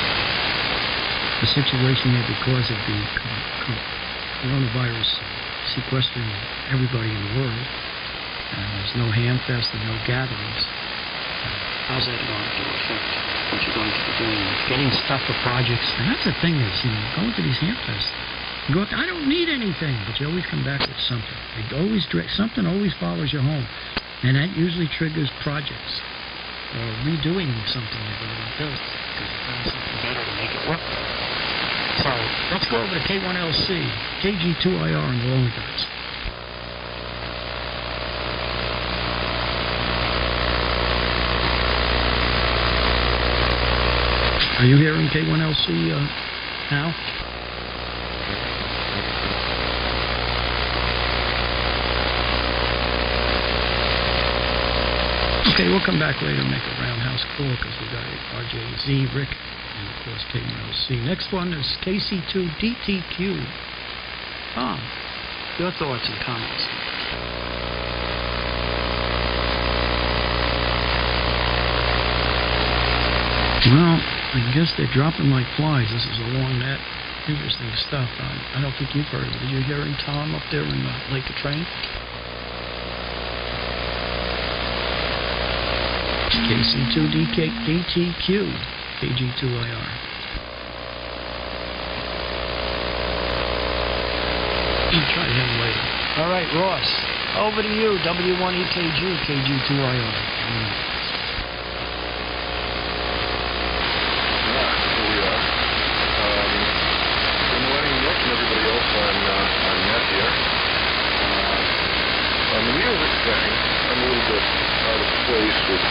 the situation here because of the coronavirus sequestering everybody in the world. There's no ham fest and no gatherings. How's that going to affect what you're going to be doing? Getting stuff for projects. And that's the thing is, going to these ham fests, you go, I don't need anything, but you always come back with something. Something always follows you home. And that usually triggers projects. Or redoing something you've already built. Because you found something better to make it work. So, let's go over to K1LC, KG2IR, and the Lonely Guys. Are you hearing K1LC now? Okay, we'll come back later and make a roundhouse call because we got RJZ, Rick, and of course K1LC. Next one is KC2DTQ. Tom, your thoughts and comments. Well, I guess they're dropping like flies. This is along that interesting stuff. I don't think you've heard of it. Did you hear him, Tom, up there in Lake of Train? KC2DTQ, KG2IR. I'll try him later. All right, Ross, over to you. W1EKG, KG2IR. On the music thing, I'm a little bit out of place with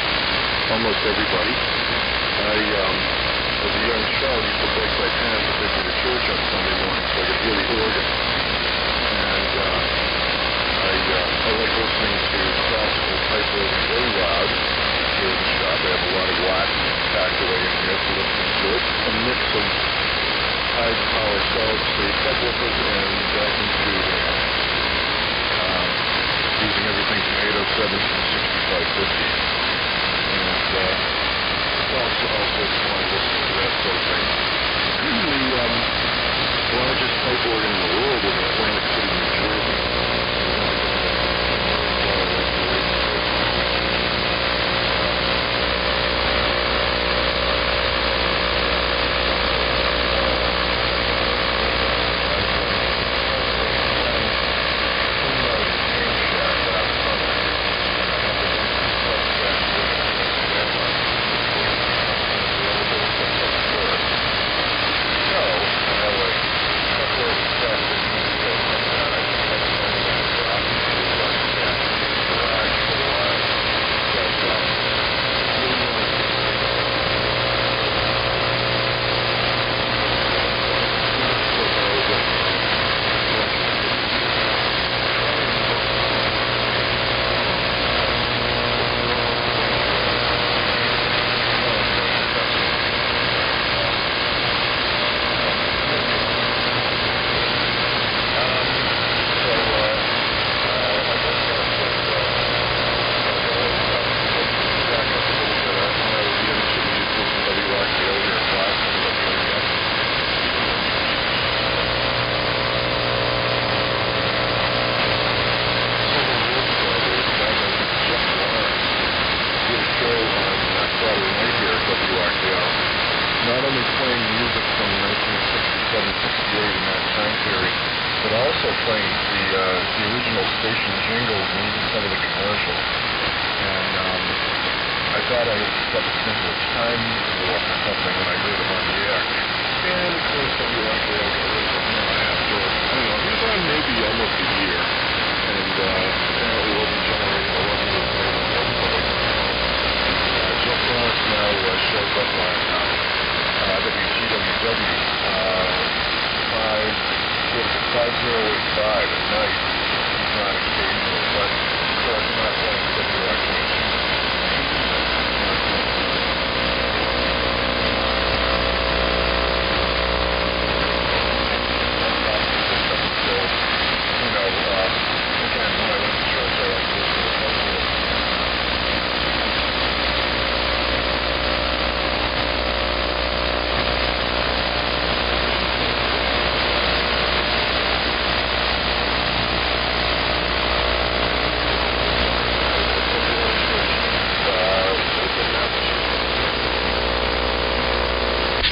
almost everybody. As a young child, used to break my pants and take me to church on Sunday morning so I could hear the organ. And I like listening to classical type organ very loud here in the shop. I have a lot of watts packed away in here for listening to it. A mix of high power solid state subwoofers and vacuum tube amps. Using everything from 807 to 6550. And also fun listening to that sort of thing. The largest pipe organ in the world is in Atlantic City, New Jersey. Not only playing music from 1967-68 in that time period, but also playing the original station jingles and even some of the commercials. And I thought I had stuck it into a time warp or something when I heard him on the air. And of course, WRKL got rid of him after, I don't know, he was on maybe almost a year. And apparently wasn't generating a lot of Jeff Lawrence now shows up on WGWW 5085 at night. He's not occasional, but of course not playing WRKG.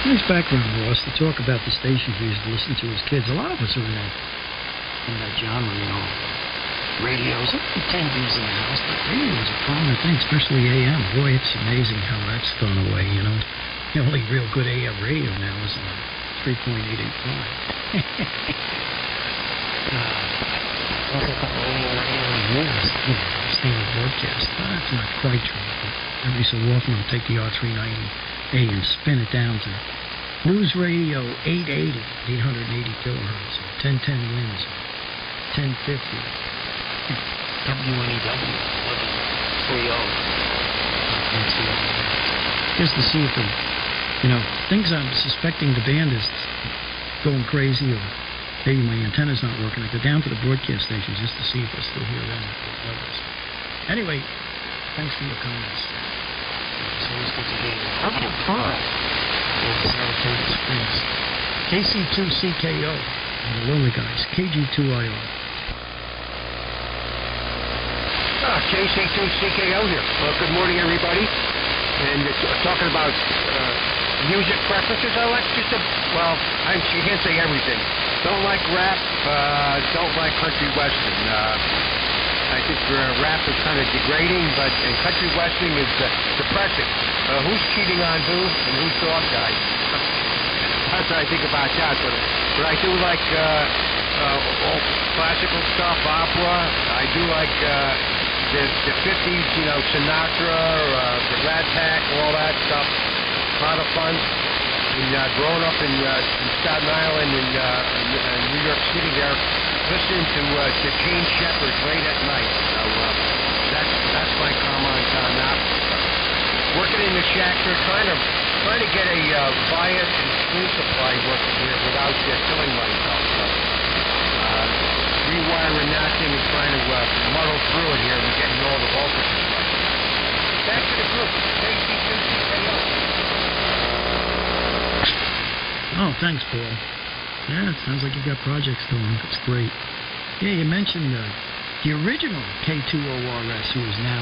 Nice background, Ross, to talk about the stations we used to listen to as kids. A lot of us are in that genre, you know. Radios, 10 years in the house, but radio was a prominent thing, especially AM. Boy, it's amazing how that's gone away, you know. The only real good AM radio now is 3.885. Standard broadcast. That's not quite true, but every so often I'll take the R390A and spin it down to News Radio 880, 880 kilohertz, 1010 winds, 1050, WNEW 1130. Just to see if things I'm suspecting the band is going crazy or maybe my antenna's not working. I go down to the broadcast stations just to see if I still hear them at those levels. Anyway, thanks for your comments. It's always good to hear you. How about Pride in Saratoga Springs? KC2CKO and the Lonely Guys, KG2IR. KC2CKO here. Good morning, everybody. And talking about music preferences, I like just you can't say everything. Don't like rap, don't like country western. I think rap is kind of degrading, and country western is depressing. Who's cheating on who, and who's dog guy? That's what I think about that. But I do like all classical stuff, opera. I do like the 50s, Sinatra, the Rat Pack, all that stuff. A lot of fun. And growing up in Staten Island and New York City there, listening to Gene Shepard late at night. So that's my comment on that. Working in the shack here, trying to get a bias and spoon supply working here without killing myself. So, rewiring that thing and trying to muddle through it here and getting all the voltages right. Back to the group. Oh, thanks, Paul. Yeah, it sounds like you got projects going. That's great. Yeah, you mentioned the original K2ORS, who is now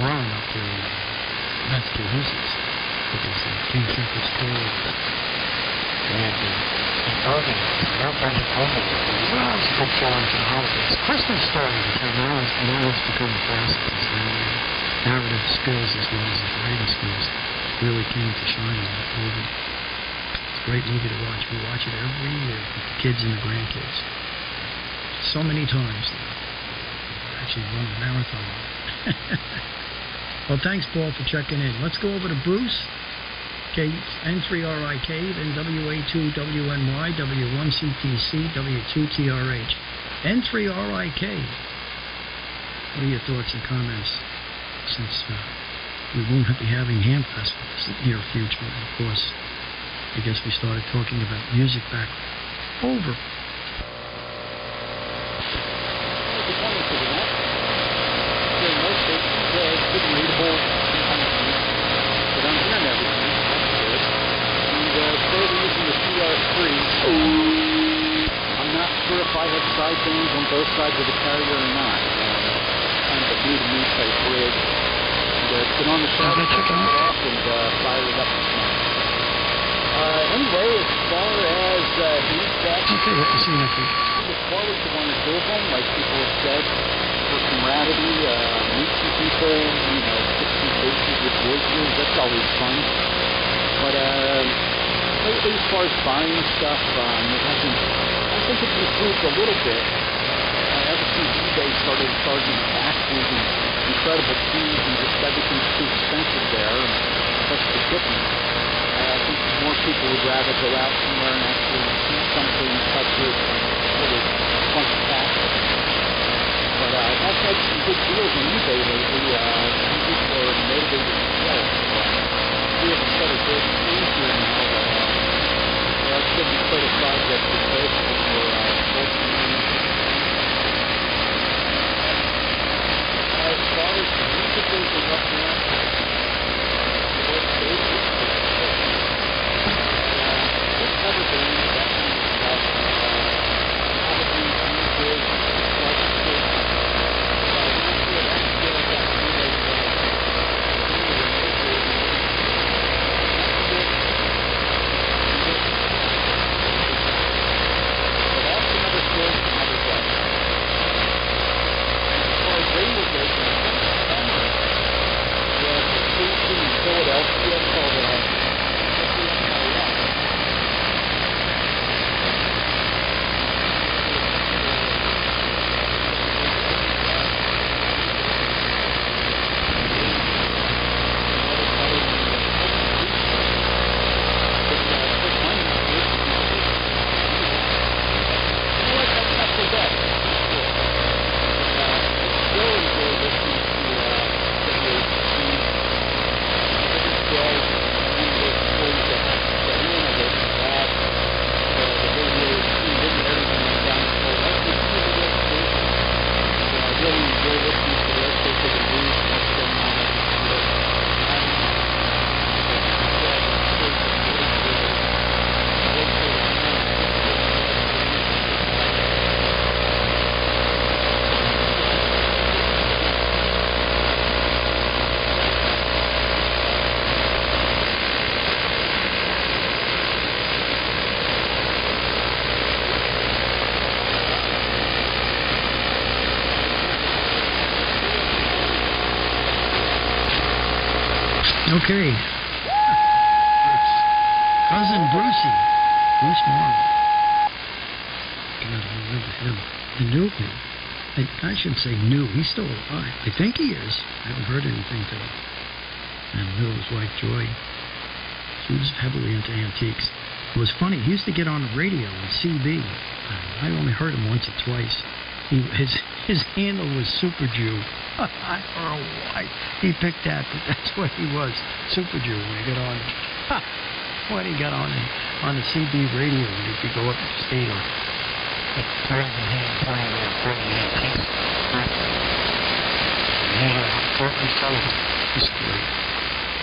Ron up there in Massachusetts. It was King Shepherd's Cove. Christmas started to come out, and now it's become classics. Narrative skills as well as writing skills really came to shine in that movie. It's a great movie to watch. We watch it every year with the kids and the grandkids. So many times now. I actually run a marathon on it. Well, thanks, Paul, for checking in. Let's go over to Bruce. N3RIK, then WA2WNY, W1CTC, W2TRH. N3RIK. What are your thoughts and comments? Since we won't be having Ham Festivals in the near future, and of course, I guess we started talking about music back over. I'm not sure if I have side bands on both sides of the carrier or not. Kind of a new type rig. And it's been on the shelf and fired it up this morning. Anyway, as far as feedback, okay, what you see next week? I look forward to one or two of them, like people have said, for camaraderie, meet some people, put some faces with voices. That's always fun. But lately, as far as buying stuff, I think it's improved a little bit. Ever since eBay started charging taxes and incredible fees and just everything's too expensive there, and plus the shipping, I think more people would rather go out somewhere and actually see something, touch it, really punch cash. But I've had some good deals on eBay lately. People are motivated to sell. We have a set of good things here now. That should be quite a project to take for both as far as musicals and whatnot, it's never been that kind of stuff. Probably music, Okay. Cousin Brucey. Bruce Marlowe. God, I remember him. The new him. I shouldn't say new. He's still alive. I think he is. I haven't heard anything today. And knew his wife Joy. She was heavily into antiques. It was funny. He used to get on the radio on CB. I only heard him once or twice. His handle was Super Jew. I don't know why he picked that, but that's what he was. Super Jew when he got on. When he got on the CB radio, he could go up to the stadium. It's great.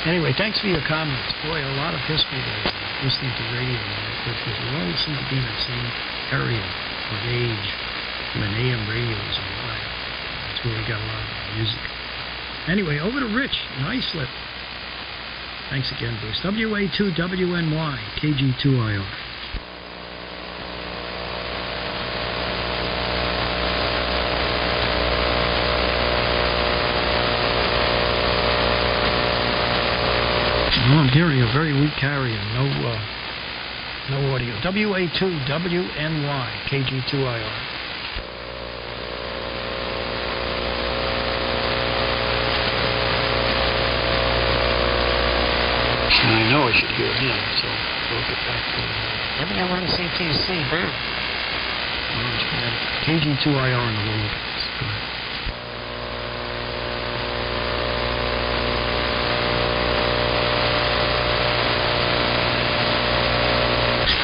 Anyway, thanks for your comments. Boy, a lot of history there, listening to radio, because we all seem to be in the same area of age when AM radio was alive. That's where we got a lot of our music. Anyway, over to Rich in Islip. Thanks again, Bruce. WA2WNY, KG2IR. Well, I'm hearing a very weak carrier. No audio. WA2WNY, KG2IR. I know I should hear him, so we'll get back to WA1CTC, huh? KG2IR in the lower pass. Go ahead.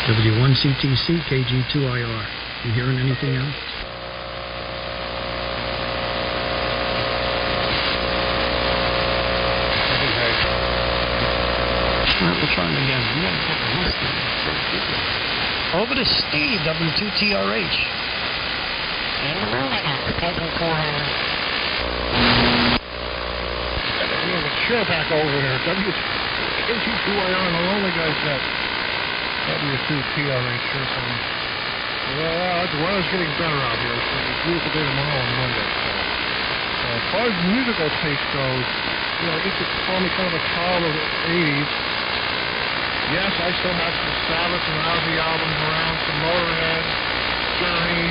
W1CTC, KG2IR. You hearing anything else? We'll try him again. Over to Steve, W2TRH. Sure back over there. W2TYR and the lonely guy's got W2TRH or something. Well, the weather's getting better out here. It's a beautiful day tomorrow on Monday. So, as far as musical taste goes, I guess you could call me kind of a child of the 80s. Yes, I still have some Sabbath and Ozzy albums around, some Motorhead, Journey,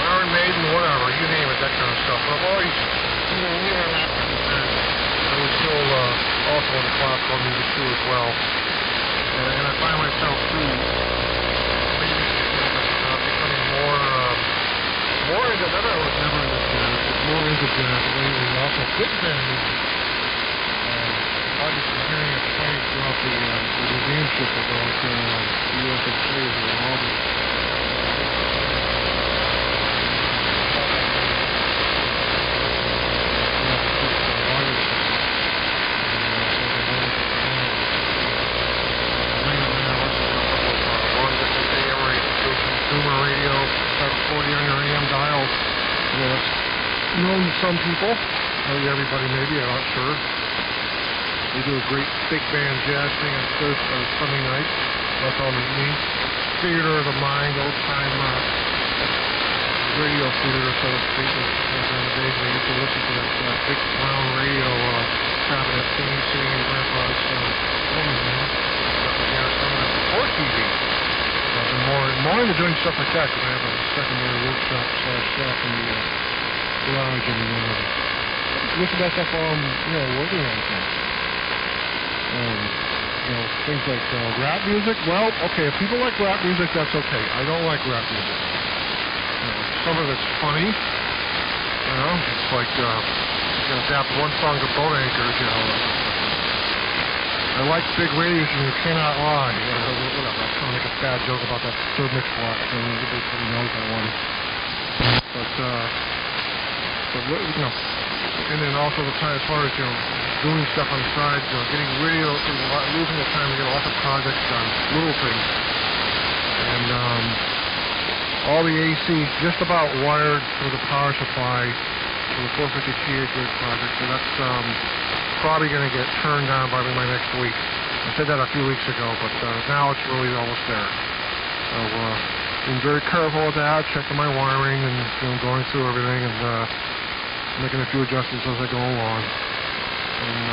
Iron Maiden, whatever, you name it, that kind of stuff. But I've always, I was still also into classical music too as well. And I find myself too, becoming more into that. I was never into jazz, but more into jazz lately. Also, big band music. I've just been hearing it play throughout the museumship of the USA Players in August. Consumer radio, 740 on your AM dial. That's known to some people, maybe everybody, maybe, I'm not sure. We do a great big band jazz thing on Sunday nights. That's all evening. Theater of the mind, old time radio theater, so to speak. Back in the days, we used to listen to that big brown radio cabinet thing sitting in Grandpa's woman's room. Or TV. I've been more into doing stuff like that because I have a secondary workshop / shop in the garage and listen to that stuff while I'm working on things. Things like rap music. Well, okay, if people like rap music, that's okay. I don't like rap music. Some of it's funny. It's like you can adapt one song to boat anchors. I like big radio and you cannot lie. Whatever. I'm trying to make a bad joke about that third mix block thing. Everybody knows that one. But and then also the time as far as doing stuff on the side, getting radio, losing the time to get lots of projects done, little things. And all the AC just about wired for the power supply for the 450 TA grid project. So that's probably going to get turned on by my next week. I said that a few weeks ago, but now it's really almost there. So being very careful with that, checking my wiring and going through everything and making a few adjustments as I go along. And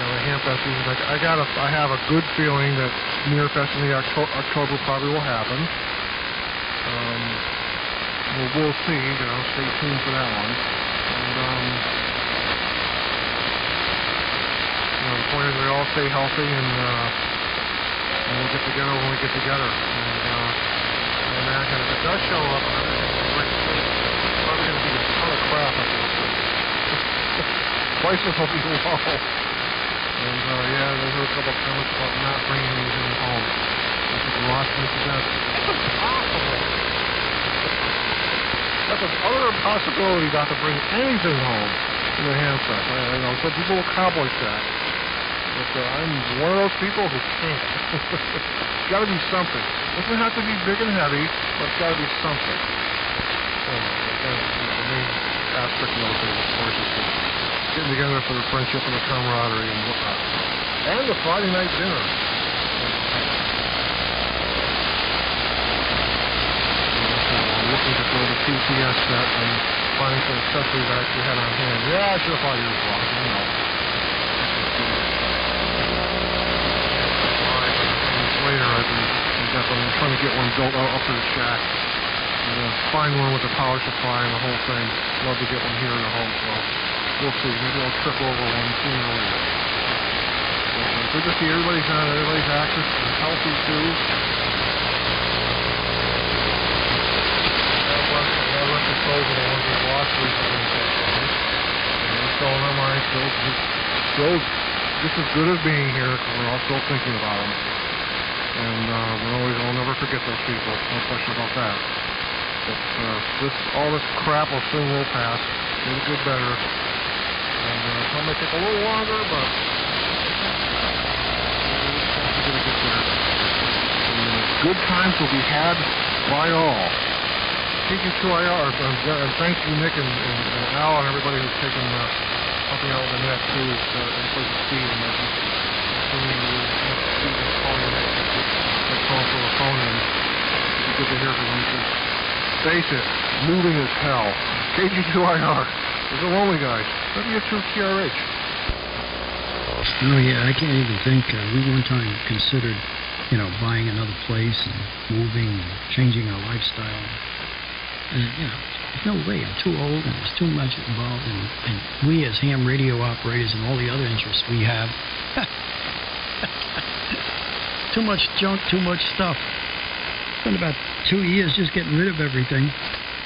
the Hamfest season, I have a good feeling that Nearfest in the October probably will happen. We'll see. Stay tuned for that one. And the point is we all stay healthy and we'll get together when we get together. And if it does show up, it's probably going to be a ton of crap. Prices will be low. And there's a couple of comments about not bringing anything home. I think Ross mentioned that. That's impossible. That's another impossibility not to bring anything home to the Hamfest. I know some people will accomplish that. But I'm one of those people who can't. It's got to be something. It doesn't have to be big and heavy, but it's got to be something. The main aspect of it, of course, is getting together for the friendship and the camaraderie and whatnot. And the Friday night dinner. I'm looking to throw the PCS set and find some accessories I actually had on hand. Yeah, I should have thought you were wrong. I know. Later, I'm trying to get one built up to the shack. Find one with the power supply and the whole thing. Love to get one here in the home, so we'll see. Maybe I'll trip over one sooner or later. Good to see everybody's on. Everybody's active and healthy too. God rest the souls of the ones we've lost recently, unfortunately. And we're still in our minds, still just as good as being here, because we're all still thinking about them. And we'll never forget those people. No question about that. But all this crap will soon will pass. It'll get better. And some may take a little longer, but we're going to get there. And good times will be had by all. KG2IR, and thank you, Nick and Al, and everybody who's taken something out of the net too, in place of Steve. And call for a phone in. It's good to hear from you. Face it, moving as hell. KG2IR. There's a lonely guy. W2TRH. Oh yeah, I can't even think. We one time considered, buying another place and moving and changing our lifestyle. And, there's no way. I'm too old and there's too much involved. And we as ham radio operators and all the other interests we have, too much junk, too much stuff. Spent about 2 years just getting rid of everything,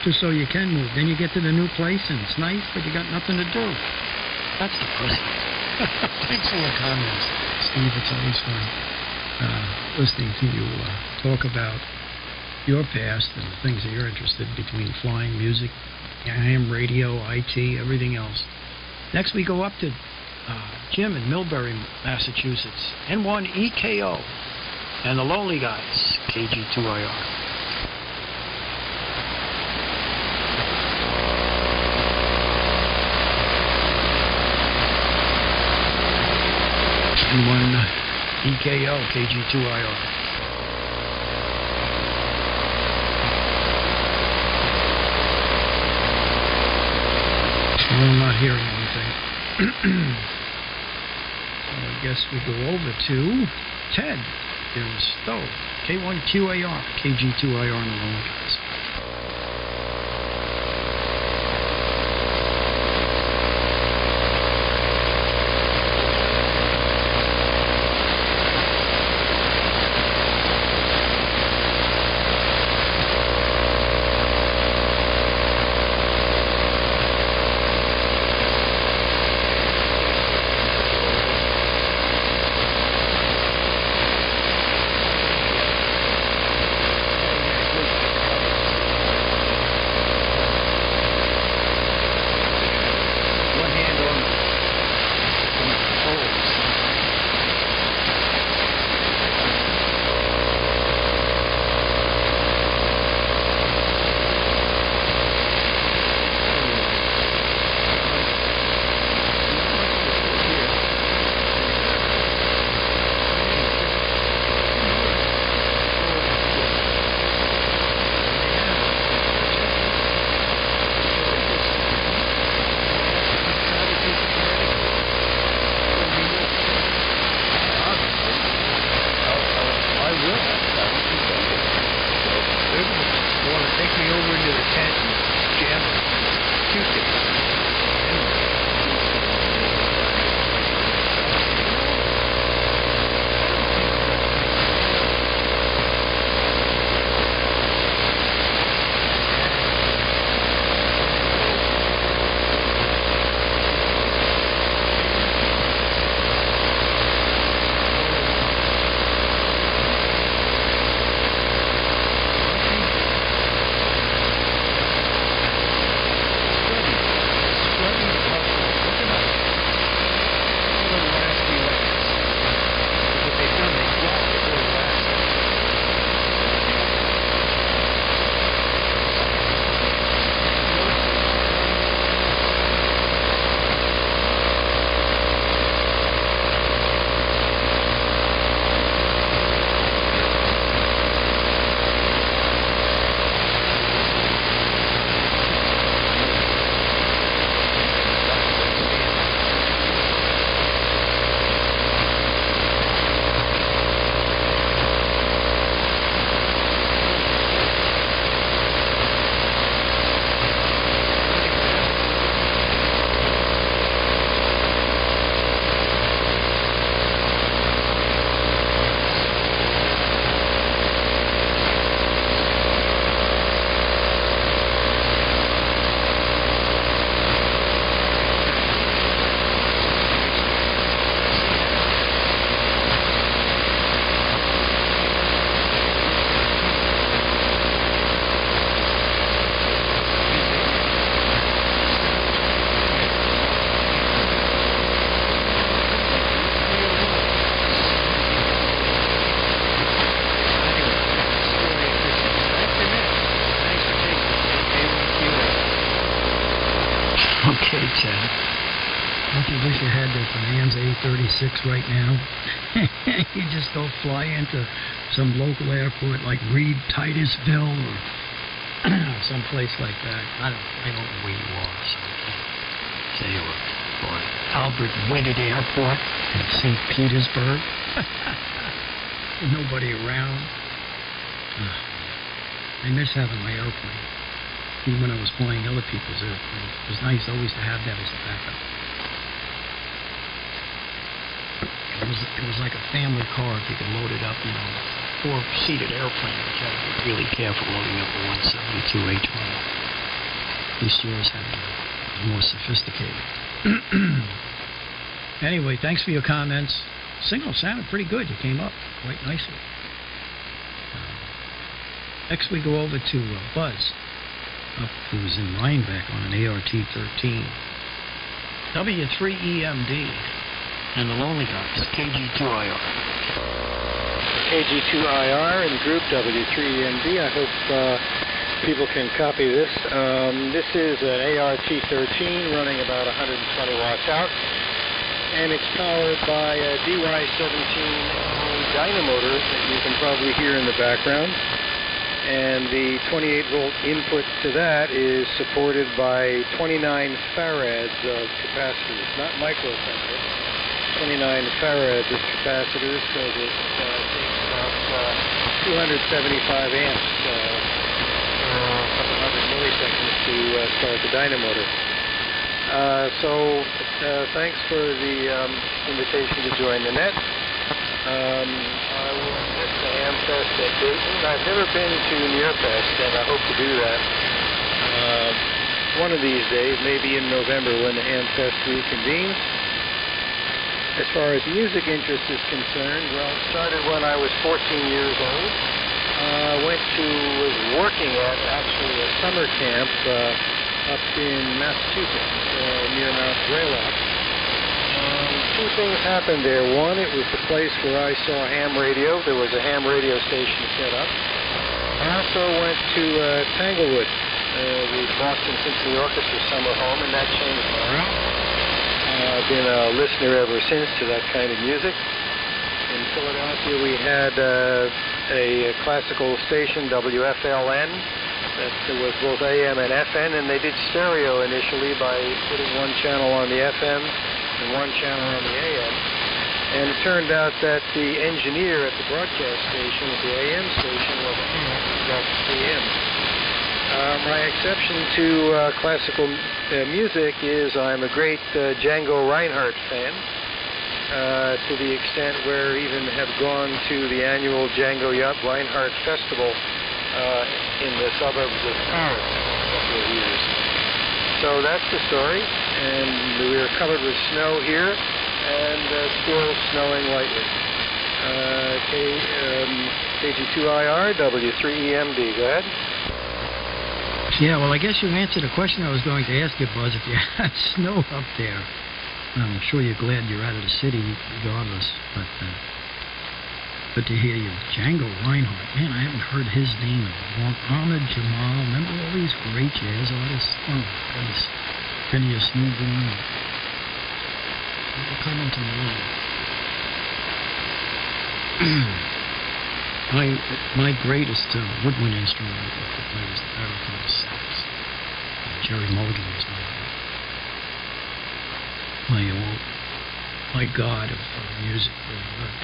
just so you can move. Then you get to the new place and it's nice, but you got nothing to do. That's the question. Thanks for the comments, Steve. It's always fun listening to you talk about your past and the things that you're interested in between flying, music, ham radio, IT, everything else. Next we go up to Jim in Millbury, Massachusetts, N1EKO, and the Lonely Guys, KG2IR. N1EKO, KG2IR. Well, I'm not hearing anything. So I guess we go over to Ted in Stowe, K1QAR, KG2IR, and the Lonely Guys. Kate said, don't you wish you had that Bonanza 836 right now? You just go fly into some local airport like Reed Titusville or some place like that. I don't know where you are, so I can't say or Albert Whitted Airport in St. Petersburg. Nobody around. I miss having my airplane. Even when I was flying other people's airplanes, it was nice always to have that as a backup. It was like a family car if you could load it up, you know, four-seated airplane. You had to be really careful loading up a 172 A-20. At least yours had more sophisticated. Anyway, thanks for your comments. Signal sounded pretty good. You came up quite nicely. Next we go over to Buzz, who's in Rhinebeck on an ART-13. W3EMD. And the Lonely Guys, KG2IR. KG2IR and group W3EMD. I hope people can copy this. This is an ART-13 running about 120 watts out. And it's powered by a DY17 dynamotor that you can probably hear in the background. And the 28-volt input to that is supported by 29 farads of capacitors, not microfarads. 29 farads of capacitors, because it takes about 275 amps, a couple hundred milliseconds to start the dynamotor. Thanks for the invitation to join the net. I will miss the Amfest at Dayton. I've never been to Nearfest, and I hope to do that one of these days, maybe in November when the Amfest reconvenes. As far as music interest is concerned, well, it started when I was 14 years old. Was working at actually a summer camp up in Massachusetts near Mount Greylock. Two things happened there. One, it was the place where I saw ham radio. There was a ham radio station set up. I also went to Tanglewood, the Boston Symphony Orchestra summer home, and that changed my life. I've been a listener ever since to that kind of music. In Philadelphia, we had a classical station, WFLN, that was both AM and FM, and they did stereo initially by putting one channel on the FM and one channel on the AM. And it turned out that the engineer at the broadcast station, at the AM station, was PM. My exception to classical music is I'm a great Django Reinhardt fan, to the extent where I even have gone to the annual Django Reinhardt Festival in the suburbs of Paris for a couple of years. So that's the story, and we're covered with snow here, and still snowing lightly. KG2IR, W3EMD, go ahead. Yeah, well, I guess you answered the question I was going to ask you, Buzz. If you had snow up there, I'm sure you're glad you're out of the city regardless, but to hear you, Django Reinhardt, man, I haven't heard his name in a long time. Ahmed Jamal, remember all these great jazz artists? Oh, goodness. Phineas Newborn. They're coming to mind. My greatest woodwind instrument I could play was the baritone sax. Jerry Mulligan was my god of music.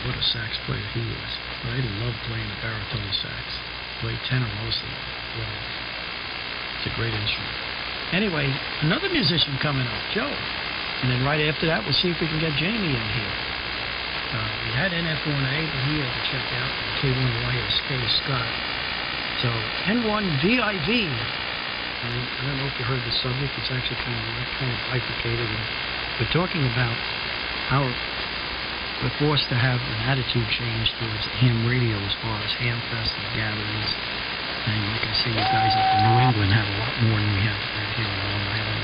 What a sax player he was. But I loved playing the baritone sax. Played tenor mostly. Well, it's a great instrument. Anyway, another musician coming up, Joe. And then right after that, we'll see if we can get Jamie in here. We had NF1A, but he had to check out. And K1YS, Scott. So, N1VIV. I don't know if you heard the subject. It's actually kind of bifurcated. And we're talking about how we're forced to have an attitude change towards ham radio as far as Hamfest and gatherings. And like I say, you guys up in New England have a lot more than we have right here on Long Island.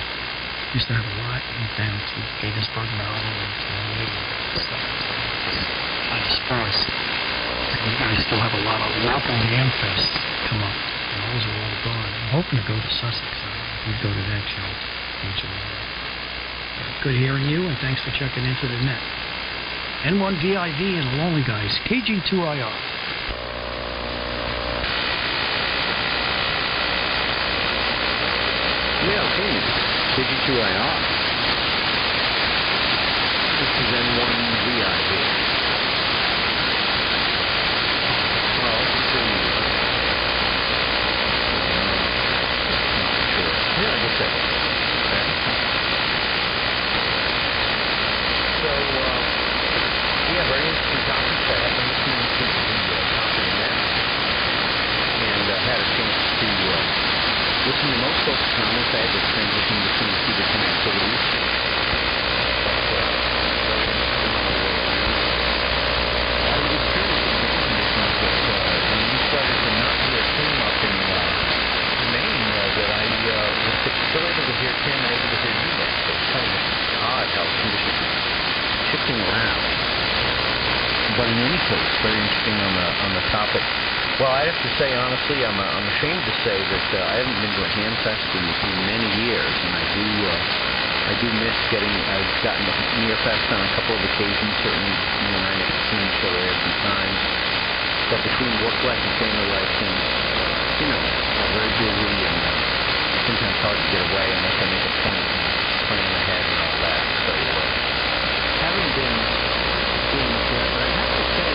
We used to have a lot down to Gaithersburg, Maryland, and stuff. Kind of sparse. And you guys still have a lot of local Hamfests come up. And those are all gone. I'm hoping to go to Sussex. We'd go to that show eventually. Good hearing you, and thanks for checking into the net. N1VIV and the Lonely Guys, KG2IR. Yeah, okay. KG2IR. This is N1VIV. Well, it's in... not sure. Yeah, I guess that is. Okay. So, yeah, very interesting topics. I have been listening to the top of the net, and had a chance to listen to most folks' comments. I had to transition between two different activities. But, very interesting all the way around. I was curious in the conditions that when you started to not hear Tim up in Maine, that I was still able to hear Tim and able to hear you there. So it's kind of odd how conditions are shifting around. But in any case, very interesting on the topic. Well, I have to say, honestly, I'm ashamed to say that I haven't been to a ham fest in many years, and I do miss getting. I've gotten to Near Fest on a couple of occasions. Certainly, you and I have seen each other there some times. But between work life and family life, things, are very busy, and sometimes hard to get away unless I make a point and plan ahead and all that. So, having been doing that, but I have to say.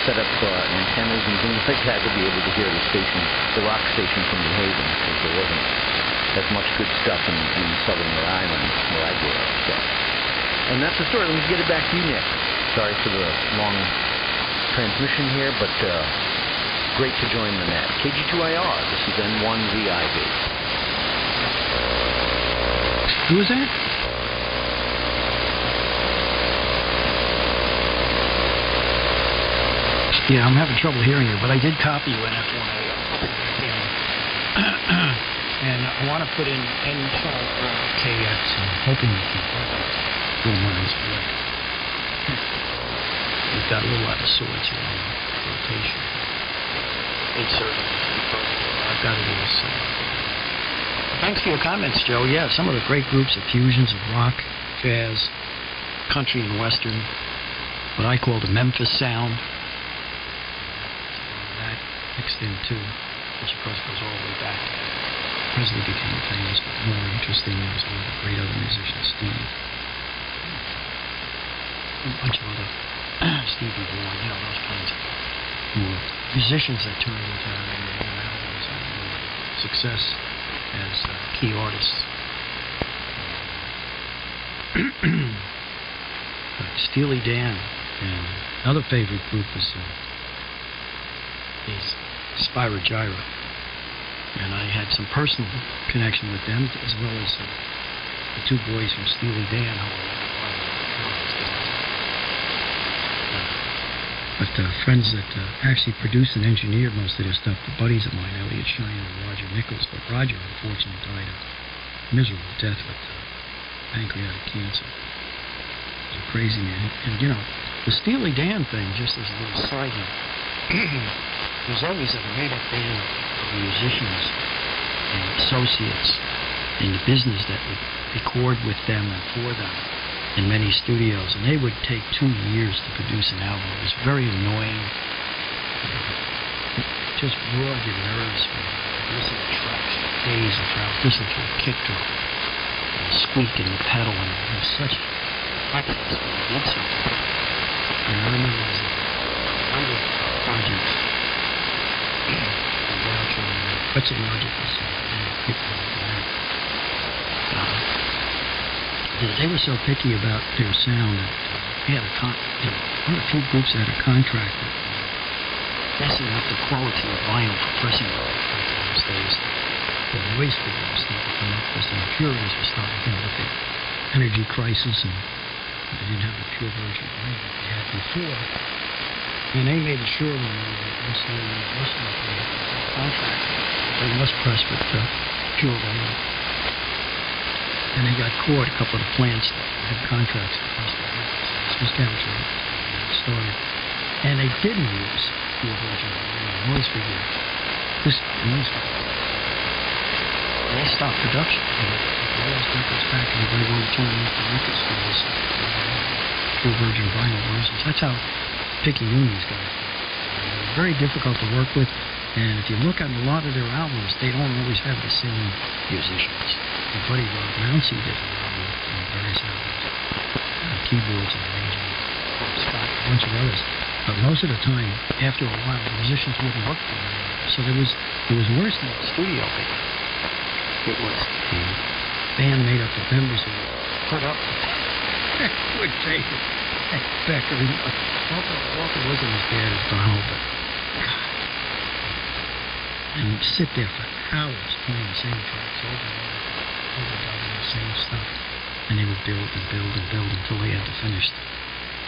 Set up antennas and things like that to be able to hear the rock station from New Haven, because there wasn't as much good stuff in southern Rhode Island where I grew up. So, and that's the story. Let me get it back to you, Nick. Sorry for the long transmission here, but great to join the net. KG2IR. This is N1VIV. Who is that? Yeah, I'm having trouble hearing you, but I did copy you in F1A. And I want to put in N12KX. I'm hoping you can little more inspiration. We've got a little out of sorts here on the rotation. Insert. I've got it in this. Thanks for your comments, Joe. Yeah, some of the great groups of fusions of rock, jazz, country, and western. What I call the Memphis sound. Mixed in too, which of course goes all the way back Presley became famous, but more interesting, there was a lot of great other musicians, Steve. A bunch of other, Stevie Vaughan, you know, those kinds of more musicians that turned into albums and more success as key artists. But Steely Dan, and another favorite group is Spyro Gyra. And I had some personal connection with them, as well as the two boys from Steely Dan. But friends that actually produced and engineered most of their stuff, the buddies of mine, Elliot Shine and Roger Nichols. But Roger, unfortunately, died a miserable death with pancreatic cancer. He was a crazy man. And, you know, the Steely Dan thing, just as a little side note, there's always a made-up band of musicians and associates in the business that would record with them and for them in many studios, and they would take 2 years to produce an album. It was very annoying. Just ruined your nerves when you listen to tracks, days of tracks, listen to a kick drum, and a squeak in the pedal, and it was such practice when you did something. And I remember there was a number of projects. What's the logic was they were so picky about their sound that they had one of the few groups that had a contract with messing up the quality of vinyl for pressing those days. The noise figure was starting to come up because the impurities were starting to come up with the energy crisis, and they didn't have the pure virgin vinyl that they had before. And they made sure when they were listening to the contract, they must press with pure vinyl. And they got caught, a couple of the plants that had contracts to press the vinyl. So this was captured and started. And they didn't use pure virgin vinyl, noise figure. And they stopped production. All those records back, and they were turning into record stores. Pure virgin vinyl versions. That's how picky unions got it. Very difficult to work with, and if you look at a lot of their albums, they don't always have the same musicians. My buddy Rob Mounsey did an album on various albums, keyboards and arranging, Scott, a bunch of others. But most of the time, after a while, the musicians wouldn't work for them. So it was worse than the studio band. It was the band made up of members who put up would take it. Becker, Walker wasn't as bad as Donald, but and sit there for hours playing the same tracks over and over the same stuff, and they would build and build and build until they had the finished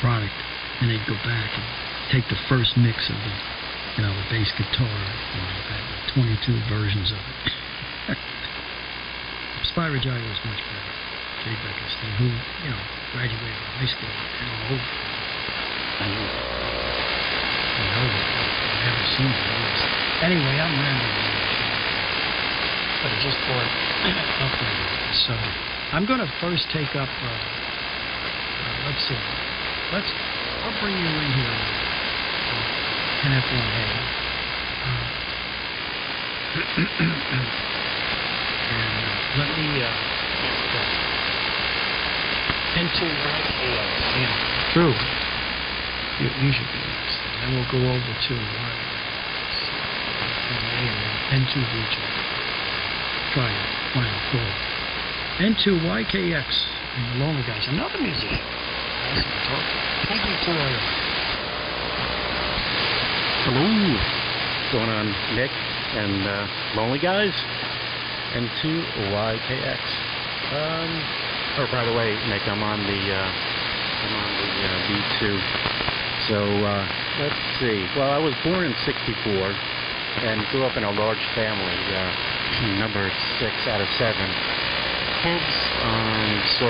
product, and they'd go back and take the first mix of the bass guitar, and they've had 22 versions of it. Spyro Gyra was much better. Jay Beckenstein, who, graduated from high school and over. I haven't seen it. Anyway, I'm rambling. But I just brought up the subject. I'm going to first take up, let's see. I'll bring you in here. NF1A. And let me, N2 true. You should be next. And then we'll go over to N2 region. Try it. Final call. N2YKX and the Lonely Guys. Another musician. Hello. What's going on, Nick and Lonely Guys? N2YKX. Oh, by the way, Nick, I'm on the B2. So let's see. Well, I was born in '64 and grew up in a large family. Number 6 out of 7 kids. So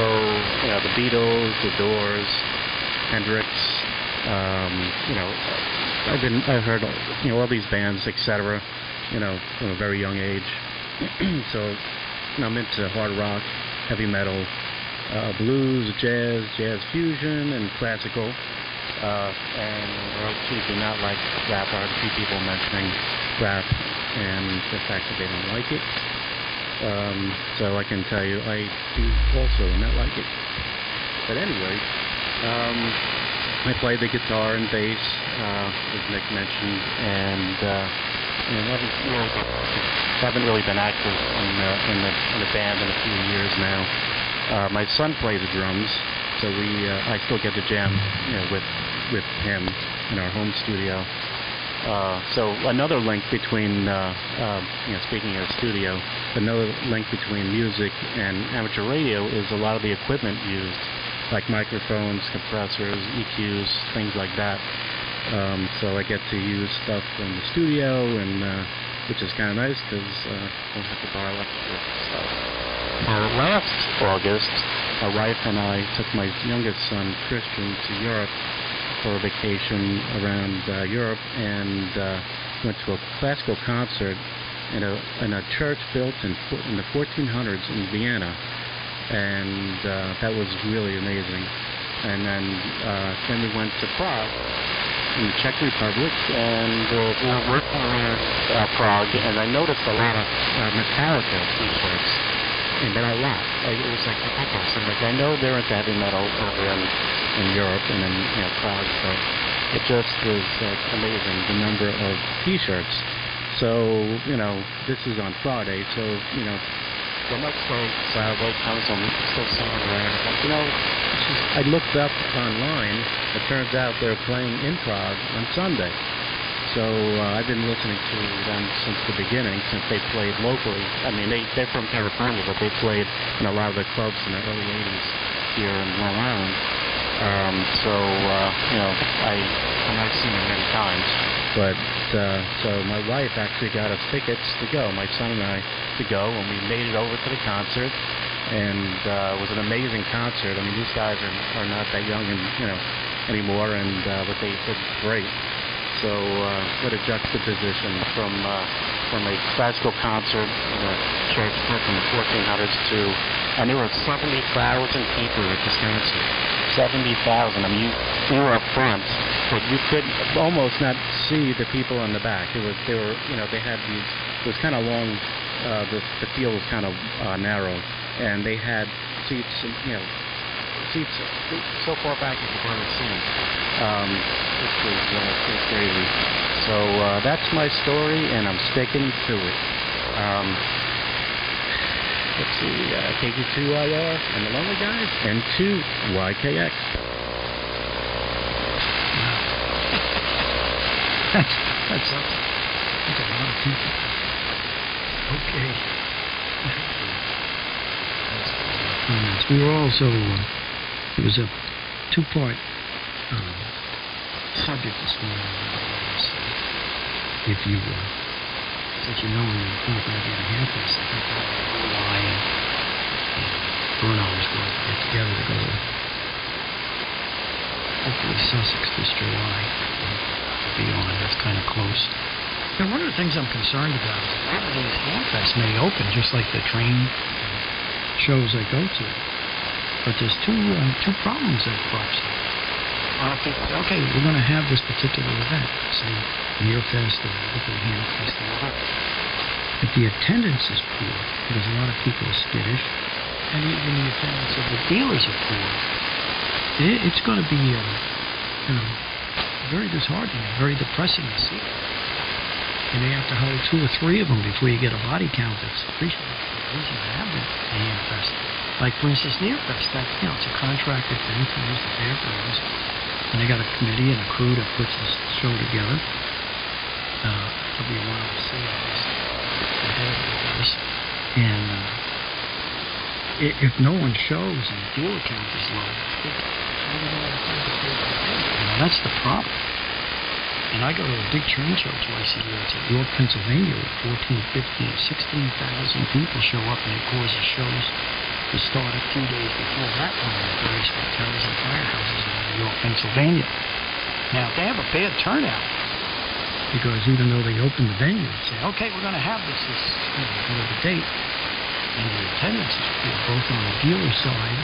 the Beatles, the Doors, Hendrix. I've heard all these bands, etc. From a very young age. So I'm into hard rock, heavy metal, blues, jazz fusion, and classical. And I actually do not like rap. I heard a few people mentioning rap and the fact that they don't like it. So I can tell you I do also not like it. But anyway, I play the guitar and bass, as Nick mentioned, and haven't really been active in the band in a few years now. My son plays the drums, so I still get to jam, with him in our home studio. So another link between, speaking of studio, another link between music and amateur radio is a lot of the equipment used, like microphones, compressors, EQs, things like that. So I get to use stuff from the studio, and which is kind of nice because I don't have to borrow extra stuff. Last August, my wife and I took my youngest son, Christian, to Europe for a vacation around Europe, and went to a classical concert in a church built in the 1400s in Vienna, and that was really amazing. And then we went to Prague in the Czech Republic, and we were working around Prague, and I noticed a lot of Metallica t-shirts, and then I laughed. It was like ridiculous. And I know they're into heavy metal over in Europe and in Prague, but it just was amazing, the number of t-shirts. So, this is on Friday, so, so much Salvo comes on, still somewhere around. I looked up online. It turns out they're playing in Prague on Sunday. So I've been listening to them since the beginning, since they played locally. I mean, they're from California, but they played in a lot of the clubs in the early 80s here in Long Island. I've seen them many times. But so my wife actually got us tickets to go, my son and I, to go, and we made it over to the concert. And it was an amazing concert. I mean, these guys are not that young anymore, and but they did great. So what a juxtaposition from a classical concert in a church built in the 1400s and there were 70,000 people at this concert. 70,000. I mean, you were up front, but you could almost not see the people in the back. They had these. It was kind of long. The field was kind of narrow, and they had seats, seats so far back you could barely see. This was crazy. So that's my story, and I'm sticking to it. Let's see, KQ2IR and the Lonely Guys, and 2YKX. That's a lot of people. Okay. We were also, it was a two-part subject this morning. If you, since you know you're not going to get a handfast, I think why Bruno is going to get together to go to hopefully Sussex this July. Be on, that's kind of close. And one of the things I'm concerned about is a lot of these handfests may open just like the train shows I go to. But there's two problems that crops up. Okay, we're going to have this particular event, say Nearfest or local Hamfest or whatever. But the attendance is poor because a lot of people are skittish, and even the attendance of the dealers are poor. It's going to be, very disheartening, very depressing to see. You may have to hold 2 or 3 of them before you get a body count that's sufficient to have the Hamfest. Like, for instance, Nearfest, it's a contracted thing to use the fairgrounds. And they got a committee and a crew that puts this show together. WYOC, obviously, the head of this. And if no one shows and the dealer count is low, that's the problem. And I go to a big train show twice a year. It's at York, Pennsylvania, with 14, 15, 16,000 people show up, and it causes shows to start a few days before that one at various hotels and firehouses in York, Pennsylvania. Now, if they have a bad turnout, because even though they open the venue and say, okay, we're going to have this whatever date, and the attendance is poor, both on the dealer side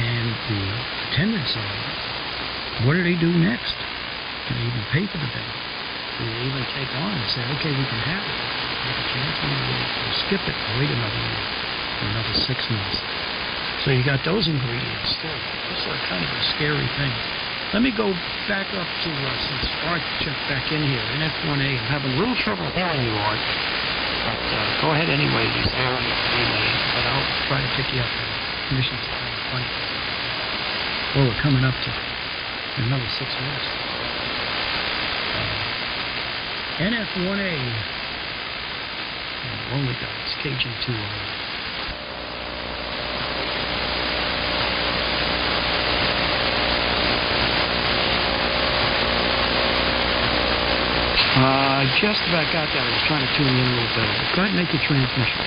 and the attendance side, what do they do next? Do they even pay for the venue? Do they even take on and say, okay, we can have it? take a chance and we'll skip it and wait another year, or another 6 months. So you got those ingredients still. This is kind of a scary thing. Let me go back up to, since Art checked back in here, NF1A. I'm having a little trouble hearing you, Art. But go ahead anyway, these relay, but I'll try to pick you up. Conditions are kind of funny. Well, we're coming up to another 6 minutes. NF1A. Lonely Guys, KG2. I just about got that. I was trying to tune in a little better. Go ahead and make your transmission.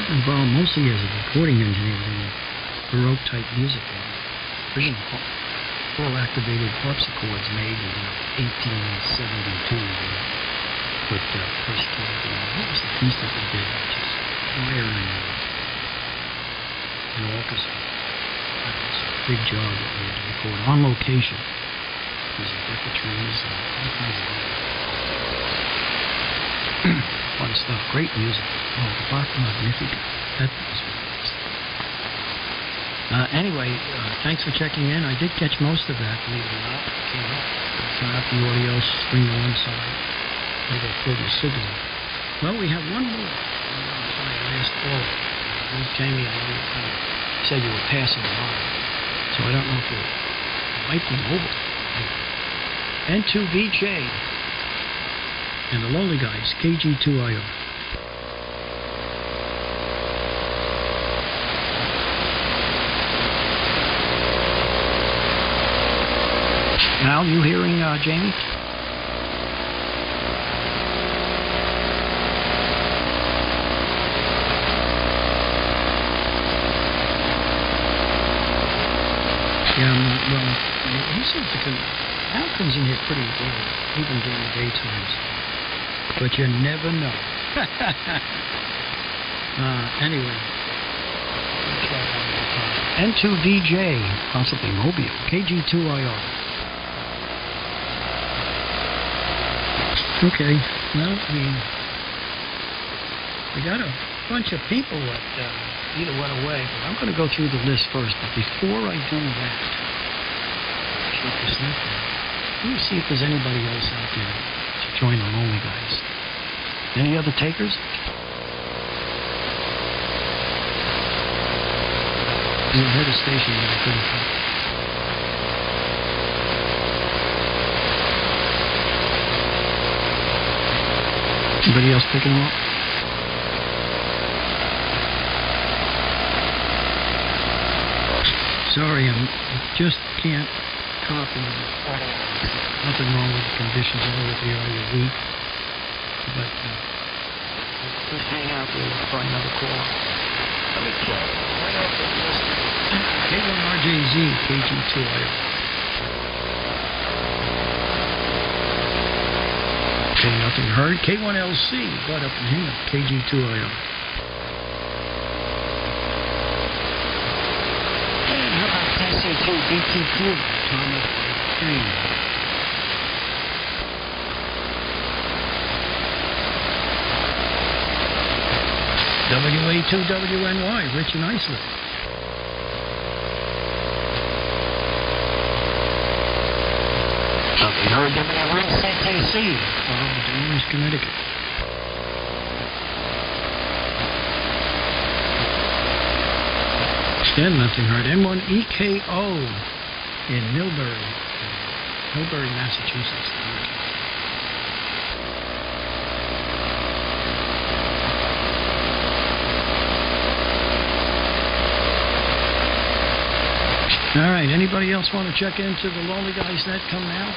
Involved mostly as a recording engineer in Baroque type music. Original full-activated harpsichords made in 1872. But first, what was the piece that we did? Just choir and orchestra. That was a big job that we had to record on location. Using Decca trees and all kinds of fun stuff. Great music. Oh, the Bach Magnificat. That was really nice. Anyway, thanks for checking in. I did catch most of that, believe it or not. Came up. Turn out the audio, string to one side. Maybe I pulled your signal. Well, we have one more. I'm going to try and last caller. Jamie, I know you kind of said you were passing by. So I don't know if you might be mobile. N2VJ. And the Lonely Guys, KG2IO. Al, you hearing Jamie? Yeah, well, he seems to come. Al comes in here pretty early, even during the daytimes. But you never know. Anyway. Let's try one more time. N2VJ, possibly Mobile, KG2IR. Okay, well, we got a bunch of people that either went away, but I'm going to go through the list first. But before I do that, let me see if there's anybody else out there to join the Lonely Guys. Any other takers? I heard a station that I couldn't find. Anybody else picking them up? Sorry, I just can't copy. Nothing wrong with the conditions. I know that they are weak. But just hang out there. Try another call. Let me check. K1RJZ, KG2IO. Okay, nothing heard. K1LC, got up and hang up, KG2IO. And how about SA2DTQ, Thomas Green. WA2WNY, Rich and Iceland. Something heard WRSATC, James, Connecticut. Again, nothing heard. M1EKO in Millbury, Massachusetts. All right, anybody else want to check into the Lonely Guys Net? Come now.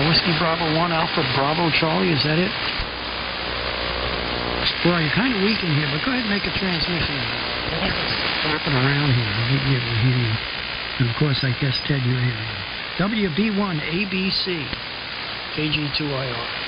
Whiskey Bravo 1, Alpha Bravo Charlie, is that it? Well, you're kind of weak in here, but go ahead and make a transmission. Flapping around here. I think you can hear you. And of course, I guess, Ted, you're here. WB1 ABC KG2IR.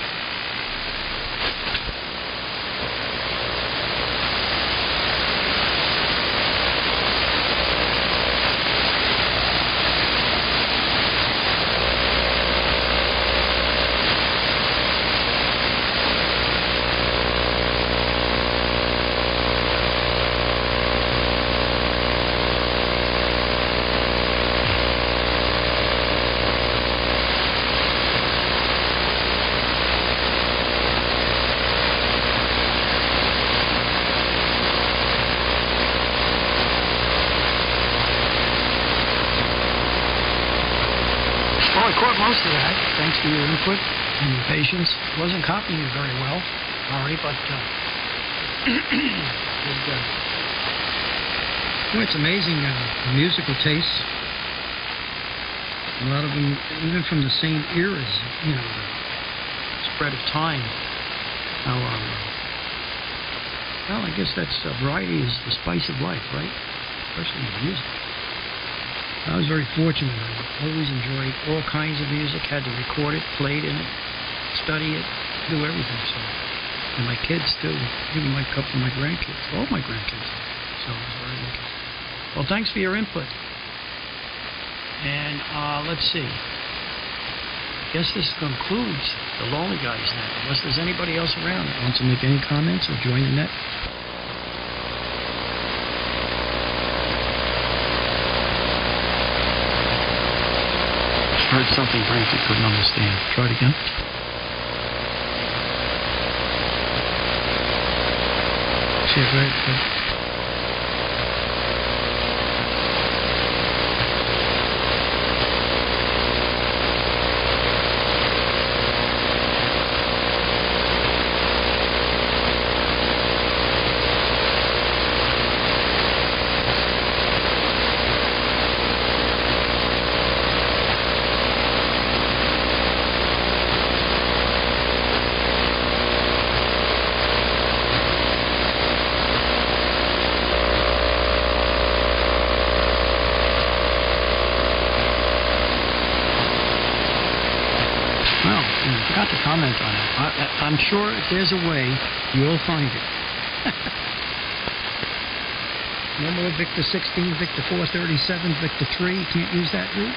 Well, I caught most of that, thanks to your input and your patience. Wasn't copying you very well, Ari, but it's amazing the musical tastes. A lot of them, even from the same eras, you know, the spread of time. How, well, I guess that's variety is the spice of life, right? Especially in music. I was very fortunate. I always enjoyed all kinds of music, had to record it, played in it, study it, do everything. So, and my kids too, even my couple of my grandkids, all my grandkids. So I was very lucky. Well, thanks for your input. And let's see. I guess this concludes the Lonely Guys Net, unless there's anybody else around that wants to make any comments or join the net. Heard something Frankie couldn't understand. Try it again. Yeah, right. Got to comment on it. I'm sure if there's a way, you'll find it. No more Victor 16, Victor 437, Victor 3. Can't use that route.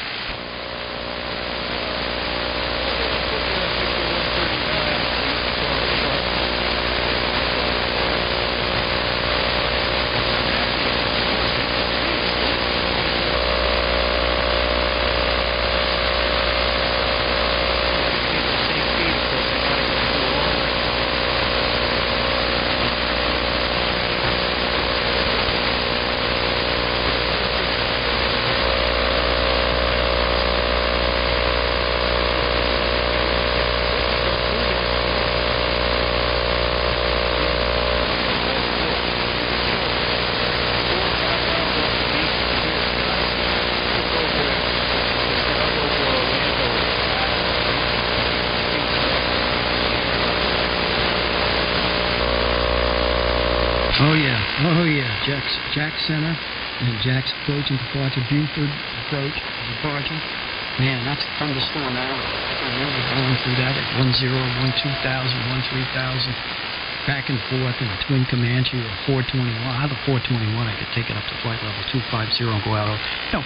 Oh yeah, Jack Center and Jack's approach and departure, Buford approach, departure. Man, that's a thunderstorm now. I remember going through that at 10, 2000, 3000, back and forth in a twin Comanche or 421. I have a 421, I could take it up to flight level 250 and go out.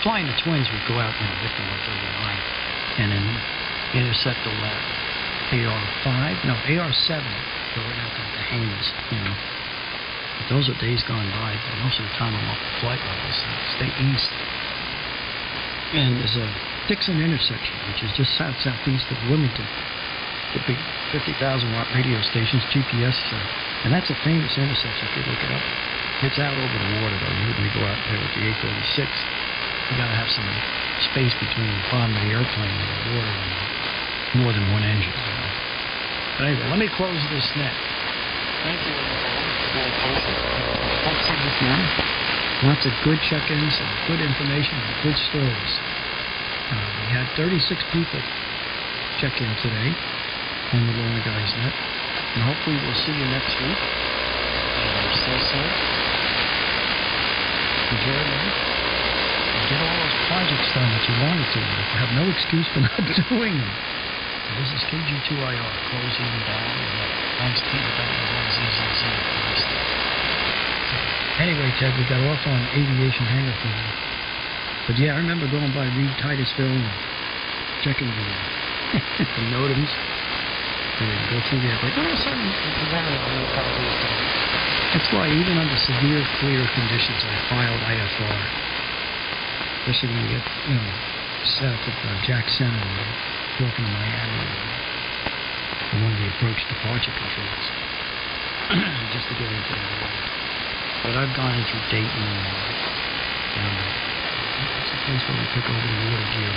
Flying the twins would go out, hit them like 39 and then intercept the AR-5, no, AR-7, going out to the hangars, But those are days gone by, but most of the time I'm off the flight levels, stay east. And there's a Dixon intersection, which is just southeast of Wilmington. The big 50,000-watt radio stations, GPS, and that's a famous intersection if you look it up. It's out over the water, though. You wouldn't go out there with the 836. You got to have some space between the bottom of the airplane and the water and more than one engine. But anyway, let me close this net. Thank you. Lots of good check-ins, and good information, and good stories. We had 36 people check in today on the Lonely Guys Net, and hopefully we'll see you next week. Enjoy life. And get all those projects done that you wanted to. You have no excuse for not doing them. And this is KG2IR closing down. Thanks to you. Anyway, Ted, we got off on aviation hangar for you. But yeah, I remember going by Reed Titusville and checking the nodems. And go through there. But that's why even under severe clear conditions, I filed IFR. Especially when you get, south of Jack Center and talking to Miami and one of the approach departure controls. Just to get into the water. But I've gone in through Dayton and it's a place where we took over the water geo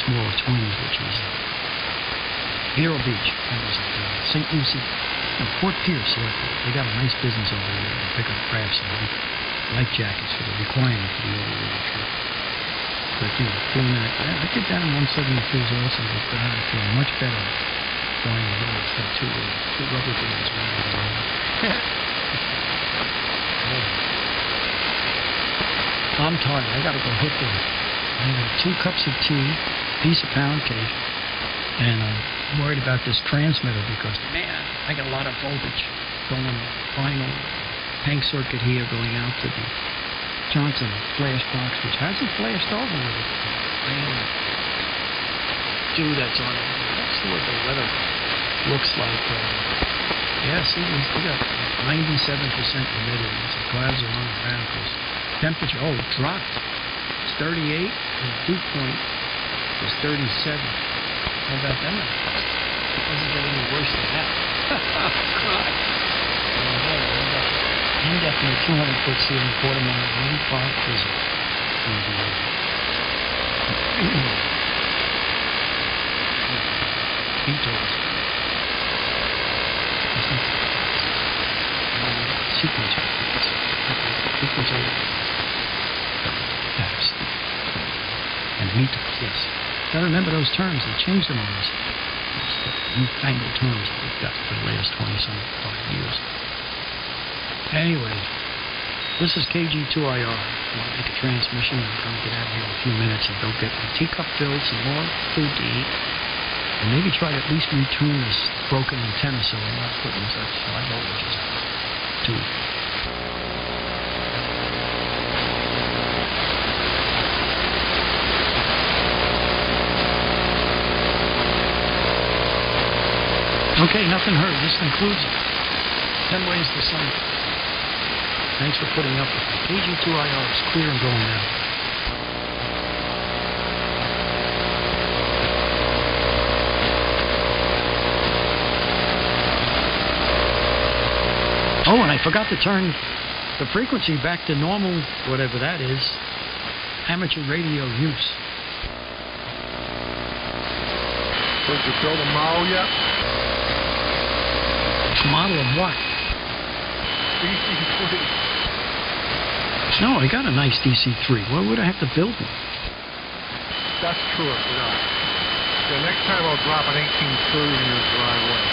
smaller twins, which was Vero Beach. That was at St. Lucie, Port Pierce. They got a nice business over there. They pick up crafts and life jackets for the requirement for the overwater trip. But doing that, I did that in 173s also. But I feel much better flying the road instead of two rubber bands running around. I'm tired. I gotta go hit them. I have 2 cups of tea, piece of pound cake, and I'm worried about this transmitter because, man, I got a lot of voltage going final tank circuit here going out to the Johnson flash box, which hasn't flashed over with it. That's on it. Let's see what the weather looks like. See, we got 97% humidity. So clouds are on the ground because temperature, it dropped. It's 38, and the dew point is 37. How about that? It doesn't get any worse than that. God. Indefinite 200-foot ceiling, quarter-mile wind, fog, blizzard. Beatles. Sequence. Yes. And meet, yes. Gotta remember those terms. They changed them on us. Newfangled terms that we've got for the last 20-some years. Anyway, this is KG2IR. I'll make a transmission and I'm going to get out of here in a few minutes and go get my teacup filled, some more food to eat, and maybe try to at least retune this broken antenna so I'm not putting such high voltages to it. Okay, nothing heard. This concludes it. 10 ways to Sunday. Thanks for putting up with me. KG2IR is clear and going now. Oh, and I forgot to turn the frequency back to normal, whatever that is, amateur radio use. Did you build a model yet? Model of what? DC-3. No, I got a nice DC-3. Why would I have to build one? That's true, I forgot. The next time I'll drop an 1830 in your driveway.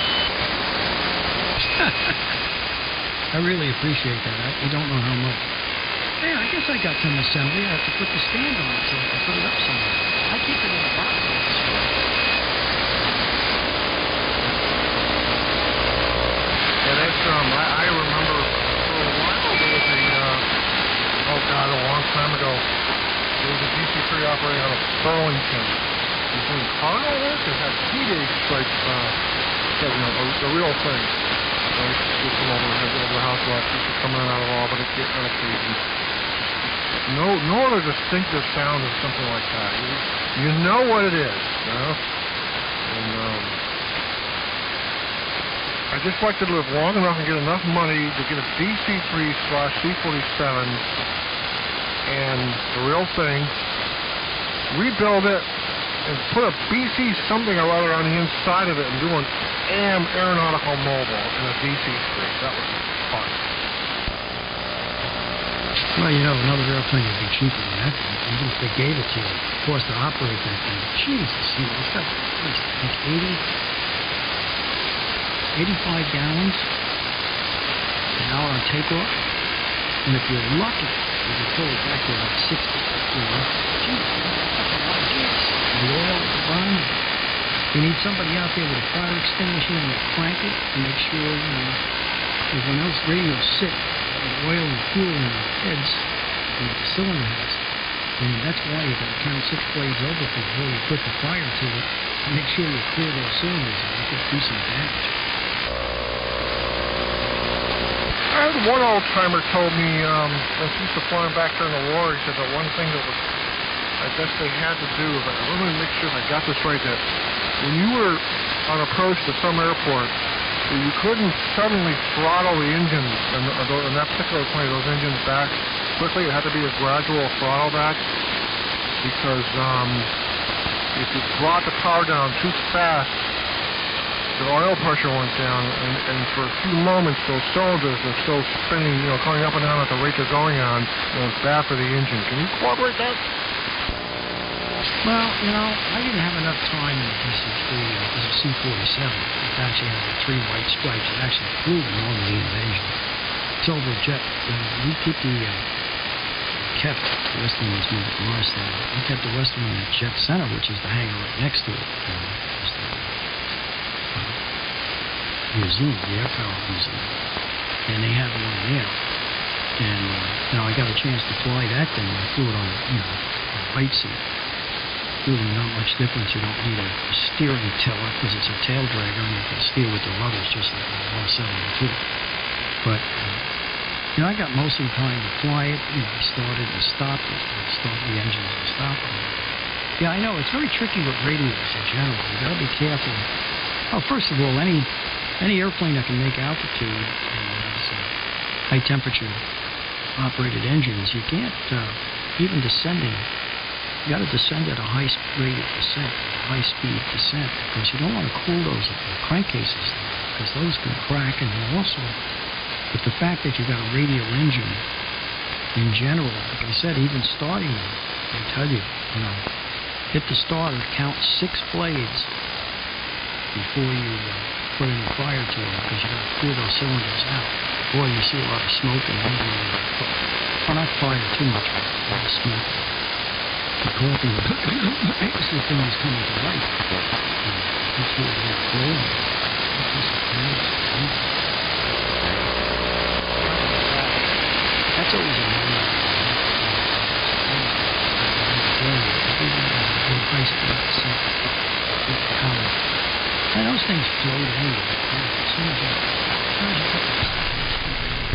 I really appreciate that. You don't know how much. Hey, I guess I got some assembly. I have to put the stand on it so I can put it up somewhere. I keep it in a box. Yeah, that's, I remember for a while there was a long time ago, there was a DC-3 operating out of Burlington. He was doing cargo work and had P-Day stripes, the real thing. I used to come over and have the house lot. Used to come in out of Albany on occasion. No other distinctive sound than something like that. You know what it is, you know? And I just like to live long enough and get enough money to get a DC-3/C-47 and the real thing, rebuild it, and put a BC something or other on the inside of it and do an AM aeronautical mobile in a DC-3. That would be fun. Well, you know, another airplane would be cheaper than that. Even if they gave it to you, the cost to operate that thing. Jesus, you know, it's got, I think, 85 gallons an hour on takeoff. And if you're lucky, you can pull it back to about 60. You know, Jesus, the oil run. You need somebody out there with a fire extinguisher and to crank it to make sure, you know, because when those radios sit, the oil and fuel in the heads and the cylinder heads, and that's why you got to count 6 blades over before you put the fire to it to make sure you clear those cylinders and you can do some damage. I had one old timer told me, when he used to fly back during the war, he said that one thing that was, I guess they had to do, but I want to make sure I got this right, that when you were on approach to some airport, you couldn't suddenly throttle the engines, and in that particular plane, those engines back quickly. It had to be a gradual throttle back, because if you brought the power down too fast, the oil pressure went down, and for a few moments, those cylinders were still spinning, you know, going up and down at the rate they're going on, and it was bad for the engine. Can you corroborate that? Well, you know, I didn't have enough time in the DC-3 as a C-47. It actually had the 3 white stripes. It actually flew the Normandy invasion. Silver jet. We kept Western Mars there. We kept the Western Jet Center, which is the hangar right next to it. Museum, the Air Power Museum. And they had one there. And, you know, I got a chance to fly that thing. I flew it on, you know, a right seat. Really not much difference. You don't need a steering tiller because it's a tail dragger and you can steer with the rudders just like a 172. But, you know, I got most of the time to fly it. You know, I started and stopped it. I started the engines and stopped them. Yeah, I know. It's very tricky with radios in general. You got to be careful. Well, first of all, any airplane that can make altitude and has high temperature operated engines, you can't, even descending, you got to descend at a high rate of descent, high speed descent, because you don't want to cool those crankcases, because those can crack, and also, but the fact that you got a radial engine, in general, like I said, even starting them, I tell you, you know, hit the starter, count 6 blades before you put any fire to them, because you got to clear those cylinders out. Boy, you see a lot of smoke and well, not fire too much, but a lot of smoke. The coughing, the thing is coming to life. That's what we're doing. That's always a and those things float anyway. As soon as you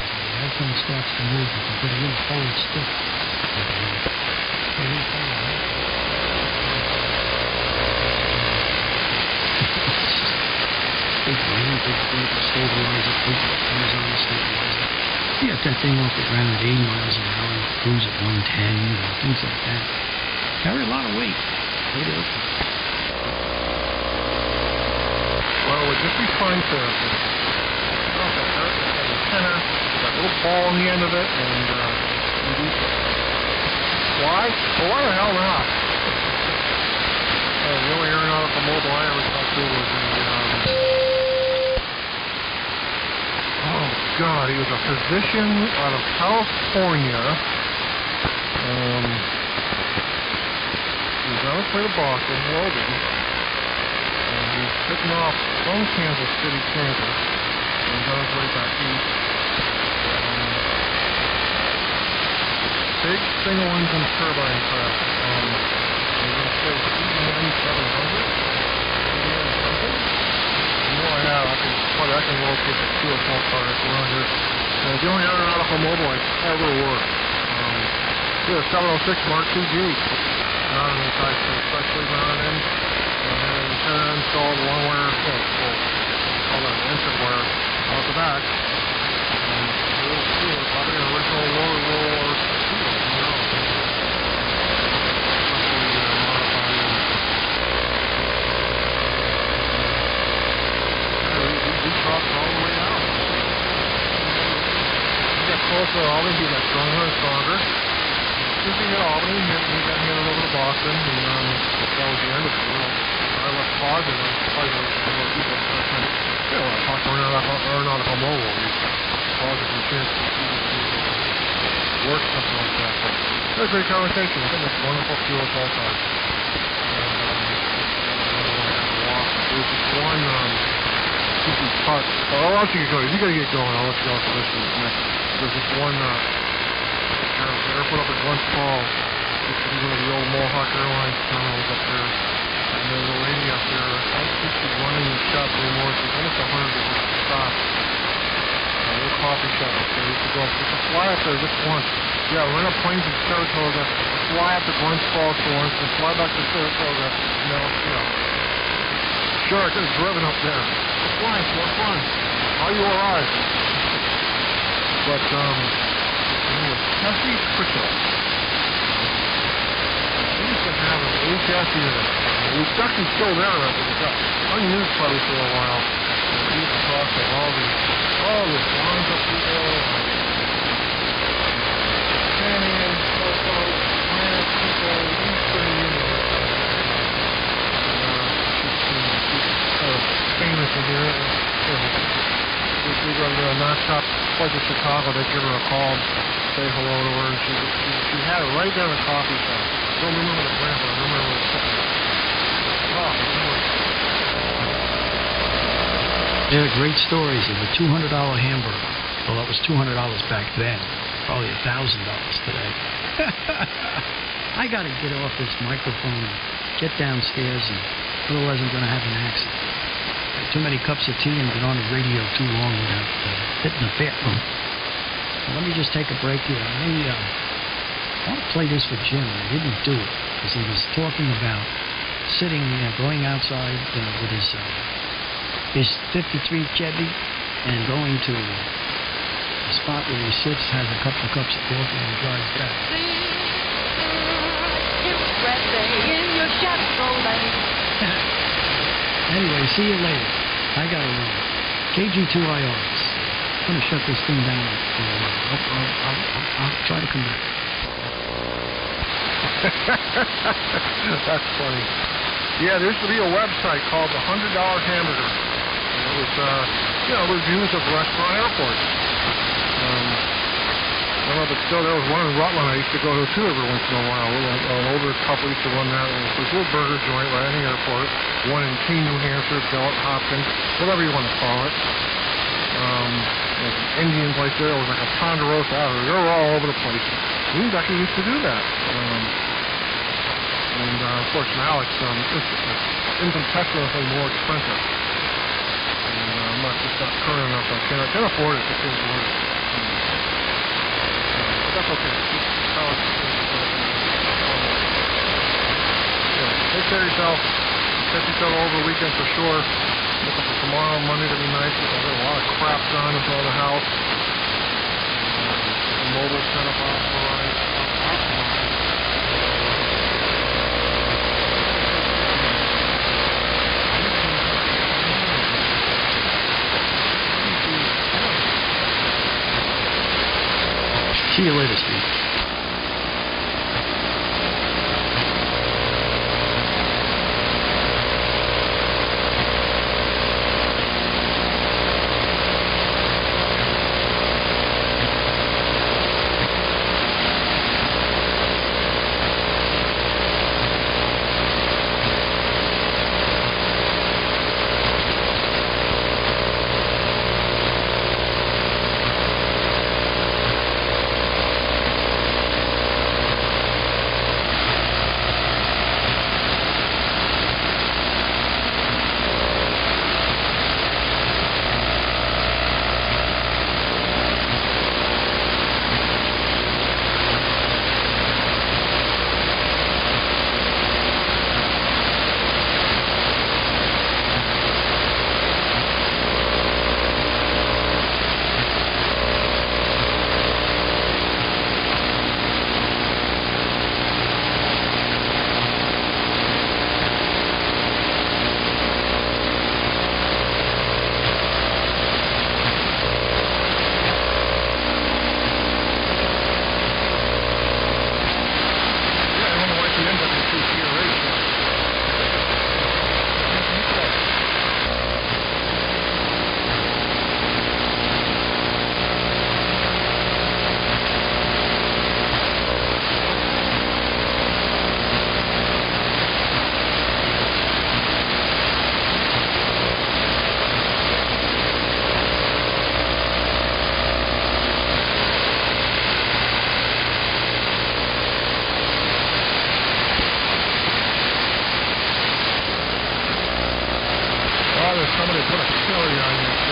the airplane starts to move, you can put a little forward stick. Big stabilizer, big horizontal stabilizer. You got that thing off the ground at 80 miles an hour, and cruise at 110, you know, things like that. Carry a lot of weight. Weight airplane. Well, it would just be fun to antenna, that little ball on the end of it, and why? Well, why the hell not? The only aeronautical mobile I ever got to was the God, he was a physician out of California. He was on his way to Boston, Logan. He's taking off from Kansas City, Kansas. And he's on his way back east. Big single engine turbine craft. I'm going to say E9700. I can locate the two or four cars around here. The only aeronautical mobile I've ever worked. Did a 706 Mark II Jeep. Not an type, especially mounted in. And antenna installed one wire, call that an entrance wire, out the back. Probably an original lower roller steel. Closer to Albany, he got stronger and stronger. As soon as he hit Albany, he got handed over to Boston, and that was the end of it. I left Pause, and I was people when I talked to aeronautical mobile. Pause is a chance to work something like that. But it was a great conversation. I think it's wonderful fuel call cars. There was this one cut. I'll let you get going. You got to get going. I'll let you go for this one next. There's this one airport up at Glens Falls. This is one of the old Mohawk Airlines terminals up there. And there's a lady up there. I don't think she's running the shop anymore. She's almost 100 at this stop. A little coffee shop up there. You should go. Just fly up there just once. Yeah, rent a plane from Saratoga. Fly up to Glens Falls for once. And fly back to Saratoga. Sure, I could have driven up there. It's fun. It's more fun. How you arrive? But, it was Tessie Pritchett. She used to have an HS unit. It's actually still there, I think. It got unused probably for a while. We used to talk to all the lines up people, Canadian, Cocoa, Planet people, Eastern Union. She's famous in here. We go to the Knox Place in Chicago, they give her a call, say hello to her, and she had it right there in the coffee shop. I don't remember the brand, but I remember it was There are great stories of the $200 hamburger. Well, that was $200 back then. Probably $1,000 today. I got to get off this microphone and get downstairs, and otherwise I'm going to have an accident. Too many cups of tea and been on the radio too long without hitting the bathroom. Well, let me just take a break here. I want to play this for Jim, and I didn't do it because he was talking about sitting, going outside with his 53 Chevy and going to a spot where he sits, has a couple of cups of coffee, and drives back. Anyway, see you later. I gotta run. KG2IRS. I'm gonna shut this thing down for a while. I'll try to come back. That's funny. Yeah, there used to be a website called the $100 Hamburger. And it was, reviews of restaurant airports. I don't know if it's still there. Was one in Rutland I used to go to too every once in a while. An older couple used to run that. It was this little burger joint right in the airport. One in Keene, New Hampshire, Bellet, Hopkins, whatever you want to call it. There's an Indian place there. It was like a Ponderosa out there. They were all over the place. We actually used to do that. Of course, now it's infinitesimally more expensive. And I'm not current enough. I can't afford it. I can't afford it. That's okay. Take care of yourself. Catch each other over the weekend for sure. Looking for tomorrow, Monday to be nice. I've got a lot of crap done in front of the house. The mobile set up outside. See you later, Steve.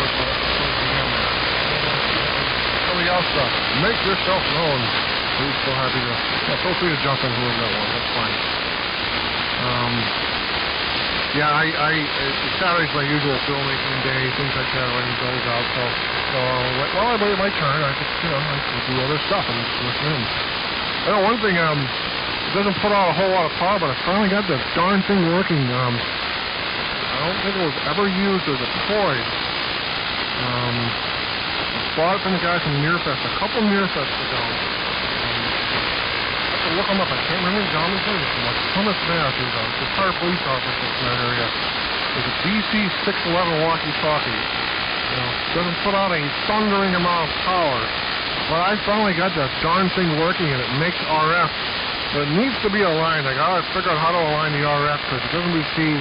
towards the end there. Somebody else, make yourself known. We're so happy to, feel free to jump in whoever that was, that's fine. Saturday's my usual filmmaking day, things like that, writing bills out, so while I wait my turn, I just, I do other stuff and just listen in. I know one thing, it doesn't put out a whole lot of power, but I finally got the darn thing working. I don't think it was ever used as a toy. I bought it from the guy from Nearfest a couple Nearfests ago. I have to look him up. I can't remember his name. From like Plymouth, Mass. He's a retired police officer from that area. It's a DC-611 walkie-talkie. Doesn't put out a thundering amount of power. But I finally got that darn thing working, and it makes RF. But it needs to be aligned. I gotta figure out how to align the RF because it doesn't receive.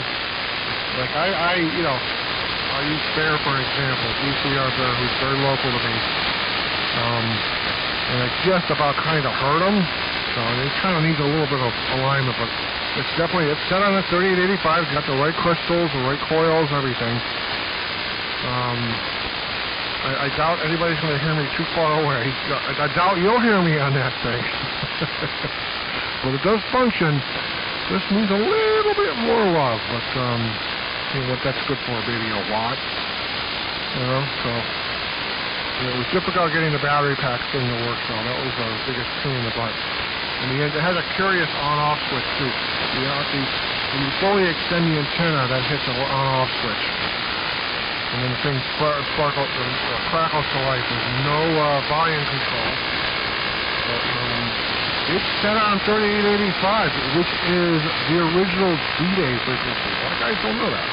Like I'll use Bear for an example. DCR Bear, who's very local to me. And I just about kind of hurt him. So it kind of needs a little bit of alignment, but it's set on a 3885. It's got the right crystals, the right coils, everything. I doubt anybody's going to hear me too far away. I doubt you'll hear me on that thing. But it does function. This needs a little bit more love, but what that's good for, maybe a watt. So it was difficult getting the battery pack thing to work, so that was the biggest pain in the butt. And it has a curious on-off switch too. When you fully extend the antenna, that hits an on-off switch. And then the thing crackles to life. There's no volume control. But it's set on 3885, which is the original D-Day frequency. A lot of guys don't know that.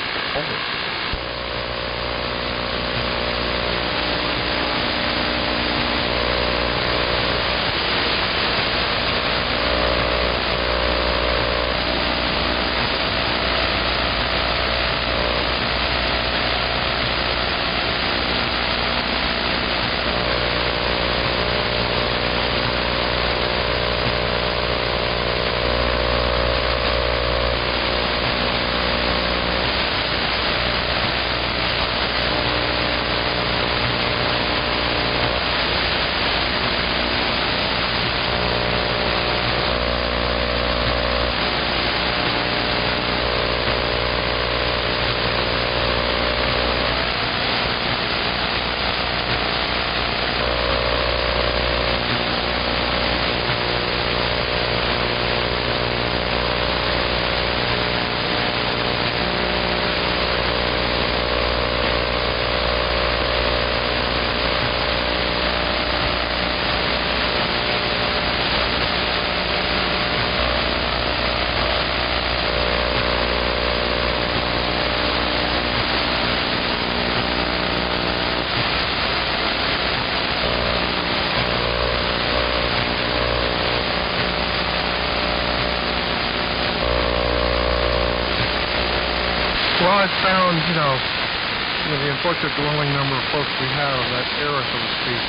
Well, I found, the unfortunate dwindling number of folks we have of that era, so to speak.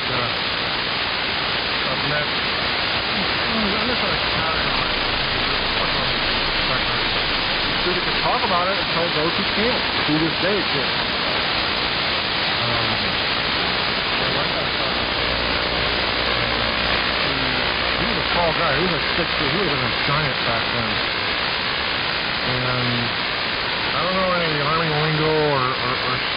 I've met, I'm just like we can talk about it until those who can't. To this day, can't. He was a tall guy. He was like 6 feet. He was a giant back then. And I don't know any of the Army lingo or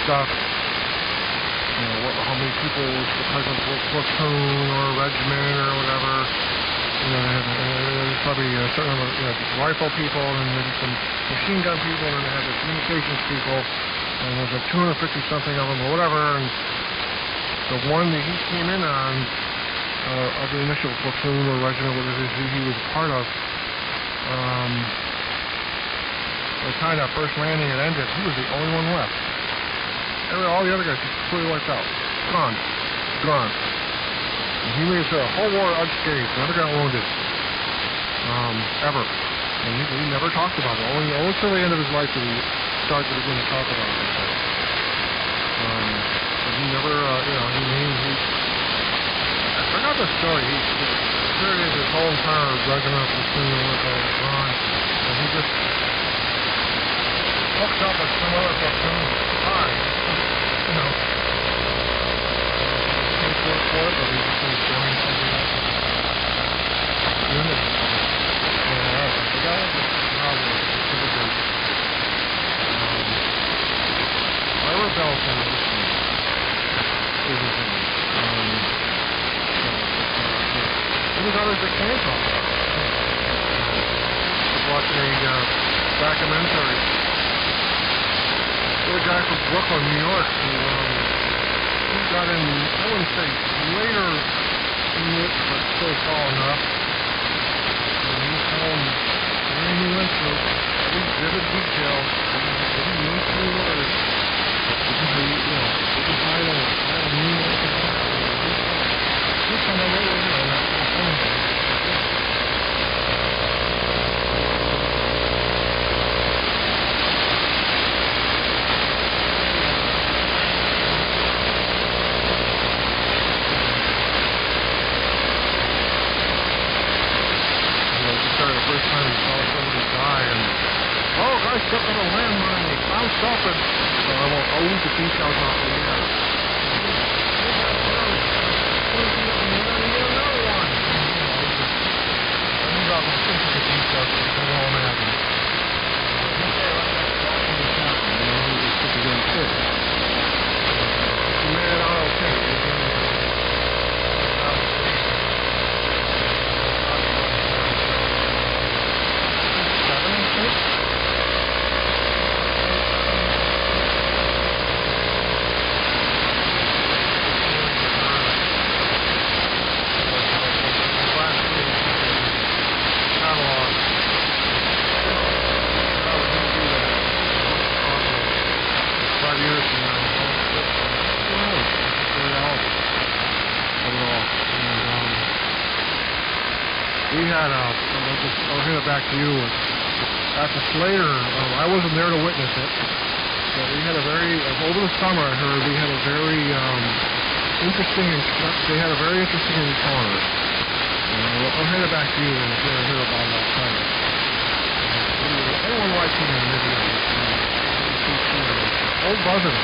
stuff. How many people was the present platoon or regiment or whatever. There's probably a certain number of rifle people and maybe some machine gun people, and then they had the communications people, and there's like 250 something of them or whatever. And the one that he came in on of the initial platoon or regiment, whatever he was a part of. By the time that first landing had ended, he was the only one left. All the other guys just completely wiped out. Gone. And he made it through a whole war unscathed, never got wounded. Ever. And he never talked about it. Only till the end of his life did he start to begin to talk about it. But he never, I forgot the story. He carried his whole entire regiment platoon with a gun, and he just hooked up with some other platoon. it, or we just finished doing something else. Unit. Yeah, but that was a novel, typical. Ira Bell transition is a thing. Even others that came from it. I was watching a documentary. There's a guy from Brooklyn, New York, who he got in, I wouldn't say later in it, but still tall enough. And he told me, and he went through every vivid detail, every minuscule word. This is I don't mean anything. This time I wrote it down, that's the phone. First time we saw somebody die, and guy stepped on a landmine, he found something. So I'll leave the details off the air. I'll hand it back to you. At the Slater, I wasn't there to witness it, but we had a very, over the summer I heard, we had a very interesting encounter. I'll hand it back to you and hear about that time. Anyone watching the video, old buzzing.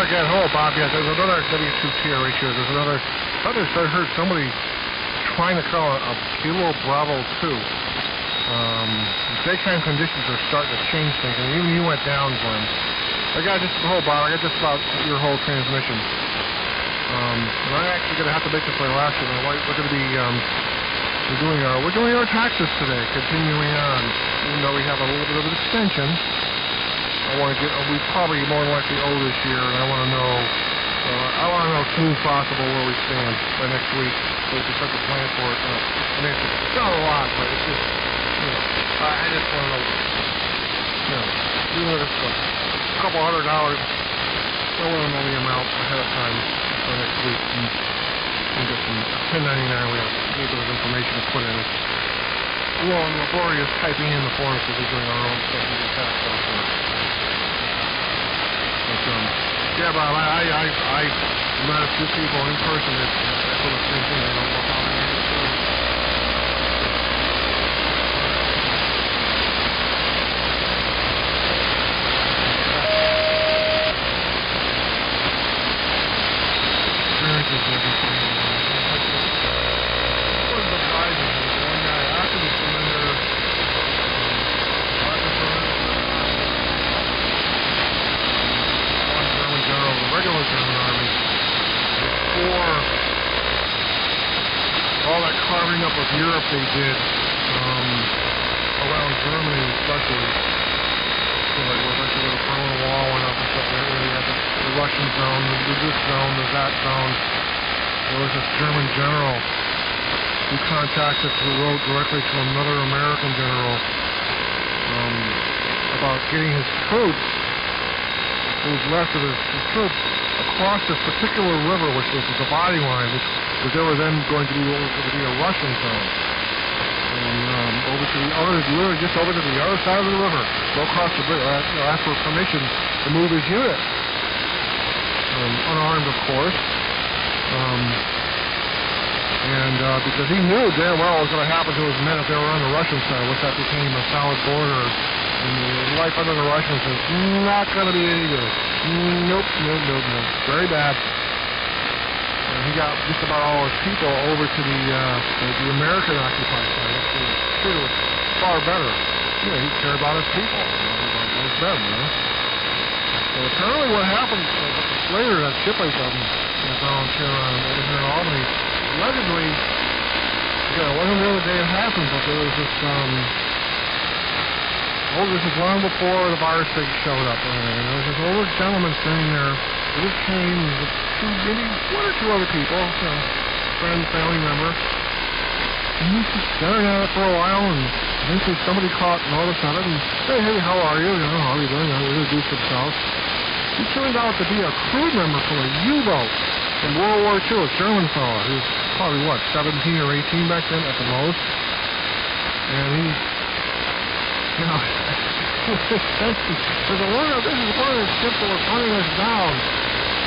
again, Bob, yeah, there's another W2TRH here. There's another, I heard somebody trying to call a Kilo Bravo 2. Daytime conditions are starting to change things, and even you went down, Glenn. I got just about your whole transmission. And I'm actually going to have to make this my last one. We're going to be, we're doing our taxes today, continuing on, even though we have a little bit of an extension. We probably more than likely owe this year, and I want to know as soon as possible where we stand by next week, so we can start to plan for it. I mean, it's not a lot, but it's just, I just want to know, even if it's a couple $100, I want to know the amount ahead of time for next week, and get some 1099. We have a little bit of information to put in it. Well, and laborious typing in the forms because we're doing our own stuff and get that stuff. But, yeah, Bob, I met a few people in person that echo the same thing. They don't know how to handle it. Experiences and everything. It was surprising. One guy after the surrender, general, the regular German army, before all that carving up of Europe they did around Germany especially. So like where the Berlin Wall went up and stuff, you had the Russian zone, this zone, there's that zone. There was this German general who wrote directly to another American general about getting his troops, what was left of his troops, across this particular river, which was the dividing line, which they were then going to be a Russian zone. And over to the other, literally just over to the other side of the river, go across the bridge, ask for permission to move his unit. Unarmed, of course. Because he knew damn well what was going to happen to his men if they were on the Russian side, once that became a solid border. And life under the Russians is not going to be any good. Nope. Very bad. And he got just about all his people over to the American occupied side. It was far better. He cared about his people. It was them, So apparently what happened later, that ship I volunteer on over here in Albany, allegedly, it wasn't really the day it happened, but there was this, this is long before the virus thing showed up. And there was this older gentleman sitting there with his cane, with maybe one or two other people, friend, family member. And he's just staring at it for a while, and eventually somebody caught notice of it, and hey, how are you? How are you doing? They introduced themselves. He turned out to be a crew member from a U-boat in World War II, a German fellow. He was probably, 17 or 18 back then at the most. And he, this is one of the ships that were hunting us down.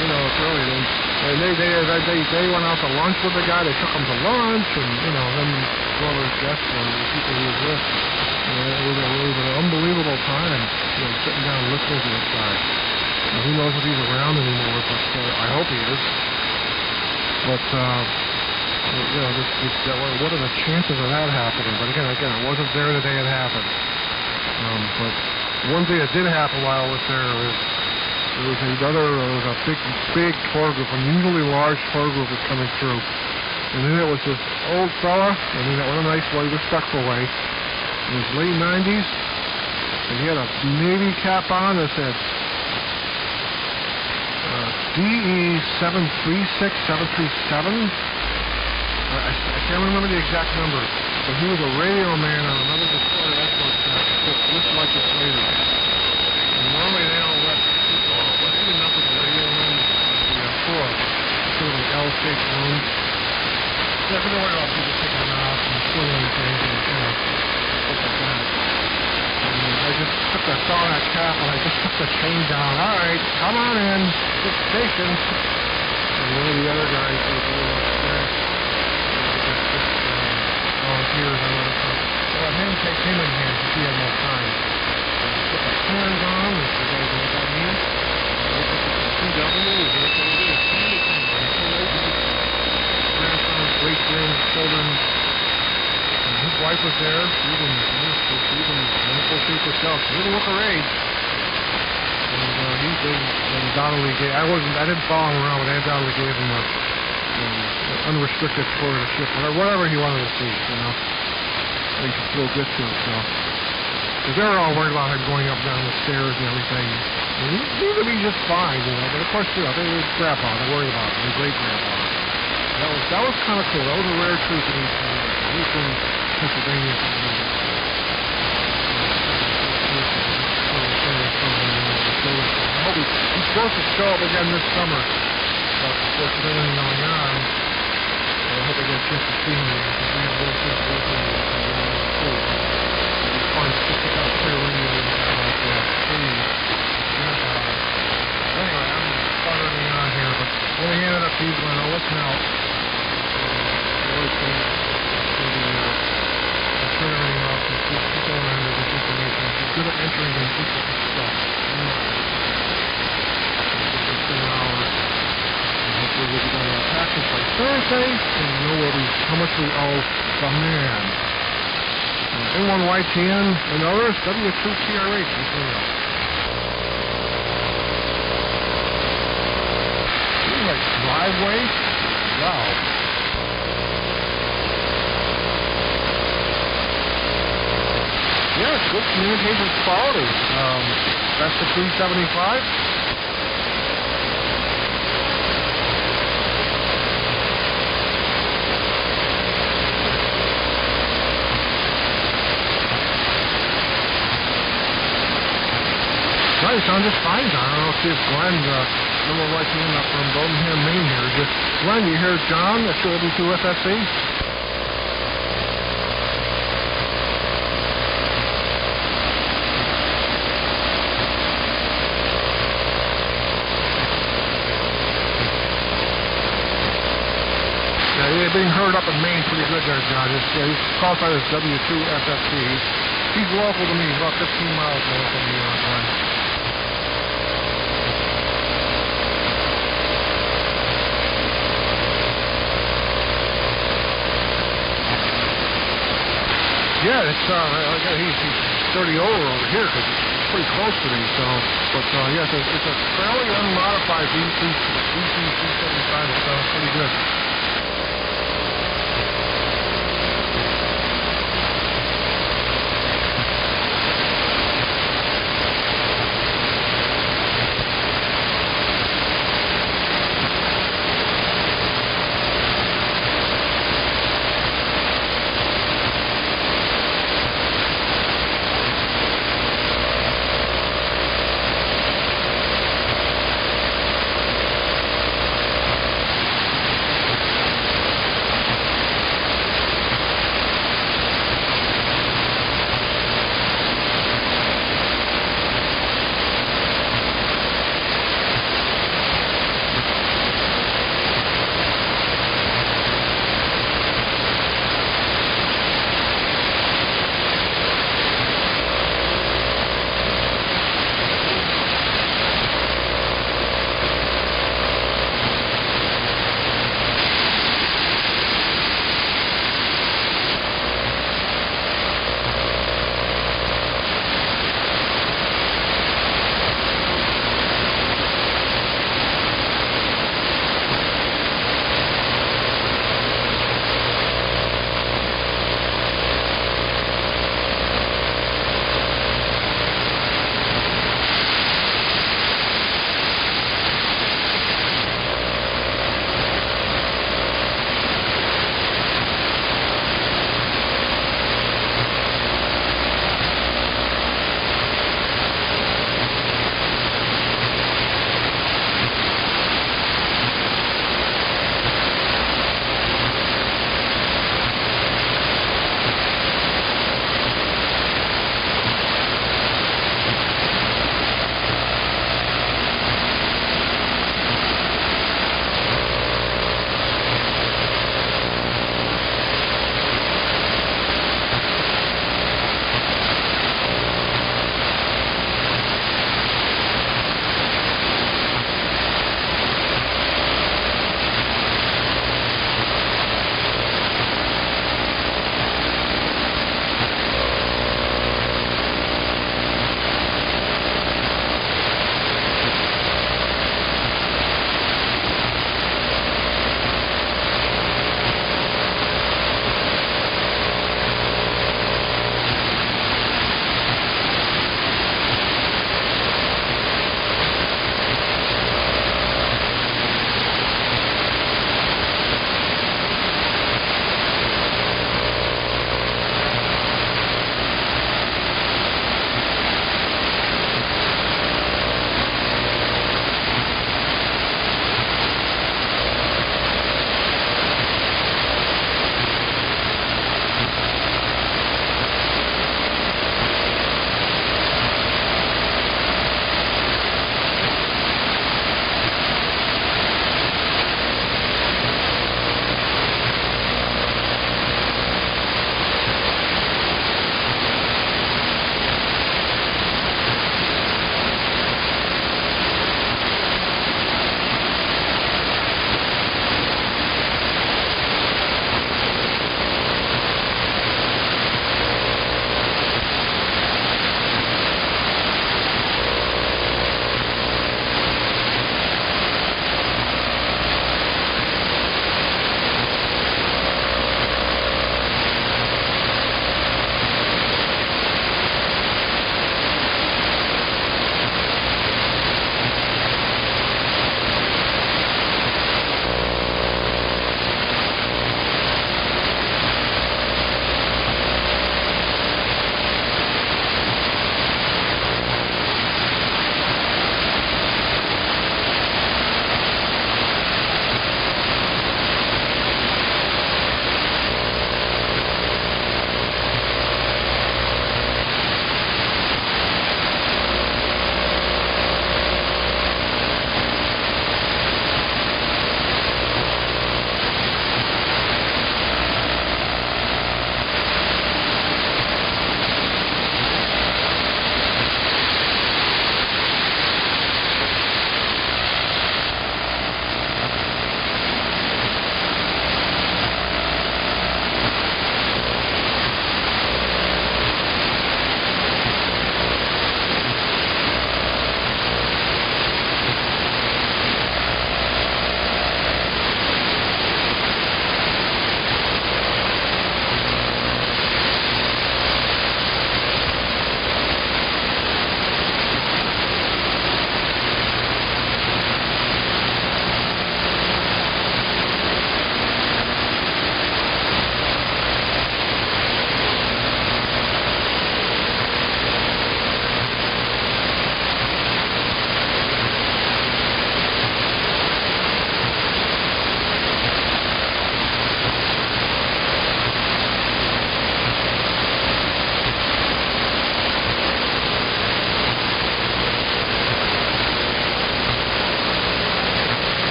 It's really, and they went out to lunch with the guy. They took him to lunch, and then one of his guests, the people he was with. It was an unbelievable time, sitting down listening to this guy. Who knows if he's around anymore? But I hope he is. But what are the chances of that happening? But again, it wasn't there the day it happened. But one thing that did happen while I was there was there was a big tour group, unusually large tour group was coming through. And then it was this old fella, in a nice way, respectful way, in his late 90s, and he had a Navy cap on that said DE 736, 737. I can't remember the exact number, but he was a radio man on another destroyer export just like this later. And normally they don't let people, but even up with the radio room, the floor, sort of an L-shaped room. Yeah, but don't worry about people taking them out and swinging things and stuff like that. And I just saw that cap and I just took the chain down. All right, come on in, get stationed. And one of the other guys was a little upstairs. Volunteers and other stuff. So I had him take him in hand because he had more time. So I put my hands on, if you guys know what that means. I put the CW, is what they do. Anything. Grandsons, great grandchildren. His wife was there. She even wonderful shape herself. She didn't look her age. And he undoubtedly gave. I didn't follow him around, but I undoubtedly gave him a unrestricted tour of the ship, whatever he wanted to see. You know, he could feel good to himself. Because they were all worried about him going up and down the stairs and everything. And he seemed to be just fine, you know. But of course, you know, they were grandpa. They're worried about him. His great grandpa. That was kind of cool. That was a rare treat to meet. He's from Pennsylvania. I hope he's supposed to show up again this summer. But of course, with everything going on, I hope I get a chance to see him again. Because we have a little chance to work with him. It's fun to pick up clear radio and like that. Anyway, I'm stuttering on here, but when I hand it up to you, Glenn, I'll listen out. Turn everything off and keep going on with this information. She's good at entering and keeping stuff. It's been an hour. And hopefully we'll be done our taxes by Thursday, and we know how much we owe the man. N1YTN and others, W2TRH. Seems like driveway. Wow. Yes, good communications quality. That's the 375. No, you sound just fine, John. I don't know if Glenn, number right hand up from Birmingham, Maine here. Just Glenn, you hear John at W2FSC? They're being heard up in Maine pretty good there, John. He's qualified as W2FFC. He's local to me. He's about 15 miles away from me on time. Yeah, it's he's 30 over here because it's pretty close to me. So, but yeah, it's a fairly unmodified DC-375. It sounds pretty good.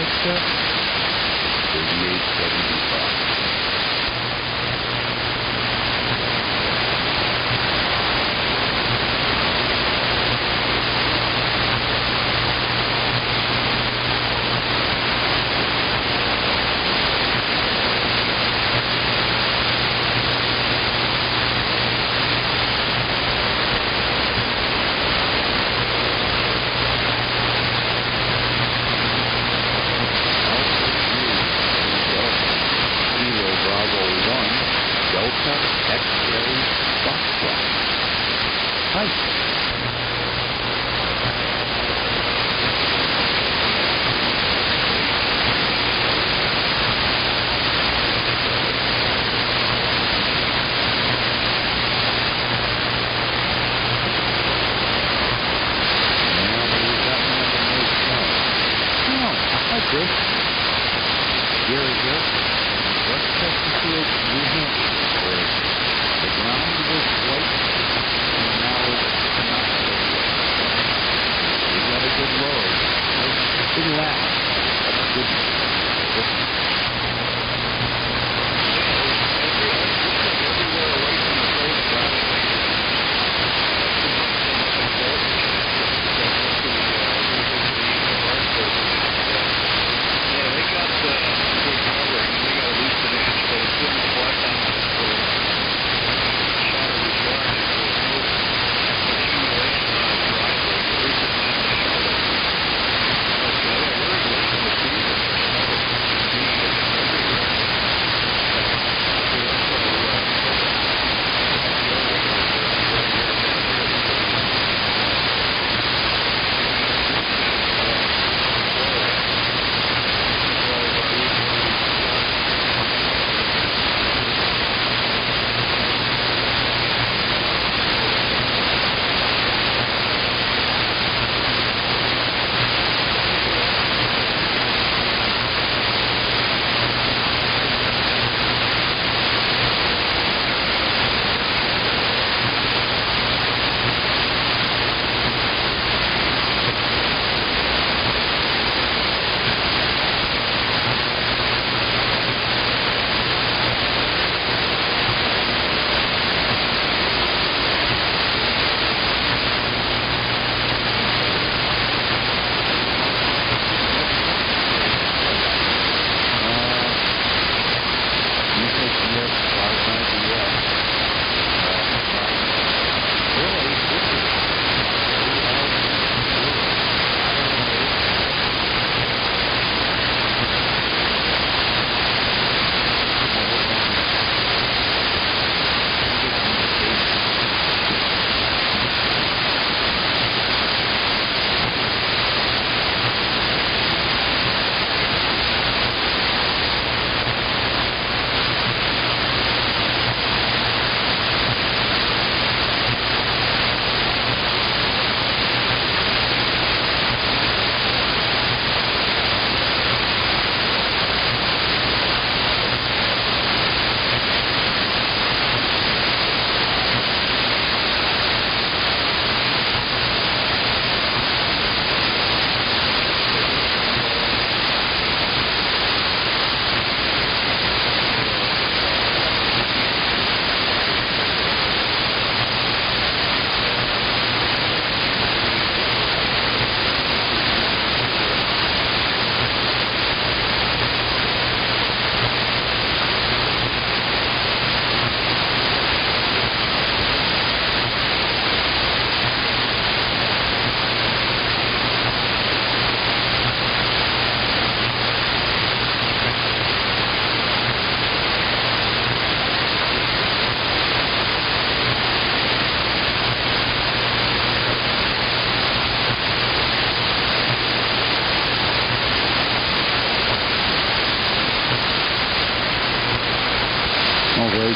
next up? 3875.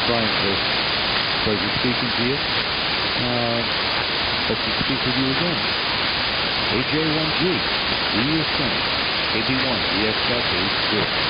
Brian, pleasure speaking to you. Hope to speak with you again. AJ1G, do your thing. AB1, EX-H2.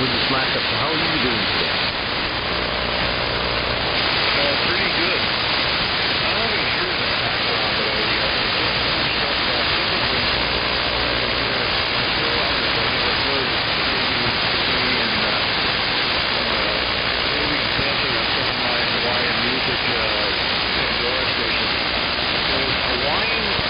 with this laptop. So how are you doing today? Pretty good. I don't even hear the background, but I Hawaiian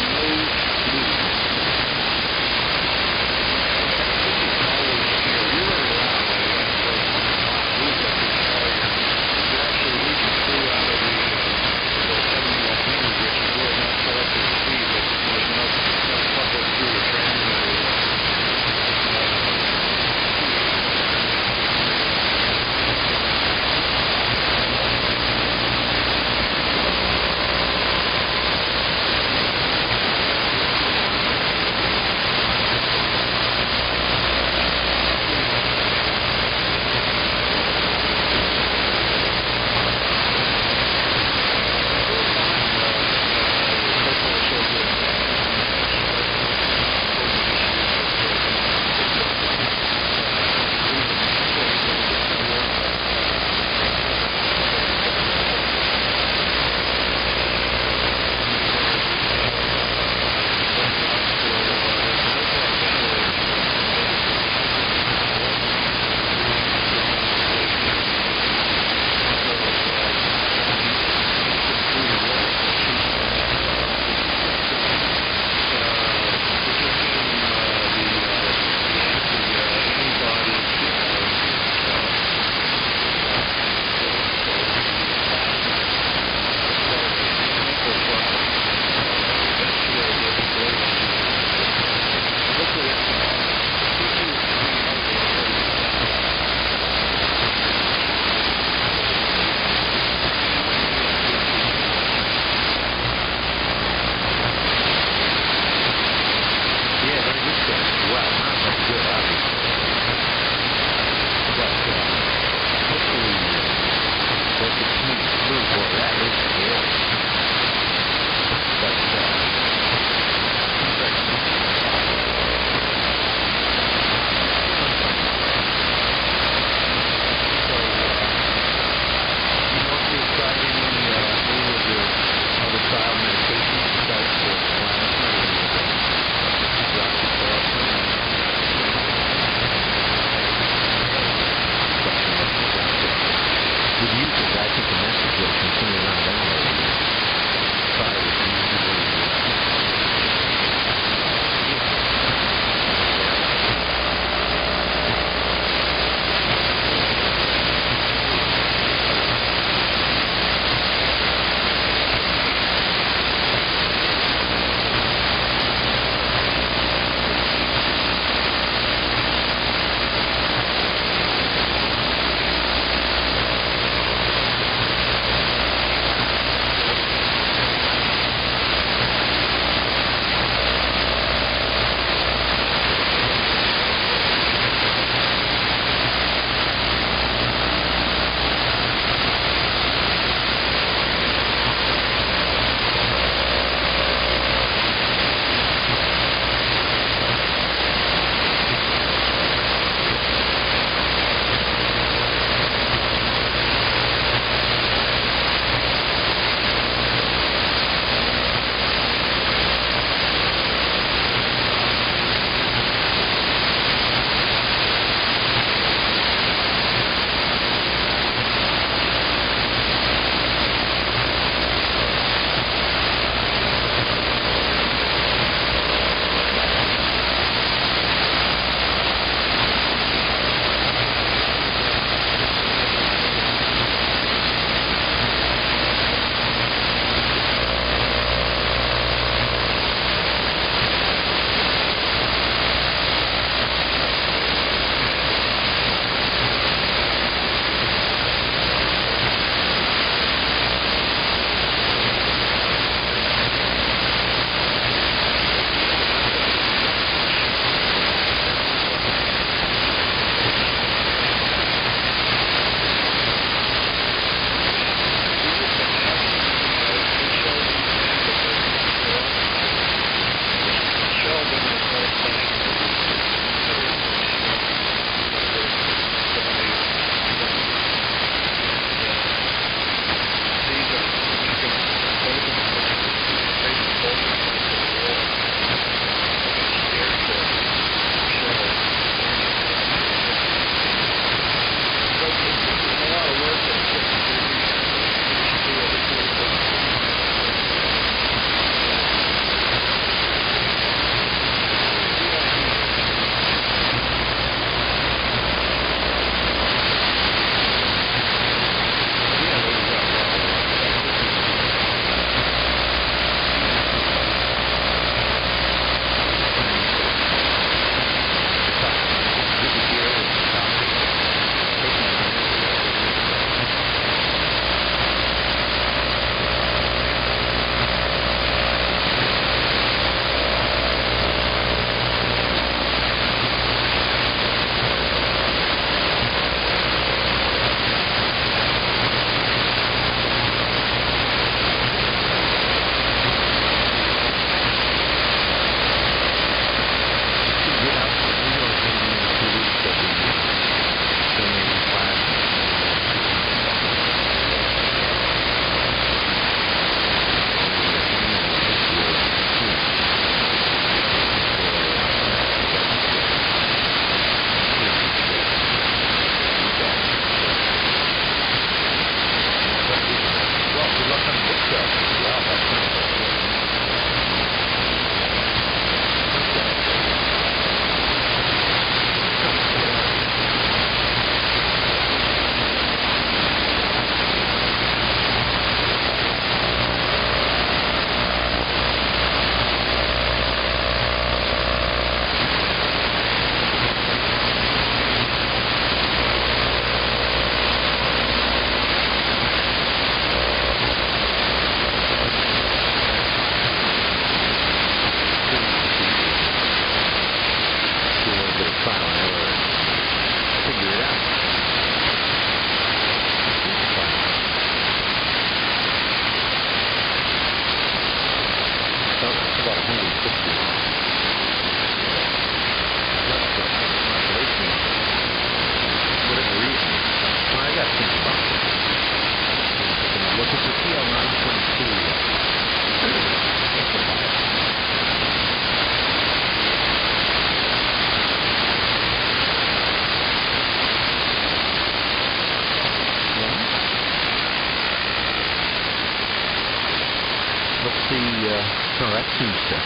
No, that seems to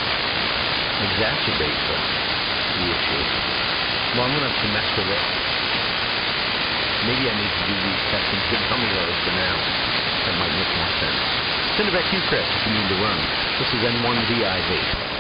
exacerbate the issue. Well, I'm going to have to mess with it. Maybe I need to do these tests and tell me those for now. That might make more sense. Send it back to you, Chris, if you need to run. This is N1VIV.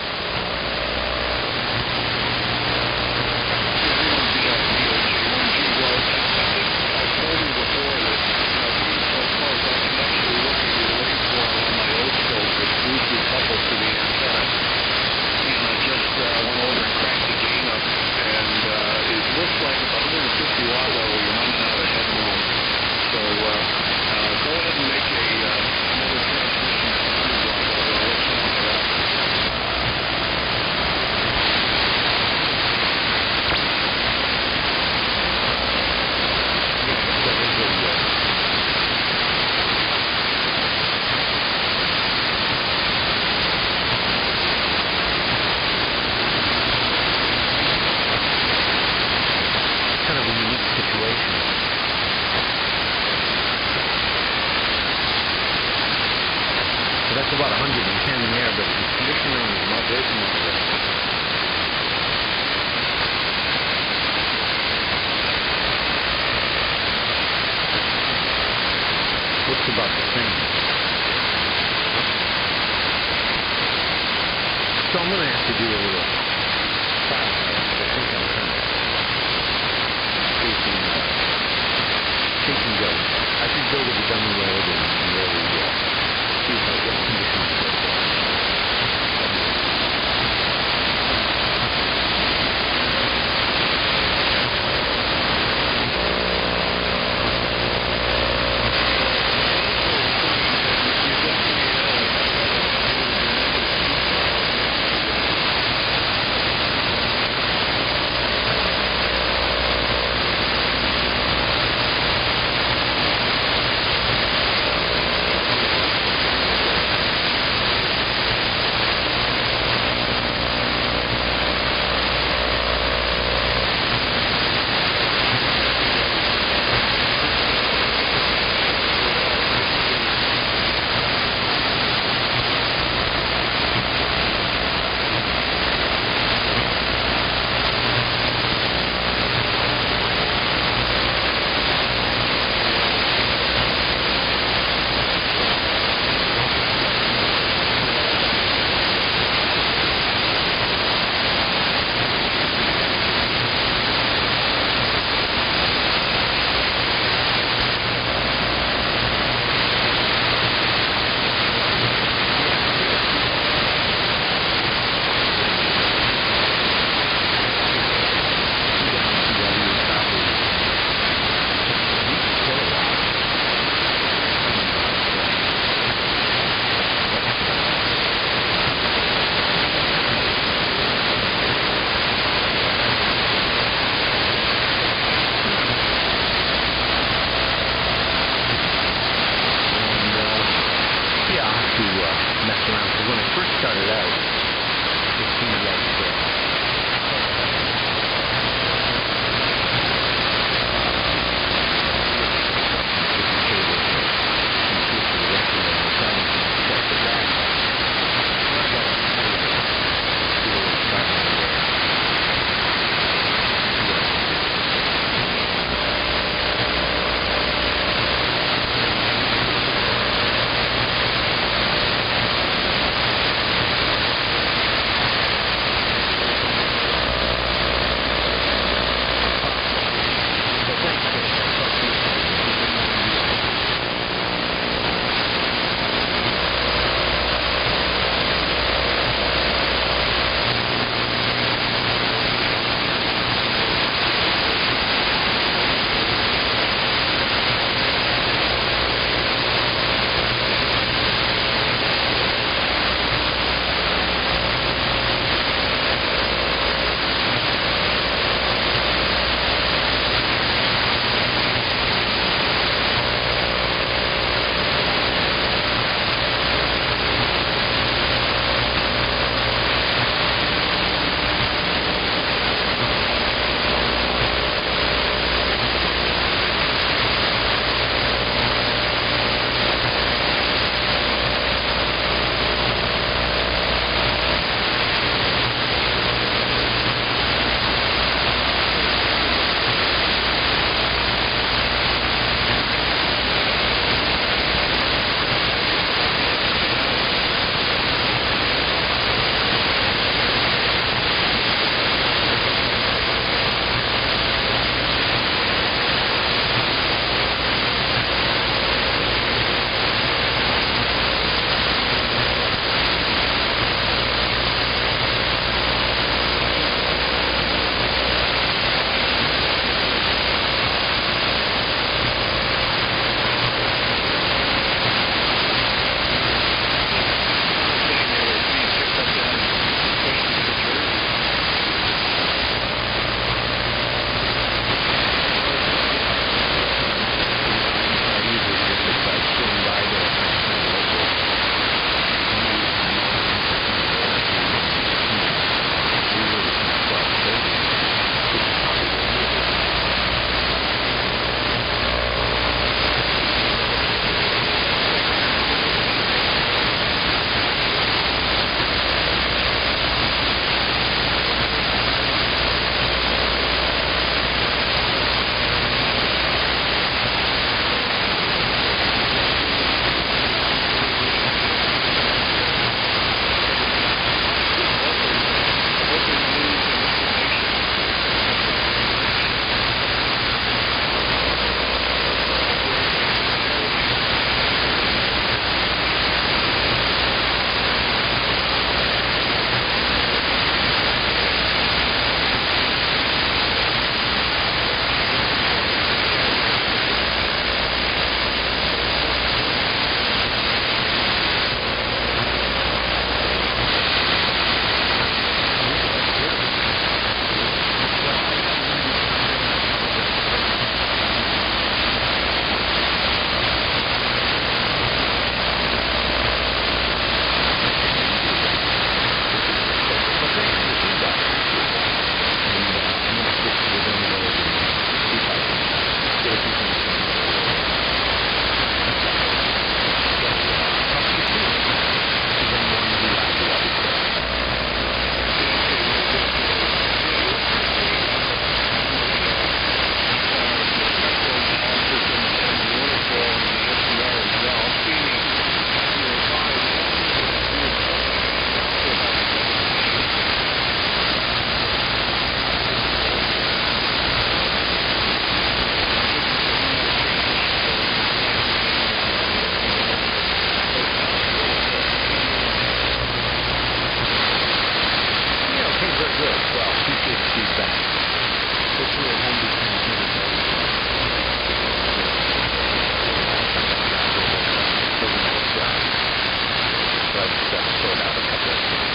sort out a couple of things.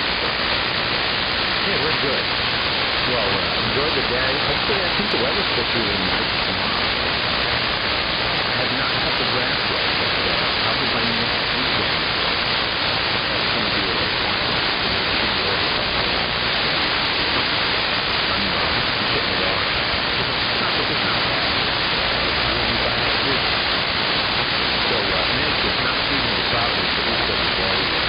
Yeah, we're good. Well, enjoy the day. Hopefully, I think the weather's supposed to be really nice tomorrow. I have not cut the grass yet, but probably by next weekend. That's going to be a requirement. I'm getting it off. It's not bad. We'll be back next week. So, Nick is not feeling the problem for this every day.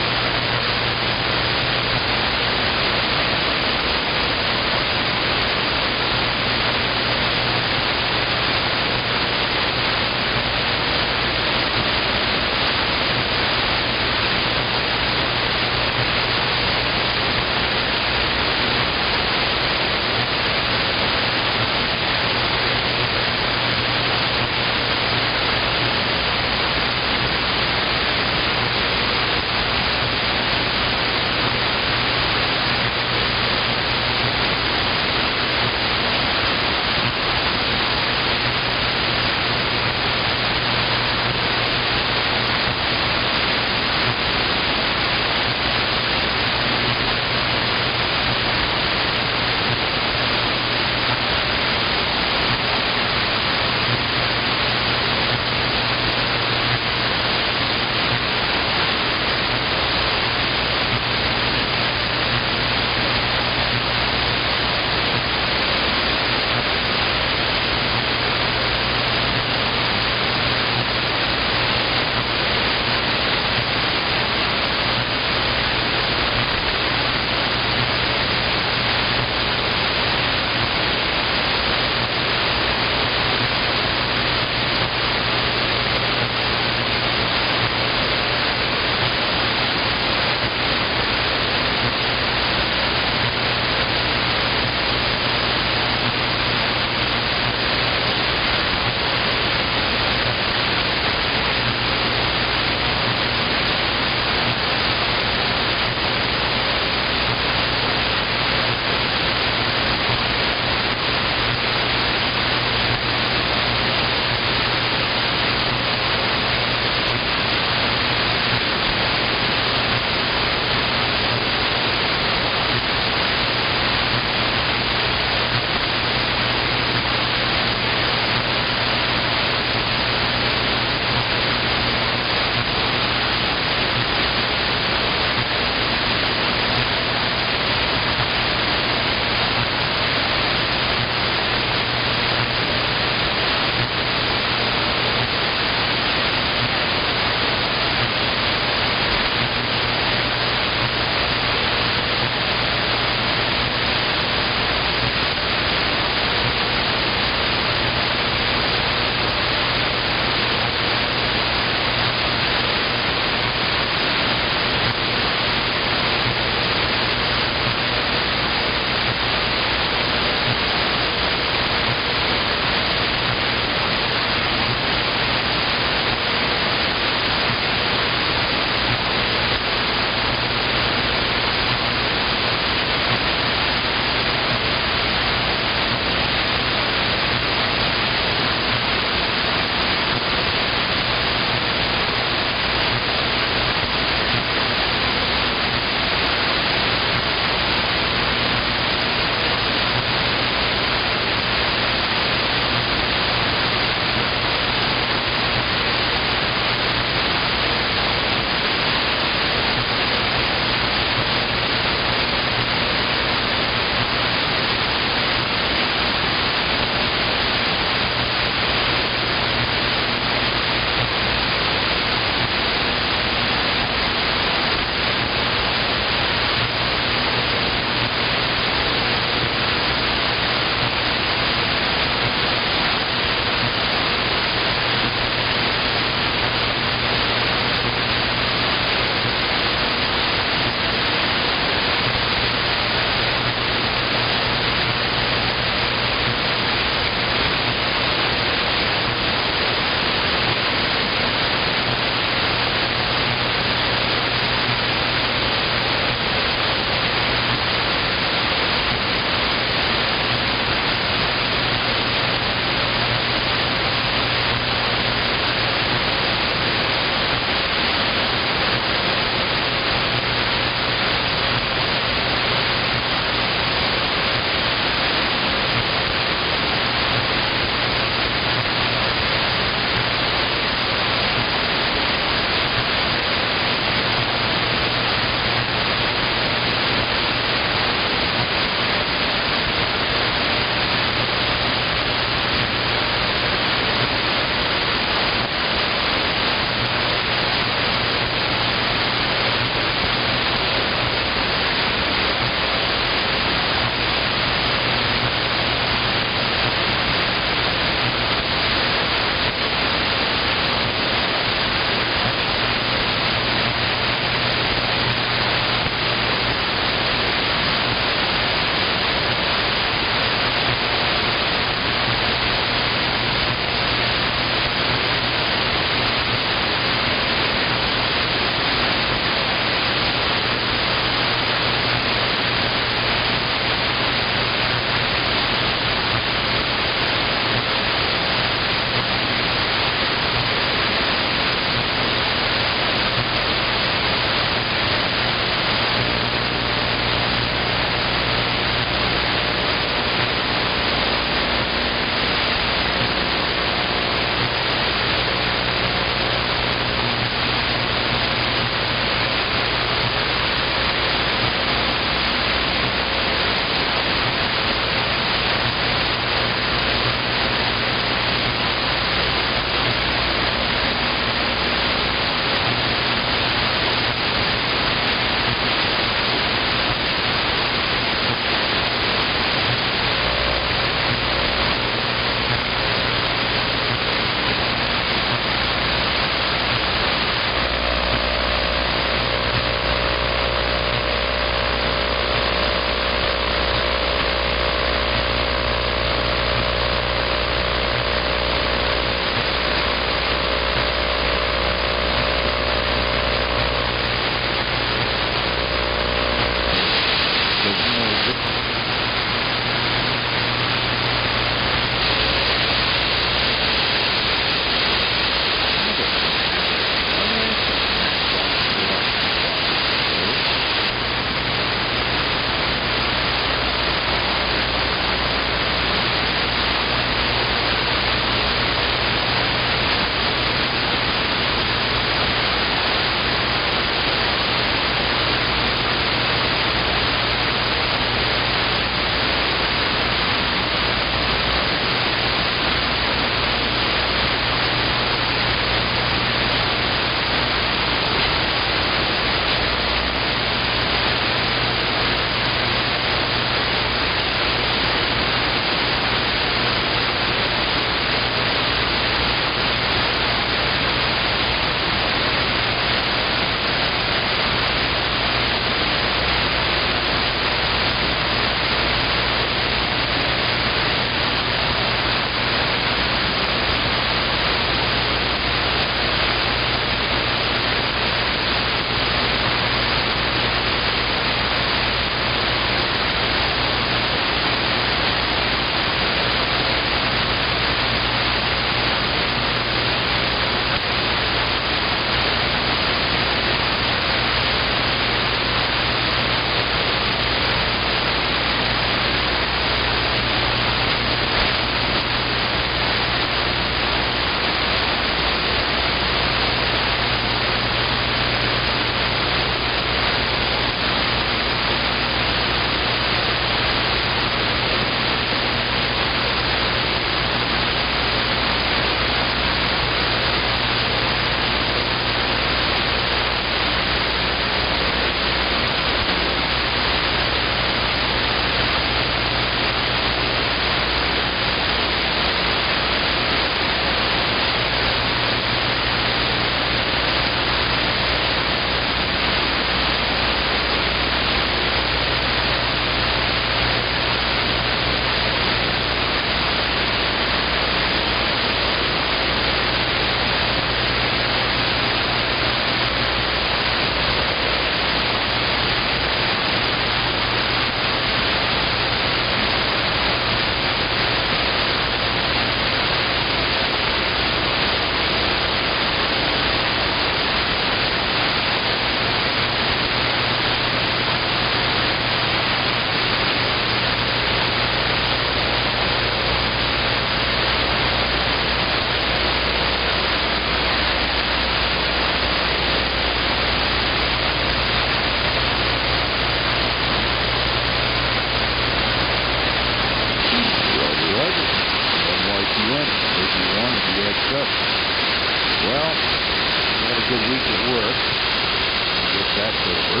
that's over.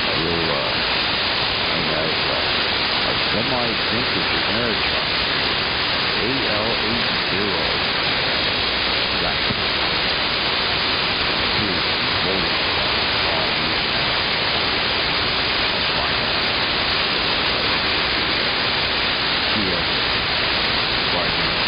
And I will, I have a semi-vintage American AL80 black. Here's rolling on these now. That's fine. CS Wagner.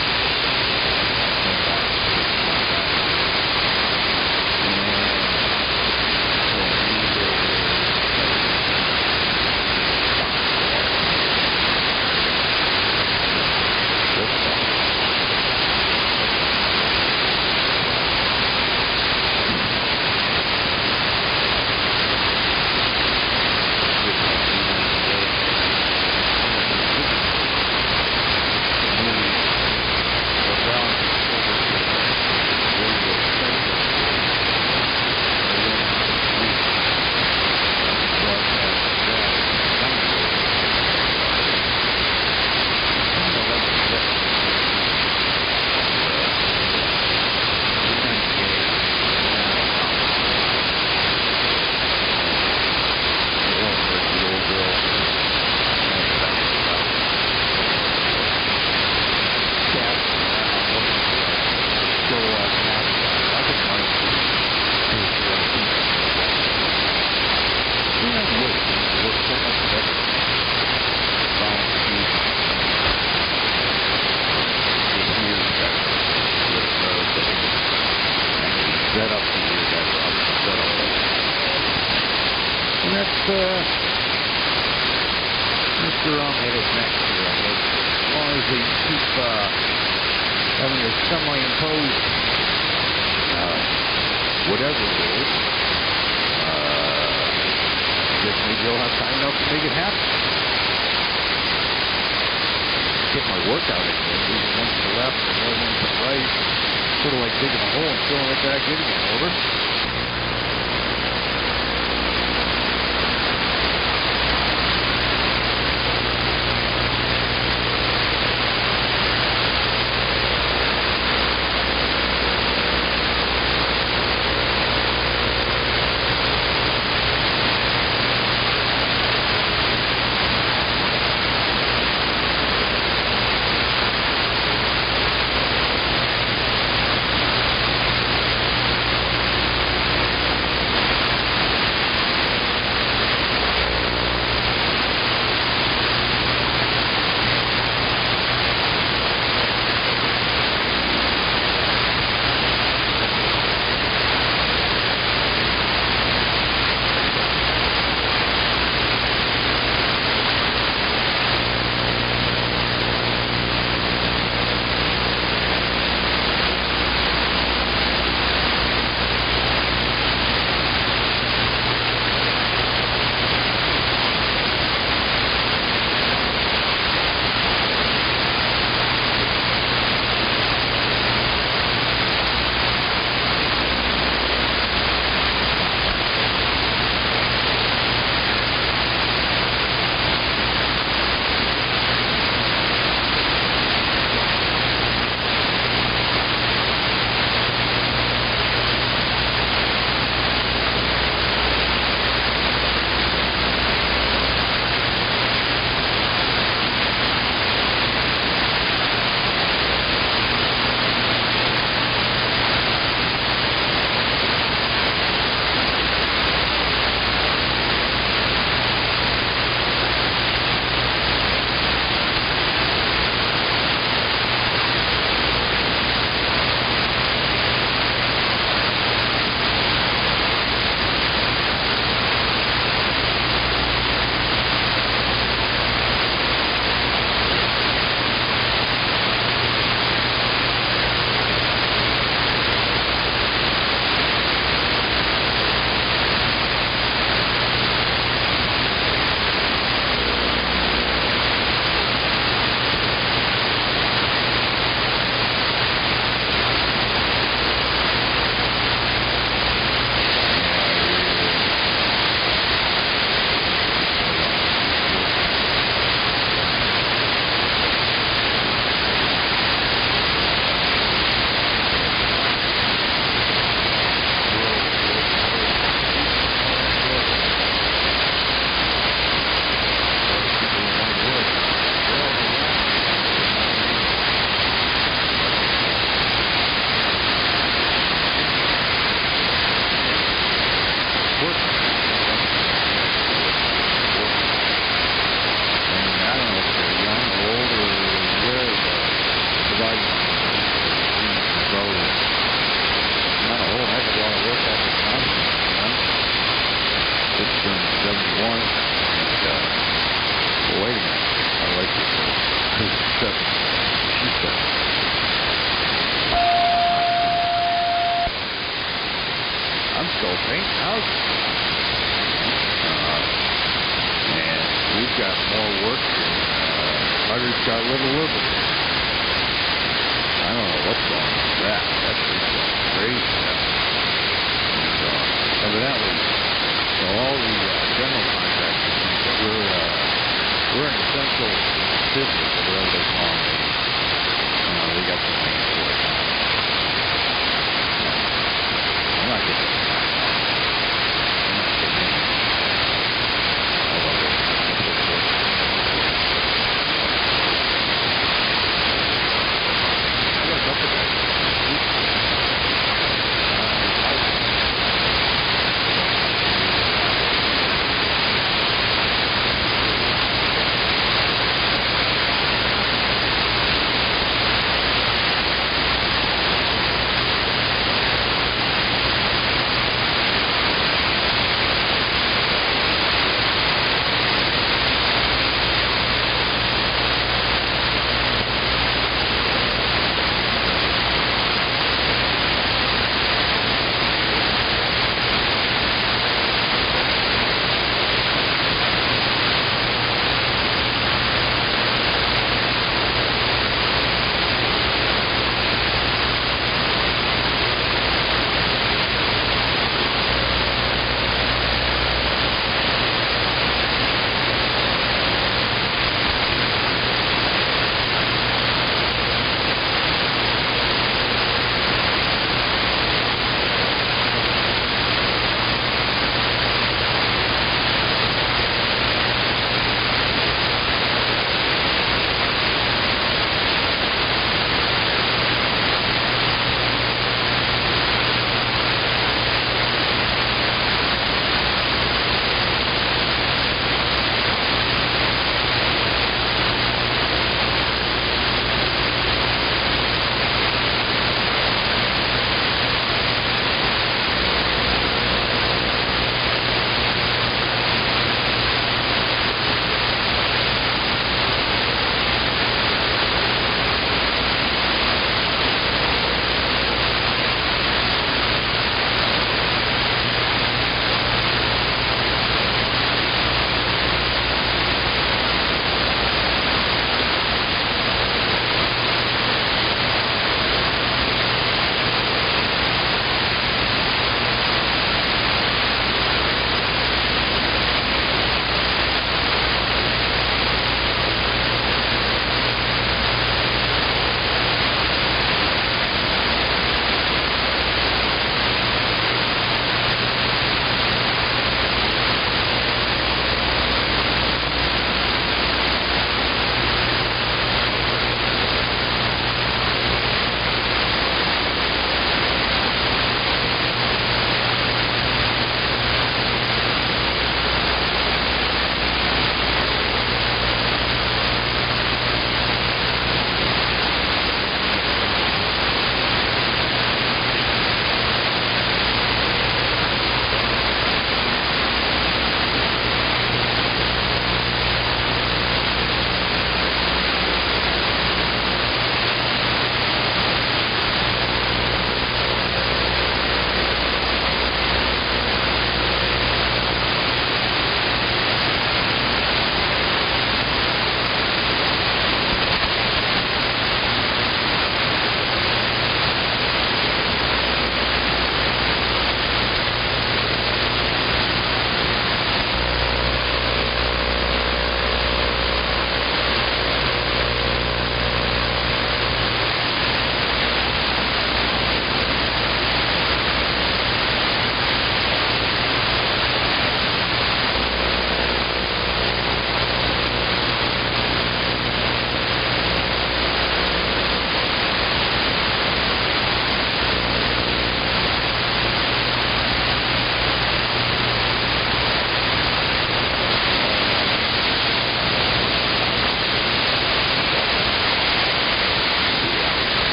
Mr. Ahmed is next here, I guess. As long as they keep having a semi-imposed whatever it is, I guess maybe I'll have time enough to make it happen. Get my workout in there, moving one to the left and the other one to the right. Sort of like digging a hole and filling it back in again. Over. one. And, well, wait a minute. I like this one. This is 7. She's 7. I'm still painting houses. And we've got more work than Hutter's got Little Liberty. I don't know what's going on with that. That thing's going crazy. And, evidently, all the general contractors think that we're an essential business, or whatever they call it. We got some names for it. I'm not getting it. I'm not getting it. I love it. That's so cool. I got a couple guys.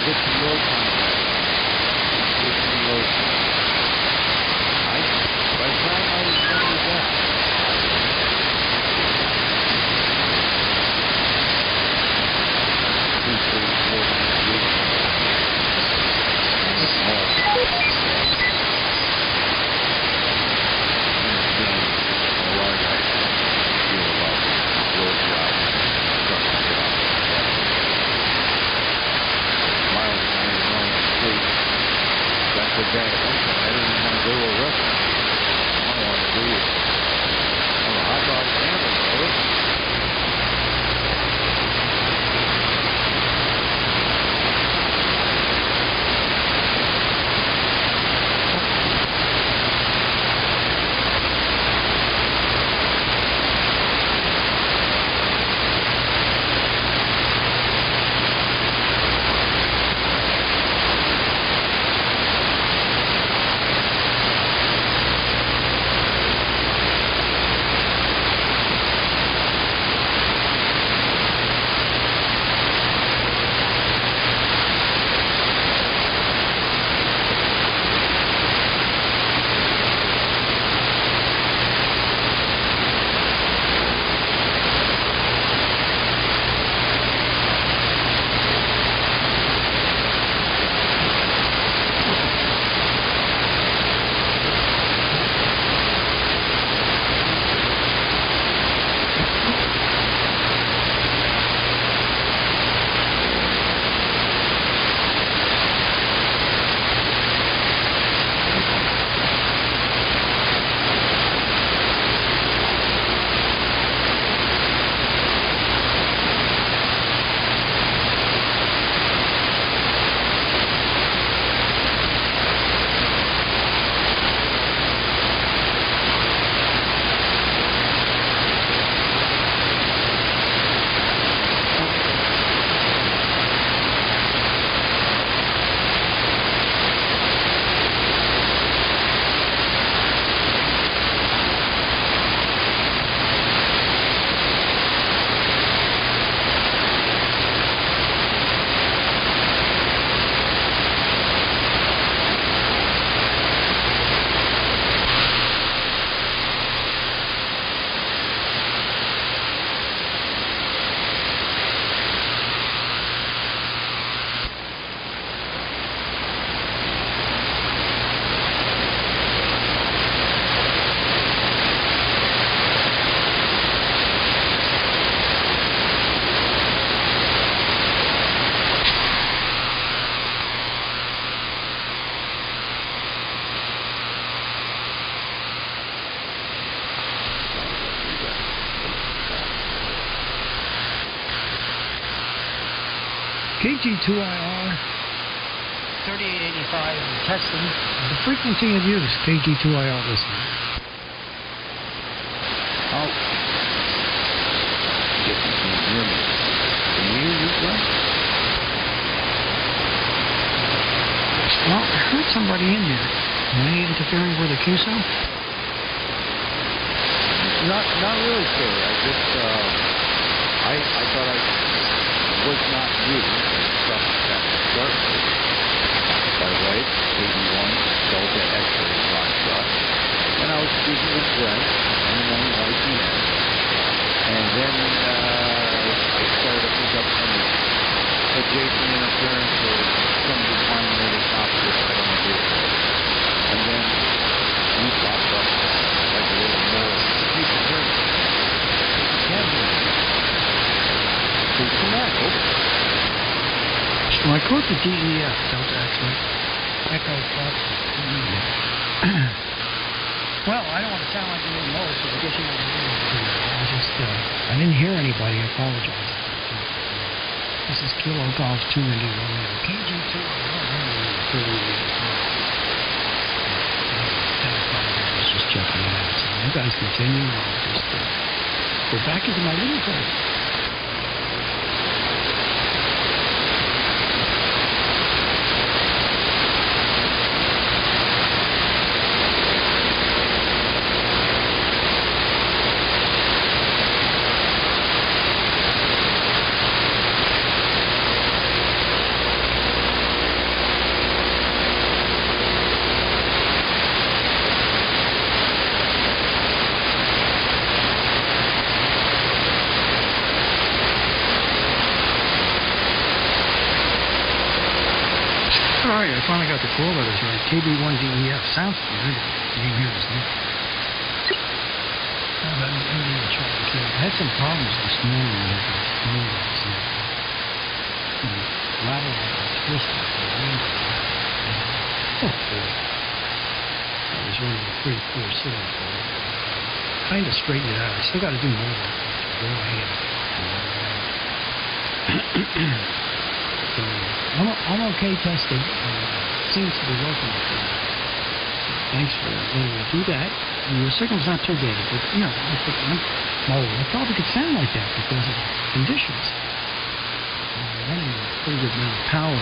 get some road time back. Get some road time. By the time I was done with that, KG2IR 3885 testing. The frequency of use, KG2IR listening. Oh. Get some German. Can you hear this one? Well, I heard somebody in there. Are they interfering with the QSO? Not really, sir. I just, I thought I was not you. Stuff that to start with. By the way, 81 Delta X-ray fly shot. And I was speaking with Brent, and then YTN. And then I started to pick up some adjacent interference or some decline near the top of it. I don't know what it was. And then you popped up like a little more. You can hear me. You can hear me. Please come on, over. So I quote the DEF, Delta X-ray. Echo Fox. Well, I don't want to sound like a little more, so I guess you know what I just, I didn't hear anybody. I apologize. This is Kilo Golf 2 India Romeo. KG2. I was just checking it out. So you guys continue. I'll just go back into my little place. All right, I finally got the call letters right. KB1DEF. Sounds familiar. Name here is new. I had some problems this morning with the phone last night. Rather like a twister for the wind. Oh, boy. I was running a pretty poor signal for it. Kind of straightened it out. I still got to do more work. Go ahead. So, I'm okay tested. Seems to be working. Thanks for letting me do that. And your signal's not too bad, but you know, it probably could sound like that because of the conditions. Running a pretty good amount of power.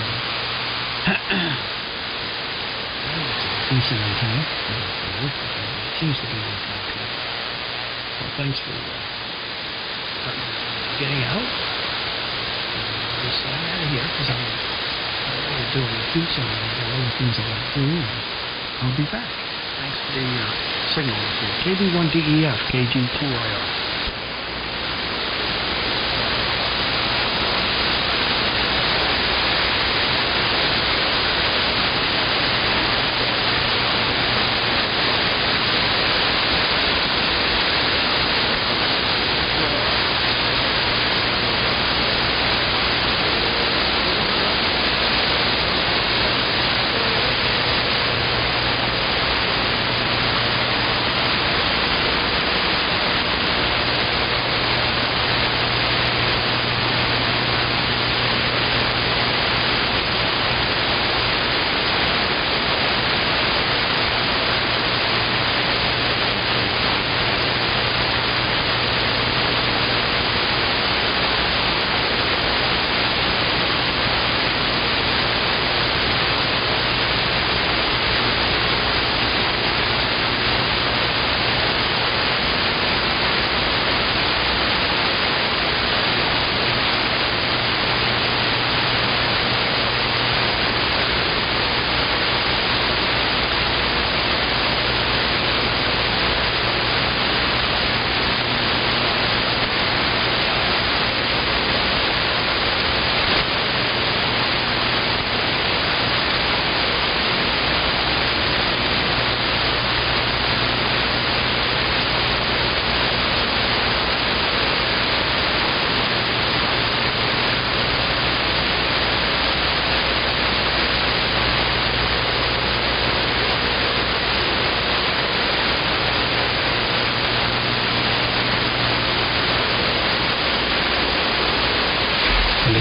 Decent antenna. It seems to be working okay. Well, thanks for getting out. Just out of here because I'm doing a few some other things I want to do. I'll be back. Thanks for the signal. KB1DEF, KG2IR.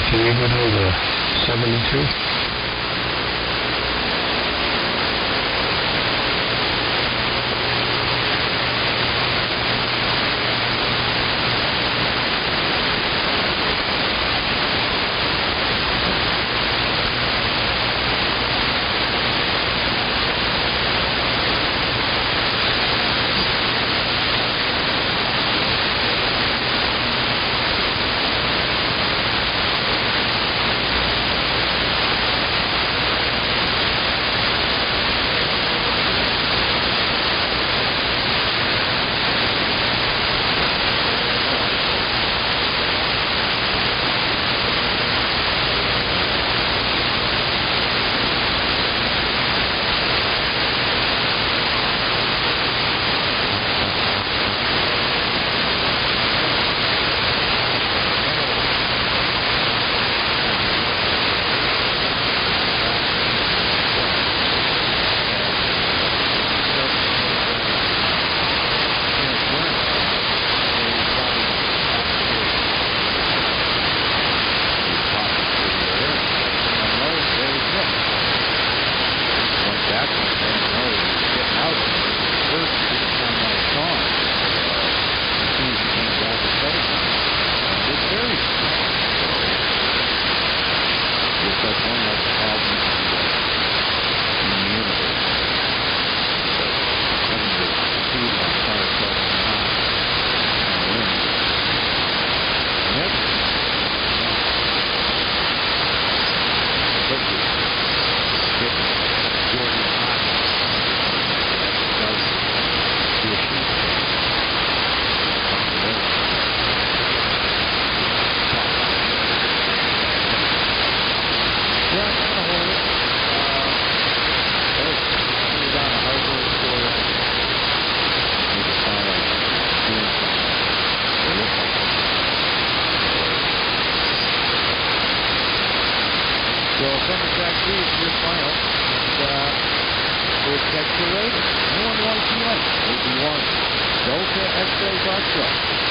Can you go to the 72? So Thunder Track 2 is your final. And we'll catch you later. Anyone want to see us? 81 Delta X-Ray Foxtrot.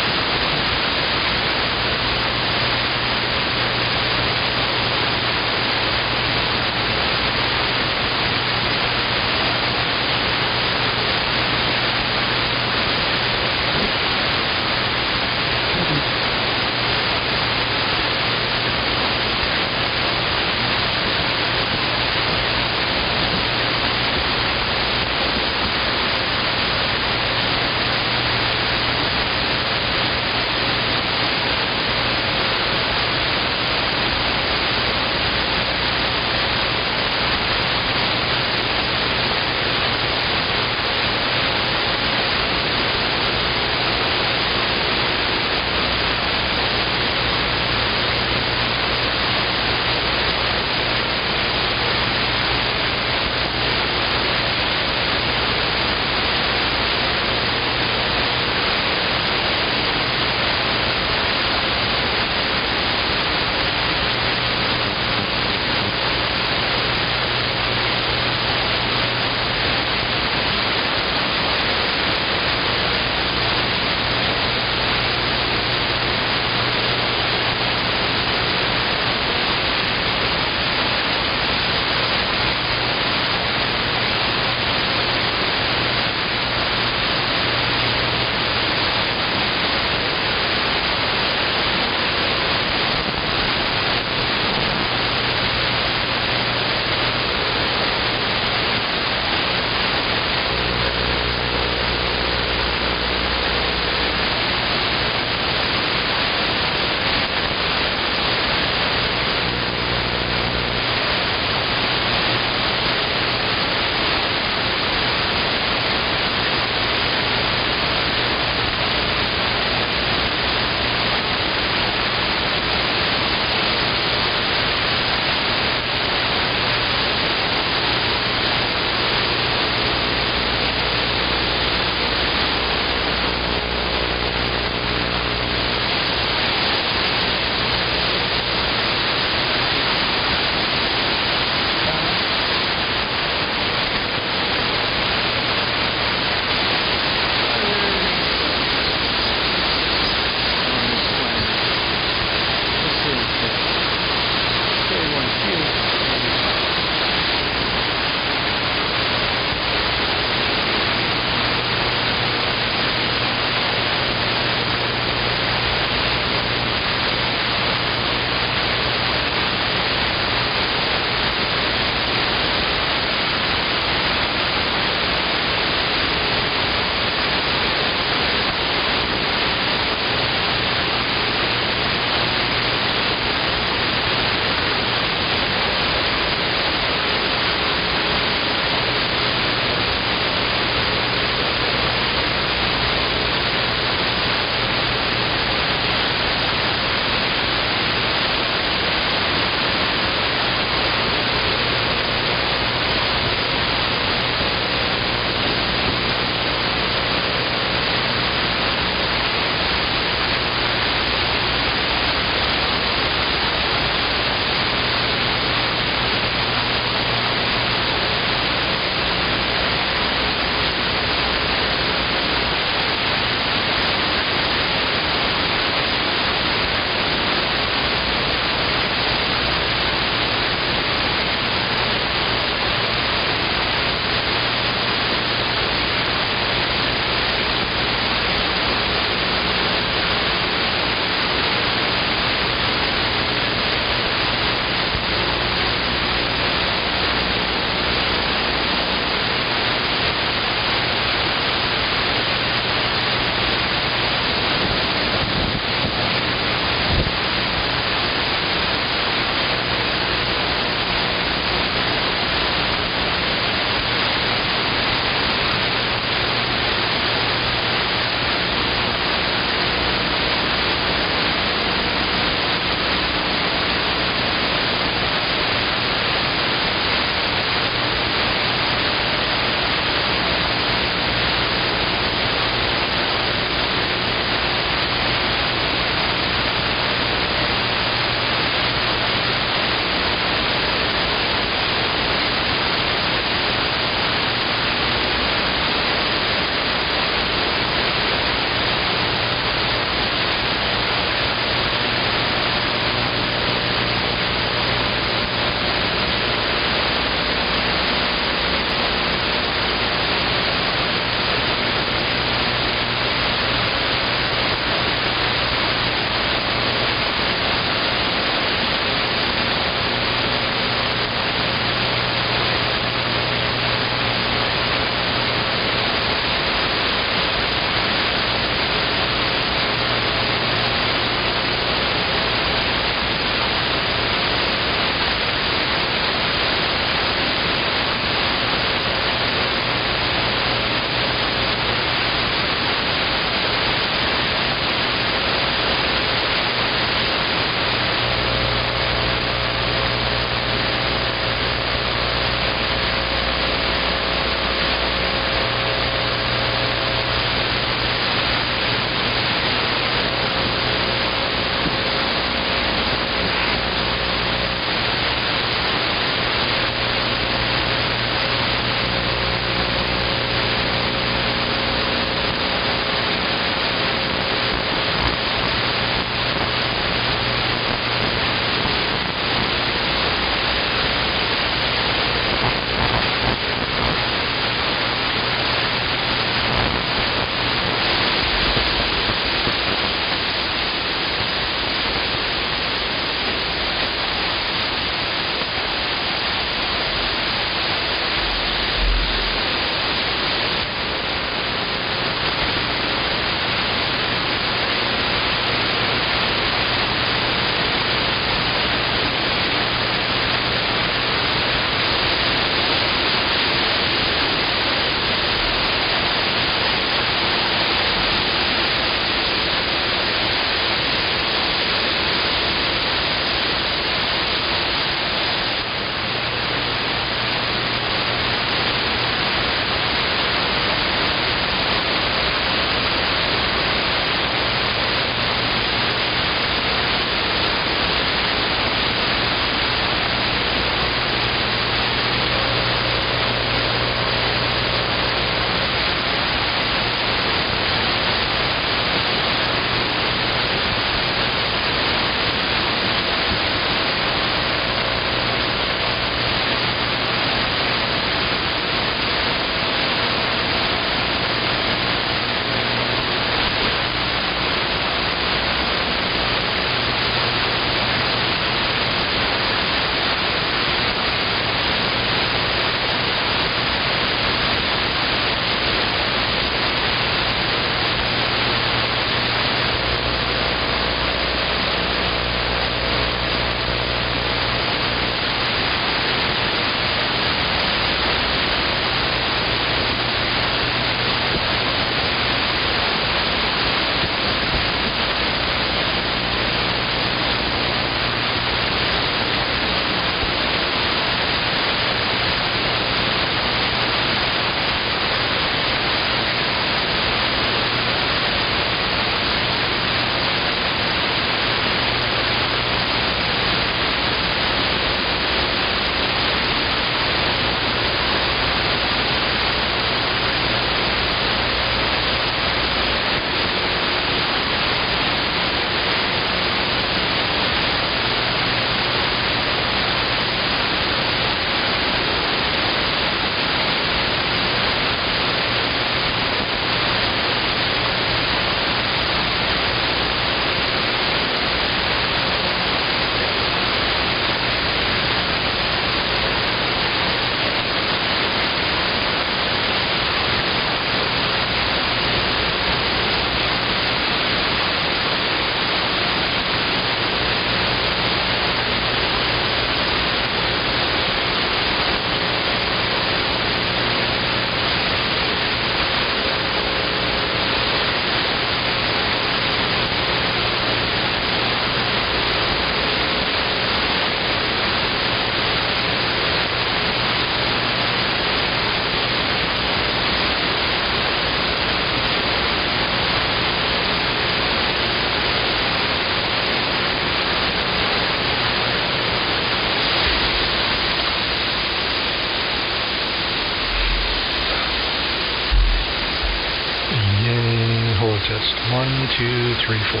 test. 1, 2, 3, 4.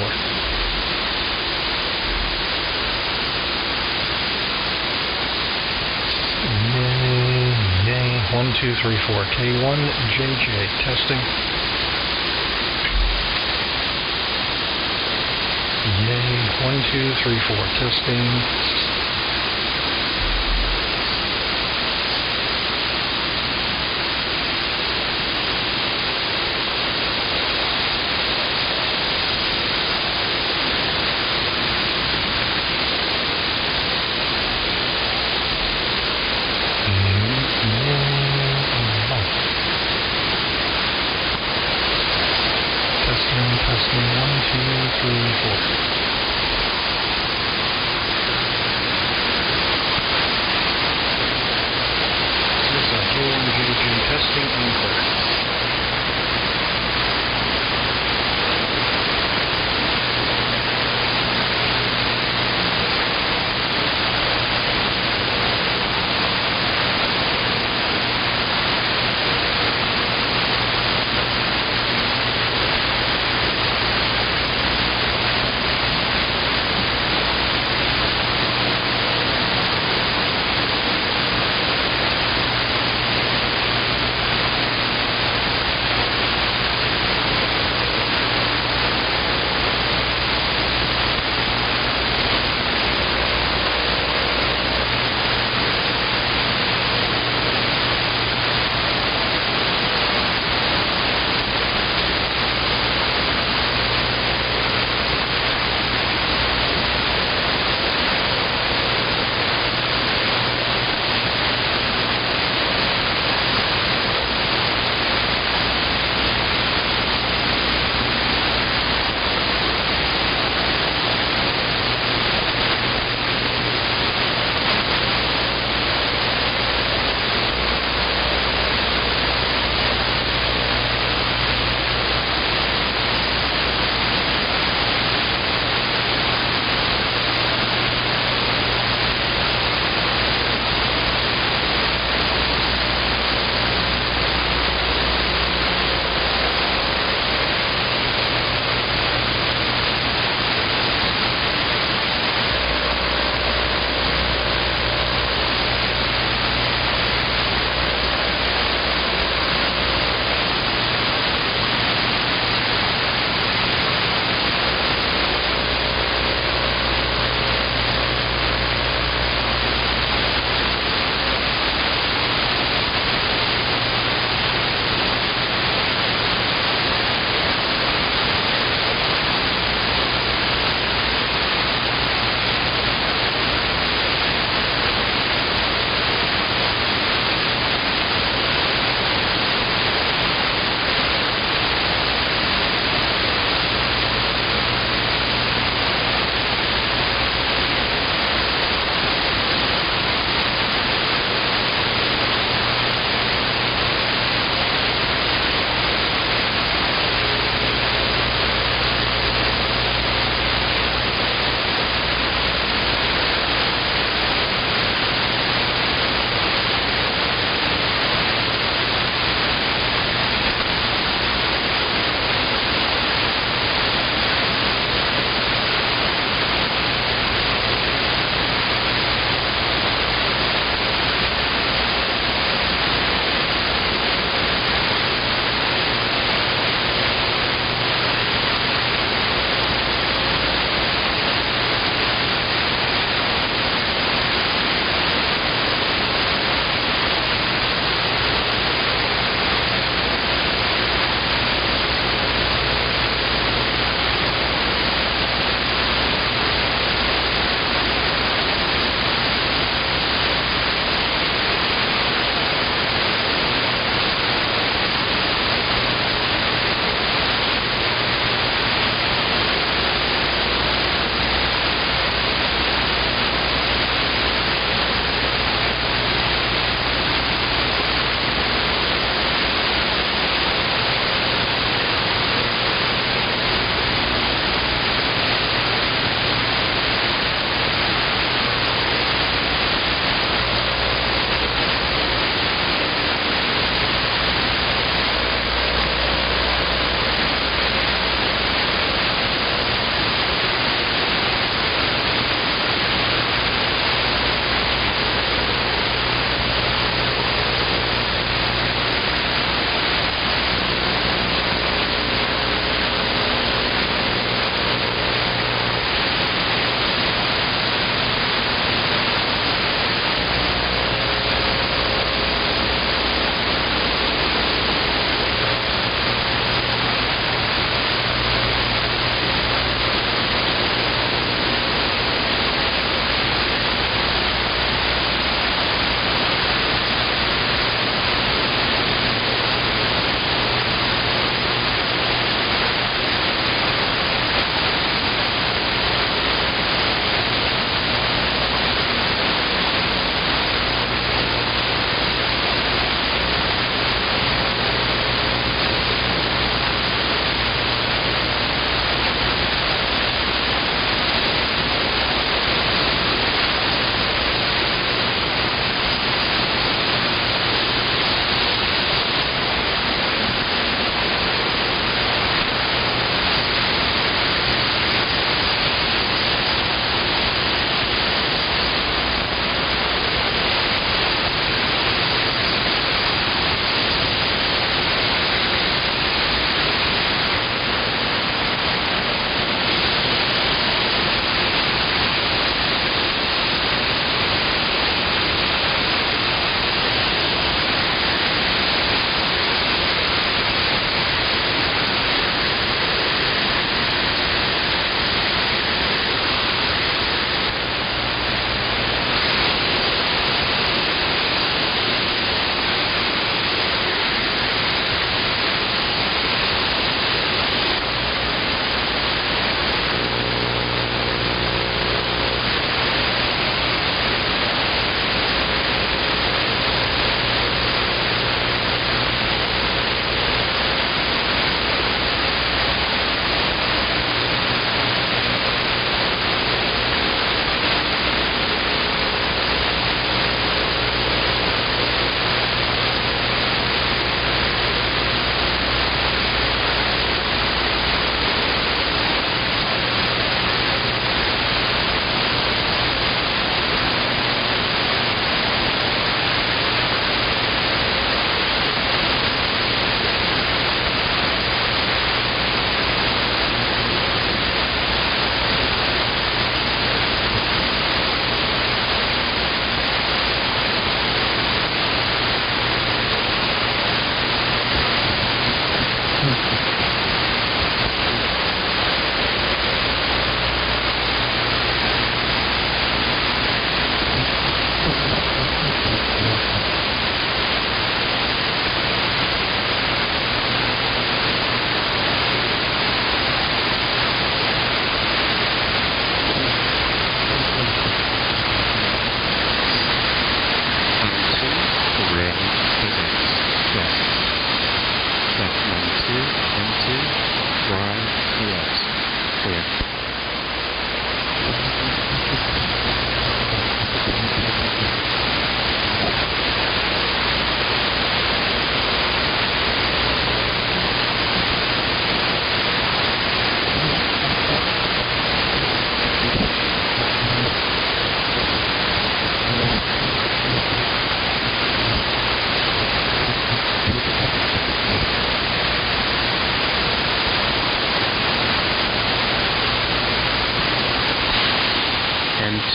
Nay. 1, 2, 3, 4. K1JJ testing. Yay. 1, 2, 3, 4 testing. Testing 1, 2, 3, 4. This is K1JJ testing and clear.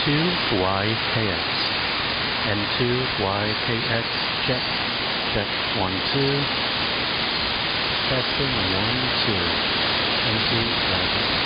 N2YKX. N2YKX, check. Check 1 2. Testing 1 2. N2YKX.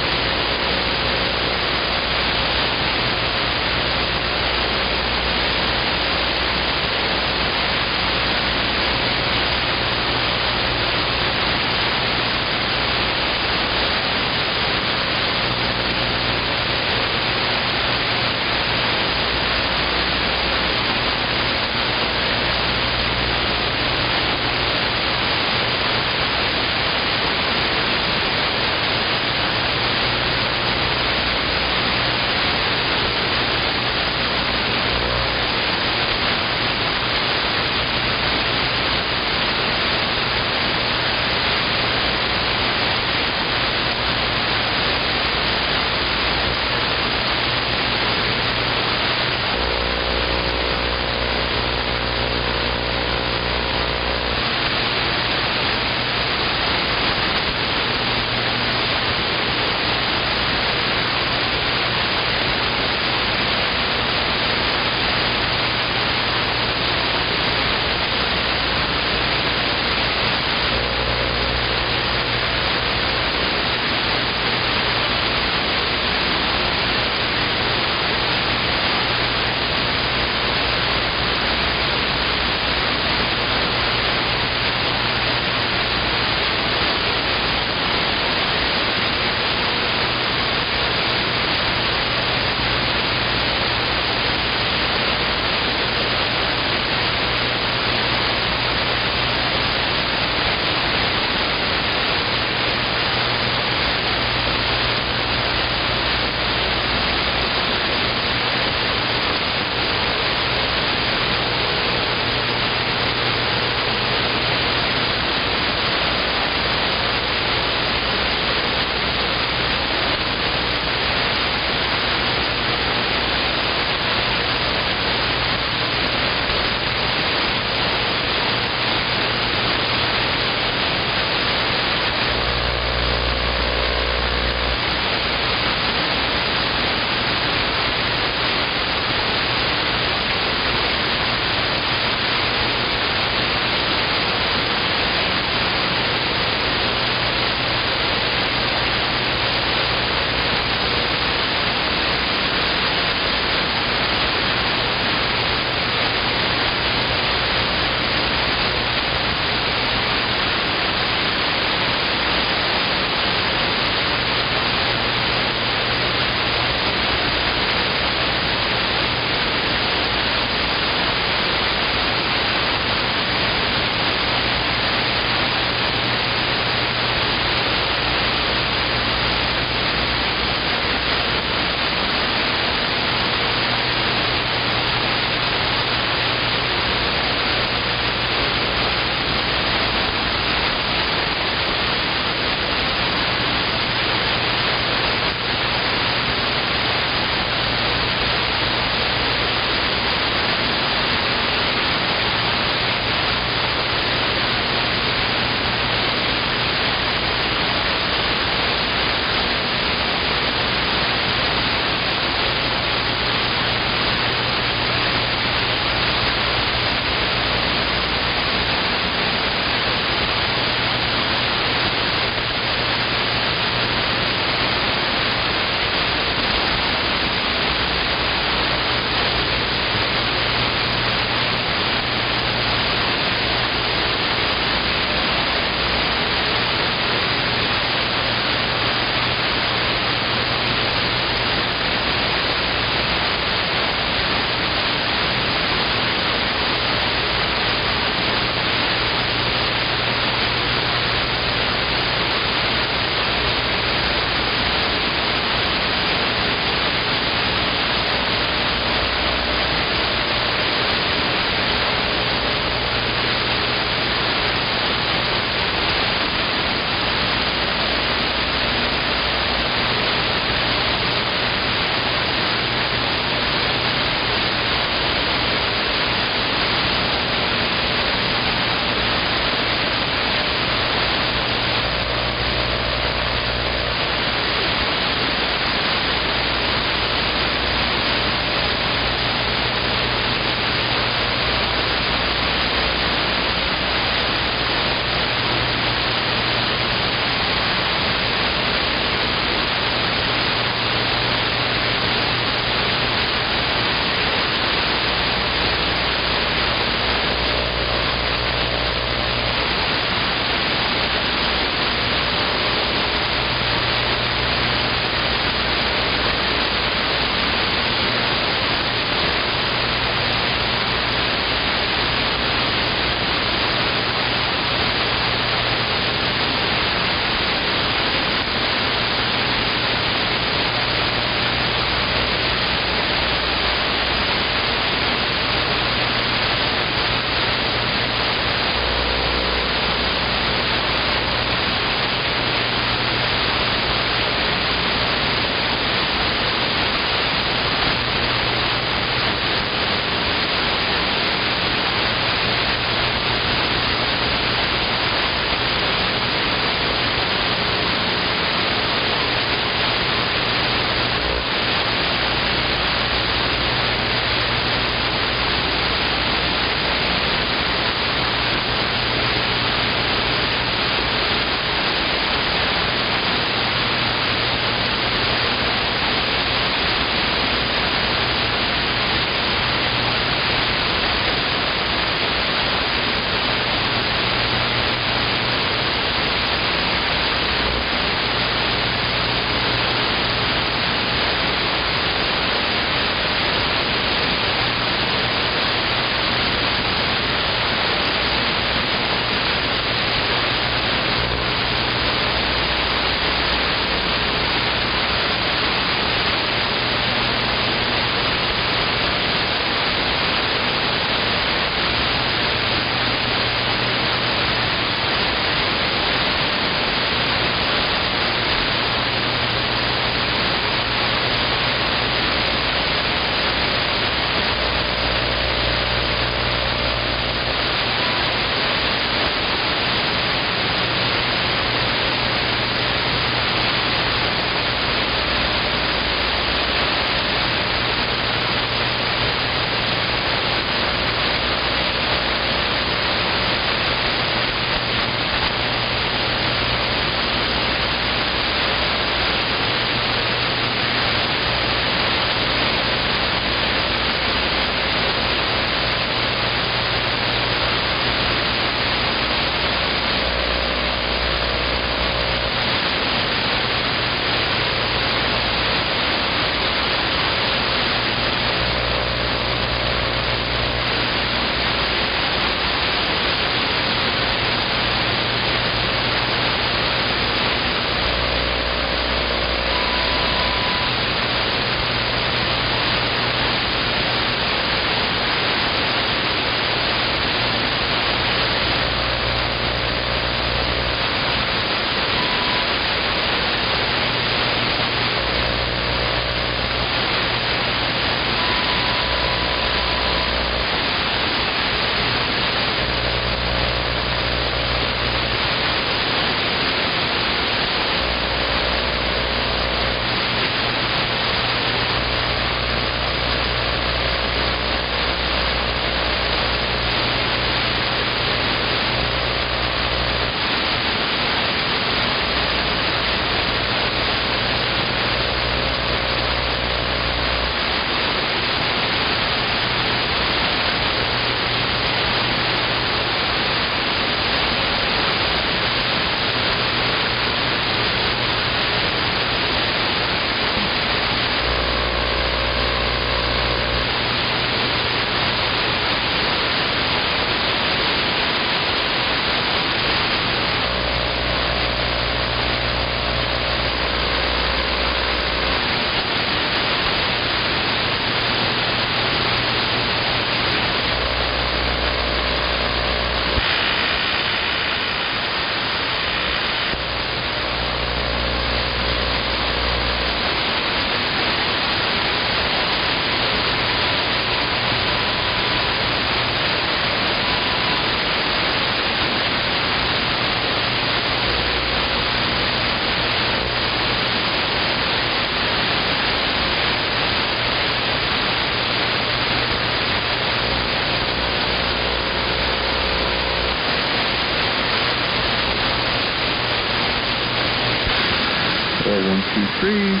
4123.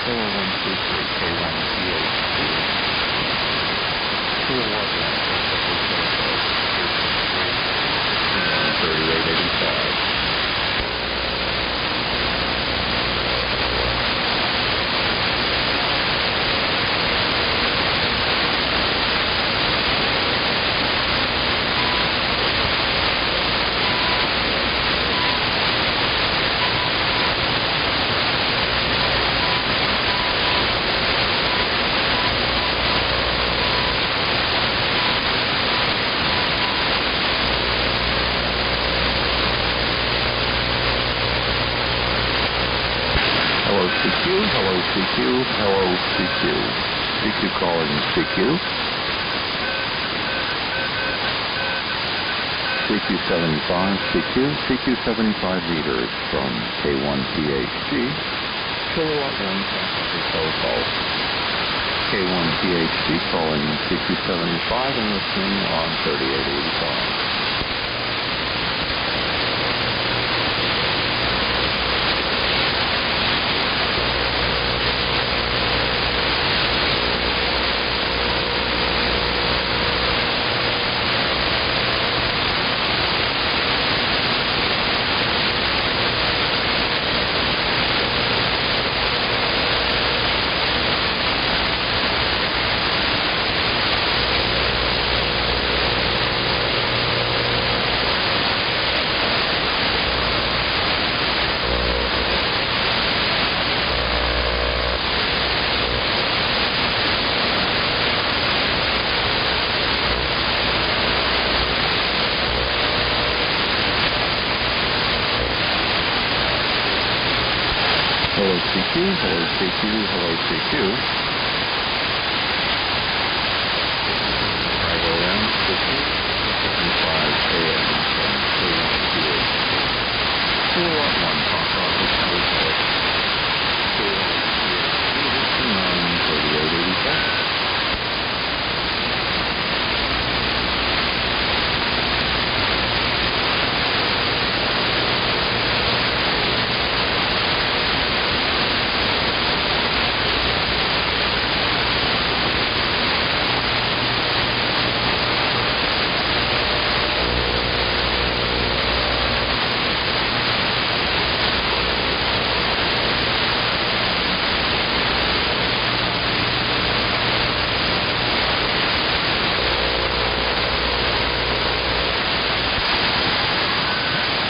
4123, K1PHC. Kilowatt 3885. Hello CQ, hello CQ. CQ calling CQ. CQ75, CQ75 meters from K1PHG. Kilowatt 1 hotel call. K1PHG calling CQ75 and listening on 3885. Hello CQ, hello CQ, hello CQ. 5 AM, 55 AM from K1PHG. Kilowatt 1 Papa Hotel Call. K1PHG, 3885.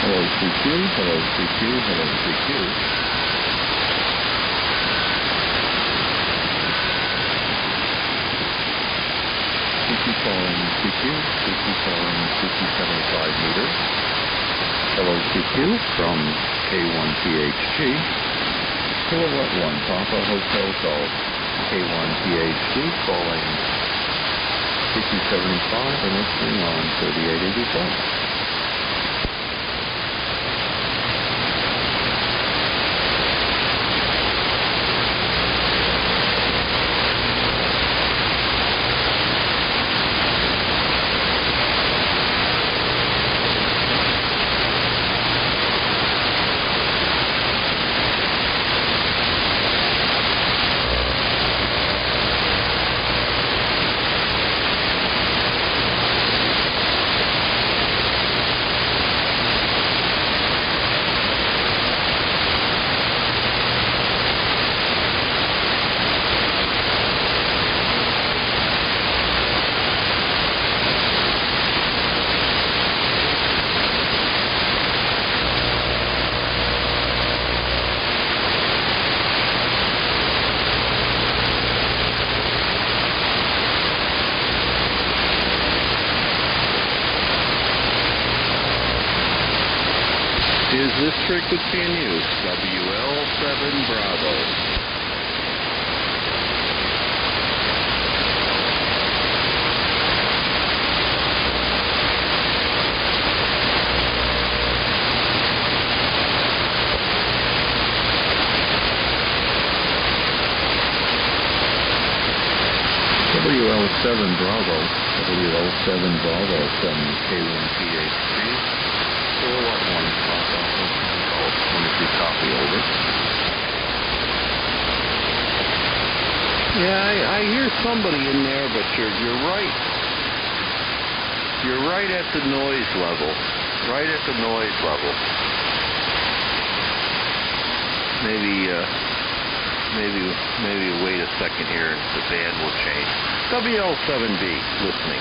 Hello CQ, hello CQ, hello CQ. CQ calling CQ, CQ calling CQ75 meters. Hello CQ from K1PHG. Kilowatt 1 Papa Hotel Golf. K1PHG calling CQ75 and listening on 3885. Is this frequency in use? WL7 Bravo. WL7 Bravo. WL7 Bravo from K1PHG. Kilowatt 1 Papa Hotel Golf. 22 copy, over. Yeah, I hear somebody in there, but you're right. You're right at the noise level. Right at the noise level. Maybe wait a second here and the band will change. WL7B, listening.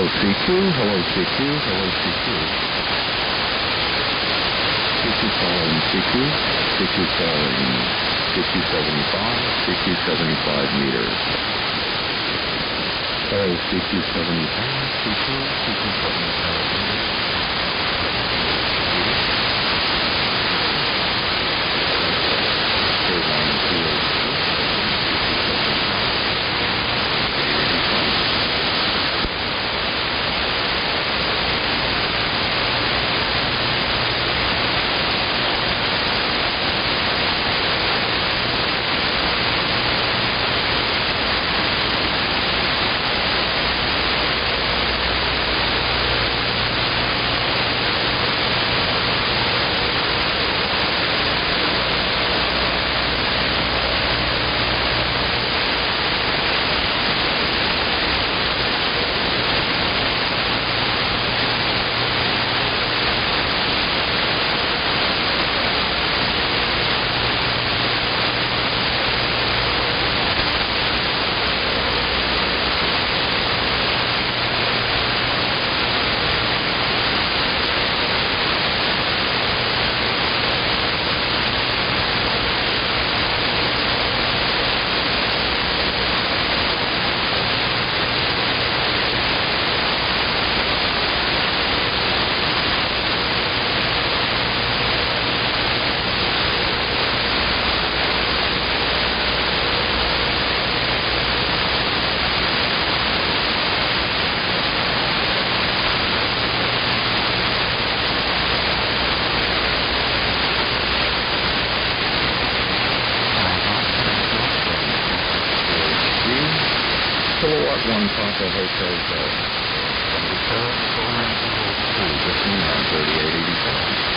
CQ, hello CQ, hello CQ. CQ calling CQ, CQ calling CQ 75, CQ 75 meters. Hello CQ 75, CQ 75 meters. 1 Papa Hotel Golf. Transition on 3885.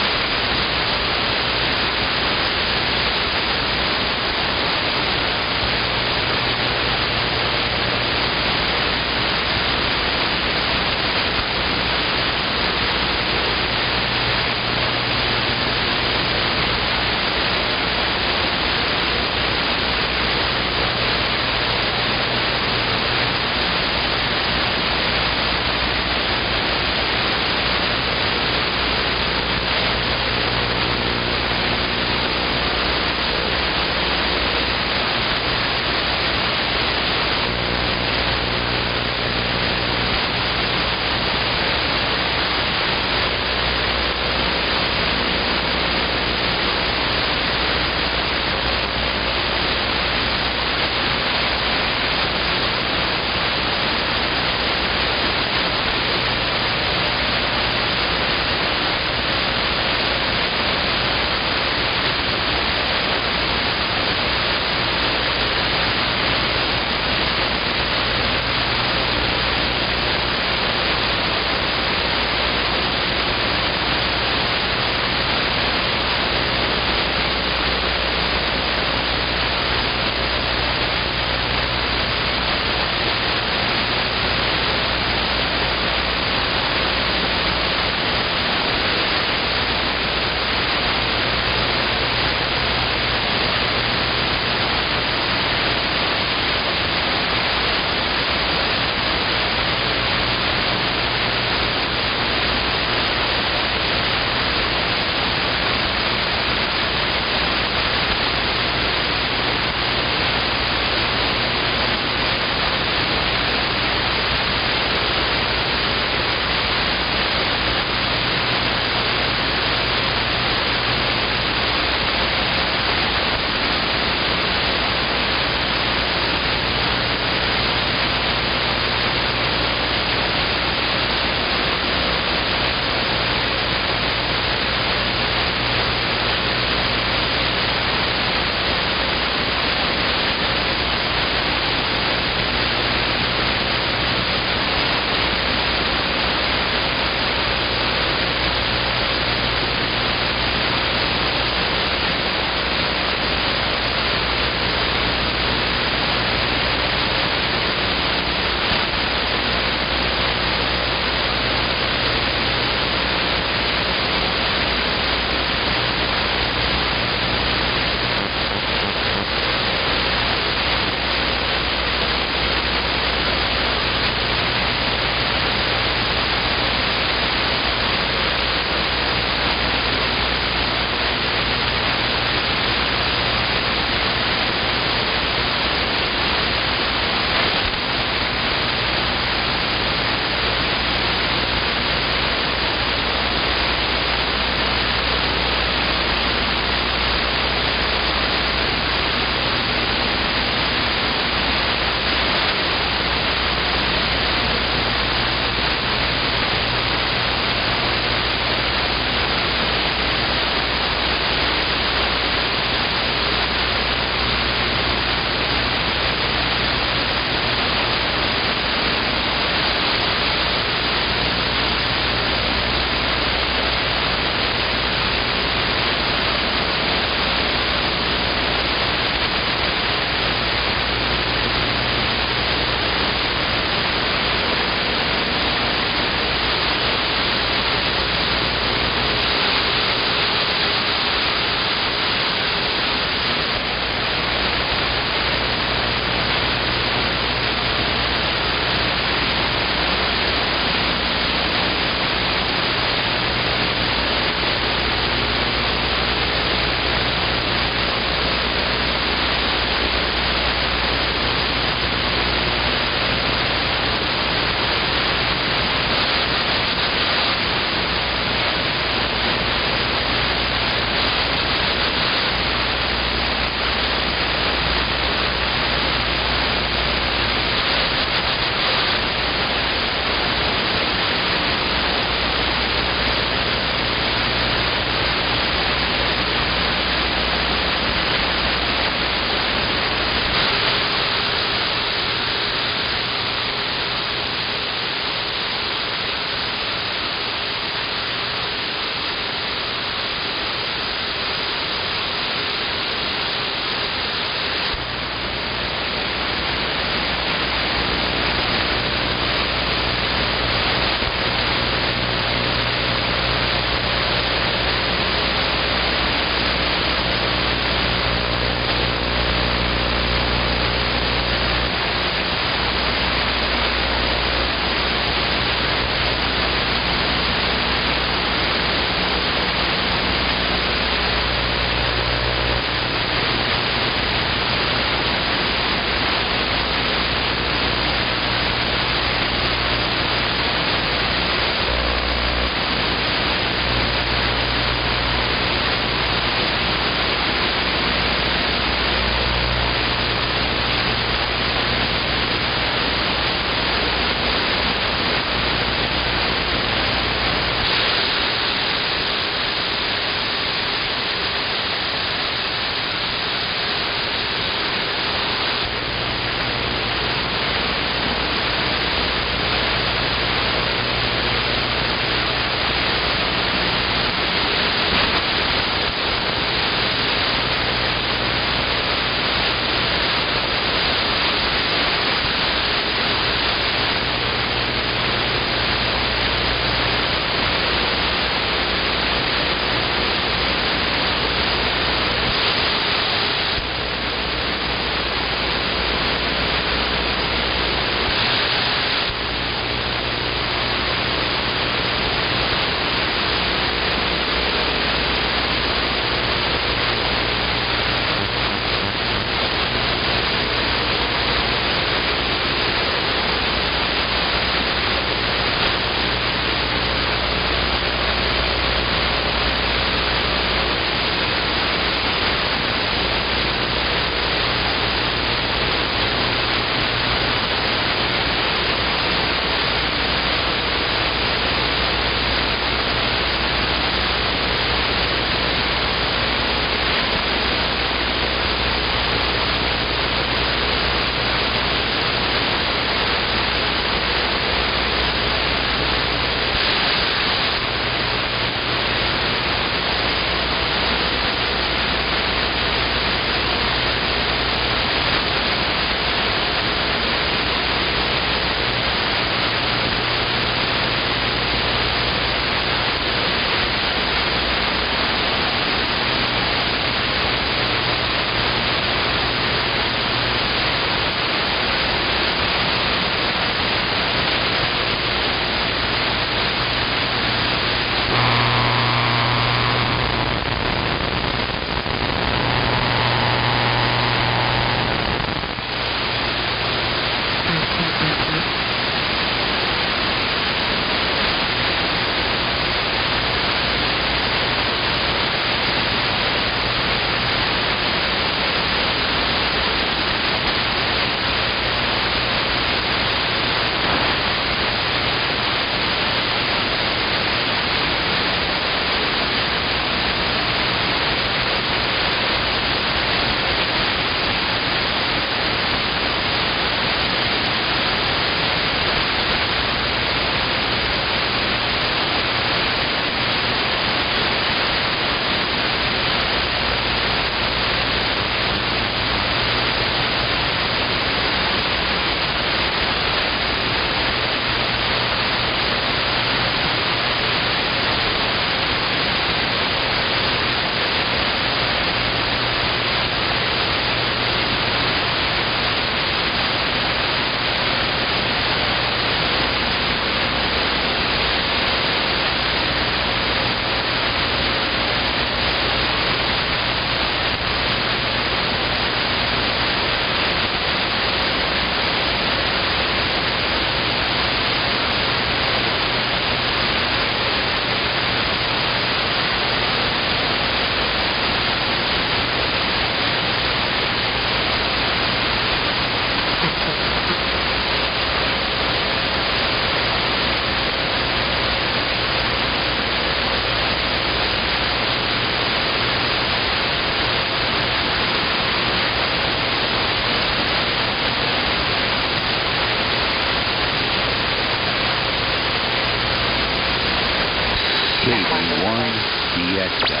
Dietka,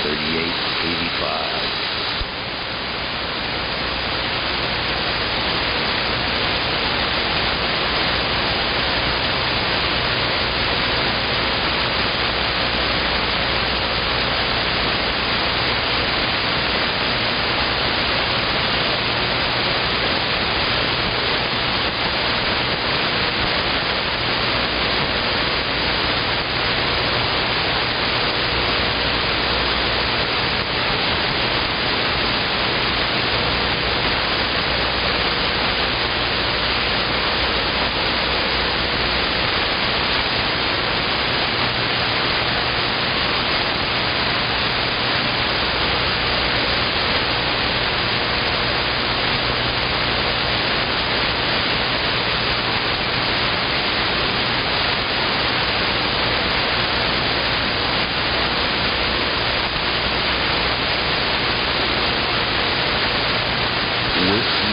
3885.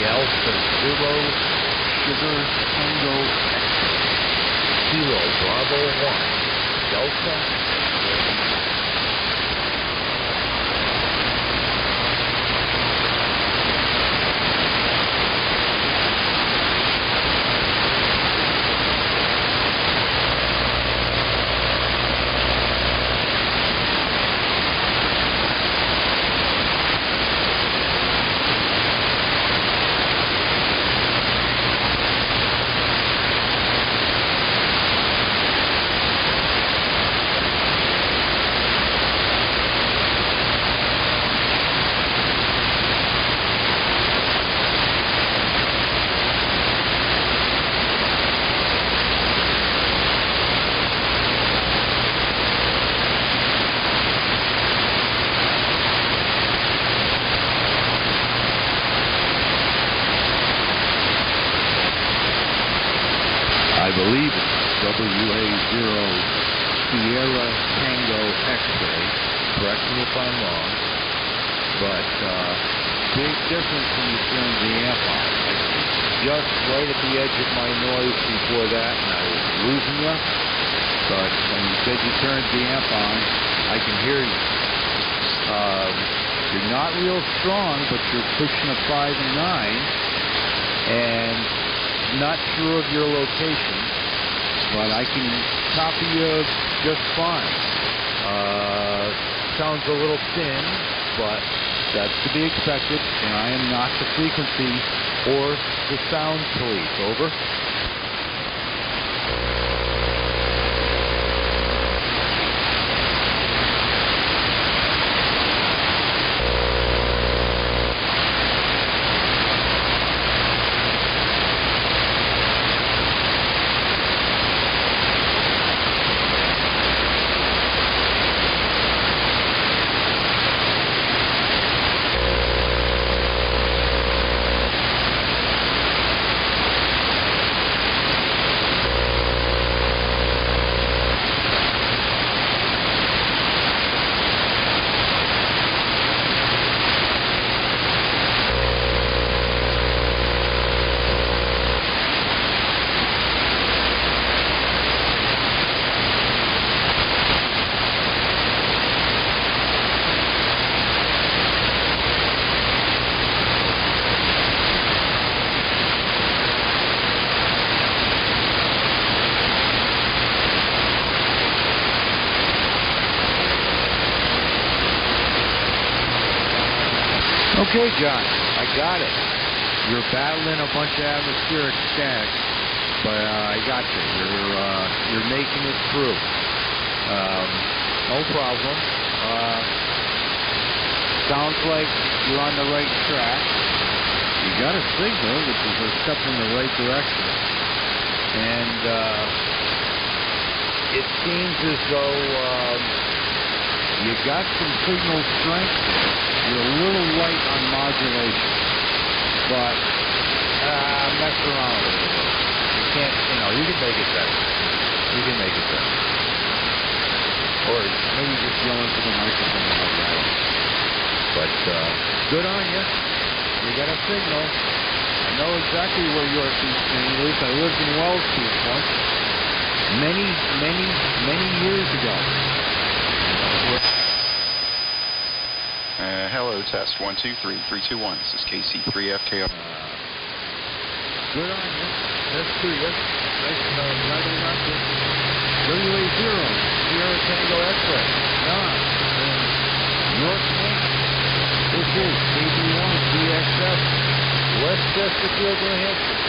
Alpha Zero Sugar Tango Kilo Bravo 1 Delta. I believe it's WA0 Sierra Tango X-ray. Correct me if I'm wrong. But big difference when you turn the amp on. Just right at the edge of my noise before that, and I was losing you. But when you said you turned the amp on, I can hear you. You're not real strong, but you're pushing a 5 and 9. And not sure of your location, but I can copy you just fine. Sounds a little thin, but that's to be expected, and I am not the frequency or the sound police. Over. Okay, John, I got it. You're battling a bunch of atmospheric static, but I got you. You're making it through. No problem. Sounds like you're on the right track. You got a signal, which is a step in the right direction. And it seems as though you got some signal strength. You're a little light on modulation, but mess around with it a little. You can't, you can make it better. You can make it better. Or maybe just yell into the microphone like that. But good on you. You got a signal. I know exactly where your thing is. I lived in Wells Peak once, many years ago. Hello, test 1, 2, 3, 3, 2, 1. This is KC3FKR. Good on you. That's two. Yes. Nice lighting up. WA0, Sierra Tango X-ray. John. Northman. This is KB1 DXF. West Chesterfield, New Hampshire.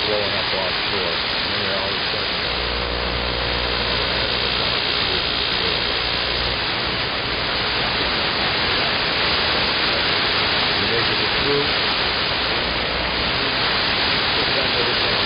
Blowing up offshore. Yeah, all of a sudden. You making it through? Put that little thing.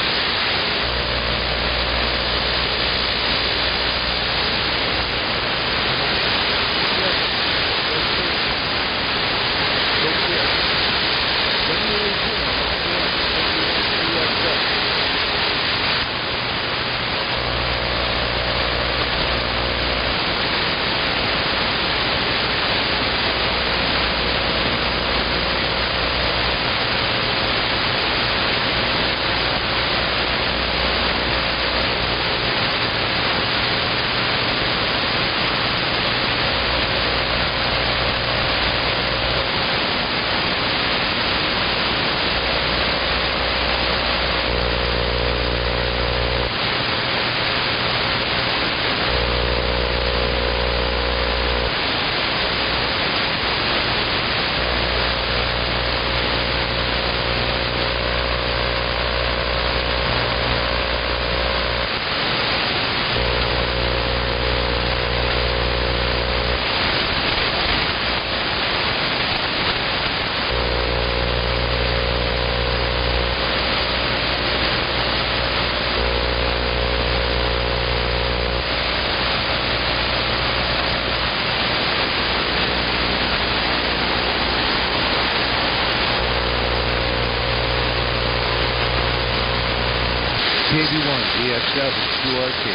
KB1, DXF, 2RT.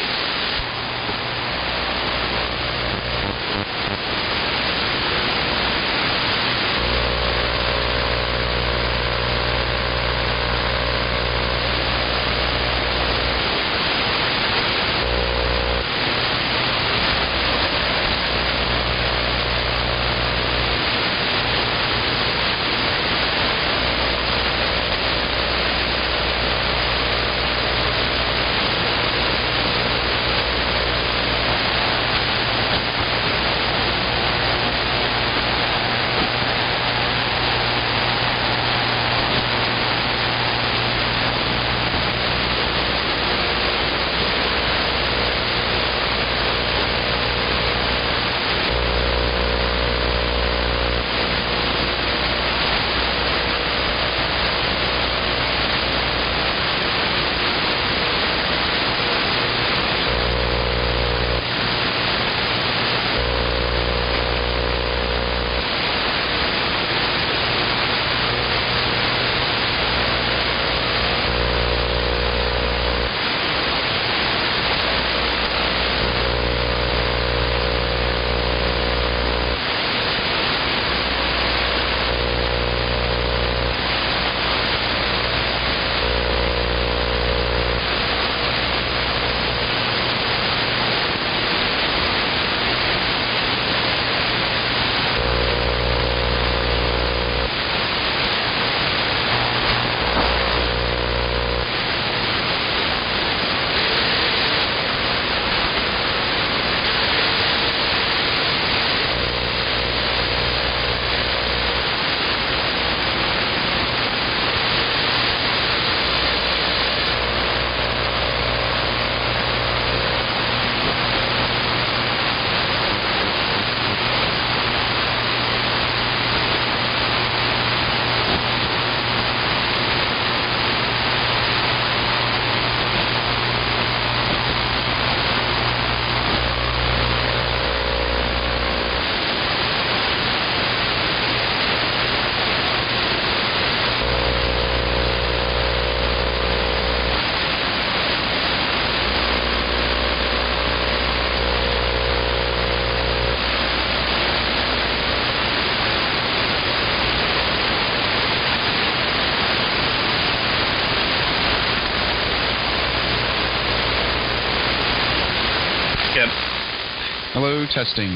Hello, testing.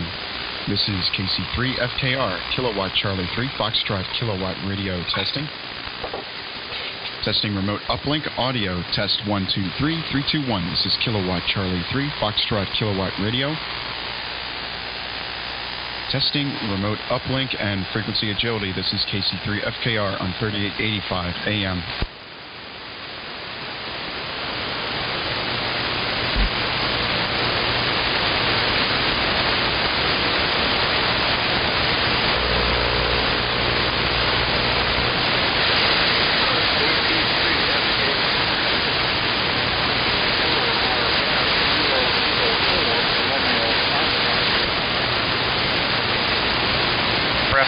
This is KC3FKR, Kilowatt Charlie 3, Foxtrot Kilowatt Radio testing. Testing remote uplink audio, test 1, 2, 3, 3, 2, 1. This is Kilowatt Charlie 3, Foxtrot Kilowatt Radio. Testing remote uplink and frequency agility. This is KC3FKR on 3885 AM.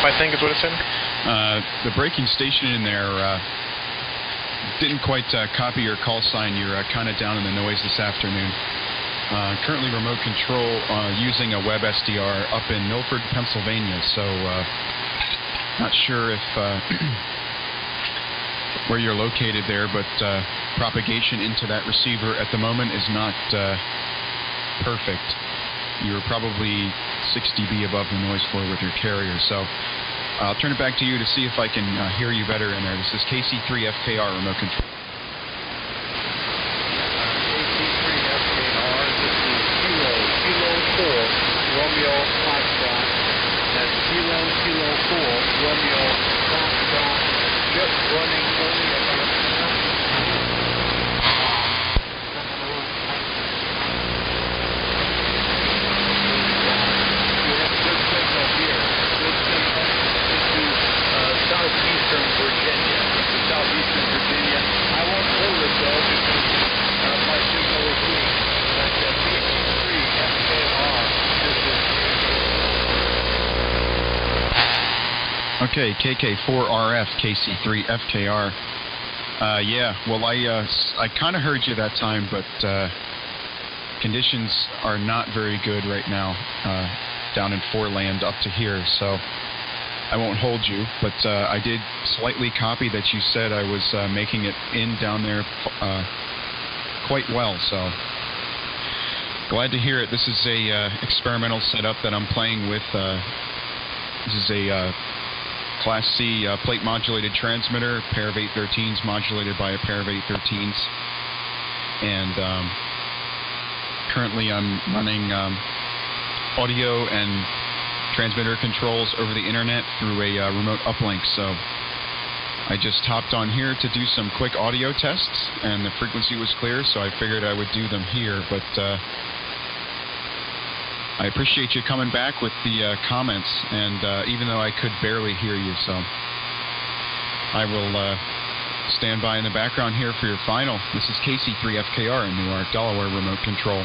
I think is what it's in. The breaking station in there didn't quite copy your call sign. You're kind of down in the noise this afternoon. Currently remote control using a web SDR up in Milford, Pennsylvania. So not sure if where you're located there, but propagation into that receiver at the moment is not perfect. You're probably 6 dB above the noise floor with your carrier. So I'll turn it back to you to see if I can hear you better in there. This is KC3FKR remote control. KC3FKR, this is Kilo 4, Romeo Foxtrot. That's Kilo 4, Romeo Foxtrot, just running only about southeastern Virginia. Southeastern Virginia. I won't hold it though because my signal is weak. That's at KC3FKR. Okay, KK4RF, KC3FKR. Yeah, well, I kind of heard you that time, but conditions are not very good right now down in Foreland up to here, so I won't hold you, but I did slightly copy that you said I was making it in down there quite well, so glad to hear it. This is a experimental setup that I'm playing with. This is a Class C plate modulated transmitter, pair of 813s modulated by a pair of 813s, and currently I'm running audio and transmitter controls over the internet through a remote uplink. So I just hopped on here to do some quick audio tests, and the frequency was clear, so I figured I would do them here. But I appreciate you coming back with the comments, and even though I could barely hear you, so I will stand by in the background here for your final. This is KC3FKR in Newark, Delaware, remote control.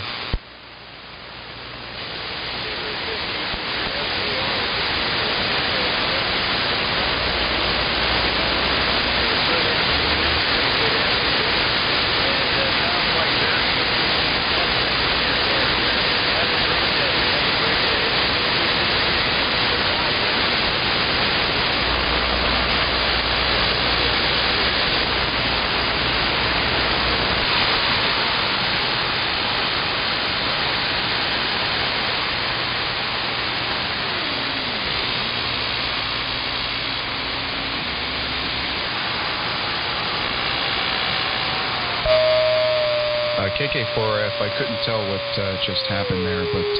KK4F, I couldn't tell what just happened there, but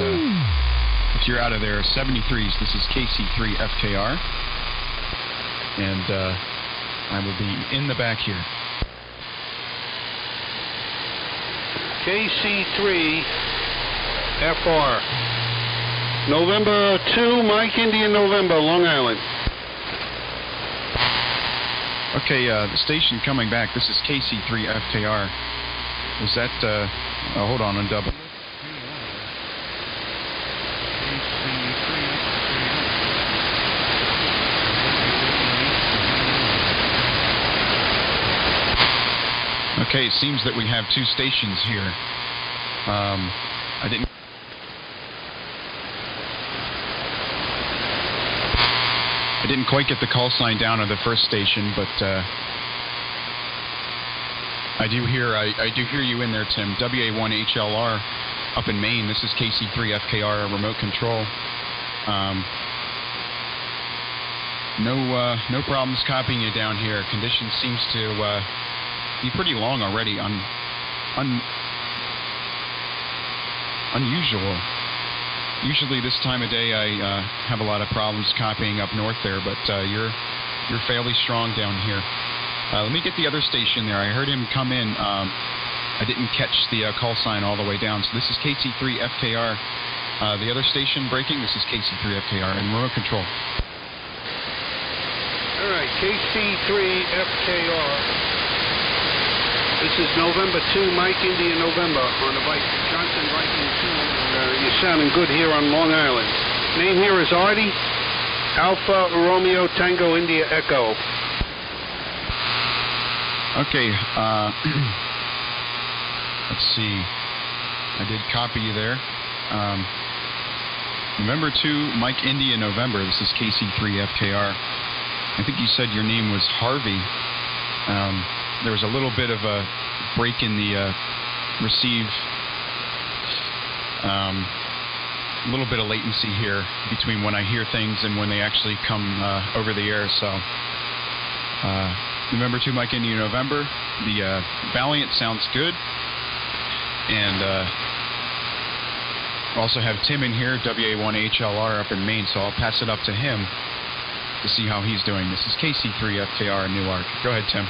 if you're out of there, 73s, this is KC3FKR, and I will be in the back here. KC3FR, November 2, Mike Indian November, Long Island. Okay, the station coming back, this is KC3FKR. Is that, hold on, double. Okay, it seems that we have two stations here. I didn't quite get the call sign down on the first station, but I do hear you in there, Tim. WA1HLR up in Maine. This is KC3FKR remote control. No problems copying you down here. Conditions seems to be pretty long already. Unusual. Usually this time of day I have a lot of problems copying up north there, but you're fairly strong down here. Let me get the other station there. I heard him come in. I didn't catch the call sign all the way down. So this is KC3FKR. The other station breaking. This is KC3FKR in remote control. All right, KC3FKR. This is November 2, Mike India November on the Johnson Viking 2. You're sounding good here on Long Island. Name here is Artie. Alpha Romeo Tango India Echo. Okay. Let's see. I did copy you there. November 2, Mike India November. This is KC3FKR. I think you said your name was Harvey. There was a little bit of a break in the receive. A little bit of latency here between when I hear things and when they actually come over the air. So November 2, Mike India November. The Valiant sounds good. And also have Tim in here, WA1HLR up in Maine. So I'll pass it up to him to see how he's doing. This is KC3FKR in Newark. Go ahead, Tim.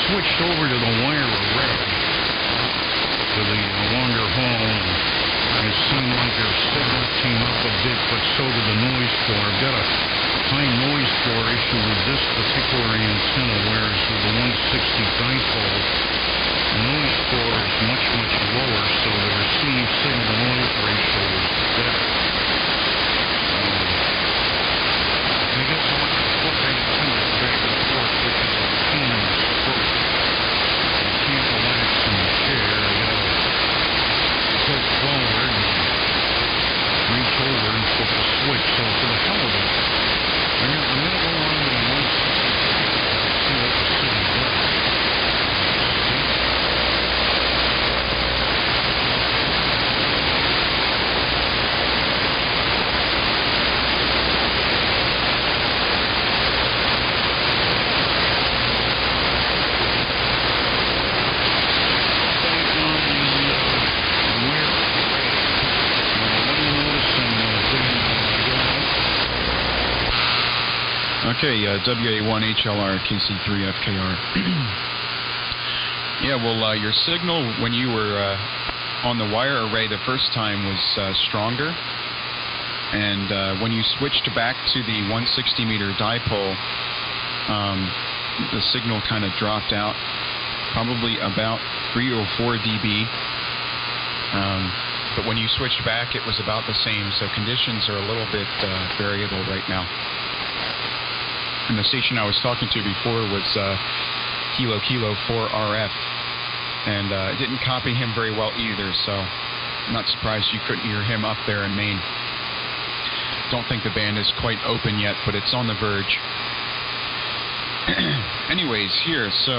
Switched over to the wire array to the longer haul, and it seemed like their signal came up a bit, but so did the noise floor. I've got a high noise floor issue with this particular antenna, whereas with the 160 dipole, the noise floor is much, much lower, so the received signal-to-noise ratio is better. I guess I want to flip the antenna back and forth, which is a pain in the throat. Relax in the chair, tilt forward and reach over and flip the switch. So for the hell of it, I'm going to go on to the 160 see what the city does. Okay, WA1HLR, KC3FKR. Yeah, well, your signal when you were on the wire array the first time was stronger. And when you switched back to the 160-meter dipole, the signal kind of dropped out, probably about 3 or 4 dB. But when you switched back, it was about the same. So conditions are a little bit variable right now. And the station I was talking to before was Kilo 4RF, and it didn't copy him very well either, so I'm not surprised you couldn't hear him up there in Maine. Don't think the band is quite open yet, but it's on the verge. Anyways, here, so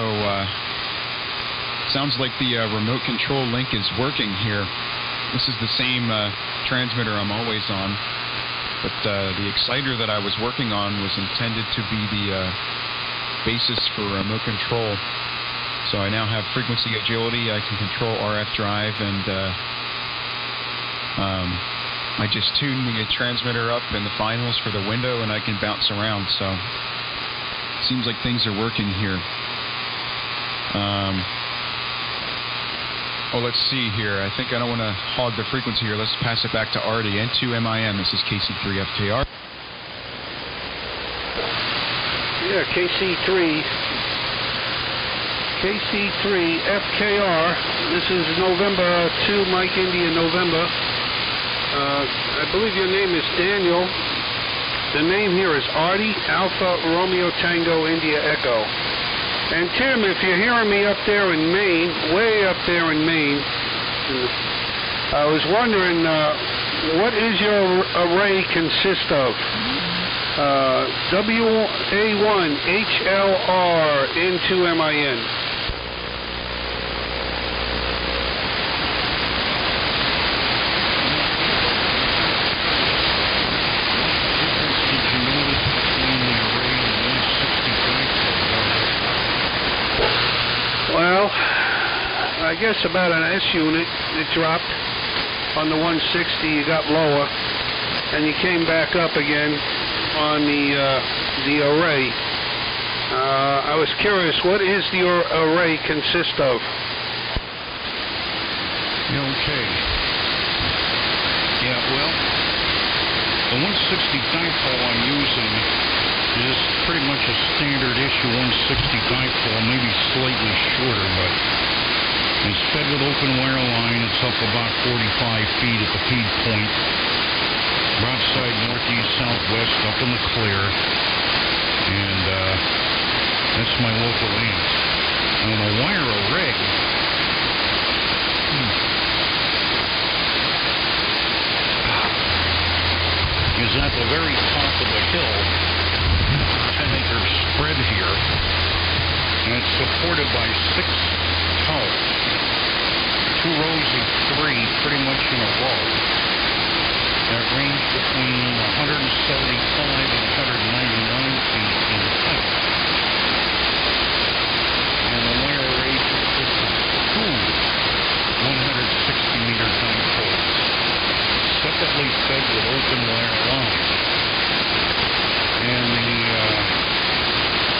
sounds like the remote control link is working here. This is the same transmitter I'm always on. But the exciter that I was working on was intended to be the basis for remote control. So I now have frequency agility. I can control RF drive, and I just tuned the transmitter up in the finals for the window, and I can bounce around. So it seems like things are working here. Oh, let's see here. I think I don't want to hog the frequency here. Let's pass it back to Artie. N2MIN. This is KC3FKR. Yeah, KC3. KC3FKR. This is November 2, Mike India, November. I believe your name is Daniel. The name here is Artie, Alpha Romeo Tango India Echo. And Tim, if you're hearing me up there in Maine, way up there in Maine, I was wondering, what is your array consist of? WA1HLR N2MIN. Well, I guess about an S unit, it dropped. On the 160, you got lower, and you came back up again on the array. I was curious, what is the array consist of? Okay. Yeah, well, the 160 dipole I'm using is pretty much a standard issue 160 dipole, maybe slightly shorter, but it's fed with open wire line. It's up about 45 feet at the feed point. Broadside northeast, southwest, up in the clear. And that's my local amp. Now the wire array is at the very top of the hill, 10-acre spread here, and it's supported by 6 towers, 2 rows of 3 pretty much in a row that range between 175 and 199 feet in height. And the wire array consists of 2 160-meter dipoles, separately fed with open wire line. And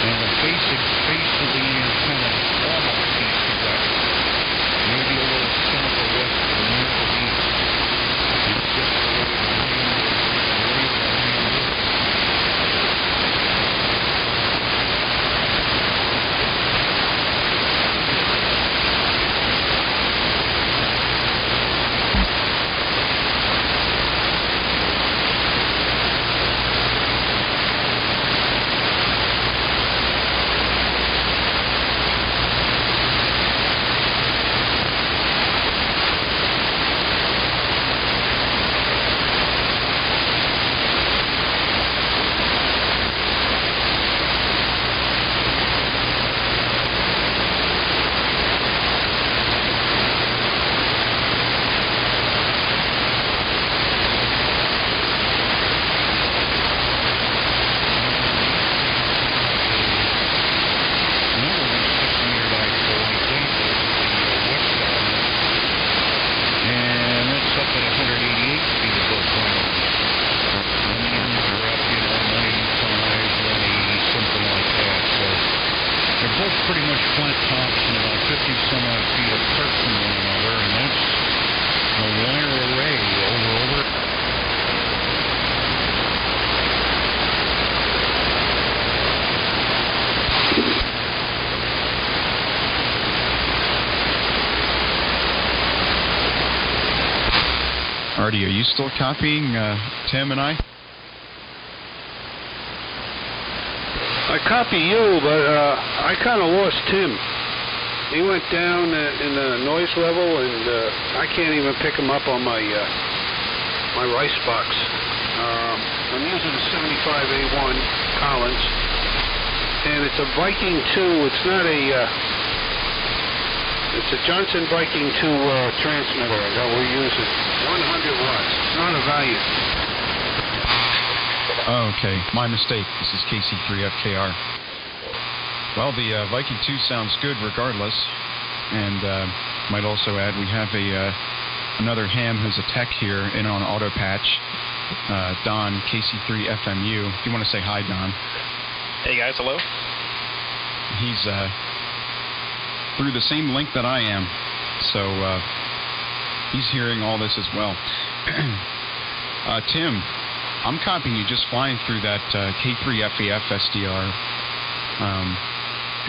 the basic face of the antenna almost east to west, maybe a little south or west to the north or east. It's just the way the line is. Artie, are you still copying Tim and I? I copy you, but I kind of lost Tim. He went down in the noise level, and I can't even pick him up on my my rice box. I'm using a 75A1 Collins, and it's a Viking 2. It's not a it's a Johnson Viking 2 transmitter that we're using. 100 watts. It's not a value. Oh, okay. My mistake. This is KC3FKR. Well, the Viking 2 sounds good regardless. And might also add we have another ham who's a tech here in on Auto Patch. Don, KC3FMU. Do you want to say hi, Don? Hey, guys. Hello. He's through the same link that I am. So he's hearing all this as well. Tim, I'm copying you just fine through that K3FEF SDR.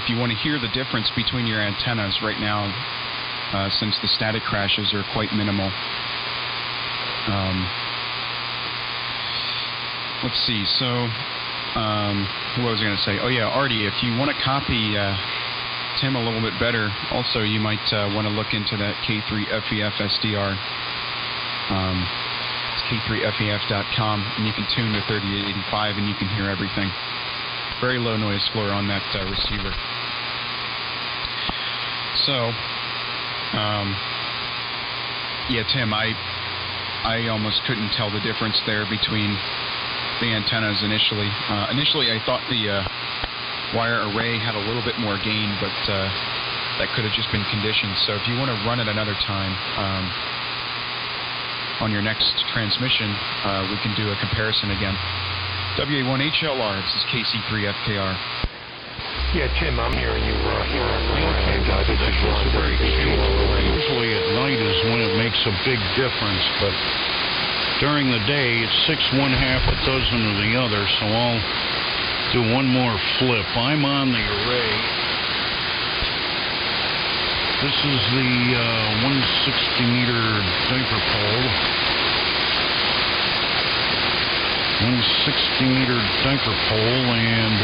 if you want to hear the difference between your antennas right now, since the static crashes are quite minimal. Let's see. So, what was I going to say? Oh yeah, Artie, if you want to copy Tim a little bit better, also you might want to look into that K3FEF SDR. It's K3FEF.com, and you can tune to 3885, and you can hear everything. Very low noise floor on that receiver. So, yeah, Tim, I almost couldn't tell the difference there between the antennas initially. Initially, I thought the wire array had a little bit more gain, but that could have just been conditions. So if you want to run it another time on your next transmission, we can do a comparison again. WA1HLR, this is KC3FKR. Yeah, Tim, I'm hearing you here on this is Ron. Usually at night is when it makes a big difference, but during the day it's 6 1/2 a dozen of the other, so I'll do one more flip. I'm on the array. This is the 160-meter diaper pole. 160-meter diaper pole, and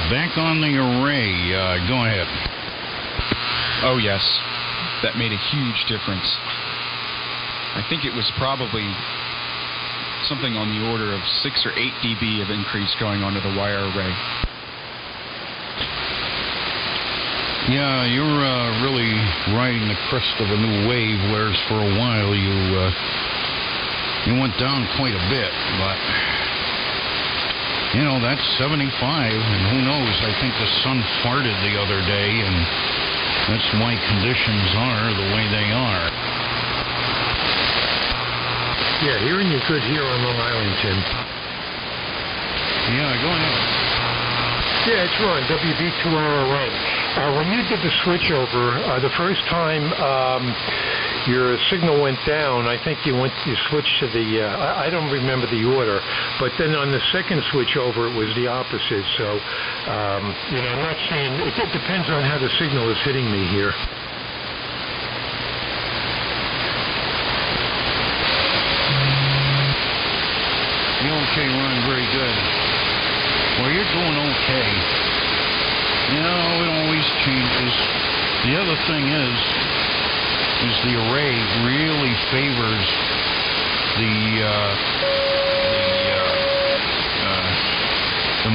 back on the array. Go ahead. Oh yes, that made a huge difference. I think it was probably something on the order of 6 or 8 dB of increase going onto the wire array. Yeah, you're really riding the crest of a new wave, whereas for a while you went down quite a bit, but you know, that's 75, and who knows, I think the sun farted the other day, and that's why conditions are the way they are. Yeah, hearing you good here on Long Island, Tim. Yeah, go ahead. Yeah, it's Ron, WB2RON. When you did the switchover, the first time your signal went down, I think you switched to the, I don't remember the order, but then on the second switchover it was the opposite. So, you know, I'm not saying, it depends on how the signal is hitting me here. Okay, Ron, very good. Well, you're doing okay. You know, it always changes. The other thing is the array really favors the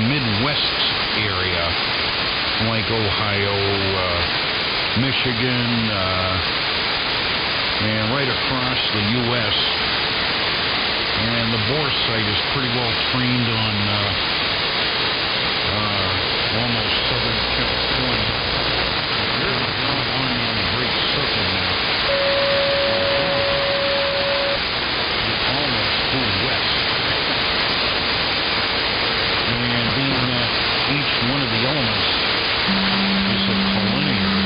Midwest area, like Ohio, Michigan, and right across the U.S. And the bore site is pretty well trained on almost Southern California. You're on the Great Circle now. It's almost full west. And being that each one of the elements is a collinear,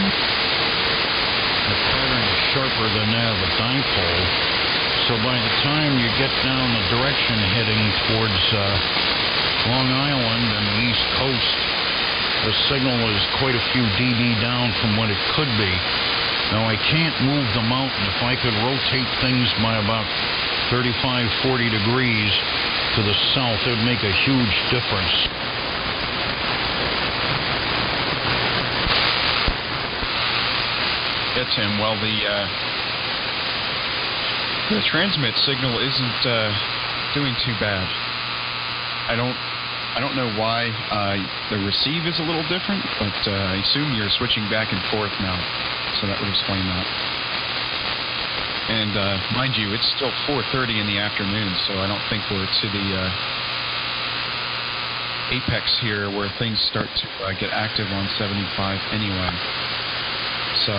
the pattern is sharper than that of a dipole. So by the time you get down the direction heading towards Long Island and the East Coast, the signal is quite a few dB down from what it could be. Now I can't move the mountain. If I could rotate things by about 35, 40 degrees to the south, it would make a huge difference. Yeah, Tim, well, the transmit signal isn't doing too bad. I don't know why the receive is a little different, but I assume you're switching back and forth now, so that would explain that. And mind you, it's still 4:30 in the afternoon, so I don't think we're to the apex here where things start to get active on 75 anyway. So.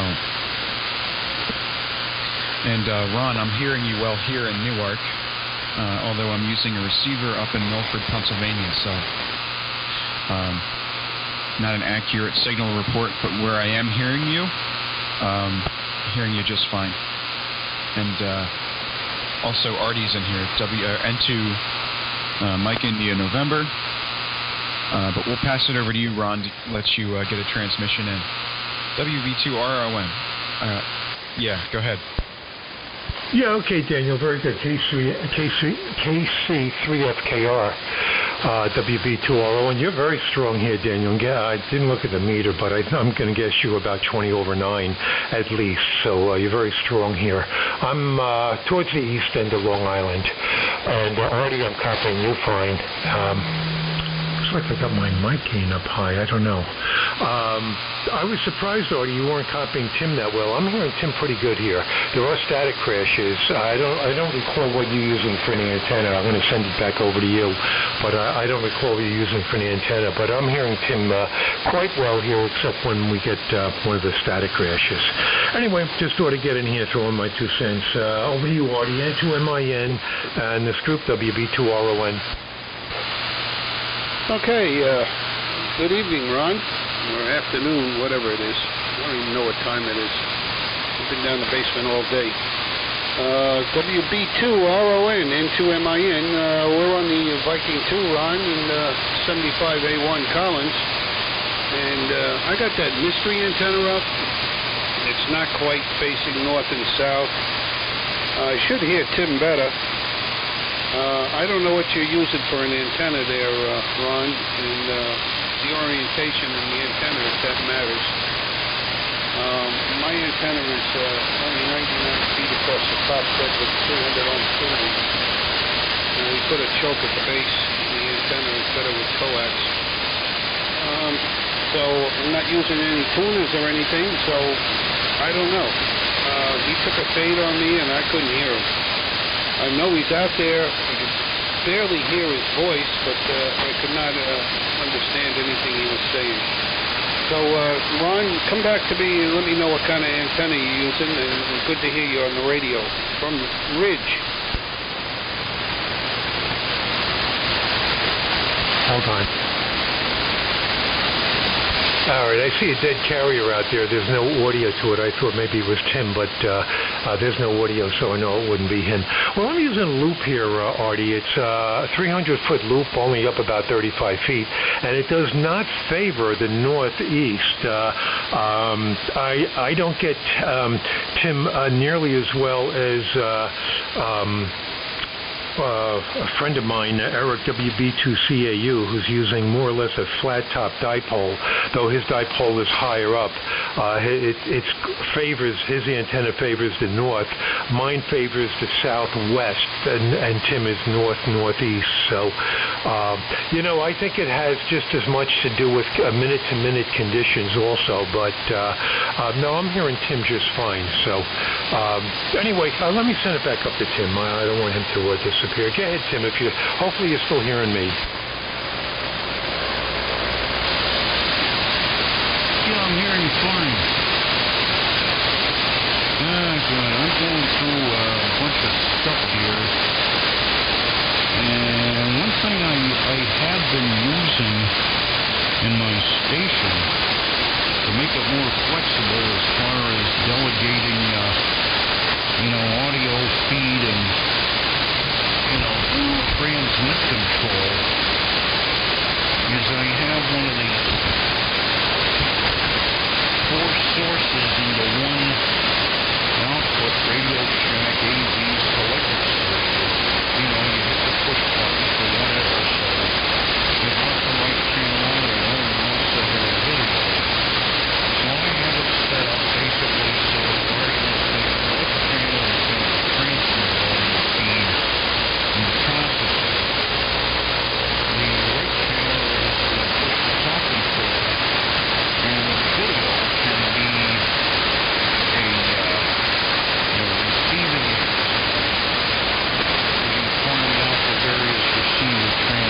And Ron, I'm hearing you well here in Newark, although I'm using a receiver up in Milford, Pennsylvania, so not an accurate signal report, but where I am hearing you, hearing you just fine. And also Artie's in here, N2 Mike India November, But we'll pass it over to you, Ron, to let you get a transmission in. WB2RON. Yeah, go ahead. Yeah, okay, Daniel, very good. KC3FKR, WB2RO, and you're very strong here, Daniel. Yeah, I didn't look at the meter, but I'm going to guess you about 20 over 9 at least, so you're very strong here. I'm towards the east end of Long Island, and already I'm copying you fine. Looks like I got my mic gain up high. I don't know. I was surprised, Artie, you weren't copying Tim that well. I'm hearing Tim pretty good here. There are static crashes. I don't recall what you're using for an antenna. I'm going to send it back over to you, but I don't recall what you're using for an antenna. But I'm hearing Tim quite well here, except when we get one of the static crashes. Anyway, just thought I'd get in here, throw in my 2 cents. Over to you, Artie, N2MIN, and this group, WB2RON. Okay, good evening, Ron, or afternoon, whatever it is. I don't even know what time it is. I've been down the basement all day. WB2RON, N2MIN, we're on the Viking 2, Ron, and 75A1 Collins, and I got that mystery antenna up. It's not quite facing north and south. I should hear Tim better. I don't know what you're using for an antenna there, Ron, and the orientation in the antenna, if that matters. My antenna is only 99 feet across the top set with 200 ohm tuners. And we put a choke at the base of the antenna instead of with coax. So I'm not using any tuners or anything, so I don't know. He took a fade on me and I couldn't hear him. I know he's out there. I could barely hear his voice, but I could not understand anything he was saying. So, Ron, come back to me and let me know what kind of antenna you're using, and good to hear you on the radio from Ridge. Hold on. All right, I see a dead carrier out there. There's no audio to it. I thought maybe it was Tim, but there's no audio, so I know it wouldn't be him. Well, I'm using a loop here, Artie. It's a 300-foot loop, only up about 35 feet, and it does not favor the northeast. I don't get Tim nearly as well as a friend of mine, Eric WB2CAU, who's using more or less a flat top dipole, though his dipole is higher up. It favors, his antenna favors the north. Mine favors the southwest, and Tim is northeast. So, I think it has just as much to do with minute-to-minute conditions also. But no, I'm hearing Tim just fine. So, anyway, let me send it back up to Tim. I don't want him to disappear. Go ahead, Tim. Hopefully you're still hearing me. Yeah, I'm hearing you fine. Good. I'm going through a bunch of stuff here. And one thing I have been using in my station to make it more flexible as far as delegating, audio feed and transmit control is I have one of these 4 sources into one output Radio Shack AV selector circuit. You hit the push button for whatever, so you want the right channel audio and also the video. So I have it set up basically so it's already going to take what channel is going to transmit audio feed in the top of it. The right channel is the push the top control, and the video can be a receiving. You can find out the various receiver transmitters.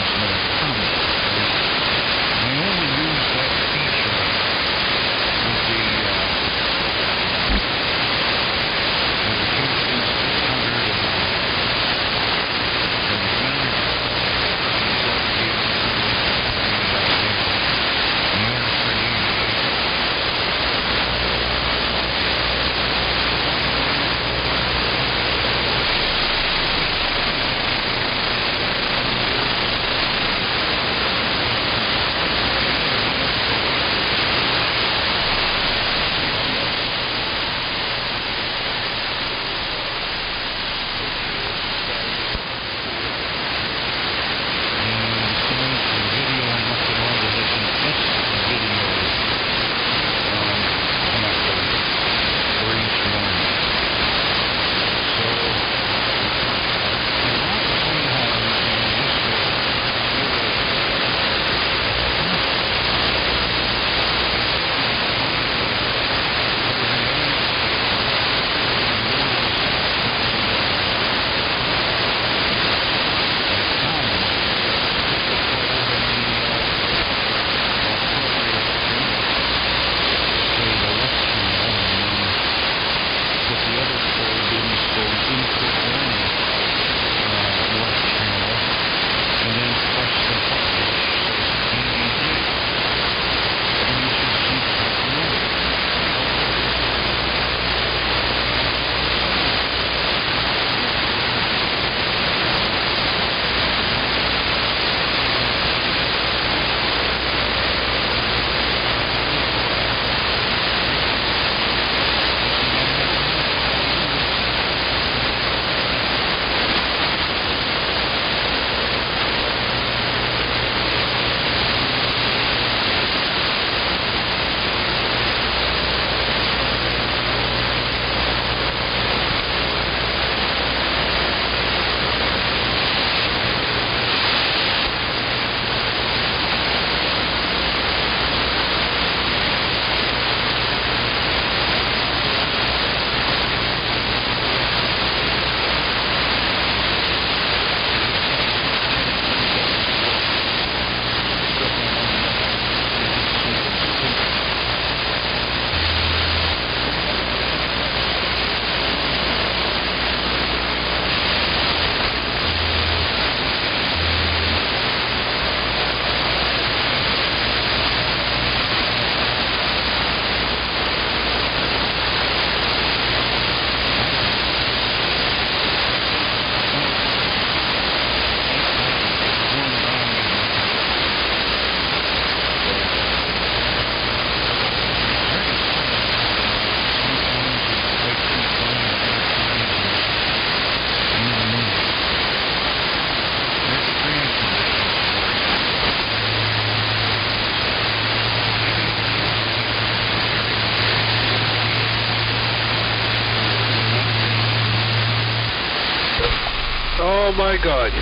my God.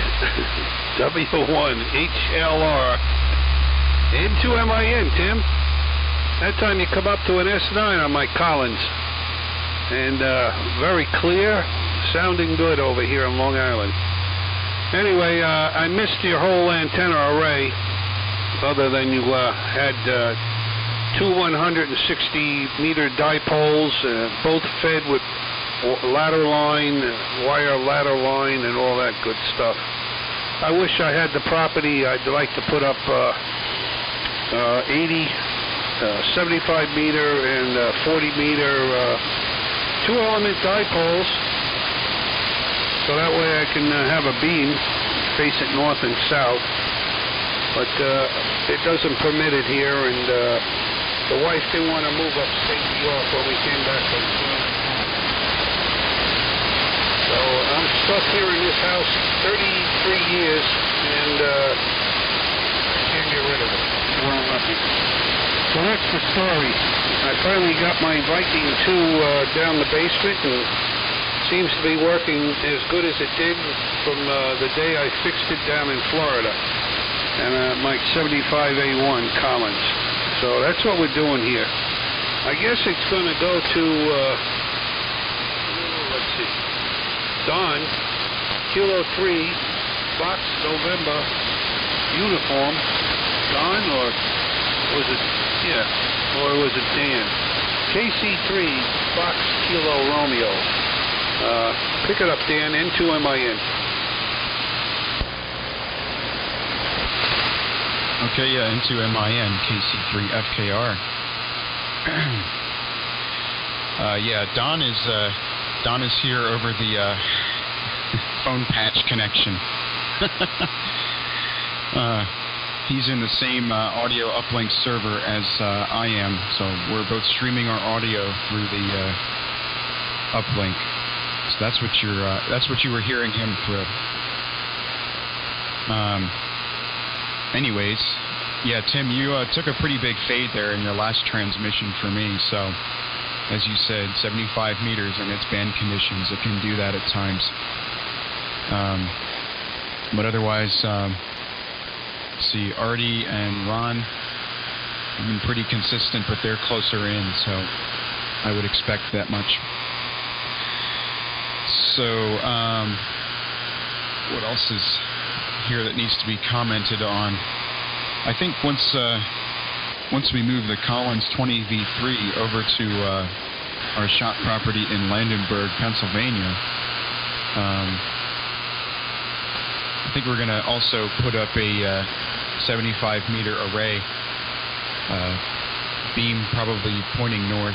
W1HLR. M2MIN, Tim. That time you come up to an S9 on my Collins. And very clear, sounding good over here in Long Island. Anyway, I missed your whole antenna array, other than you had two 160-meter dipoles, both fed with ladder line, wire ladder line, and all that good stuff. I wish I had the property. I'd like to put up 80, 75-meter and 40-meter two-element dipoles, so that way I can have a beam face it north and south. But it doesn't permit it here, and the wife didn't want to move upstate New York when we came back from Florida. So I'm stuck here in this house 33 years, and I can't get rid of it. Won't let me. So that's the story. I finally got my Viking 2 down the basement, and seems to be working as good as it did from the day I fixed it down in Florida. And my 75A1 Collins. So that's what we're doing here. I guess it's going to go to, let's see, Don, Kilo 3, Fox November, uniform. Don, or was it, yeah, or was it Dan? KC3, Fox Kilo Romeo. Pick it up, Dan, N2MIN. Okay, yeah, N2MIN, KC3FKR. Yeah, Don is here over the phone patch connection. He's in the same audio uplink server as I am, so we're both streaming our audio through the uplink. So that's what you were hearing him through. Anyways, yeah, Tim, you took a pretty big fade there in your last transmission for me. So, as you said, 75 meters in its band conditions, it can do that at times. But otherwise, see, Artie and Ron have been pretty consistent, but they're closer in, so I would expect that much. So, what else is here that needs to be commented on? I think once we move the Collins 20V3 over to our shop property in Landenberg, Pennsylvania, I think we're going to also put up a 75-meter array, beam probably pointing north.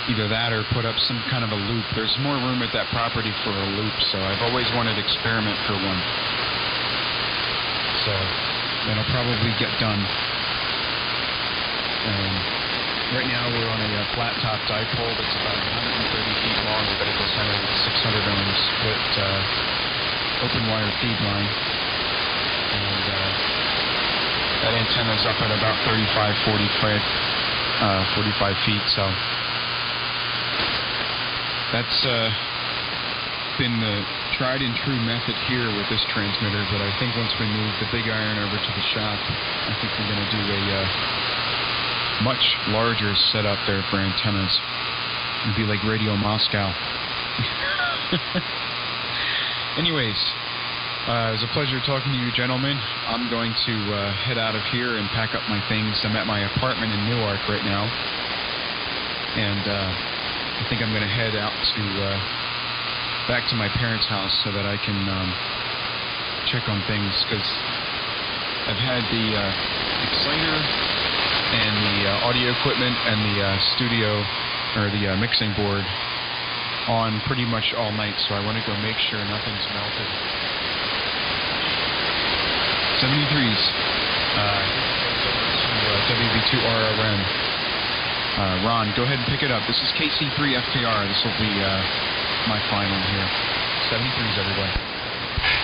Either that or put up some kind of a loop. There's more room at that property for a loop, so I've always wanted to experiment for one. So that'll probably get done. Right now we're on a flat top dipole that's about 130 feet long, but at the center with 600 ohm split open wire feed line. And that antenna's up at about 45 feet, so that's been the tried and true method here with this transmitter, but I think once we move the big iron over to the shop, I think we're going to do a much larger setup there for antennas. It'd be like Radio Moscow. Anyways, it was a pleasure talking to you gentlemen. I'm going to head out of here and pack up my things. I'm at my apartment in Newark right now, and I think I'm going to head out to back to my parents' house so that I can check on things, because I've had the exciter and the audio equipment and the studio or the mixing board on pretty much all night, so I want to go make sure nothing's melted. 73s. WB2RRN. Ron, go ahead and pick it up. This is KC3FKR. This will be my final here. 73s, everybody.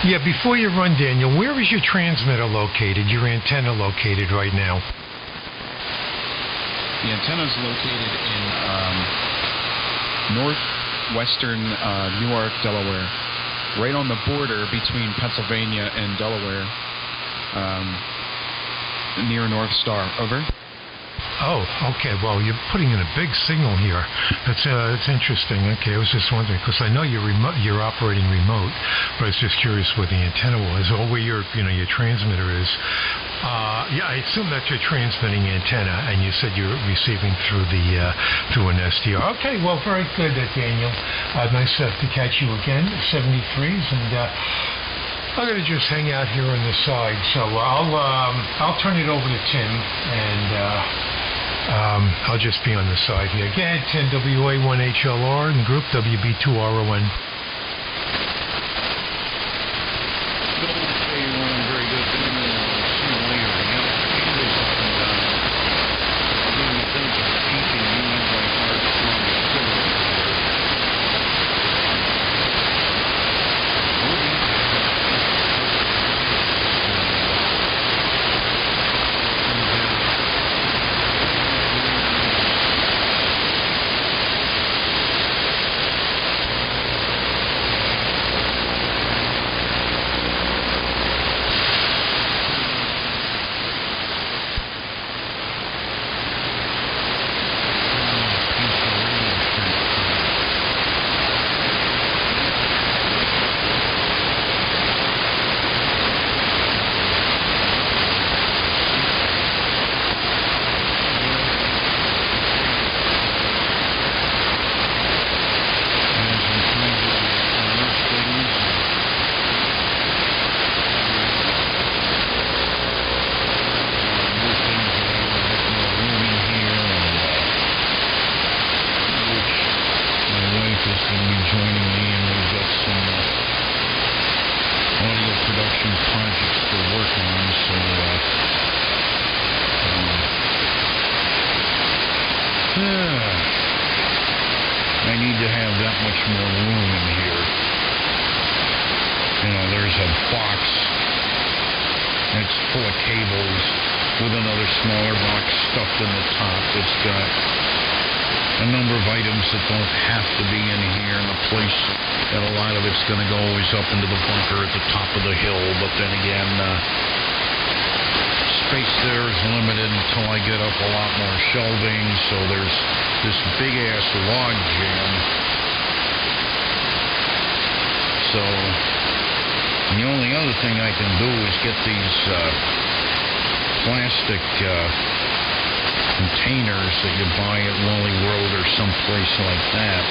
Yeah, before you run, Daniel, where is your transmitter located, your antenna located right now? The antenna is located in western Newark, Delaware, right on the border between Pennsylvania and Delaware, near North Star. Over. Oh, okay. Well, you're putting in a big signal here. It's interesting. Okay, I was just wondering because I know you're operating remote, but I was just curious where the antenna was or where your transmitter is. Yeah, I assume that's your transmitting antenna, and you said you're receiving through an SDR. Okay, well, very good, Daniel. Nice to catch you again. 73s, and I'm gonna just hang out here on the side. So I'll turn it over to Tim, and I'll just be on the side here. Go ahead, Tim. WA1HLR and group WB2RON. I need to have that much more room in here. There's a box. It's full of cables with another smaller box stuffed in the top. It's got a number of items that don't have to be in here, and a place that a lot of it's going to go is up into the bunker at the top of the hill. But then again, space there is limited until I get up a lot more shelving. So there's this big ass log jam. So the only other thing I can do is get these plastic containers that you buy at Wally Road or someplace like that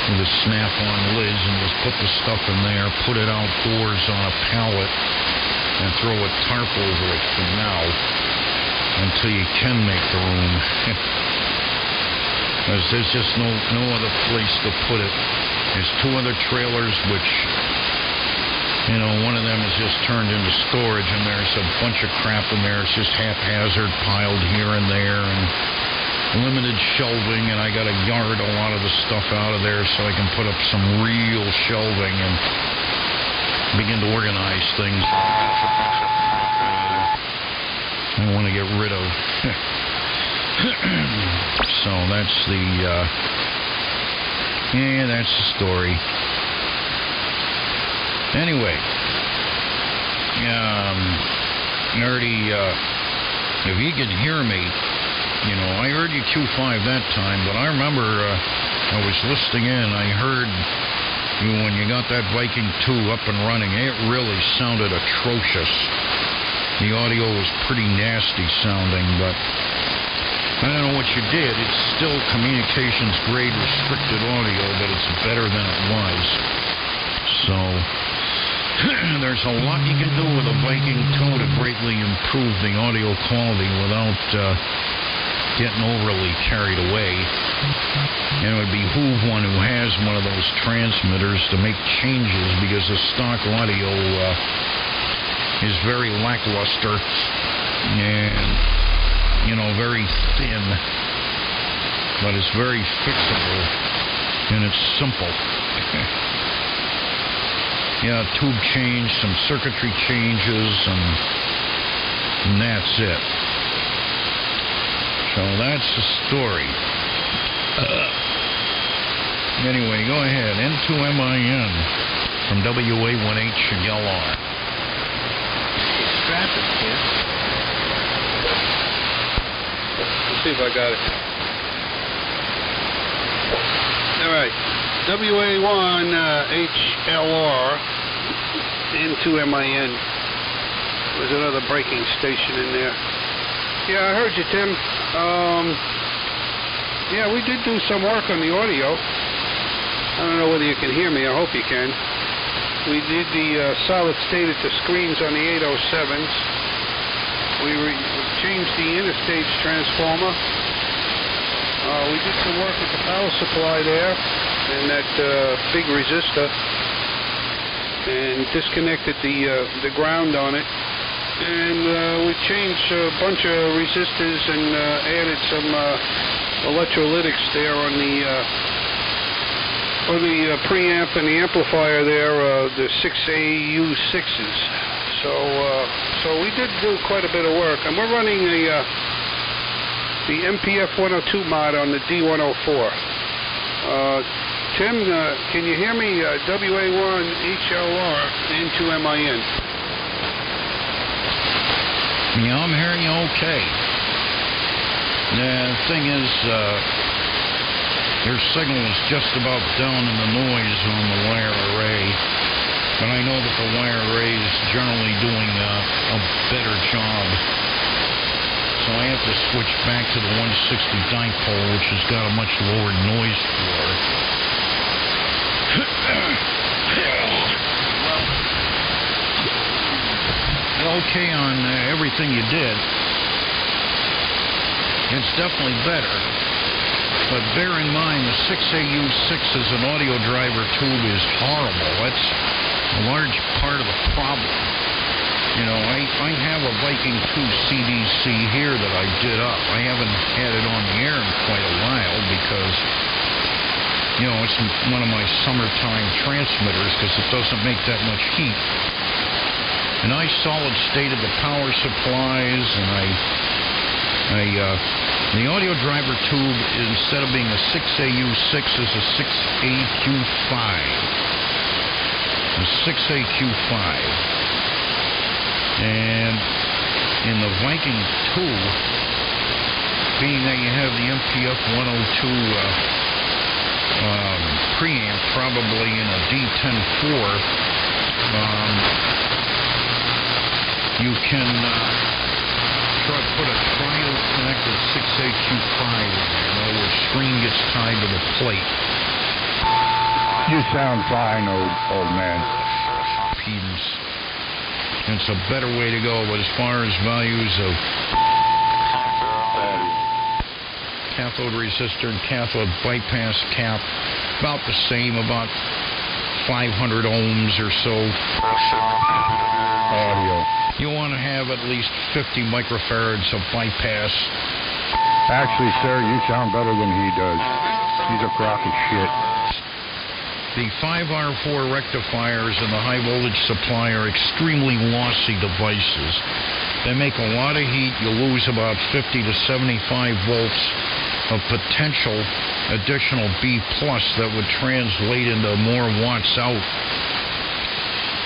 with a snap-on lids, and just put the stuff in there, put it outdoors on a pallet, and throw a tarp over it for now until you can make the room. Because there's just no other place to put it. There's two other trailers which, one of them is just turned into storage, and there's a bunch of crap in there. It's just haphazard piled here and there, and limited shelving, and I got to yard a lot of the stuff out of there so I can put up some real shelving and begin to organize things. I want to get rid of. So that's that's the story. Anyway, Nerdy, if you can hear me, I heard you Q5 that time, but I remember I was listening in. I heard you when you got that Viking 2 up and running. It really sounded atrocious. The audio was pretty nasty sounding, but I don't know what you did. It's still communications grade restricted audio, but it's better than it was. So there's a lot you can do with a Viking 2 to greatly improve the audio quality without getting overly carried away. And it would behoove one who has one of those transmitters to make changes, because the stock audio is very lackluster and very thin, but it's very fixable and it's simple. Tube change, some circuitry changes, and that's it. So that's the story. Anyway, go ahead. N2MIN from WA1HLR. Traffic, Tim. Let's see if I got it. All right. WA1HLR N2MIN. There's another braking station in there. Yeah, I heard you, Tim. Yeah, we did do some work on the audio. I don't know whether you can hear me. I hope you can. We did the solid state at the screens on the 807s. We changed the interstage transformer. We did some work with the power supply there and that big resistor, and disconnected the ground on it. And we changed a bunch of resistors and added some electrolytics there on the preamp and the amplifier there, the 6AU6s. So we did do quite a bit of work, and we're running the MPF 102 mod on the D104. Tim, can you hear me? WA1HLR N2MIN. Yeah, I'm hearing you okay. The thing is, your signal is just about down in the noise on the wire array. But I know that the wire array is generally doing a better job. So I have to switch back to the 160 dipole, which has got a much lower noise floor. Okay on everything you did. It's definitely better. But bear in mind, the 6AU6 as an audio driver tube is horrible. That's a large part of the problem. You know, I have a Viking 2 CDC here that I did up. I haven't had it on the air in quite a while because, you know, it's one of my summertime transmitters because it doesn't make that much heat. And I solid stated the power supplies, and the audio driver tube, instead of being a 6AU6, is a 6AQ5. A 6AQ5. And in the Viking 2, being that you have the MPF 102 preamp, probably in a D10-4, you can try to put a trial-connected 6AQ5 in there, where the screen gets tied to the plate. You sound fine, old man. Impedance. It's a better way to go, but as far as values of cathode resistor and cathode bypass cap, about the same, about 500 ohms or so. Audio. You want to have at least 50 microfarads of bypass. Actually, sir, you sound better than he does. He's a crock of shit. The 5R4 rectifiers and the high voltage supply are extremely lossy devices. They make a lot of heat. You lose about 50 to 75 volts of potential additional B plus that would translate into more watts out,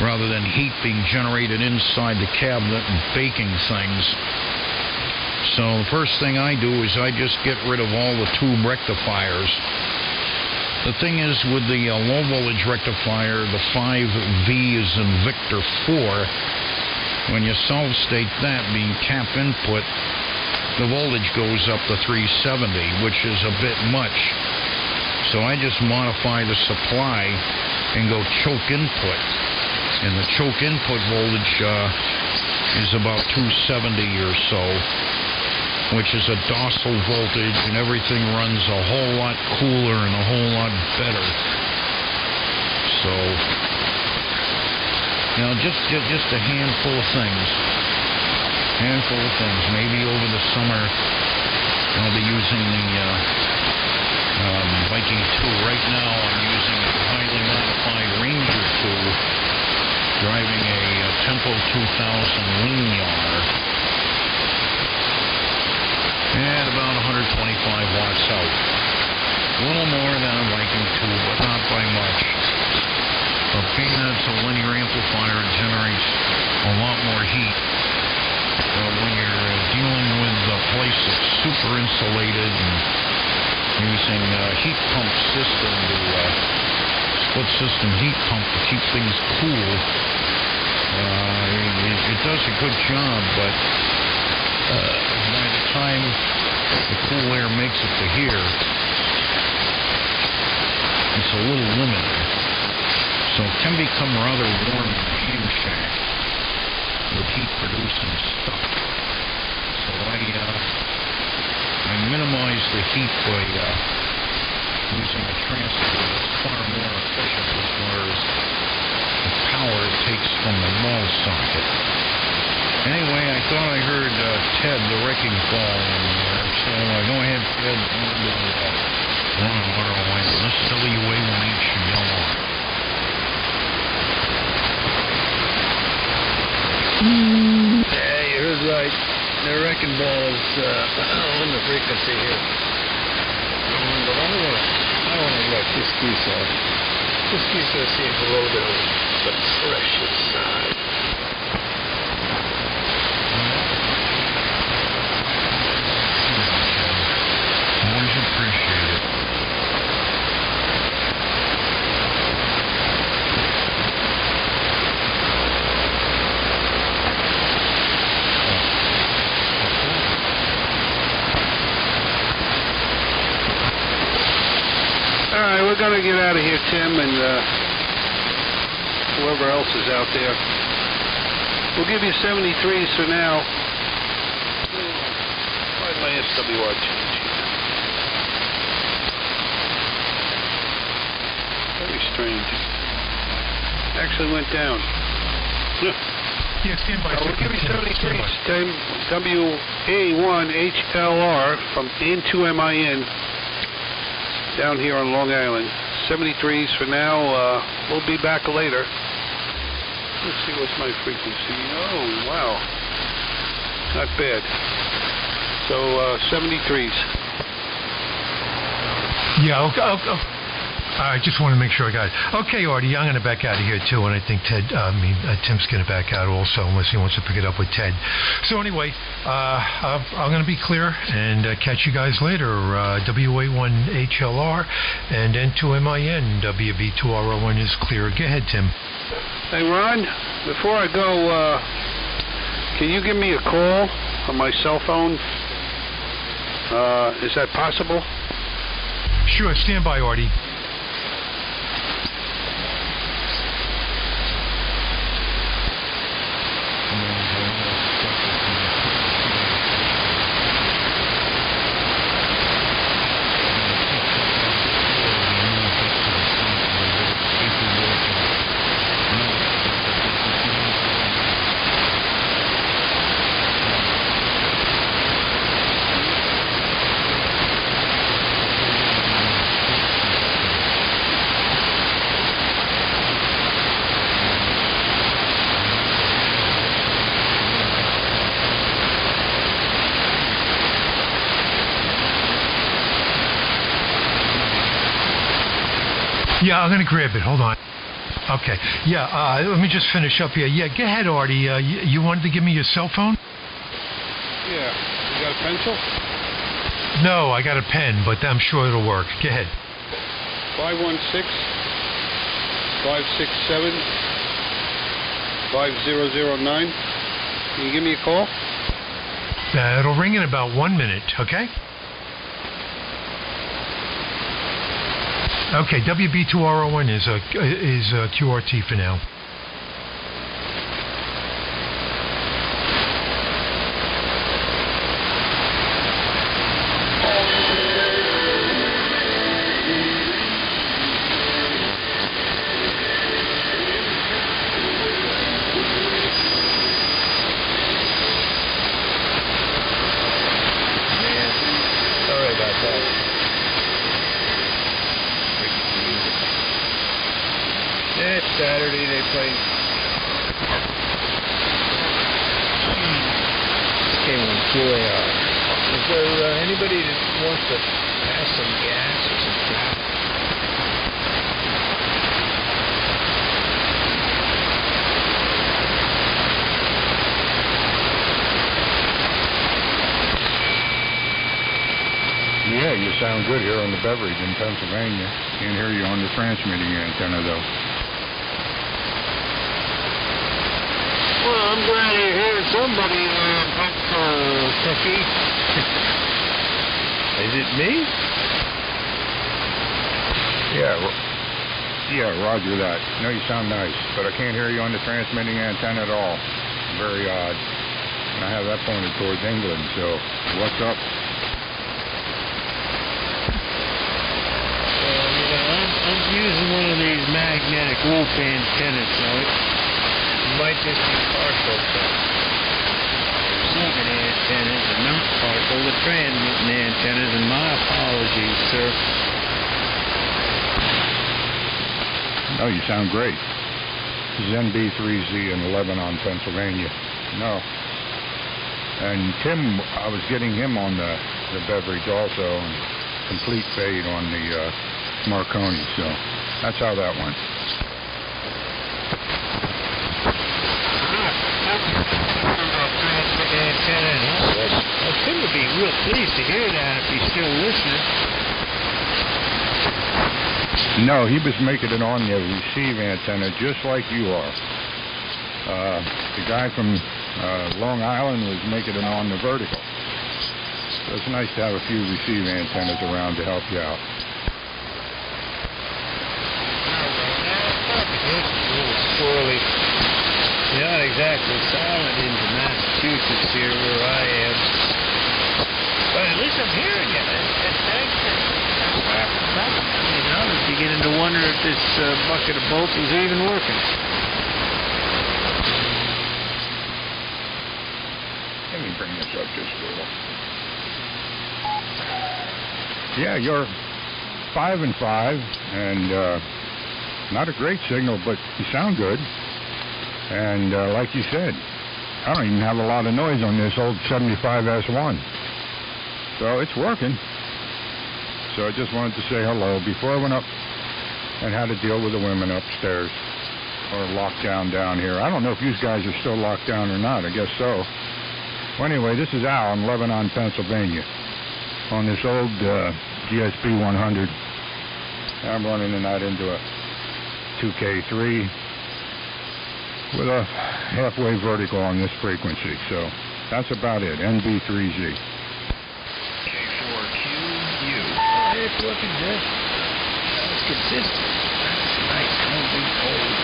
rather than heat being generated inside the cabinet and baking things. So the first thing I do is I just get rid of all the tube rectifiers. The thing is, with the low voltage rectifier, the 5V is in Victor 4. When you solid state that being cap input, the voltage goes up to 370, which is a bit much. So I just modify the supply and go choke input. And the choke input voltage is about 270 or so, which is a docile voltage, and everything runs a whole lot cooler and a whole lot better. So, you know, just a handful of things. Maybe over the summer, I'll be using the Viking 2. Right now, I'm using a highly modified Ranger 2, driving a Tempo 2000 Linear at about 125 watts out. A little more than a Viking 2, but not by much. But being that it's a linear amplifier, it generates a lot more heat. When you're dealing with a place that's super insulated and using a heat pump system, split system heat pump to keep things cool, it does a good job, but by the time the cool air makes it to here, it's a little limited. So it can become rather warm in the ham shack with heat producing stuff. So I minimize the heat by using a transfer that's far more efficient as far as the power it takes from the wall socket. Anyway, I thought I heard Ted, the wrecking ball, in there. So go ahead, Ted, run an ROI. This is WA1HLR. Yeah, you heard right. The wrecking ball is on the frequency here. But I want to wreck this piece off. This piece seems a little bit on the precious side. Always appreciate it. All right, we're going to get out of here, Tim, and whoever else is out there. We'll give you 73s for now. Why did my SWR change here? Very strange. Actually went down. Yeah, stand by. We'll give you 73s, Tim. WA1HLR from N2MIN. Down here on Long Island. 73s for now. We'll be back later. Let's see what's my frequency. Oh, wow. Not bad. So, 73s. Yeah, okay. I just want to make sure I got it. Okay, Artie, I'm going to back out of here too, and I think Tim's going to back out also, unless he wants to pick it up with Ted. So anyway, I'm going to be clear and catch you guys later. WA1HLR and N2MIN, WB2RO1 is clear. Go ahead, Tim. Hey, Ron, before I go, can you give me a call on my cell phone? Is that possible? Sure, stand by, Artie. Yeah, I'm going to grab it. Hold on. Okay. Yeah, let me just finish up here. Yeah, go ahead, Artie. You wanted to give me your cell phone? Yeah. You got a pencil? No, I got a pen, but I'm sure it'll work. Go ahead. 516-567-5009. Can you give me a call? It'll ring in about 1 minute, okay? Okay, WB2RO1 is QRT for now. Sorry about that. It's Saturday, they play. Came on QAR. Is there anybody that wants to Pass some gas or some traffic. Yeah, you sound good here on the Beverage in Pennsylvania. Can't hear you on the transmitting antenna, though. Well, I'm glad to hear somebody Kentucky. Is it me? Yeah, roger that. No, you sound nice, but I can't hear you on the transmitting antenna at all. Very odd. And I have that pointed towards England, so what's up? I'm using one of these magnetic loop antennas, so it might just be partial to receiving antennas and not partial to transmitting antennas, and my apologies, sir. No, you sound great. This is NB3Z in Lebanon, Pennsylvania. No. And Tim, I was getting him on the Beverage also, and complete fade on the Marconi, so that's how that went. Tim would be real pleased to hear that if he's still listening. No, he was making it on the receive antenna just like you are. The guy from Long Island was making it on the vertical. So it's nice to have a few receive antennas around to help you out. Squirrely. Not exactly silent into Massachusetts here where I am. But at least I'm hearing it. And thanks for wrapping back. I was beginning to wonder if this bucket of bolts was even working. Let me bring this up just a little. Yeah, you're 5 and 5, and not a great signal, but you sound good. And like you said, I don't even have a lot of noise on this old 75S1. So it's working. So I just wanted to say hello before I went up and had to deal with the women upstairs, or locked down here. I don't know if you guys are still locked down or not. I guess so. Well, anyway, this is Al in Lebanon, Pennsylvania, on this old GSP 100. I'm running tonight into a 2K3 with a halfway vertical on this frequency. So that's about it. NB3Z. K4QU. It's looking good. That's consistent. That's nice. Won't be cold.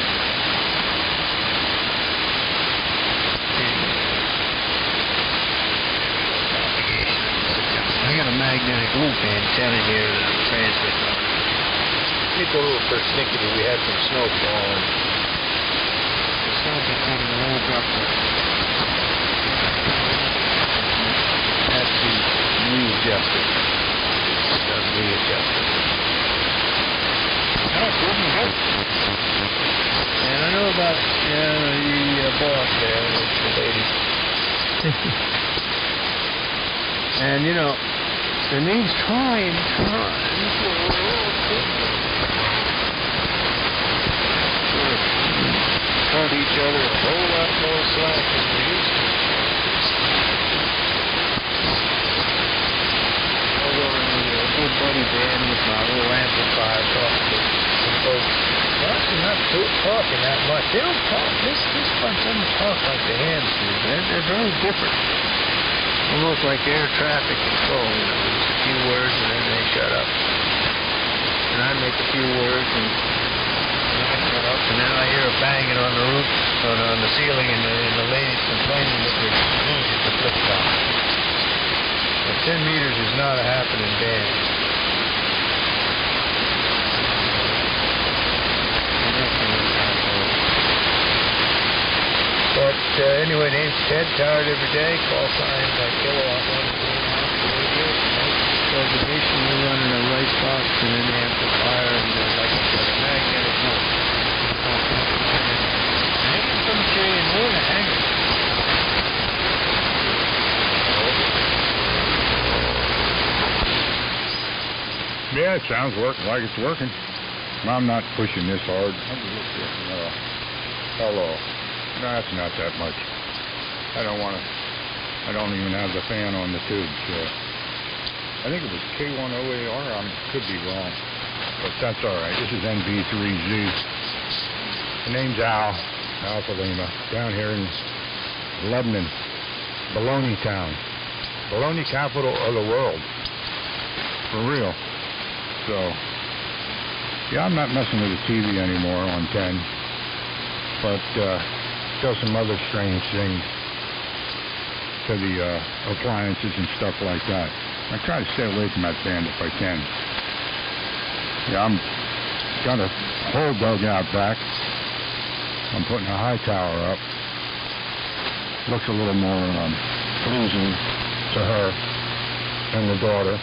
I got a magnetic loop antenna here that I'm transmitting on. It's a little persnickety. We had some snow falling. It's not that kind of woke up. Has to be readjusted. It does readjust it. No, it wouldn't hurt. And I know about the boss there, the lady. And you know, there needs trying cut each other a whole lot more slack than we used to. Although a good buddy Dan with my little amplifier talking to some folks. Well, they're not talking that much. They don't talk. This bunch doesn't talk like the hams do. They're very different. Almost like air traffic control, you know, just a few words and then they shut up. And I make a few words and I shut up, and then I hear a banging on the roof, on the ceiling, and the lady's complaining that there's music to flip on. But 10 meters is not a happening band. But anyway, name's Ted, tired every day, call sign kilowatt 1 reservation. We're running a rice box and an amplifier and like I said, a magnetic loop. Hanging from a tree and we're hanging. Yeah, it sounds like it's working. I'm not pushing this hard. Let me look here. Hello. No, that's not that much. I don't even have the fan on the tubes. I think it was K10AR. I could be wrong, but that's all right. This is NB3Z. The name's Alpha Lima, down here in Lebanon, Bologna town. Bologna, capital of the world. For real. So, yeah, I'm not messing with the TV anymore on 10, but does some other strange things to the appliances and stuff like that. I try to stay away from that band if I can. Yeah, I'm got a whole dugout back. I'm putting a high tower up. Looks a little more pleasing to her and the daughter.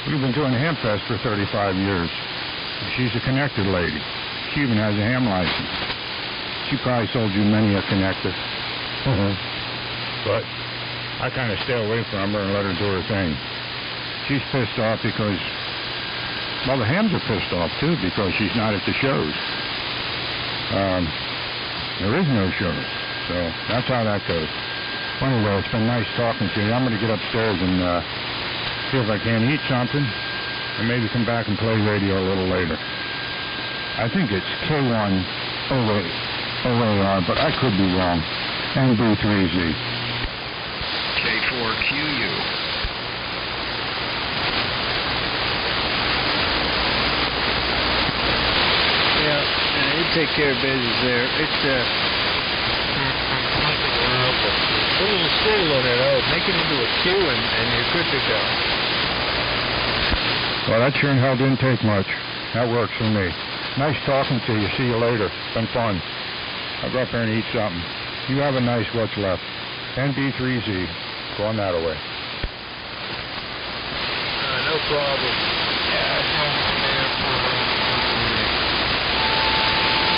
We've been doing Hamfest for 35 years. She's a connected lady. She even has a ham license. She probably sold you many a connector. But I kind of stay away from her and let her do her thing. She's pissed off because, well, the hams are pissed off too because she's not at the shows. There is no shows, so that's how that goes. Anyway, it's been nice talking to you. I'm going to get upstairs and see if I can eat something and maybe come back and play radio a little later. I think it's K10AR, but I could be wrong. NB3Z. K4QU. Yeah, you take care of business there. It's a little school on it. Make it into a Q and you're good to go. Well, that sure in hell didn't take much. That works for me. Nice talking to you. See you later. Been fun. I'll go up there and eat something. You have a nice what's left. NB3Z. Go on that away. No problem.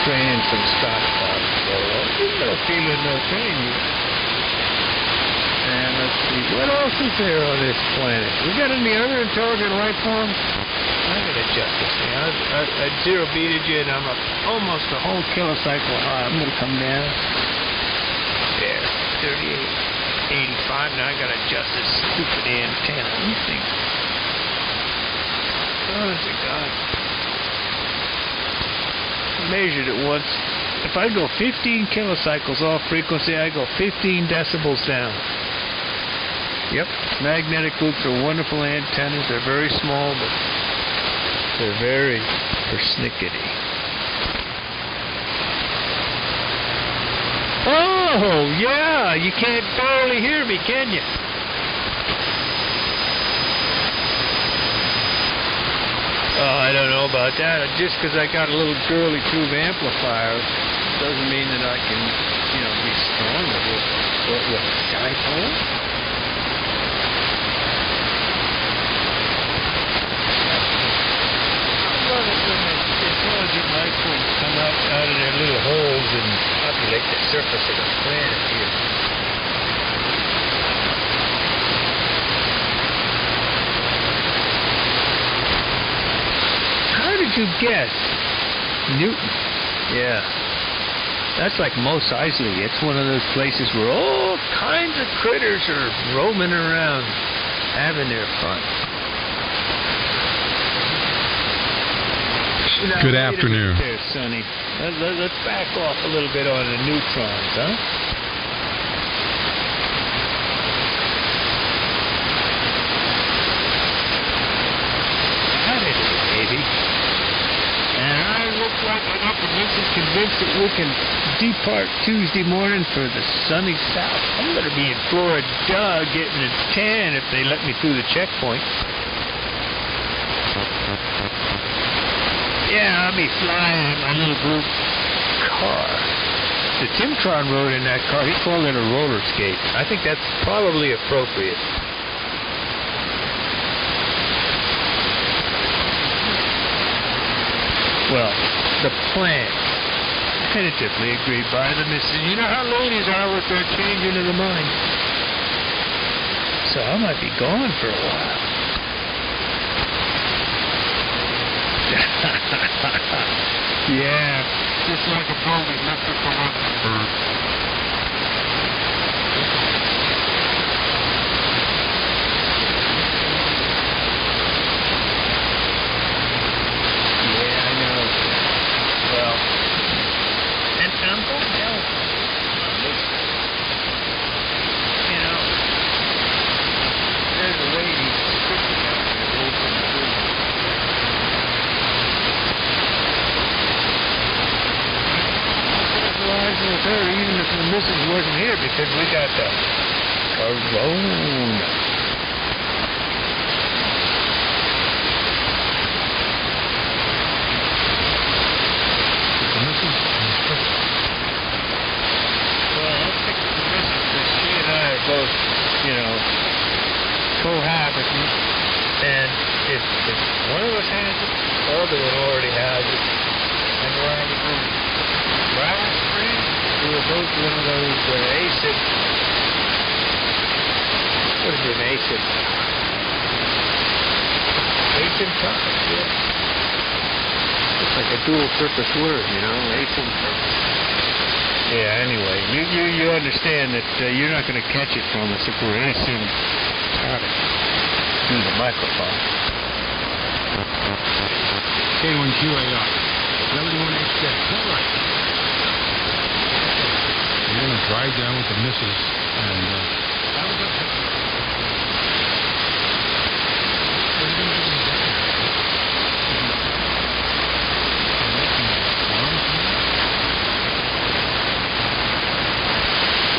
Training from Scottsdale. So no feeling no pain. And let's see, what else is there on this planet? We got any other intelligent life forms? I'm going to adjust this thing. I zero beated you, and I'm almost a whole kilocycle high. I'm going to come down. There, 38, 85. Now I got to adjust this stupid antenna. Let me think. Honest to God. Measured it once. If I go 15 kilocycles off frequency, I go 15 decibels down. Yep, magnetic loops are wonderful antennas. They're very small, but they're very persnickety. Oh, yeah, you can't barely hear me, can you? Oh, I don't know about that. Just because I got a little girly tube amplifier doesn't mean that I can, be strong with a Skyphone. Intelligent life forms come out of their little holes and populate the surface of the planet here. How did you guess? Newton. Yeah. That's like Mos Eisley. It's one of those places where all kinds of critters are roaming around, having their fun. Good afternoon. There, Sonny. Let's back off a little bit on the neutrons, huh? That is it, baby. And I look like I'm up and this is convinced that we can depart Tuesday morning for the sunny south. I'm going to be in Florida getting a tan if they let me through the checkpoint. Yeah, I'll be flying in my little group car. The Timtron rode in that car. He called it a roller skate. I think that's probably appropriate. Well, the plan tentatively agreed by the missus. You know how ladies are with their changing of the mind. So I might be gone for a while. Yeah, just like a building lifted from Luxembourg. Yeah, I know. Well, and I'm going to help on this. You know, there's a lady sitting out there open the door. With her, even if the missus wasn't here, because we got the corona. Well, I think the missus, because she and I are both, you know, cohabiting, and if one of us has it, the other one already has it, and we're on the room. Brown Street, we were both one of those ASIC. What is it, ASIC? Asymptotic, yeah. It's like a dual purpose word, you know, asymptotic. Yeah, anyway, you understand that you're not going to catch it from us if we're asymptotic through the microphone. K1QAR. 71HJ. All right. We're going to drive down with the missus and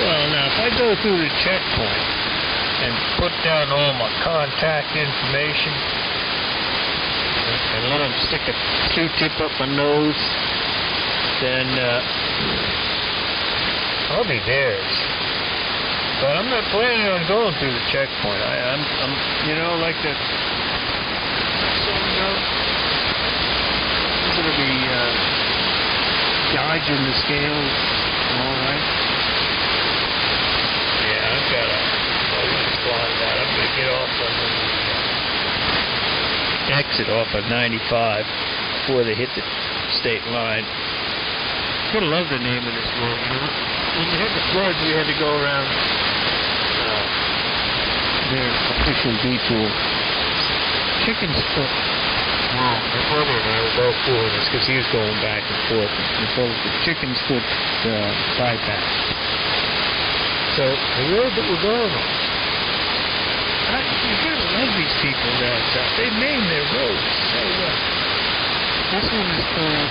well, now, if I go through the checkpoint and put down all my contact information and let them stick a Q-tip up my nose, then I'll be theirs. But I'm not planning on going through the checkpoint. I'm you know, like the song goes, I'm going to be dodging the scales, all right? Yeah, I've got a spot that. I'm going to get off on the exit off of 95 before they hit the state line. I'm going to love the name of this road. When we had the floods, we had to go around their official detour. Chicken's Foot. Wow, my brother and I were both fooling us because he was going back and forth. We called it the Chicken's Foot bypass. So the road that we're going on, you gotta love these people down south. They name their roads so well. This one is called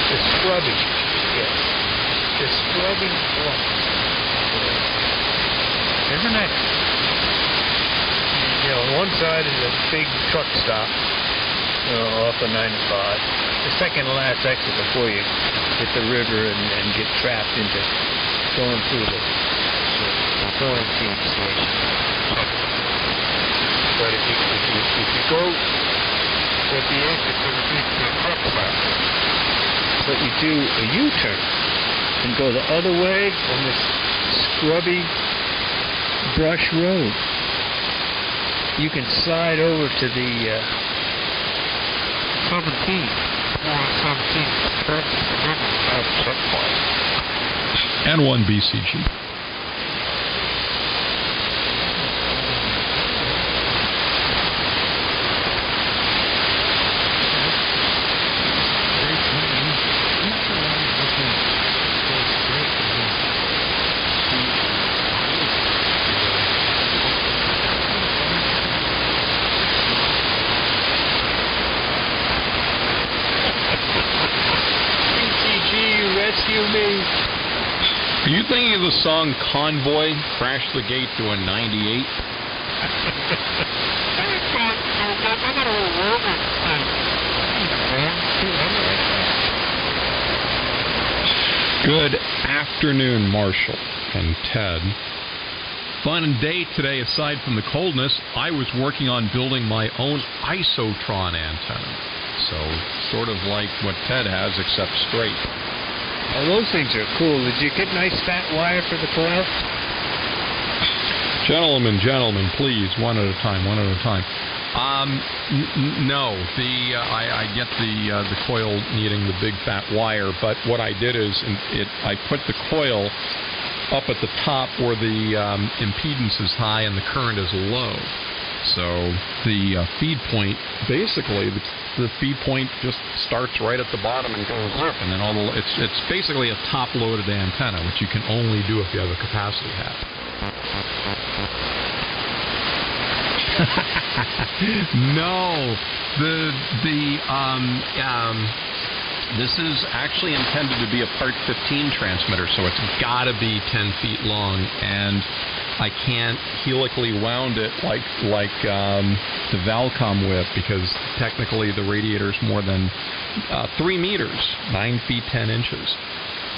the Scrubby. Yes. The Scrubby Bluff. Isn't it? You know, on one side is a big truck stop off of 95. The second to last exit before you hit the river and get trapped into going through the quarantine station. But if you go with the exit to the truck stop, but you do a U-turn and go the other way on this scrubby brush road, you can slide over to the 17. and 1 BCG. Are you thinking of the song Convoy, Crash the Gate to a 98? Good afternoon, Marshall and Ted. Fun day today. Aside from the coldness, I was working on building my own isotron antenna. So, sort of like what Ted has, except straight. Oh, those things are cool. Did you get nice fat wire for the coil? Gentlemen, please, one at a time. No, I get the coil needing the big fat wire, but what I did is I put the coil up at the top where the impedance is high and the current is low. So the feed point, basically, the feed point just starts right at the bottom and goes up, and then it's basically a top-loaded antenna, which you can only do if you have a capacity hat. No, this is actually intended to be a Part 15 transmitter, so it's got to be 10 feet long, and I can't helically wound it like the Valcom whip, because technically the radiator's more than 3 meters, 9 feet 10 inches.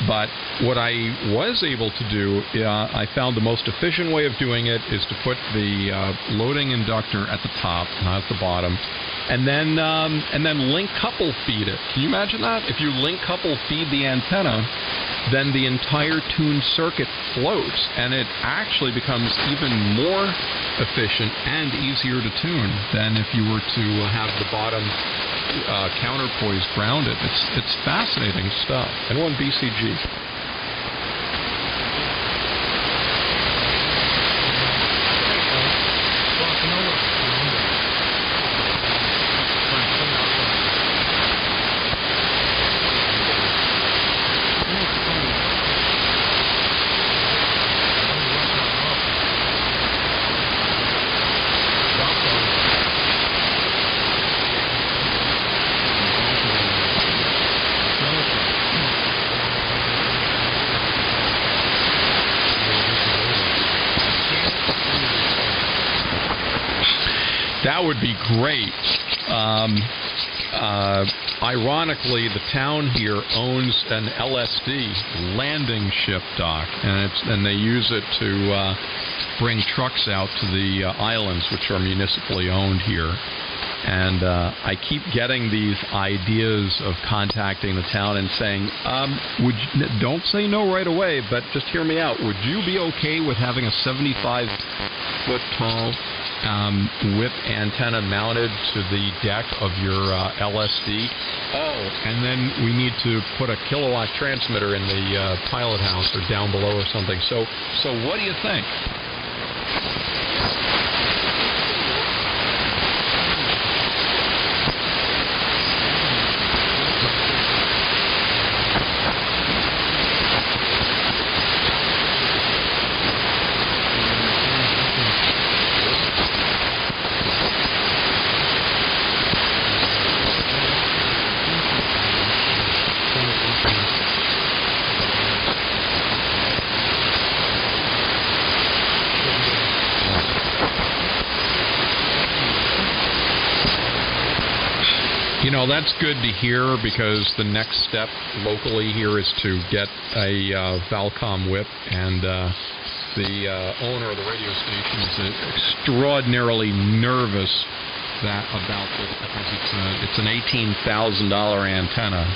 But what I was able to do, I found the most efficient way of doing it is to put the loading inductor at the top, not at the bottom, and then link couple feed it. Can you imagine that? If you link couple feed the antenna, then the entire tuned circuit floats, and it actually becomes even more efficient and easier to tune than if you were to have the bottom counterpoise grounded. It's fascinating stuff. And one BCG. That would be great. Ironically, the town here owns an LSD, landing ship dock, and they use it to bring trucks out to the islands, which are municipally owned here. And I keep getting these ideas of contacting the town and saying, don't say no right away, but just hear me out. Would you be okay with having a 75-foot tall whip antenna mounted to the deck of your LSD? Oh, and then we need to put a kilowatt transmitter in the pilot house or down below or something. So what do you think? You know, that's good to hear, because the next step locally here is to get a Valcom whip, and the owner of the radio station is extraordinarily nervous about this, because it's an $18,000 antenna,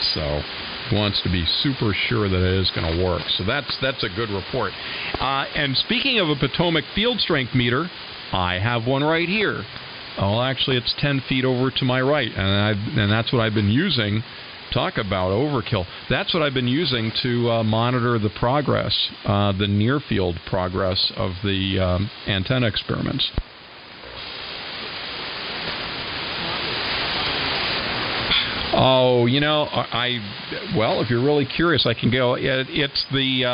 so he wants to be super sure that it is going to work. So that's a good report. And speaking of a Potomac field strength meter, I have one right here. Oh, actually, it's 10 feet over to my right, and that's what I've been using. Talk about overkill. That's what I've been using to monitor the progress, the near-field progress of the antenna experiments. Oh, you know, well, if you're really curious, I can go. It's the,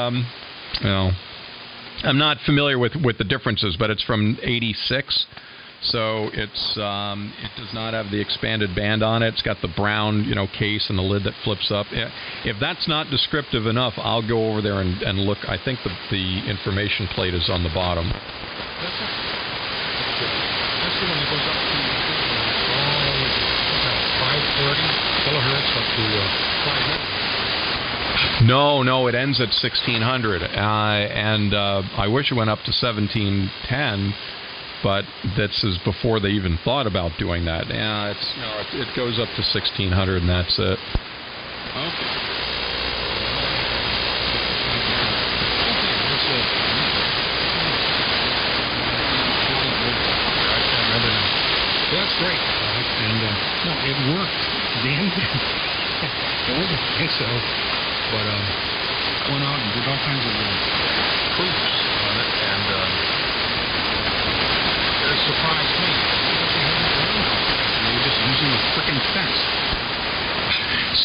I'm not familiar with the differences, but it's from '86. So it does not have the expanded band on it. It's got the brown, case and the lid that flips up. If that's not descriptive enough, I'll go over there and look. I think the information plate is on the bottom. That's the one that goes up to 530 kilohertz up to 500. No, it ends at 1600, and I wish it went up to 1710. But this is before they even thought about doing that. Yeah, it goes up to 1600, and that's it. Okay. great. And no, it worked. Dan I wouldn't think so, but went out and did all kinds of proofs on it, and it surprised me. They were just using a freaking fence.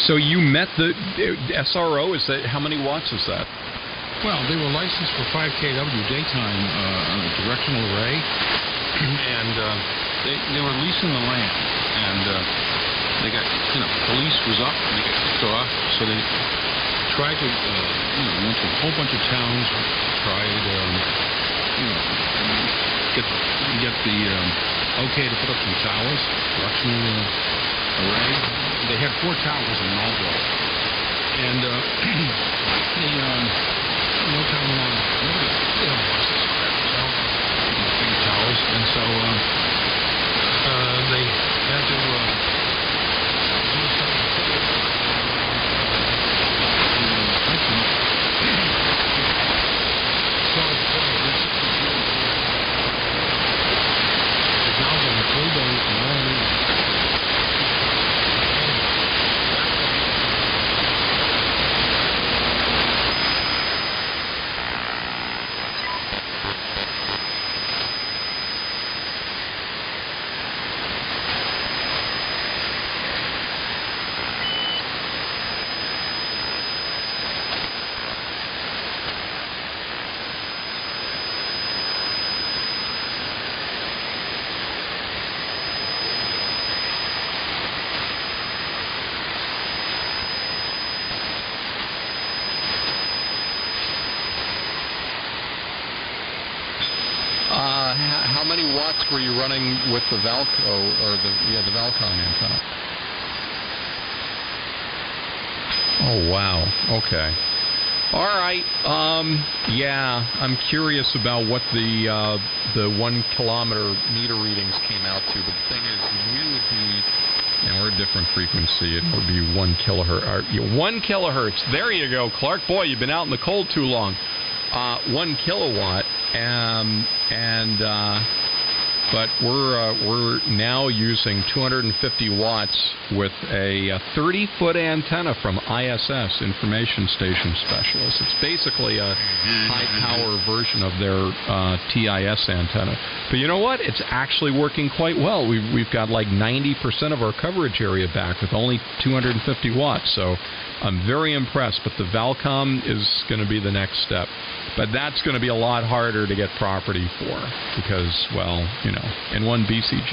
So you met the SRO. Is that how many watts is that? Well, they were licensed for 5 kW daytime directional array, and they were leasing the land, and they got, the lease was up, and they got kicked off, so they tried to, went to a whole bunch of towns, tried, get the okay to put up some towers, directional array. They had 4 towers in Marlboro, and no town wanted, nobody, wants this crap, so, big towers, and so, they had to, do something. So it's funny, this is now been 3 days and all. How many watts were you running with the Valco or the Valcom antenna? Oh wow. Okay. All right. Yeah, I'm curious about what the 1 kilometer meter readings came out to. But the thing is, we would be, we're a different frequency. It would be 1 kilohertz. 1 kilohertz. There you go, Clark. Boy, you've been out in the cold too long. 1 kilowatt. But we're now using 250 watts with a 30-foot antenna from ISS, Information Station Specialist. It's basically a high-power version of their TIS antenna. But you know what? It's actually working quite well. We've got like 90% of our coverage area back with only 250 watts. So I'm very impressed. But the Valcom is going to be the next step. But that's going to be a lot harder to get property for because, well, in one BCG.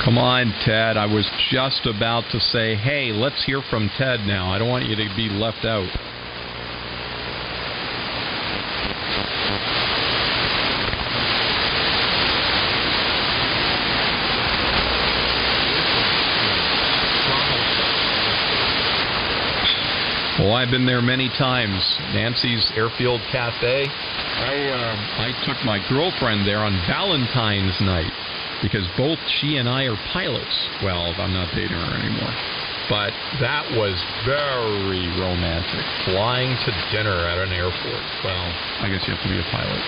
Come on, Ted. I was just about to say, hey, let's hear from Ted now. I don't want you to be left out. Well, I've been there many times. Nancy's Airfield Cafe. I took my girlfriend there on Valentine's night because both she and I are pilots. Well, I'm not dating her anymore. But that was very romantic. Flying to dinner at an airport. Well, I guess you have to be a pilot.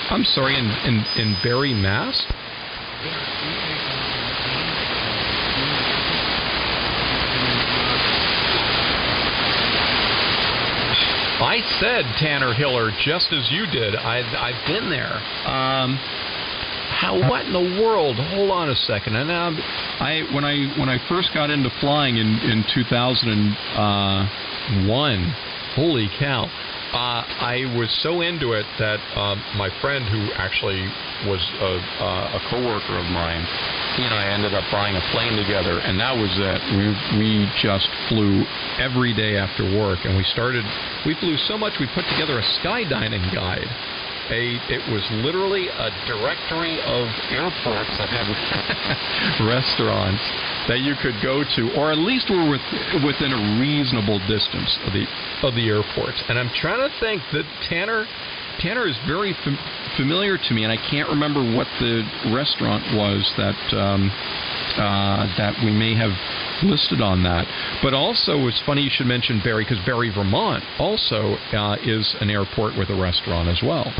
I'm sorry, in Barrie, Mass? I said Tanner Hiller just as you did. I've been there. what in the world? Hold on a second. And when I first got into flying in 2001, holy cow. I was so into it that my friend, who actually was a coworker of mine, he and I ended up buying a plane together, and that was it. We just flew every day after work, and we flew so much we put together a skydiving guide. It was literally a directory of airports that had restaurants that you could go to, or at least were within a reasonable distance of the airports. And I'm trying to think that Tanner is very familiar to me, and I can't remember what the restaurant was that we may have listed on that. But also, it's funny you should mention Barre, because Barre, Vermont also is an airport with a restaurant as well.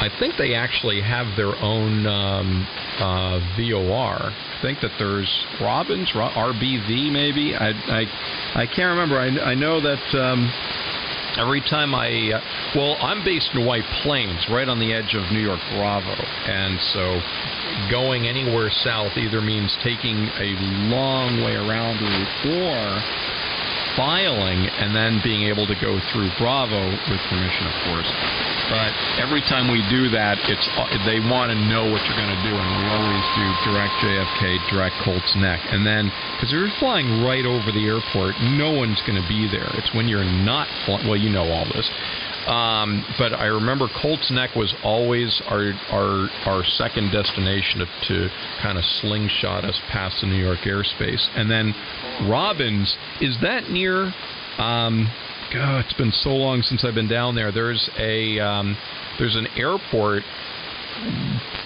I think they actually have their own VOR. I think that there's Robbins, RBV maybe. I can't remember. I know that every time I'm based in White Plains, right on the edge of New York Bravo, and so going anywhere south either means taking a long way around or filing and then being able to go through Bravo with permission, of course. But every time we do that, they want to know what you're going to do, and we always do direct JFK, direct Colts Neck. And then, because you're flying right over the airport, no one's going to be there. It's when you're not flying. Well, you know all this. But I remember Colts Neck was always our second destination to kind of slingshot us past the New York airspace. And then Robbins, is that near... God, it's been so long since I've been down there. There's an airport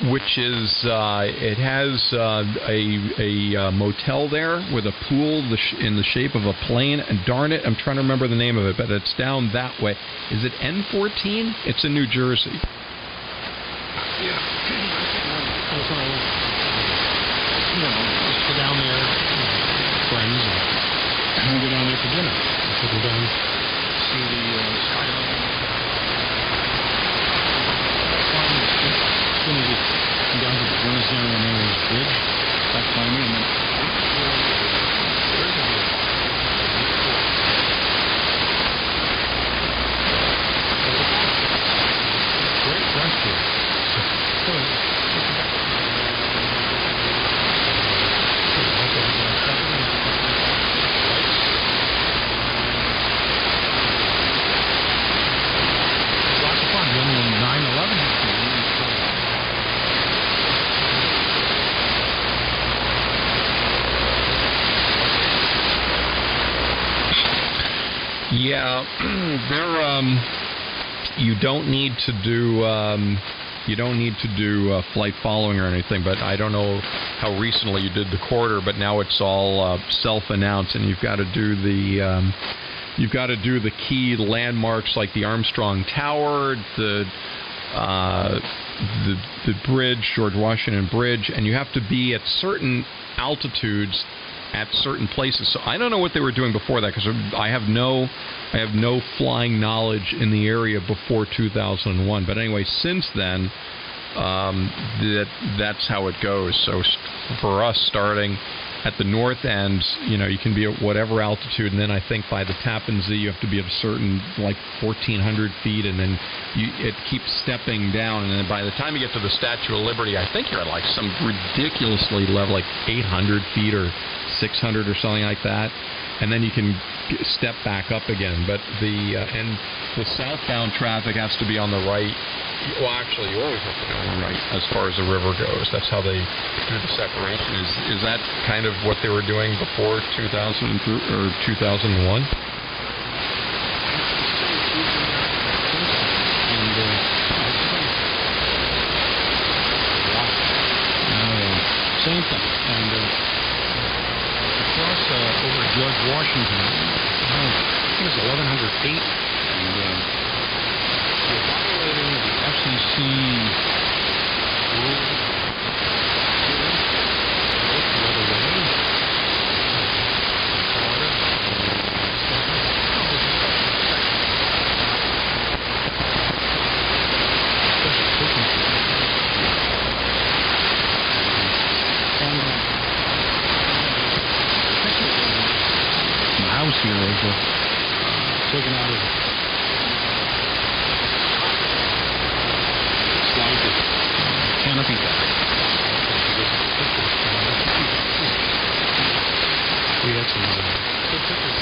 which is it has a motel there with a pool in the shape of a plane. And darn it, I'm trying to remember the name of it, but it's down that way. Is it N14? It's in New Jersey. Yeah. Just go down there, friends, and we'll go down there for dinner. We'll go down. See the skyline. As soon as you come down to the Venezuela Ramirez Bridge, that's by me. And then great restaurant. Yeah, you don't need to do flight following or anything. But I don't know how recently you did the quarter, but now it's all self-announced, and you've got to do the key landmarks like the Armstrong Tower, the bridge, George Washington Bridge, and you have to be at certain altitudes at certain places. So I don't know what they were doing before that, because I have no flying knowledge in the area before 2001. But anyway, since then, that's how it goes. So for us, starting at the north end, you can be at whatever altitude, and then I think by the Tappan Zee you have to be at a certain, like 1,400 feet, and then it keeps stepping down, and then by the time you get to the Statue of Liberty, I think you're at like some ridiculously level, like 800 feet or 600 or something like that, and then you can step back up again. But the southbound traffic has to be on the right. Well, actually, you always have to go on the right as far as the river goes. That's how they do the separation. Is that kind of what they were doing before 2000 or 2001? same thing. And across over George Washington, I think it's 1100 feet, and we're violating the FCC rule. Here is taken out of slide the canopy back. We had some good pictures.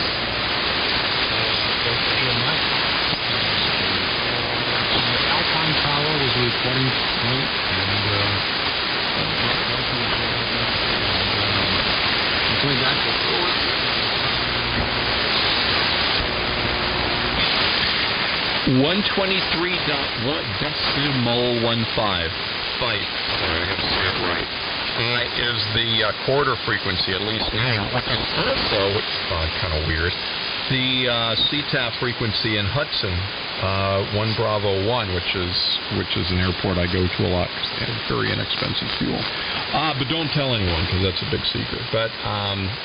Alpine Tower was a reporting point, and going back to 123.1 decimal 15. Fight. I have to say it right. Is the quarter frequency, at least now. So it's kind of weird. The CTAF frequency in Hudson, 1 Bravo 1, which is an airport I go to a lot. It's very inexpensive fuel. But don't tell anyone because that's a big secret. But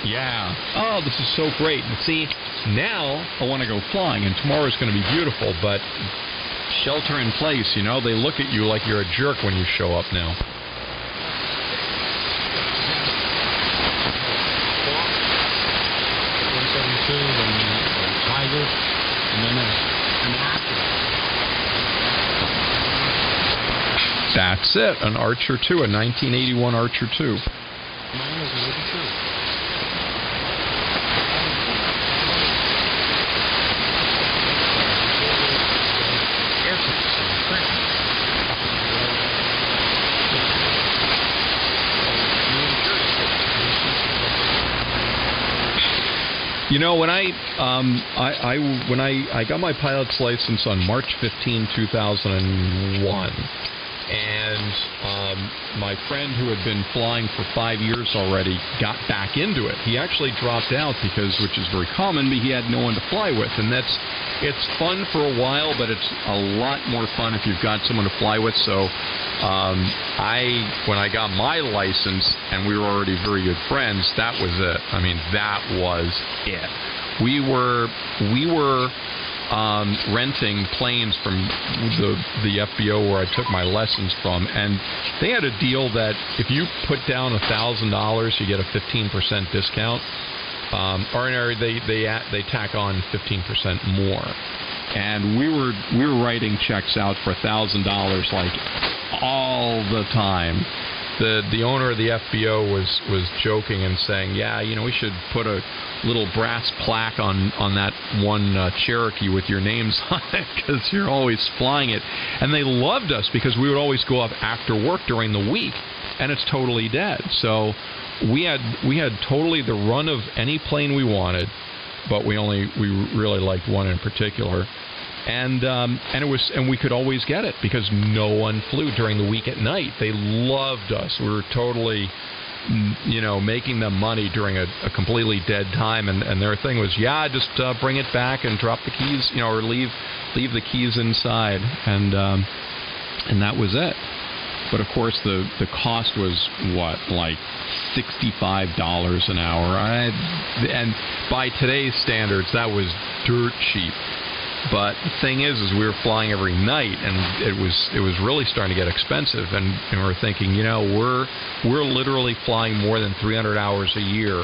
yeah. Oh, this is so great. And see, now I want to go flying, and tomorrow's going to be beautiful. But shelter in place, you know, they look at you like you're a jerk when you show up now. Tiger, and then an Astra. That's it, an Archer 2, a 1981 Archer 2. Mine was an 82. You know, when I got my pilot's license on March 15, 2001, and my friend who had been flying for 5 years already got back into it. He actually dropped out because, which is very common, but he had no one to fly with, and it's fun for a while, but it's a lot more fun if you've got someone to fly with. So when I got my license and we were already very good friends, that was it. I mean, that was it. We were renting planes from the FBO where I took my lessons from, and they had a deal that if you put down $1,000, you get a 15% discount. Ordinary, they tack on 15% more, and we were writing checks out for $1,000 like all the time. The owner of the FBO was joking and saying, yeah, you know, we should put a little brass plaque on that one Cherokee with your names on it because you're always flying it. And they loved us because we would always go up after work during the week, and it's totally dead. So we had totally the run of any plane we wanted, but we really liked one in particular. And we could always get it because no one flew during the week at night. They loved us. We were totally, you know, making them money during a completely dead time. And their thing was, yeah, just bring it back and drop the keys, you know, or leave the keys inside. And that was it. But of course, the cost was what, like $65 an hour. And by today's standards, that was dirt cheap. But the thing is we were flying every night, and it was really starting to get expensive. And we were thinking, you know, we're literally flying more than 300 hours a year.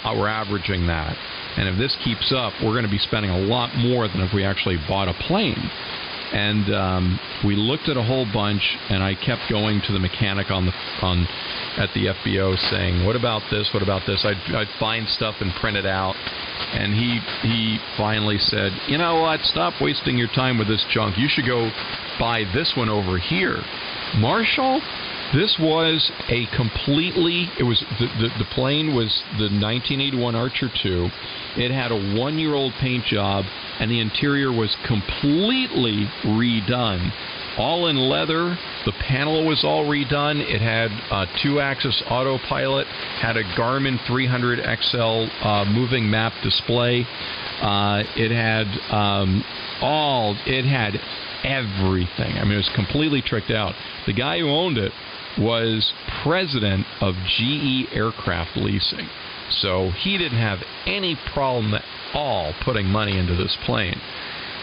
We're averaging that, and if this keeps up, we're going to be spending a lot more than if we actually bought a plane. And we looked at a whole bunch, and I kept going to the mechanic at the FBO saying, what about this? What about this? I'd find stuff and print it out. And he finally said, you know what, stop wasting your time with this junk. You should go buy this one over here. Marshall, this was the plane was the 1981 Archer 2. It had a 1-year-old paint job, and the interior was completely redone. all in leather. The panel was all redone. It had 2-axis autopilot, had a Garmin 300 XL moving map display. It had everything. I mean, it was completely tricked out. The guy who owned it was president of GE Aircraft Leasing. So he didn't have any problem at all putting money into this plane.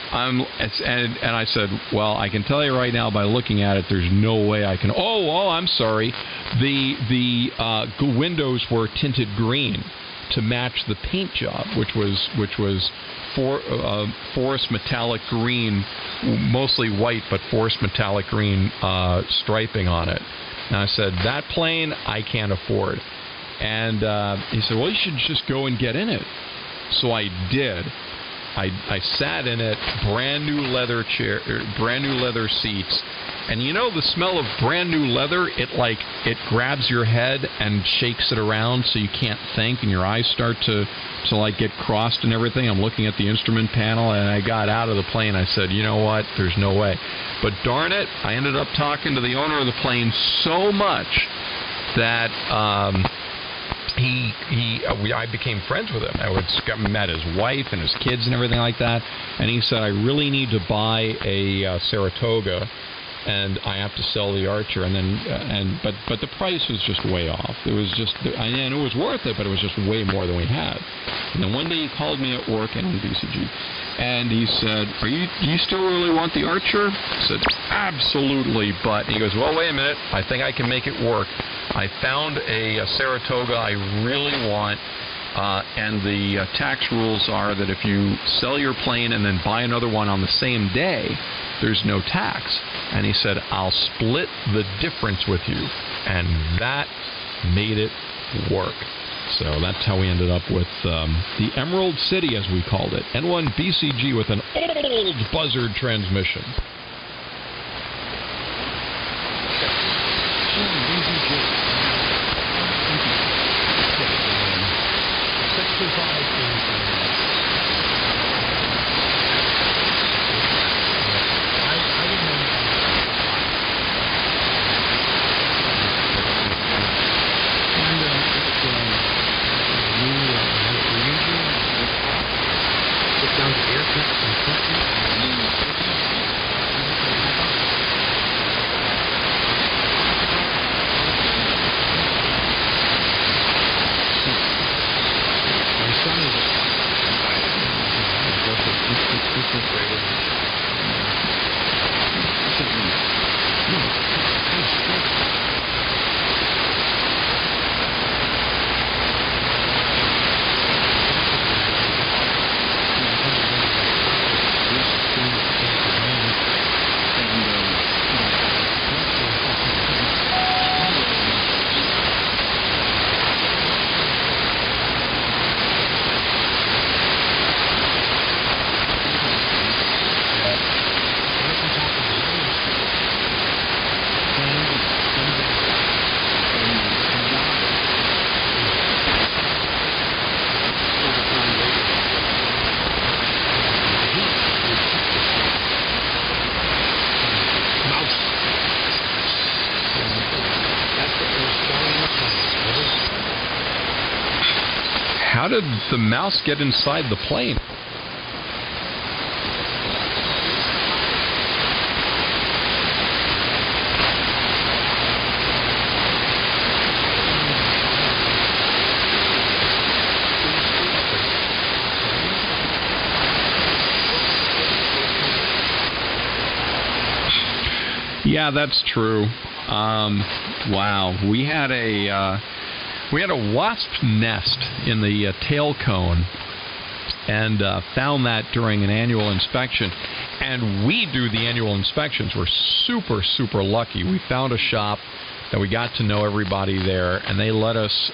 And I said, well, I can tell you right now by looking at it, there's no way I can. Oh, I'm sorry. The windows were tinted green to match the paint job, which was forest metallic green, mostly white, but forest metallic green striping on it. And I said, that plane I can't afford. And he said, well, you should just go and get in it. So I did. I sat in it, brand new leather chair, brand new leather seats, and you know the smell of brand new leather. It grabs your head and shakes it around so you can't think, and your eyes start to get crossed and everything. I'm looking at the instrument panel, and I got out of the plane. I said, you know what? There's no way. But darn it, I ended up talking to the owner of the plane so much that I became friends with him. I met his wife and his kids and everything like that. And he said, I really need to buy a Saratoga, and I have to sell the Archer. But the price was just way off. It was just, and it was worth it, but it was just way more than we had. And then one day he called me at work on BCG, and he said, do you still really want the Archer? I said, absolutely, but he goes, well, wait a minute, I think I can make it work. I found a Saratoga I really want, and the tax rules are that if you sell your plane and then buy another one on the same day, there's no tax. And he said, I'll split the difference with you. And that made it work. So that's how we ended up with the Emerald City, as we called it. N1 BCG with an old Buzzard transmission. How did the mouse get inside the plane? Yeah, that's true. Wow, we had a wasp nest in the tail cone, and found that during an annual inspection. And we do the annual inspections. We're super, super lucky. We found a shop that we got to know everybody there, and they let us.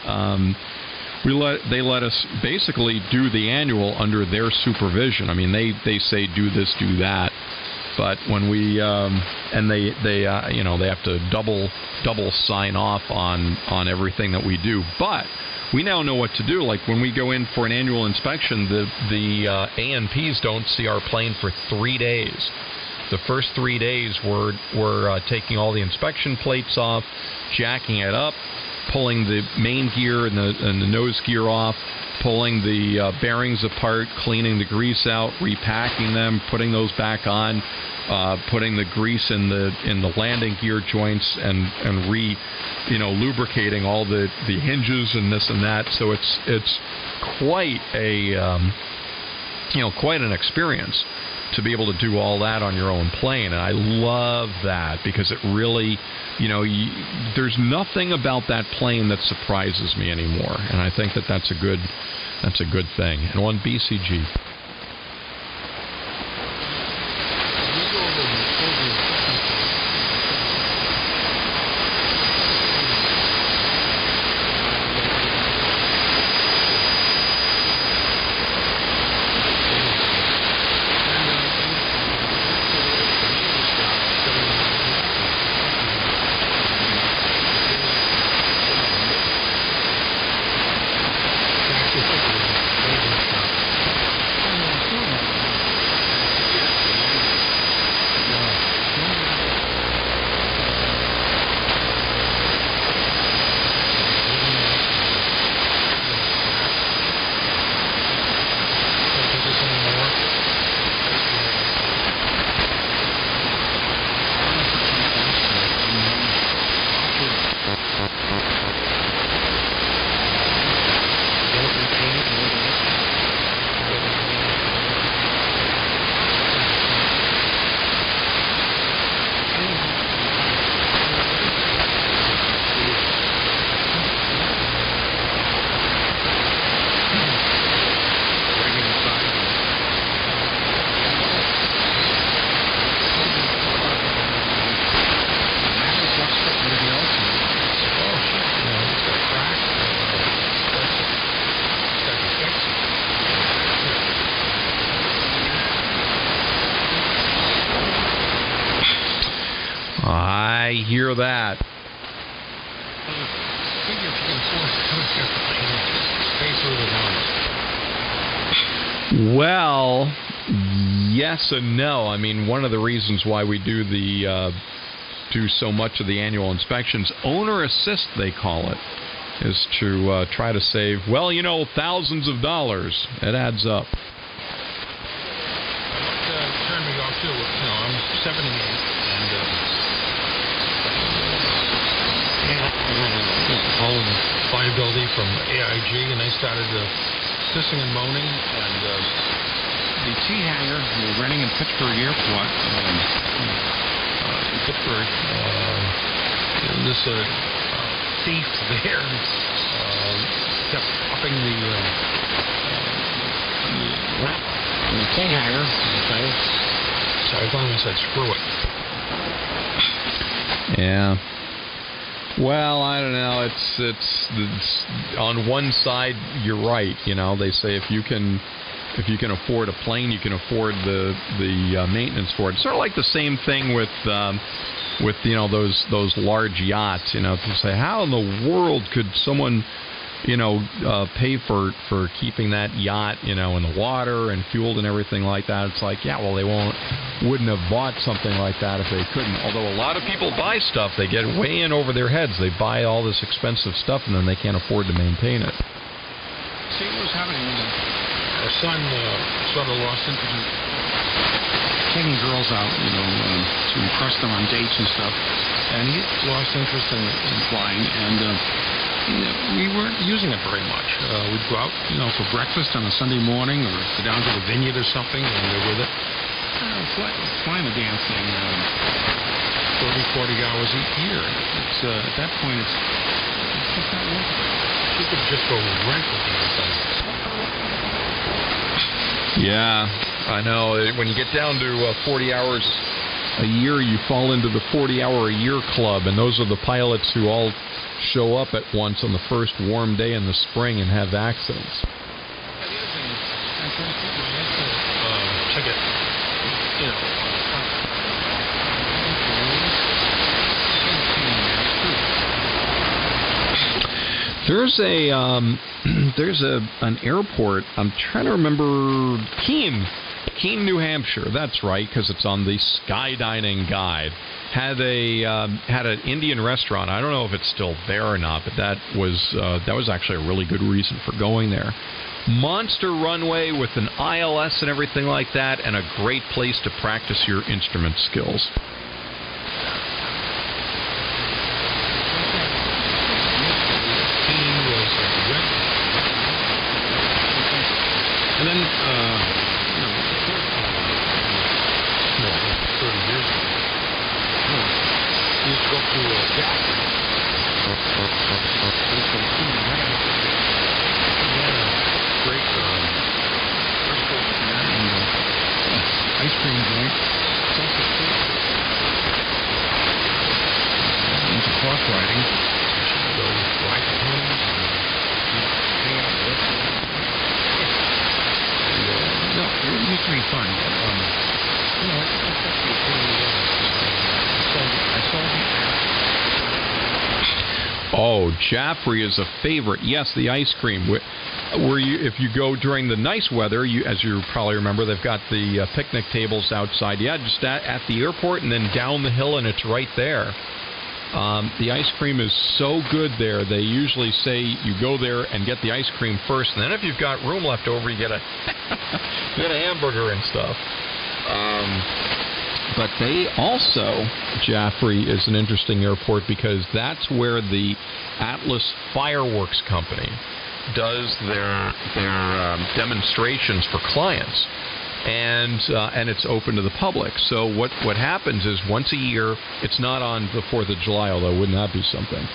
They let us basically do the annual under their supervision. I mean, they say do this, do that. But when we and they have to double sign off on everything that we do. But we now know what to do. Like when we go in for an annual inspection, the A&Ps don't see our plane for 3 days. the first 3 days we're taking all the inspection plates off, jacking it up, pulling the main gear and the nose gear off, pulling the bearings apart, cleaning the grease out, repacking them, putting those back on, putting the grease in the landing gear joints, and lubricating all the hinges and this and that. So it's quite quite an experience to be able to do all that on your own plane. And I love that because it really, there's nothing about that plane that surprises me anymore. And I think that's a good thing. And on BCG. I hear that. Well, yes and no. I mean, one of the reasons why we do do so much of the annual inspections, owner assist they call it, is to try to save, thousands of dollars. It adds up. Turn me off too. I'm 78 and own liability from AIG, and I started pissing and moaning, and the T-Hangar we're renting in Pittsburgh Airport, in Pittsburgh, this thief there kept upping the T-Hangar, okay? So I finally said, screw it. Yeah. Well, I don't know. It's on one side, you're right. They say if you can afford a plane, you can afford the maintenance for it. Sort of like the same thing with those large yachts. To say, how in the world could someone pay for keeping that yacht in the water and fueled and everything like that? It's like, yeah, well, they wouldn't have bought something like that if they couldn't. Although a lot of people buy stuff, they get way in over their heads. They buy all this expensive stuff and then they can't afford to maintain it. See, what was happening? Our son sort of lost interest in taking girls out, to impress them on dates and stuff, and he lost interest in flying, and we weren't using it very much. We'd go out, for breakfast on a Sunday morning, or go down to the vineyard or something, and go with it. Flying the damn thing 30, 40 hours a year. It's at that point, it's just not worth it. You could just go rent the damn thing. Yeah, I know. When you get down to 40 hours a year, you fall into the 40-hour-a-year club, and those are the pilots who all show up at once on the first warm day in the spring and have accidents. Ticket, There's an airport. I'm trying to remember. Keene, New Hampshire. That's right, because it's on the Skydining Guide. Had an Indian restaurant. I don't know if it's still there or not, but that was actually a really good reason for going there. Monster runway with an ILS and everything like that, and a great place to practice your instrument skills. And then, 30 years ago, we used to go to Jackson. Great ice cream joint. Into horse riding. Go ride the ponies and hang out with us. No, it used to be fun. Oh, Jaffrey is a favorite. Yes, the ice cream. If you go during the nice weather, as you probably remember, they've got the picnic tables outside. Yeah, just at the airport and then down the hill, and it's right there. The ice cream is so good there. They usually say you go there and get the ice cream first, and then if you've got room left over, you get a hamburger and stuff. But they also, Jaffrey is an interesting airport because that's where the Atlas Fireworks Company does their demonstrations for clients. And it's open to the public. So what happens is once a year, it's not on the 4th of July, although wouldn't that be something?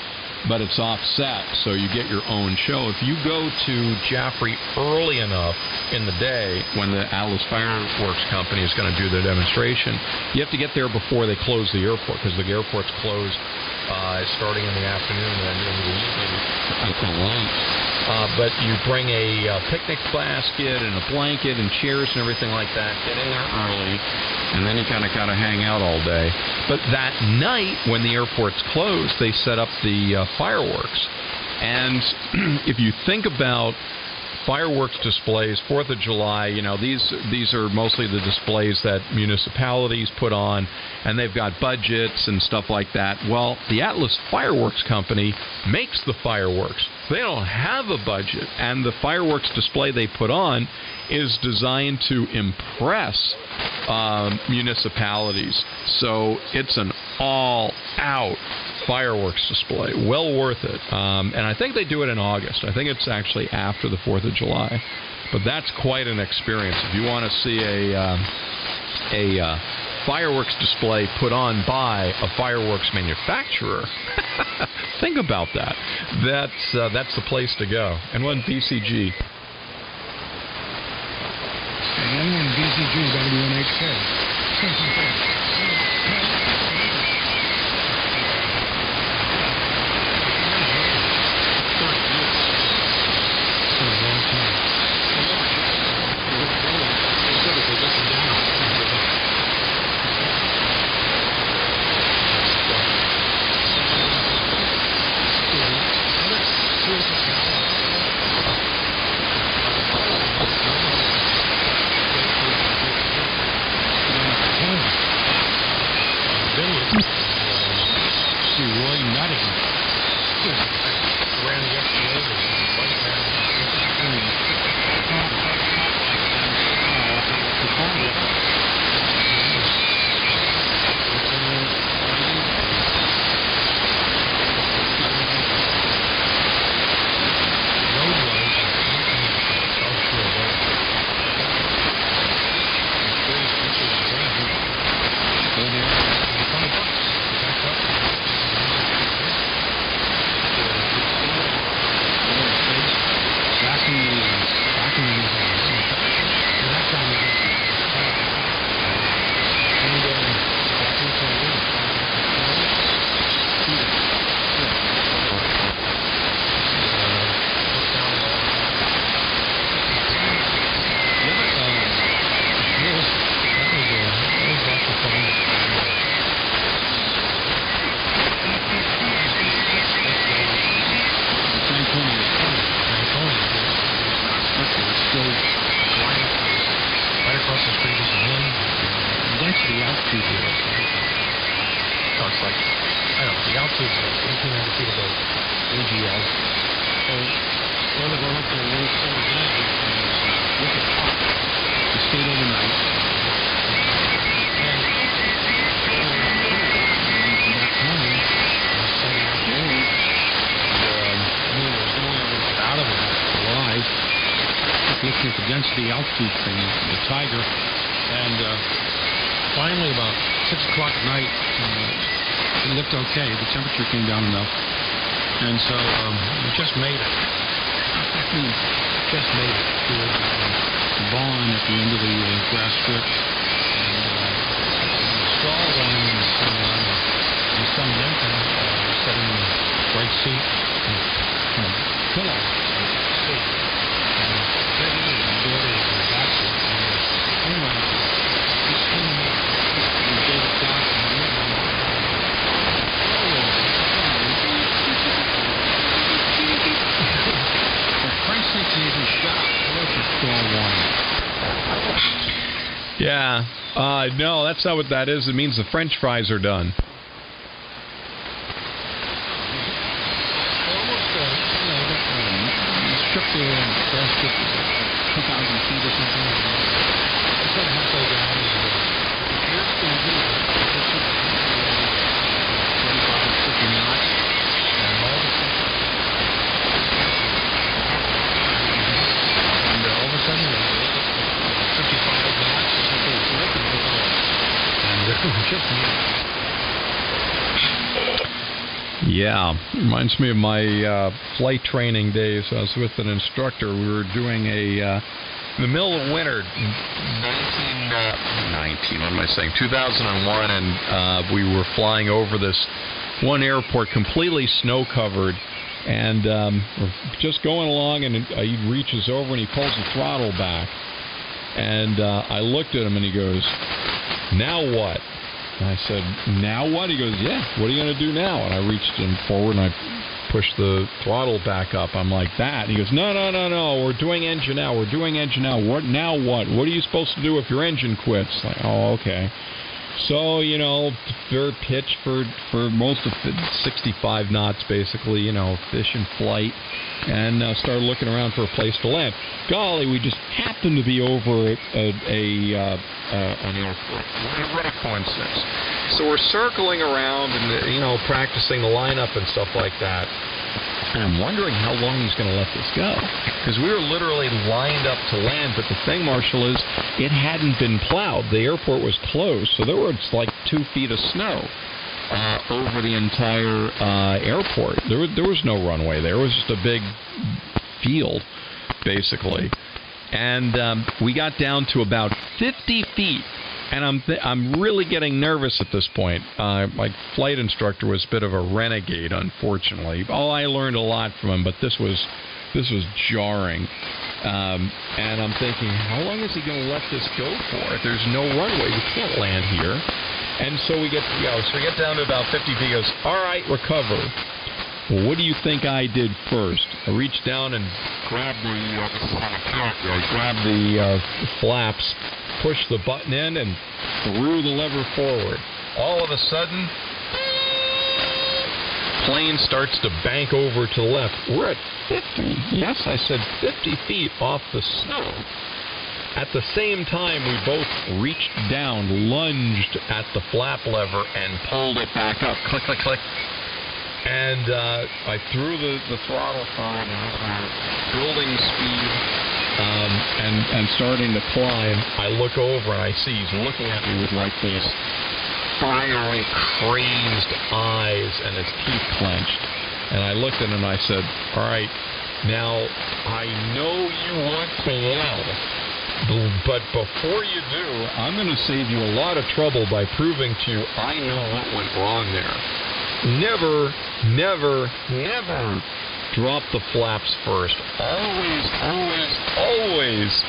But it's offset, so you get your own show. If you go to Jaffrey early enough in the day when the Atlas Fireworks Company is going to do their demonstration, you have to get there before they close the airport, because the airport's closed starting in the afternoon and into the evening until lunch. But you bring a picnic basket and a blanket and chairs and everything like that. Get in there early, and then you kind of got to hang out all day. But that night, when the airport's closed, they set up the fireworks. And if you think about fireworks displays, 4th of July, these are mostly the displays that municipalities put on, and they've got budgets and stuff like that. Well, the Atlas Fireworks Company makes the fireworks. They don't have a budget, and the fireworks display they put on is designed to impress municipalities. So it's an all-out fireworks display. Well worth it. And I think they do it in August. I think it's actually after the 4th of July. But that's quite an experience. If you want to see a fireworks display put on by a fireworks manufacturer, think about that. That's the place to go. And one BCG. Anyone in BCG got to be on HK. Right across the street the altitude here is like, no, it's like, I don't know, the altitude's like 1,800 feet above AGL. So, one of them up there, really started down and look at top. We stayed overnight. And that time, I was setting out the road, and there was no way to get out of it alive. Just looking at the density altitude thing, the Tiger, and finally about 6 o'clock at night, it looked okay. The temperature came down enough, and so we just made it. Just made it to the barn at the end of the grass strip, and the stall going in the sun, and some Lincoln sitting in the right seat, and pillow seat, and Betty and my daughter were in the back seat, and anyway, just came up and gave it down to me, French thinks he even shot. Where's the storm warning? Yeah. No, that's not what that is. It means the French fries are done. Strip there and the grass strip is 2,000 feet or something. It's about halfway down. Here's the 45, 50 knots. And all the stuff. And all of a sudden, 55 knots or something. It's looking at it. And just Yeah, reminds me of my flight training days. I was with an instructor. We were doing in the middle of winter, 2001, and we were flying over this one airport completely snow-covered, and we're just going along, and he reaches over and he pulls the throttle back, and I looked at him and he goes, "Now what?" And I said, "Now what?" He goes, "Yeah, what are you going to do now?" And I reached him forward and I pushed the throttle back up. I'm like, "That?" And he goes, No, we're doing engine now. We're doing engine now. What now what? What are you supposed to do if your engine quits?" Like, oh, okay. So, they're pitched for most of 65 knots, basically, fish in flight, and started looking around for a place to land. Golly, we just happened to be over an airport. What a coincidence. So we're circling around and, practicing the lineup and stuff like that. And I'm wondering how long he's going to let this go. Because we were literally lined up to land, but the thing, Marshall, is it hadn't been plowed. The airport was closed, so there was like 2 feet of snow over the entire airport. There was no runway there. It was just a big field, basically. And we got down to about 50 feet. And I'm really getting nervous at this point. My flight instructor was a bit of a renegade, unfortunately. Oh, I learned a lot from him, but this was jarring. And I'm thinking, how long is he going to let this go for? There's no runway. We can't land here. And so we get down to about 50 feet. He goes, "All right, recover." Well, what do you think I did first? I reached down and grabbed the flaps, pushed the button in, and threw the lever forward. All of a sudden, plane starts to bank over to the left. We're at 50. Yes, I said 50 feet off the snow. At the same time, we both reached down, lunged at the flap lever, and pulled it back up. Click, click, click. And I threw the throttle forward, building speed, and starting to climb. I look over and I see he's looking at me with like these fiery, crazed eyes and his teeth clenched. And I looked at him and I said, "All right, now I know you want to yell, but before you do, I'm going to save you a lot of trouble by proving to you I know what went wrong there. Never, never, never drop the flaps first. Always, always, always